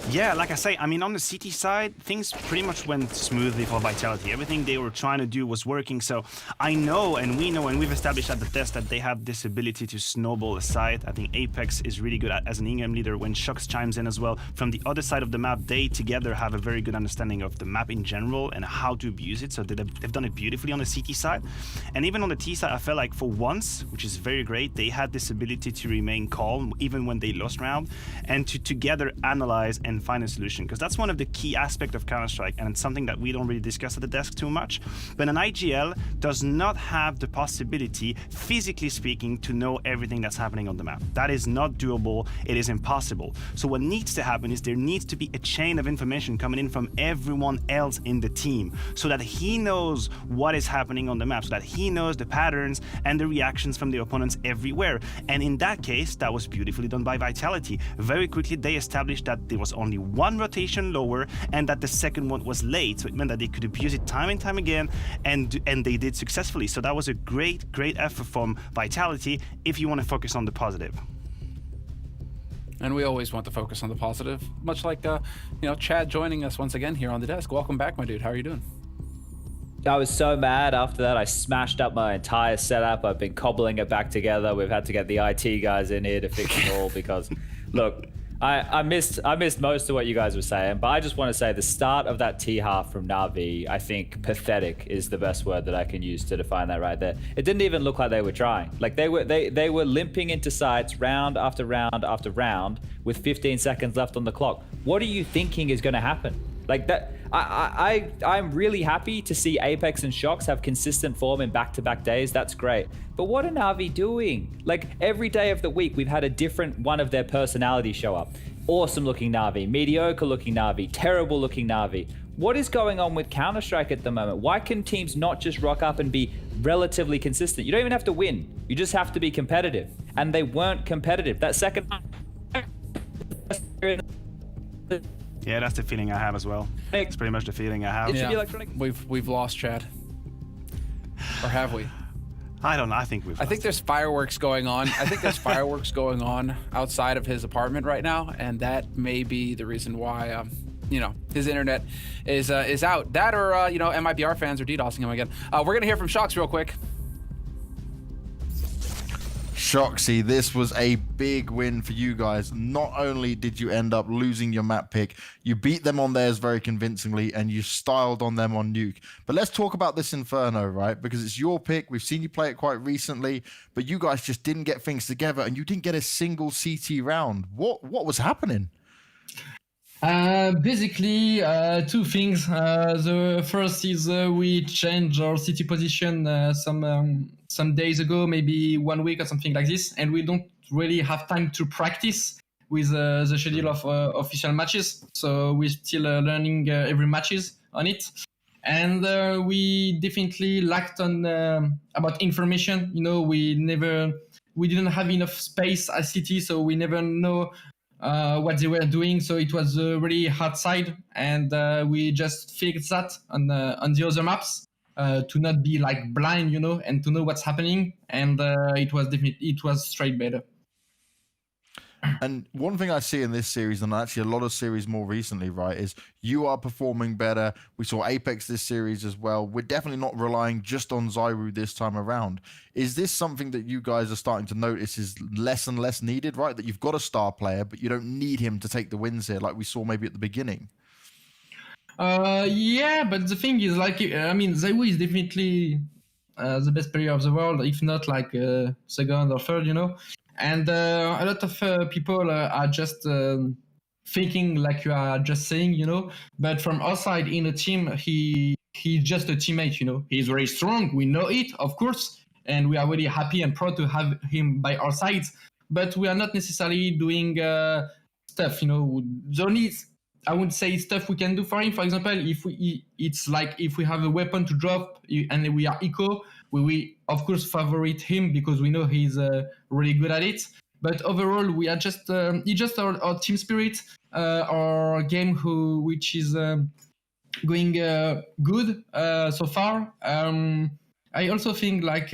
Yeah, like I say, I mean, on the CT side, things pretty much went smoothly for Vitality. Everything they were trying to do was working. So I know, and we know, and we've established at the test that they have this ability to snowball a site. I think Apex is really good as an in-game leader when Shux chimes in as well. From the other side of the map, they together have a very good understanding of the map in general and how to abuse it. So they've done it beautifully on the CT side. And even on the T side, I felt like for once, which is very great, they had this ability to remain calm even when they lost round and to together analyze and find a solution, because that's one of the key aspects of Counter-Strike, and it's something that we don't really discuss at the desk too much. But an IGL does not have the possibility, physically speaking, to know everything that's happening on the map. That is not doable. It is impossible. So what needs to happen is there needs to be a chain of information coming in from everyone else in the team, so that he knows what is happening on the map, so that he knows the patterns and the reactions from the opponents everywhere. And in that case, that was beautifully done by Vitality. Very quickly, they established that there was only one rotation lower and that the second one was late, so it meant that they could abuse it time and time again, and they did successfully. So that was a great effort from Vitality if you want to focus on the positive. And we always want to focus on the positive, much like Chad joining us once again here on the desk. Welcome back, my dude. How are you doing? I was so mad after that. I smashed up my entire setup. I've been cobbling it back together. We've had to get the IT guys in here to fix it all because, look, I missed most of what you guys were saying, but I just want to say the start of that T half from Na'Vi, I think pathetic is the best word that I can use to define that right there. It didn't even look like they were trying. Like they were limping into sites round after round after round with 15 seconds left on the clock. What are you thinking is going to happen? Like that, I'm really happy to see Apex and Shox have consistent form in back-to-back days. That's great. But what are Na'Vi doing? Like every day of the week, we've had a different one of their personalities show up. Awesome looking Na'Vi, mediocre looking Na'Vi, terrible looking Na'Vi. What is going on with Counter-Strike at the moment? Why can teams not just rock up and be relatively consistent? You don't even have to win. You just have to be competitive. And they weren't competitive. That second... Yeah, that's the feeling I have as well. It's pretty much the feeling I have. It should be electronic. We've lost Chad. Or have we? I don't know. I think we've I think there's fireworks going on. I think there's fireworks going on outside of his apartment right now, and that may be the reason why his internet is out. That or MIBR fans are DDoSing him again. We're gonna hear from Shox real quick. Shoxy, this was a big win for you guys. Not only did you end up losing your map pick, you beat them on theirs very convincingly, and you styled on them on Nuke. But let's talk about this Inferno, right? Because it's your pick. We've seen you play it quite recently, but you guys just didn't get things together, and you didn't get a single CT round. What was happening? Basically, two things. The first is we changed our city position some days ago, maybe 1 week or something like this, and we don't really have time to practice with the schedule of official matches. So we're still learning every matches on it, and we definitely lacked on about information. We didn't have enough space at city, so we never know what they were doing, so it was really hard side, and we just fixed that on the other maps to not be like blind, and to know what's happening, and it was straight better. And one thing I see in this series, and actually a lot of series more recently, right, is you are performing better. We saw Apex this series as well. We're definitely not relying just on Zyru this time around. Is this something that you guys are starting to notice is less and less needed, right? That you've got a star player, but you don't need him to take the wins here like we saw maybe at the beginning? Yeah, but the thing is, Zyru is definitely the best player of the world, if not like second or third, And a lot of people are just thinking like you are just saying, but from our side in a team, he's just a teammate, He's very strong. We know it, of course, and we are really happy and proud to have him by our sides. But we are not necessarily doing stuff, The only, I would say, stuff we can do for him. For example, if we have a weapon to drop and we are eco, we of course favorite him because we know he's really good at it. But overall, we are just it's just our team spirit, our game which is going good so far. I also think like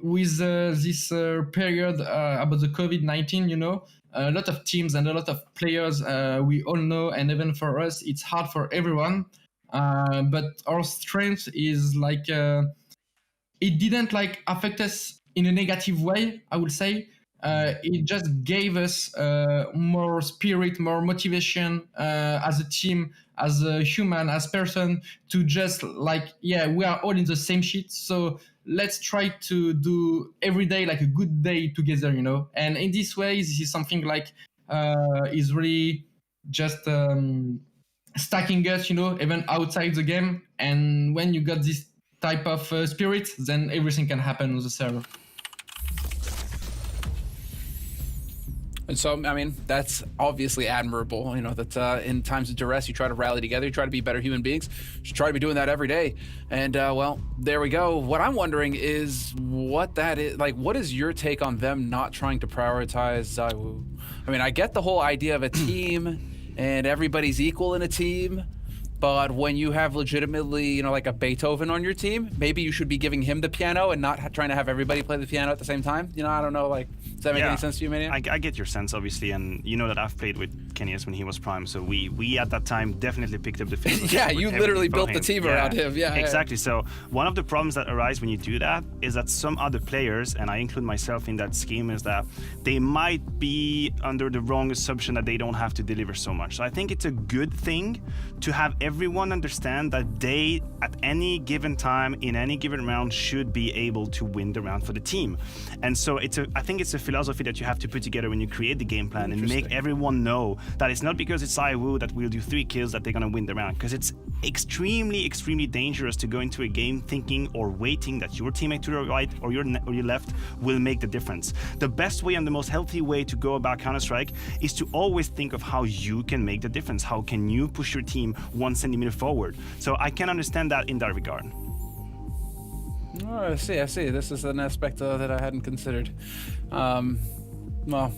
with this period about the COVID-19, you know, a lot of teams and a lot of players we all know, and even for us, it's hard for everyone. But our strength is like it didn't like affect us in a negative way, I would say. It just gave us more spirit, more motivation as a team, as a human, as person, to just like, yeah, we are all in the same shit. So let's try to do every day like a good day together, you know. And in this way, this is something like is really just stacking us, you know, even outside the game. And when you got this type of spirit, then everything can happen on the server. And so, I mean, that's obviously admirable, you know, that in times of duress, you try to rally together, you try to be better human beings. You should try to be doing that every day. And, well, there we go. What I'm wondering is what that is, like, what is your take on them not trying to prioritize ZywOo? I mean, I get the whole idea of a team and everybody's equal in a team. But when you have legitimately, you know, like a Beethoven on your team, maybe you should be giving him the piano and not trying to have everybody play the piano at the same time. You know, I don't know, like, does that make any sense to you, Maniac? I get your sense, obviously, and you know that I've played with Kenny's when he was prime, so we at that time definitely picked up the phase. Yeah, you literally built the team around him. Yeah, exactly. So one of the problems that arise when you do that is that some other players, and I include myself in that scheme, is that they might be under the wrong assumption that they don't have to deliver so much. So I think it's a good thing to have everyone understand that they, at any given time, in any given round, should be able to win the round for the team. And so I think it's a philosophy that you have to put together when you create the game plan and make everyone know that it's not because it's ZywOo that will do 3 kills that they're going to win the round, because it's extremely dangerous to go into a game thinking or waiting that your teammate to your right or your left will make the difference. The best way and the most healthy way to go about Counter-Strike is to always think of how you can make the difference. How can you push your team 1 centimeter forward? So I can understand that in that regard. Oh, I see. This is an aspect that I hadn't considered. Well,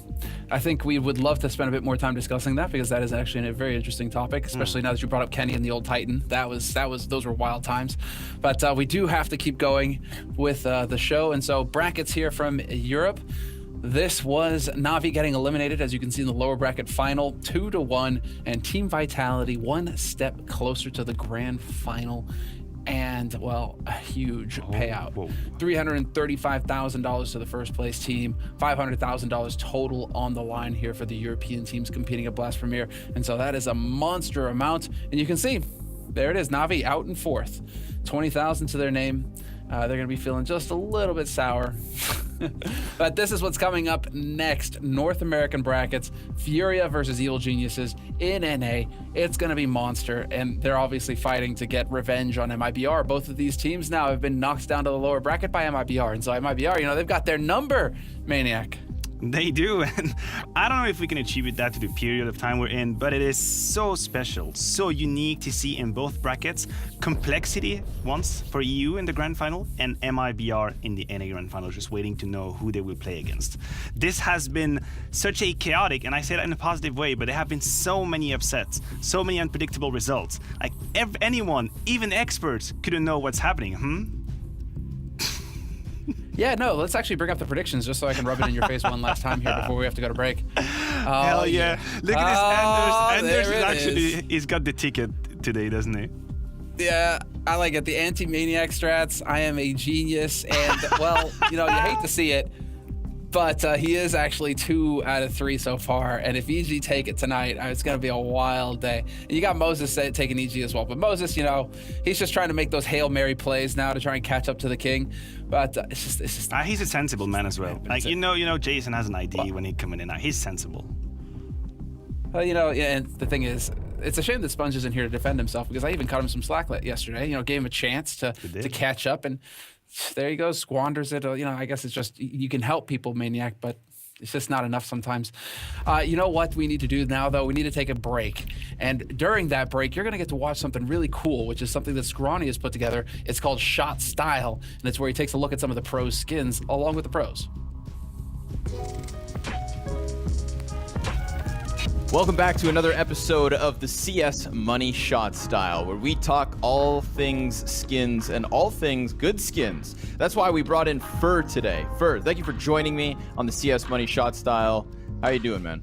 I think we would love to spend a bit more time discussing that, because that is actually a very interesting topic, especially now that you brought up Kenny and the old Titan. Those were wild times. But we do have to keep going with the show, and so brackets here from Europe. This was NAVI getting eliminated, as you can see in the lower bracket final, 2-1, and Team Vitality 1 step closer to the grand final. And, well, a huge payout. $335,000 to the first place team, $500,000 total on the line here for the European teams competing at Blast Premier. And so that is a monster amount. And you can see, there it is, NAVI out in 4th. 20,000 to their name. They're going to be feeling just a little bit sour. But this is what's coming up next. North American brackets, Furia versus Evil Geniuses in NA. It's going to be monster, and they're obviously fighting to get revenge on MIBR. Both of these teams now have been knocked down to the lower bracket by MIBR, and so MIBR, you know, they've got their number, Maniac. They do, and I don't know if we can attribute that to the period of time we're in, but it is so special, so unique to see in both brackets. Complexity once for EU in the grand final, and MIBR in the NA grand final, just waiting to know who they will play against. This has been such a chaotic, and I say that in a positive way, but there have been so many upsets, so many unpredictable results. Like anyone, even experts, couldn't know what's happening. Yeah, no, let's actually bring up the predictions just so I can rub it in your face one last time here before we have to go to break. Hell yeah. Look at this, Anders he's got the ticket today, doesn't he? Yeah, I like it. The anti-maniac strats, I am a genius, and, well, you know, you hate to see it, but he is actually 2 out of 3 so far, and if EG take it tonight, it's going to be a wild day. And you got Moses taking EG as well, but Moses, you know, he's just trying to make those Hail Mary plays now to try and catch up to the king, but it's just he's a sensible man as well. Like, you know, Jason has an ID when he's coming in. He's sensible. You know, yeah, and the thing is, it's a shame that Sponge isn't here to defend himself, because I even cut him some slack yesterday, you know, gave him a chance to catch up, and there he goes, squanders it. You know, I guess it's just, you can help people, Maniac, but it's just not enough sometimes. You know what we need to do now, though? We need to take a break. And during that break, you're going to get to watch something really cool, which is something that Scrawny has put together. It's called Shot Style, and it's where he takes a look at some of the pros' skins along with the pros. Welcome back to another episode of the CS Money Shot Style, where we talk all things skins and all things good skins. That's why we brought in Fur today. Fur, thank you for joining me on the CS Money Shot Style. How you doing, man?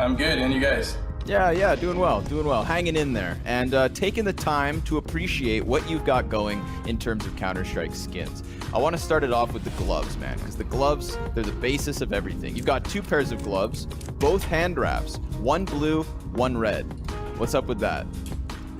I'm good, and you guys? Yeah, doing well, hanging in there, and taking the time to appreciate what you've got going in terms of Counter-Strike skins. I want to start it off with the gloves, man, because the gloves, they're the basis of everything. You've got 2 pairs of gloves, both hand wraps, one blue, one red. What's up with that?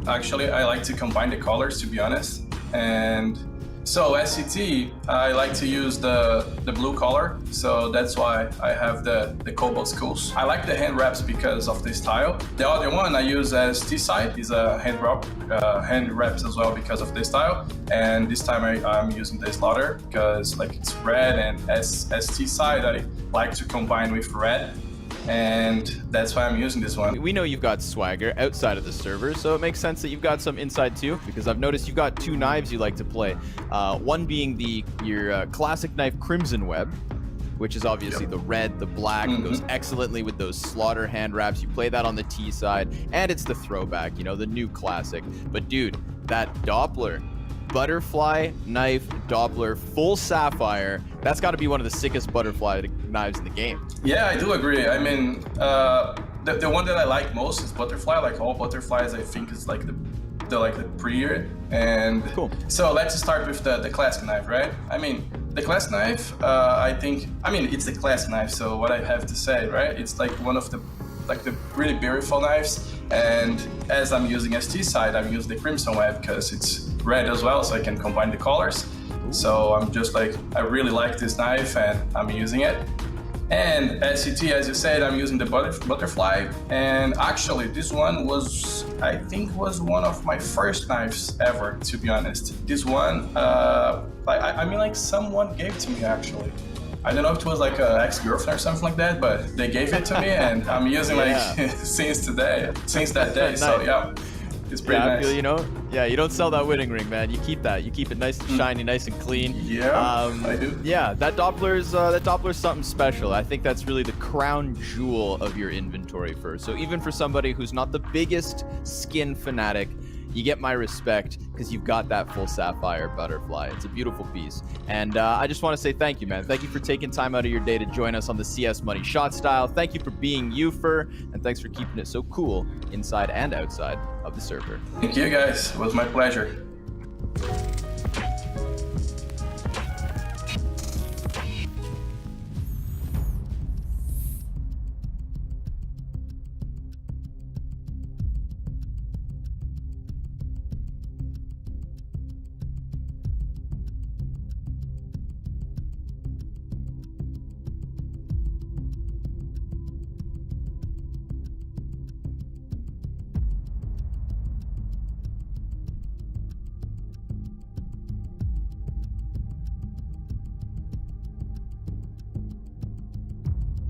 Actually, I like to combine the colors, to be honest, and so SCT, I like to use the blue color, so that's why I have the Cobalt Skulls. I like the hand wraps because of the style. The other one I use as T-side is a hand wraps as well because of the style. And this time I'm using the Slaughter because like it's red, and as T-side I like to combine with red. And that's why I'm using this one. We know you've got swagger outside of the server, so it makes sense that you've got some inside too, because I've noticed you've got 2 knives you like to play. One being your classic knife Crimson Web, which is obviously the red, the black, goes excellently with those Slaughter hand wraps. You play that on the T side, and it's the throwback, you know, the new classic. But dude, that Doppler, butterfly knife Doppler, full sapphire, that's got to be one of the sickest butterfly knives in the game. Yeah, I do agree. I mean, the one that I like most is butterfly. Like all butterflies, I think is like the prettier. And cool. So let's start with the classic knife, right? I mean, the classic knife, it's the classic knife. So what I have to say, right? It's like one of the really beautiful knives. And as I'm using ST side, I'm using the Crimson Web because it's red as well, so I can combine the colors. So I'm just like, I really like this knife and I'm using it. And SCT, as you said, I'm using the butterfly. And actually this one was, I think was one of my first knives ever, to be honest. This one, someone gave to me actually. I don't know if it was like an ex-girlfriend or something like that, but they gave it to me and I'm using since that day. So yeah, it's pretty nice. I feel, you don't sell that wedding ring, man. You keep that. You keep it nice and shiny, nice and clean. Yeah, I do. Yeah, that Doppler's something special. I think that's really the crown jewel of your inventory first. So even for somebody who's not the biggest skin fanatic, you get my respect because you've got that full sapphire butterfly. It's a beautiful piece. And I just want to say thank you, man. Thank you for taking time out of your day to join us on the CS Money Shot Style. Thank you for being you, Fur, and thanks for keeping it so cool inside and outside of the server. Thank you, guys. It was my pleasure.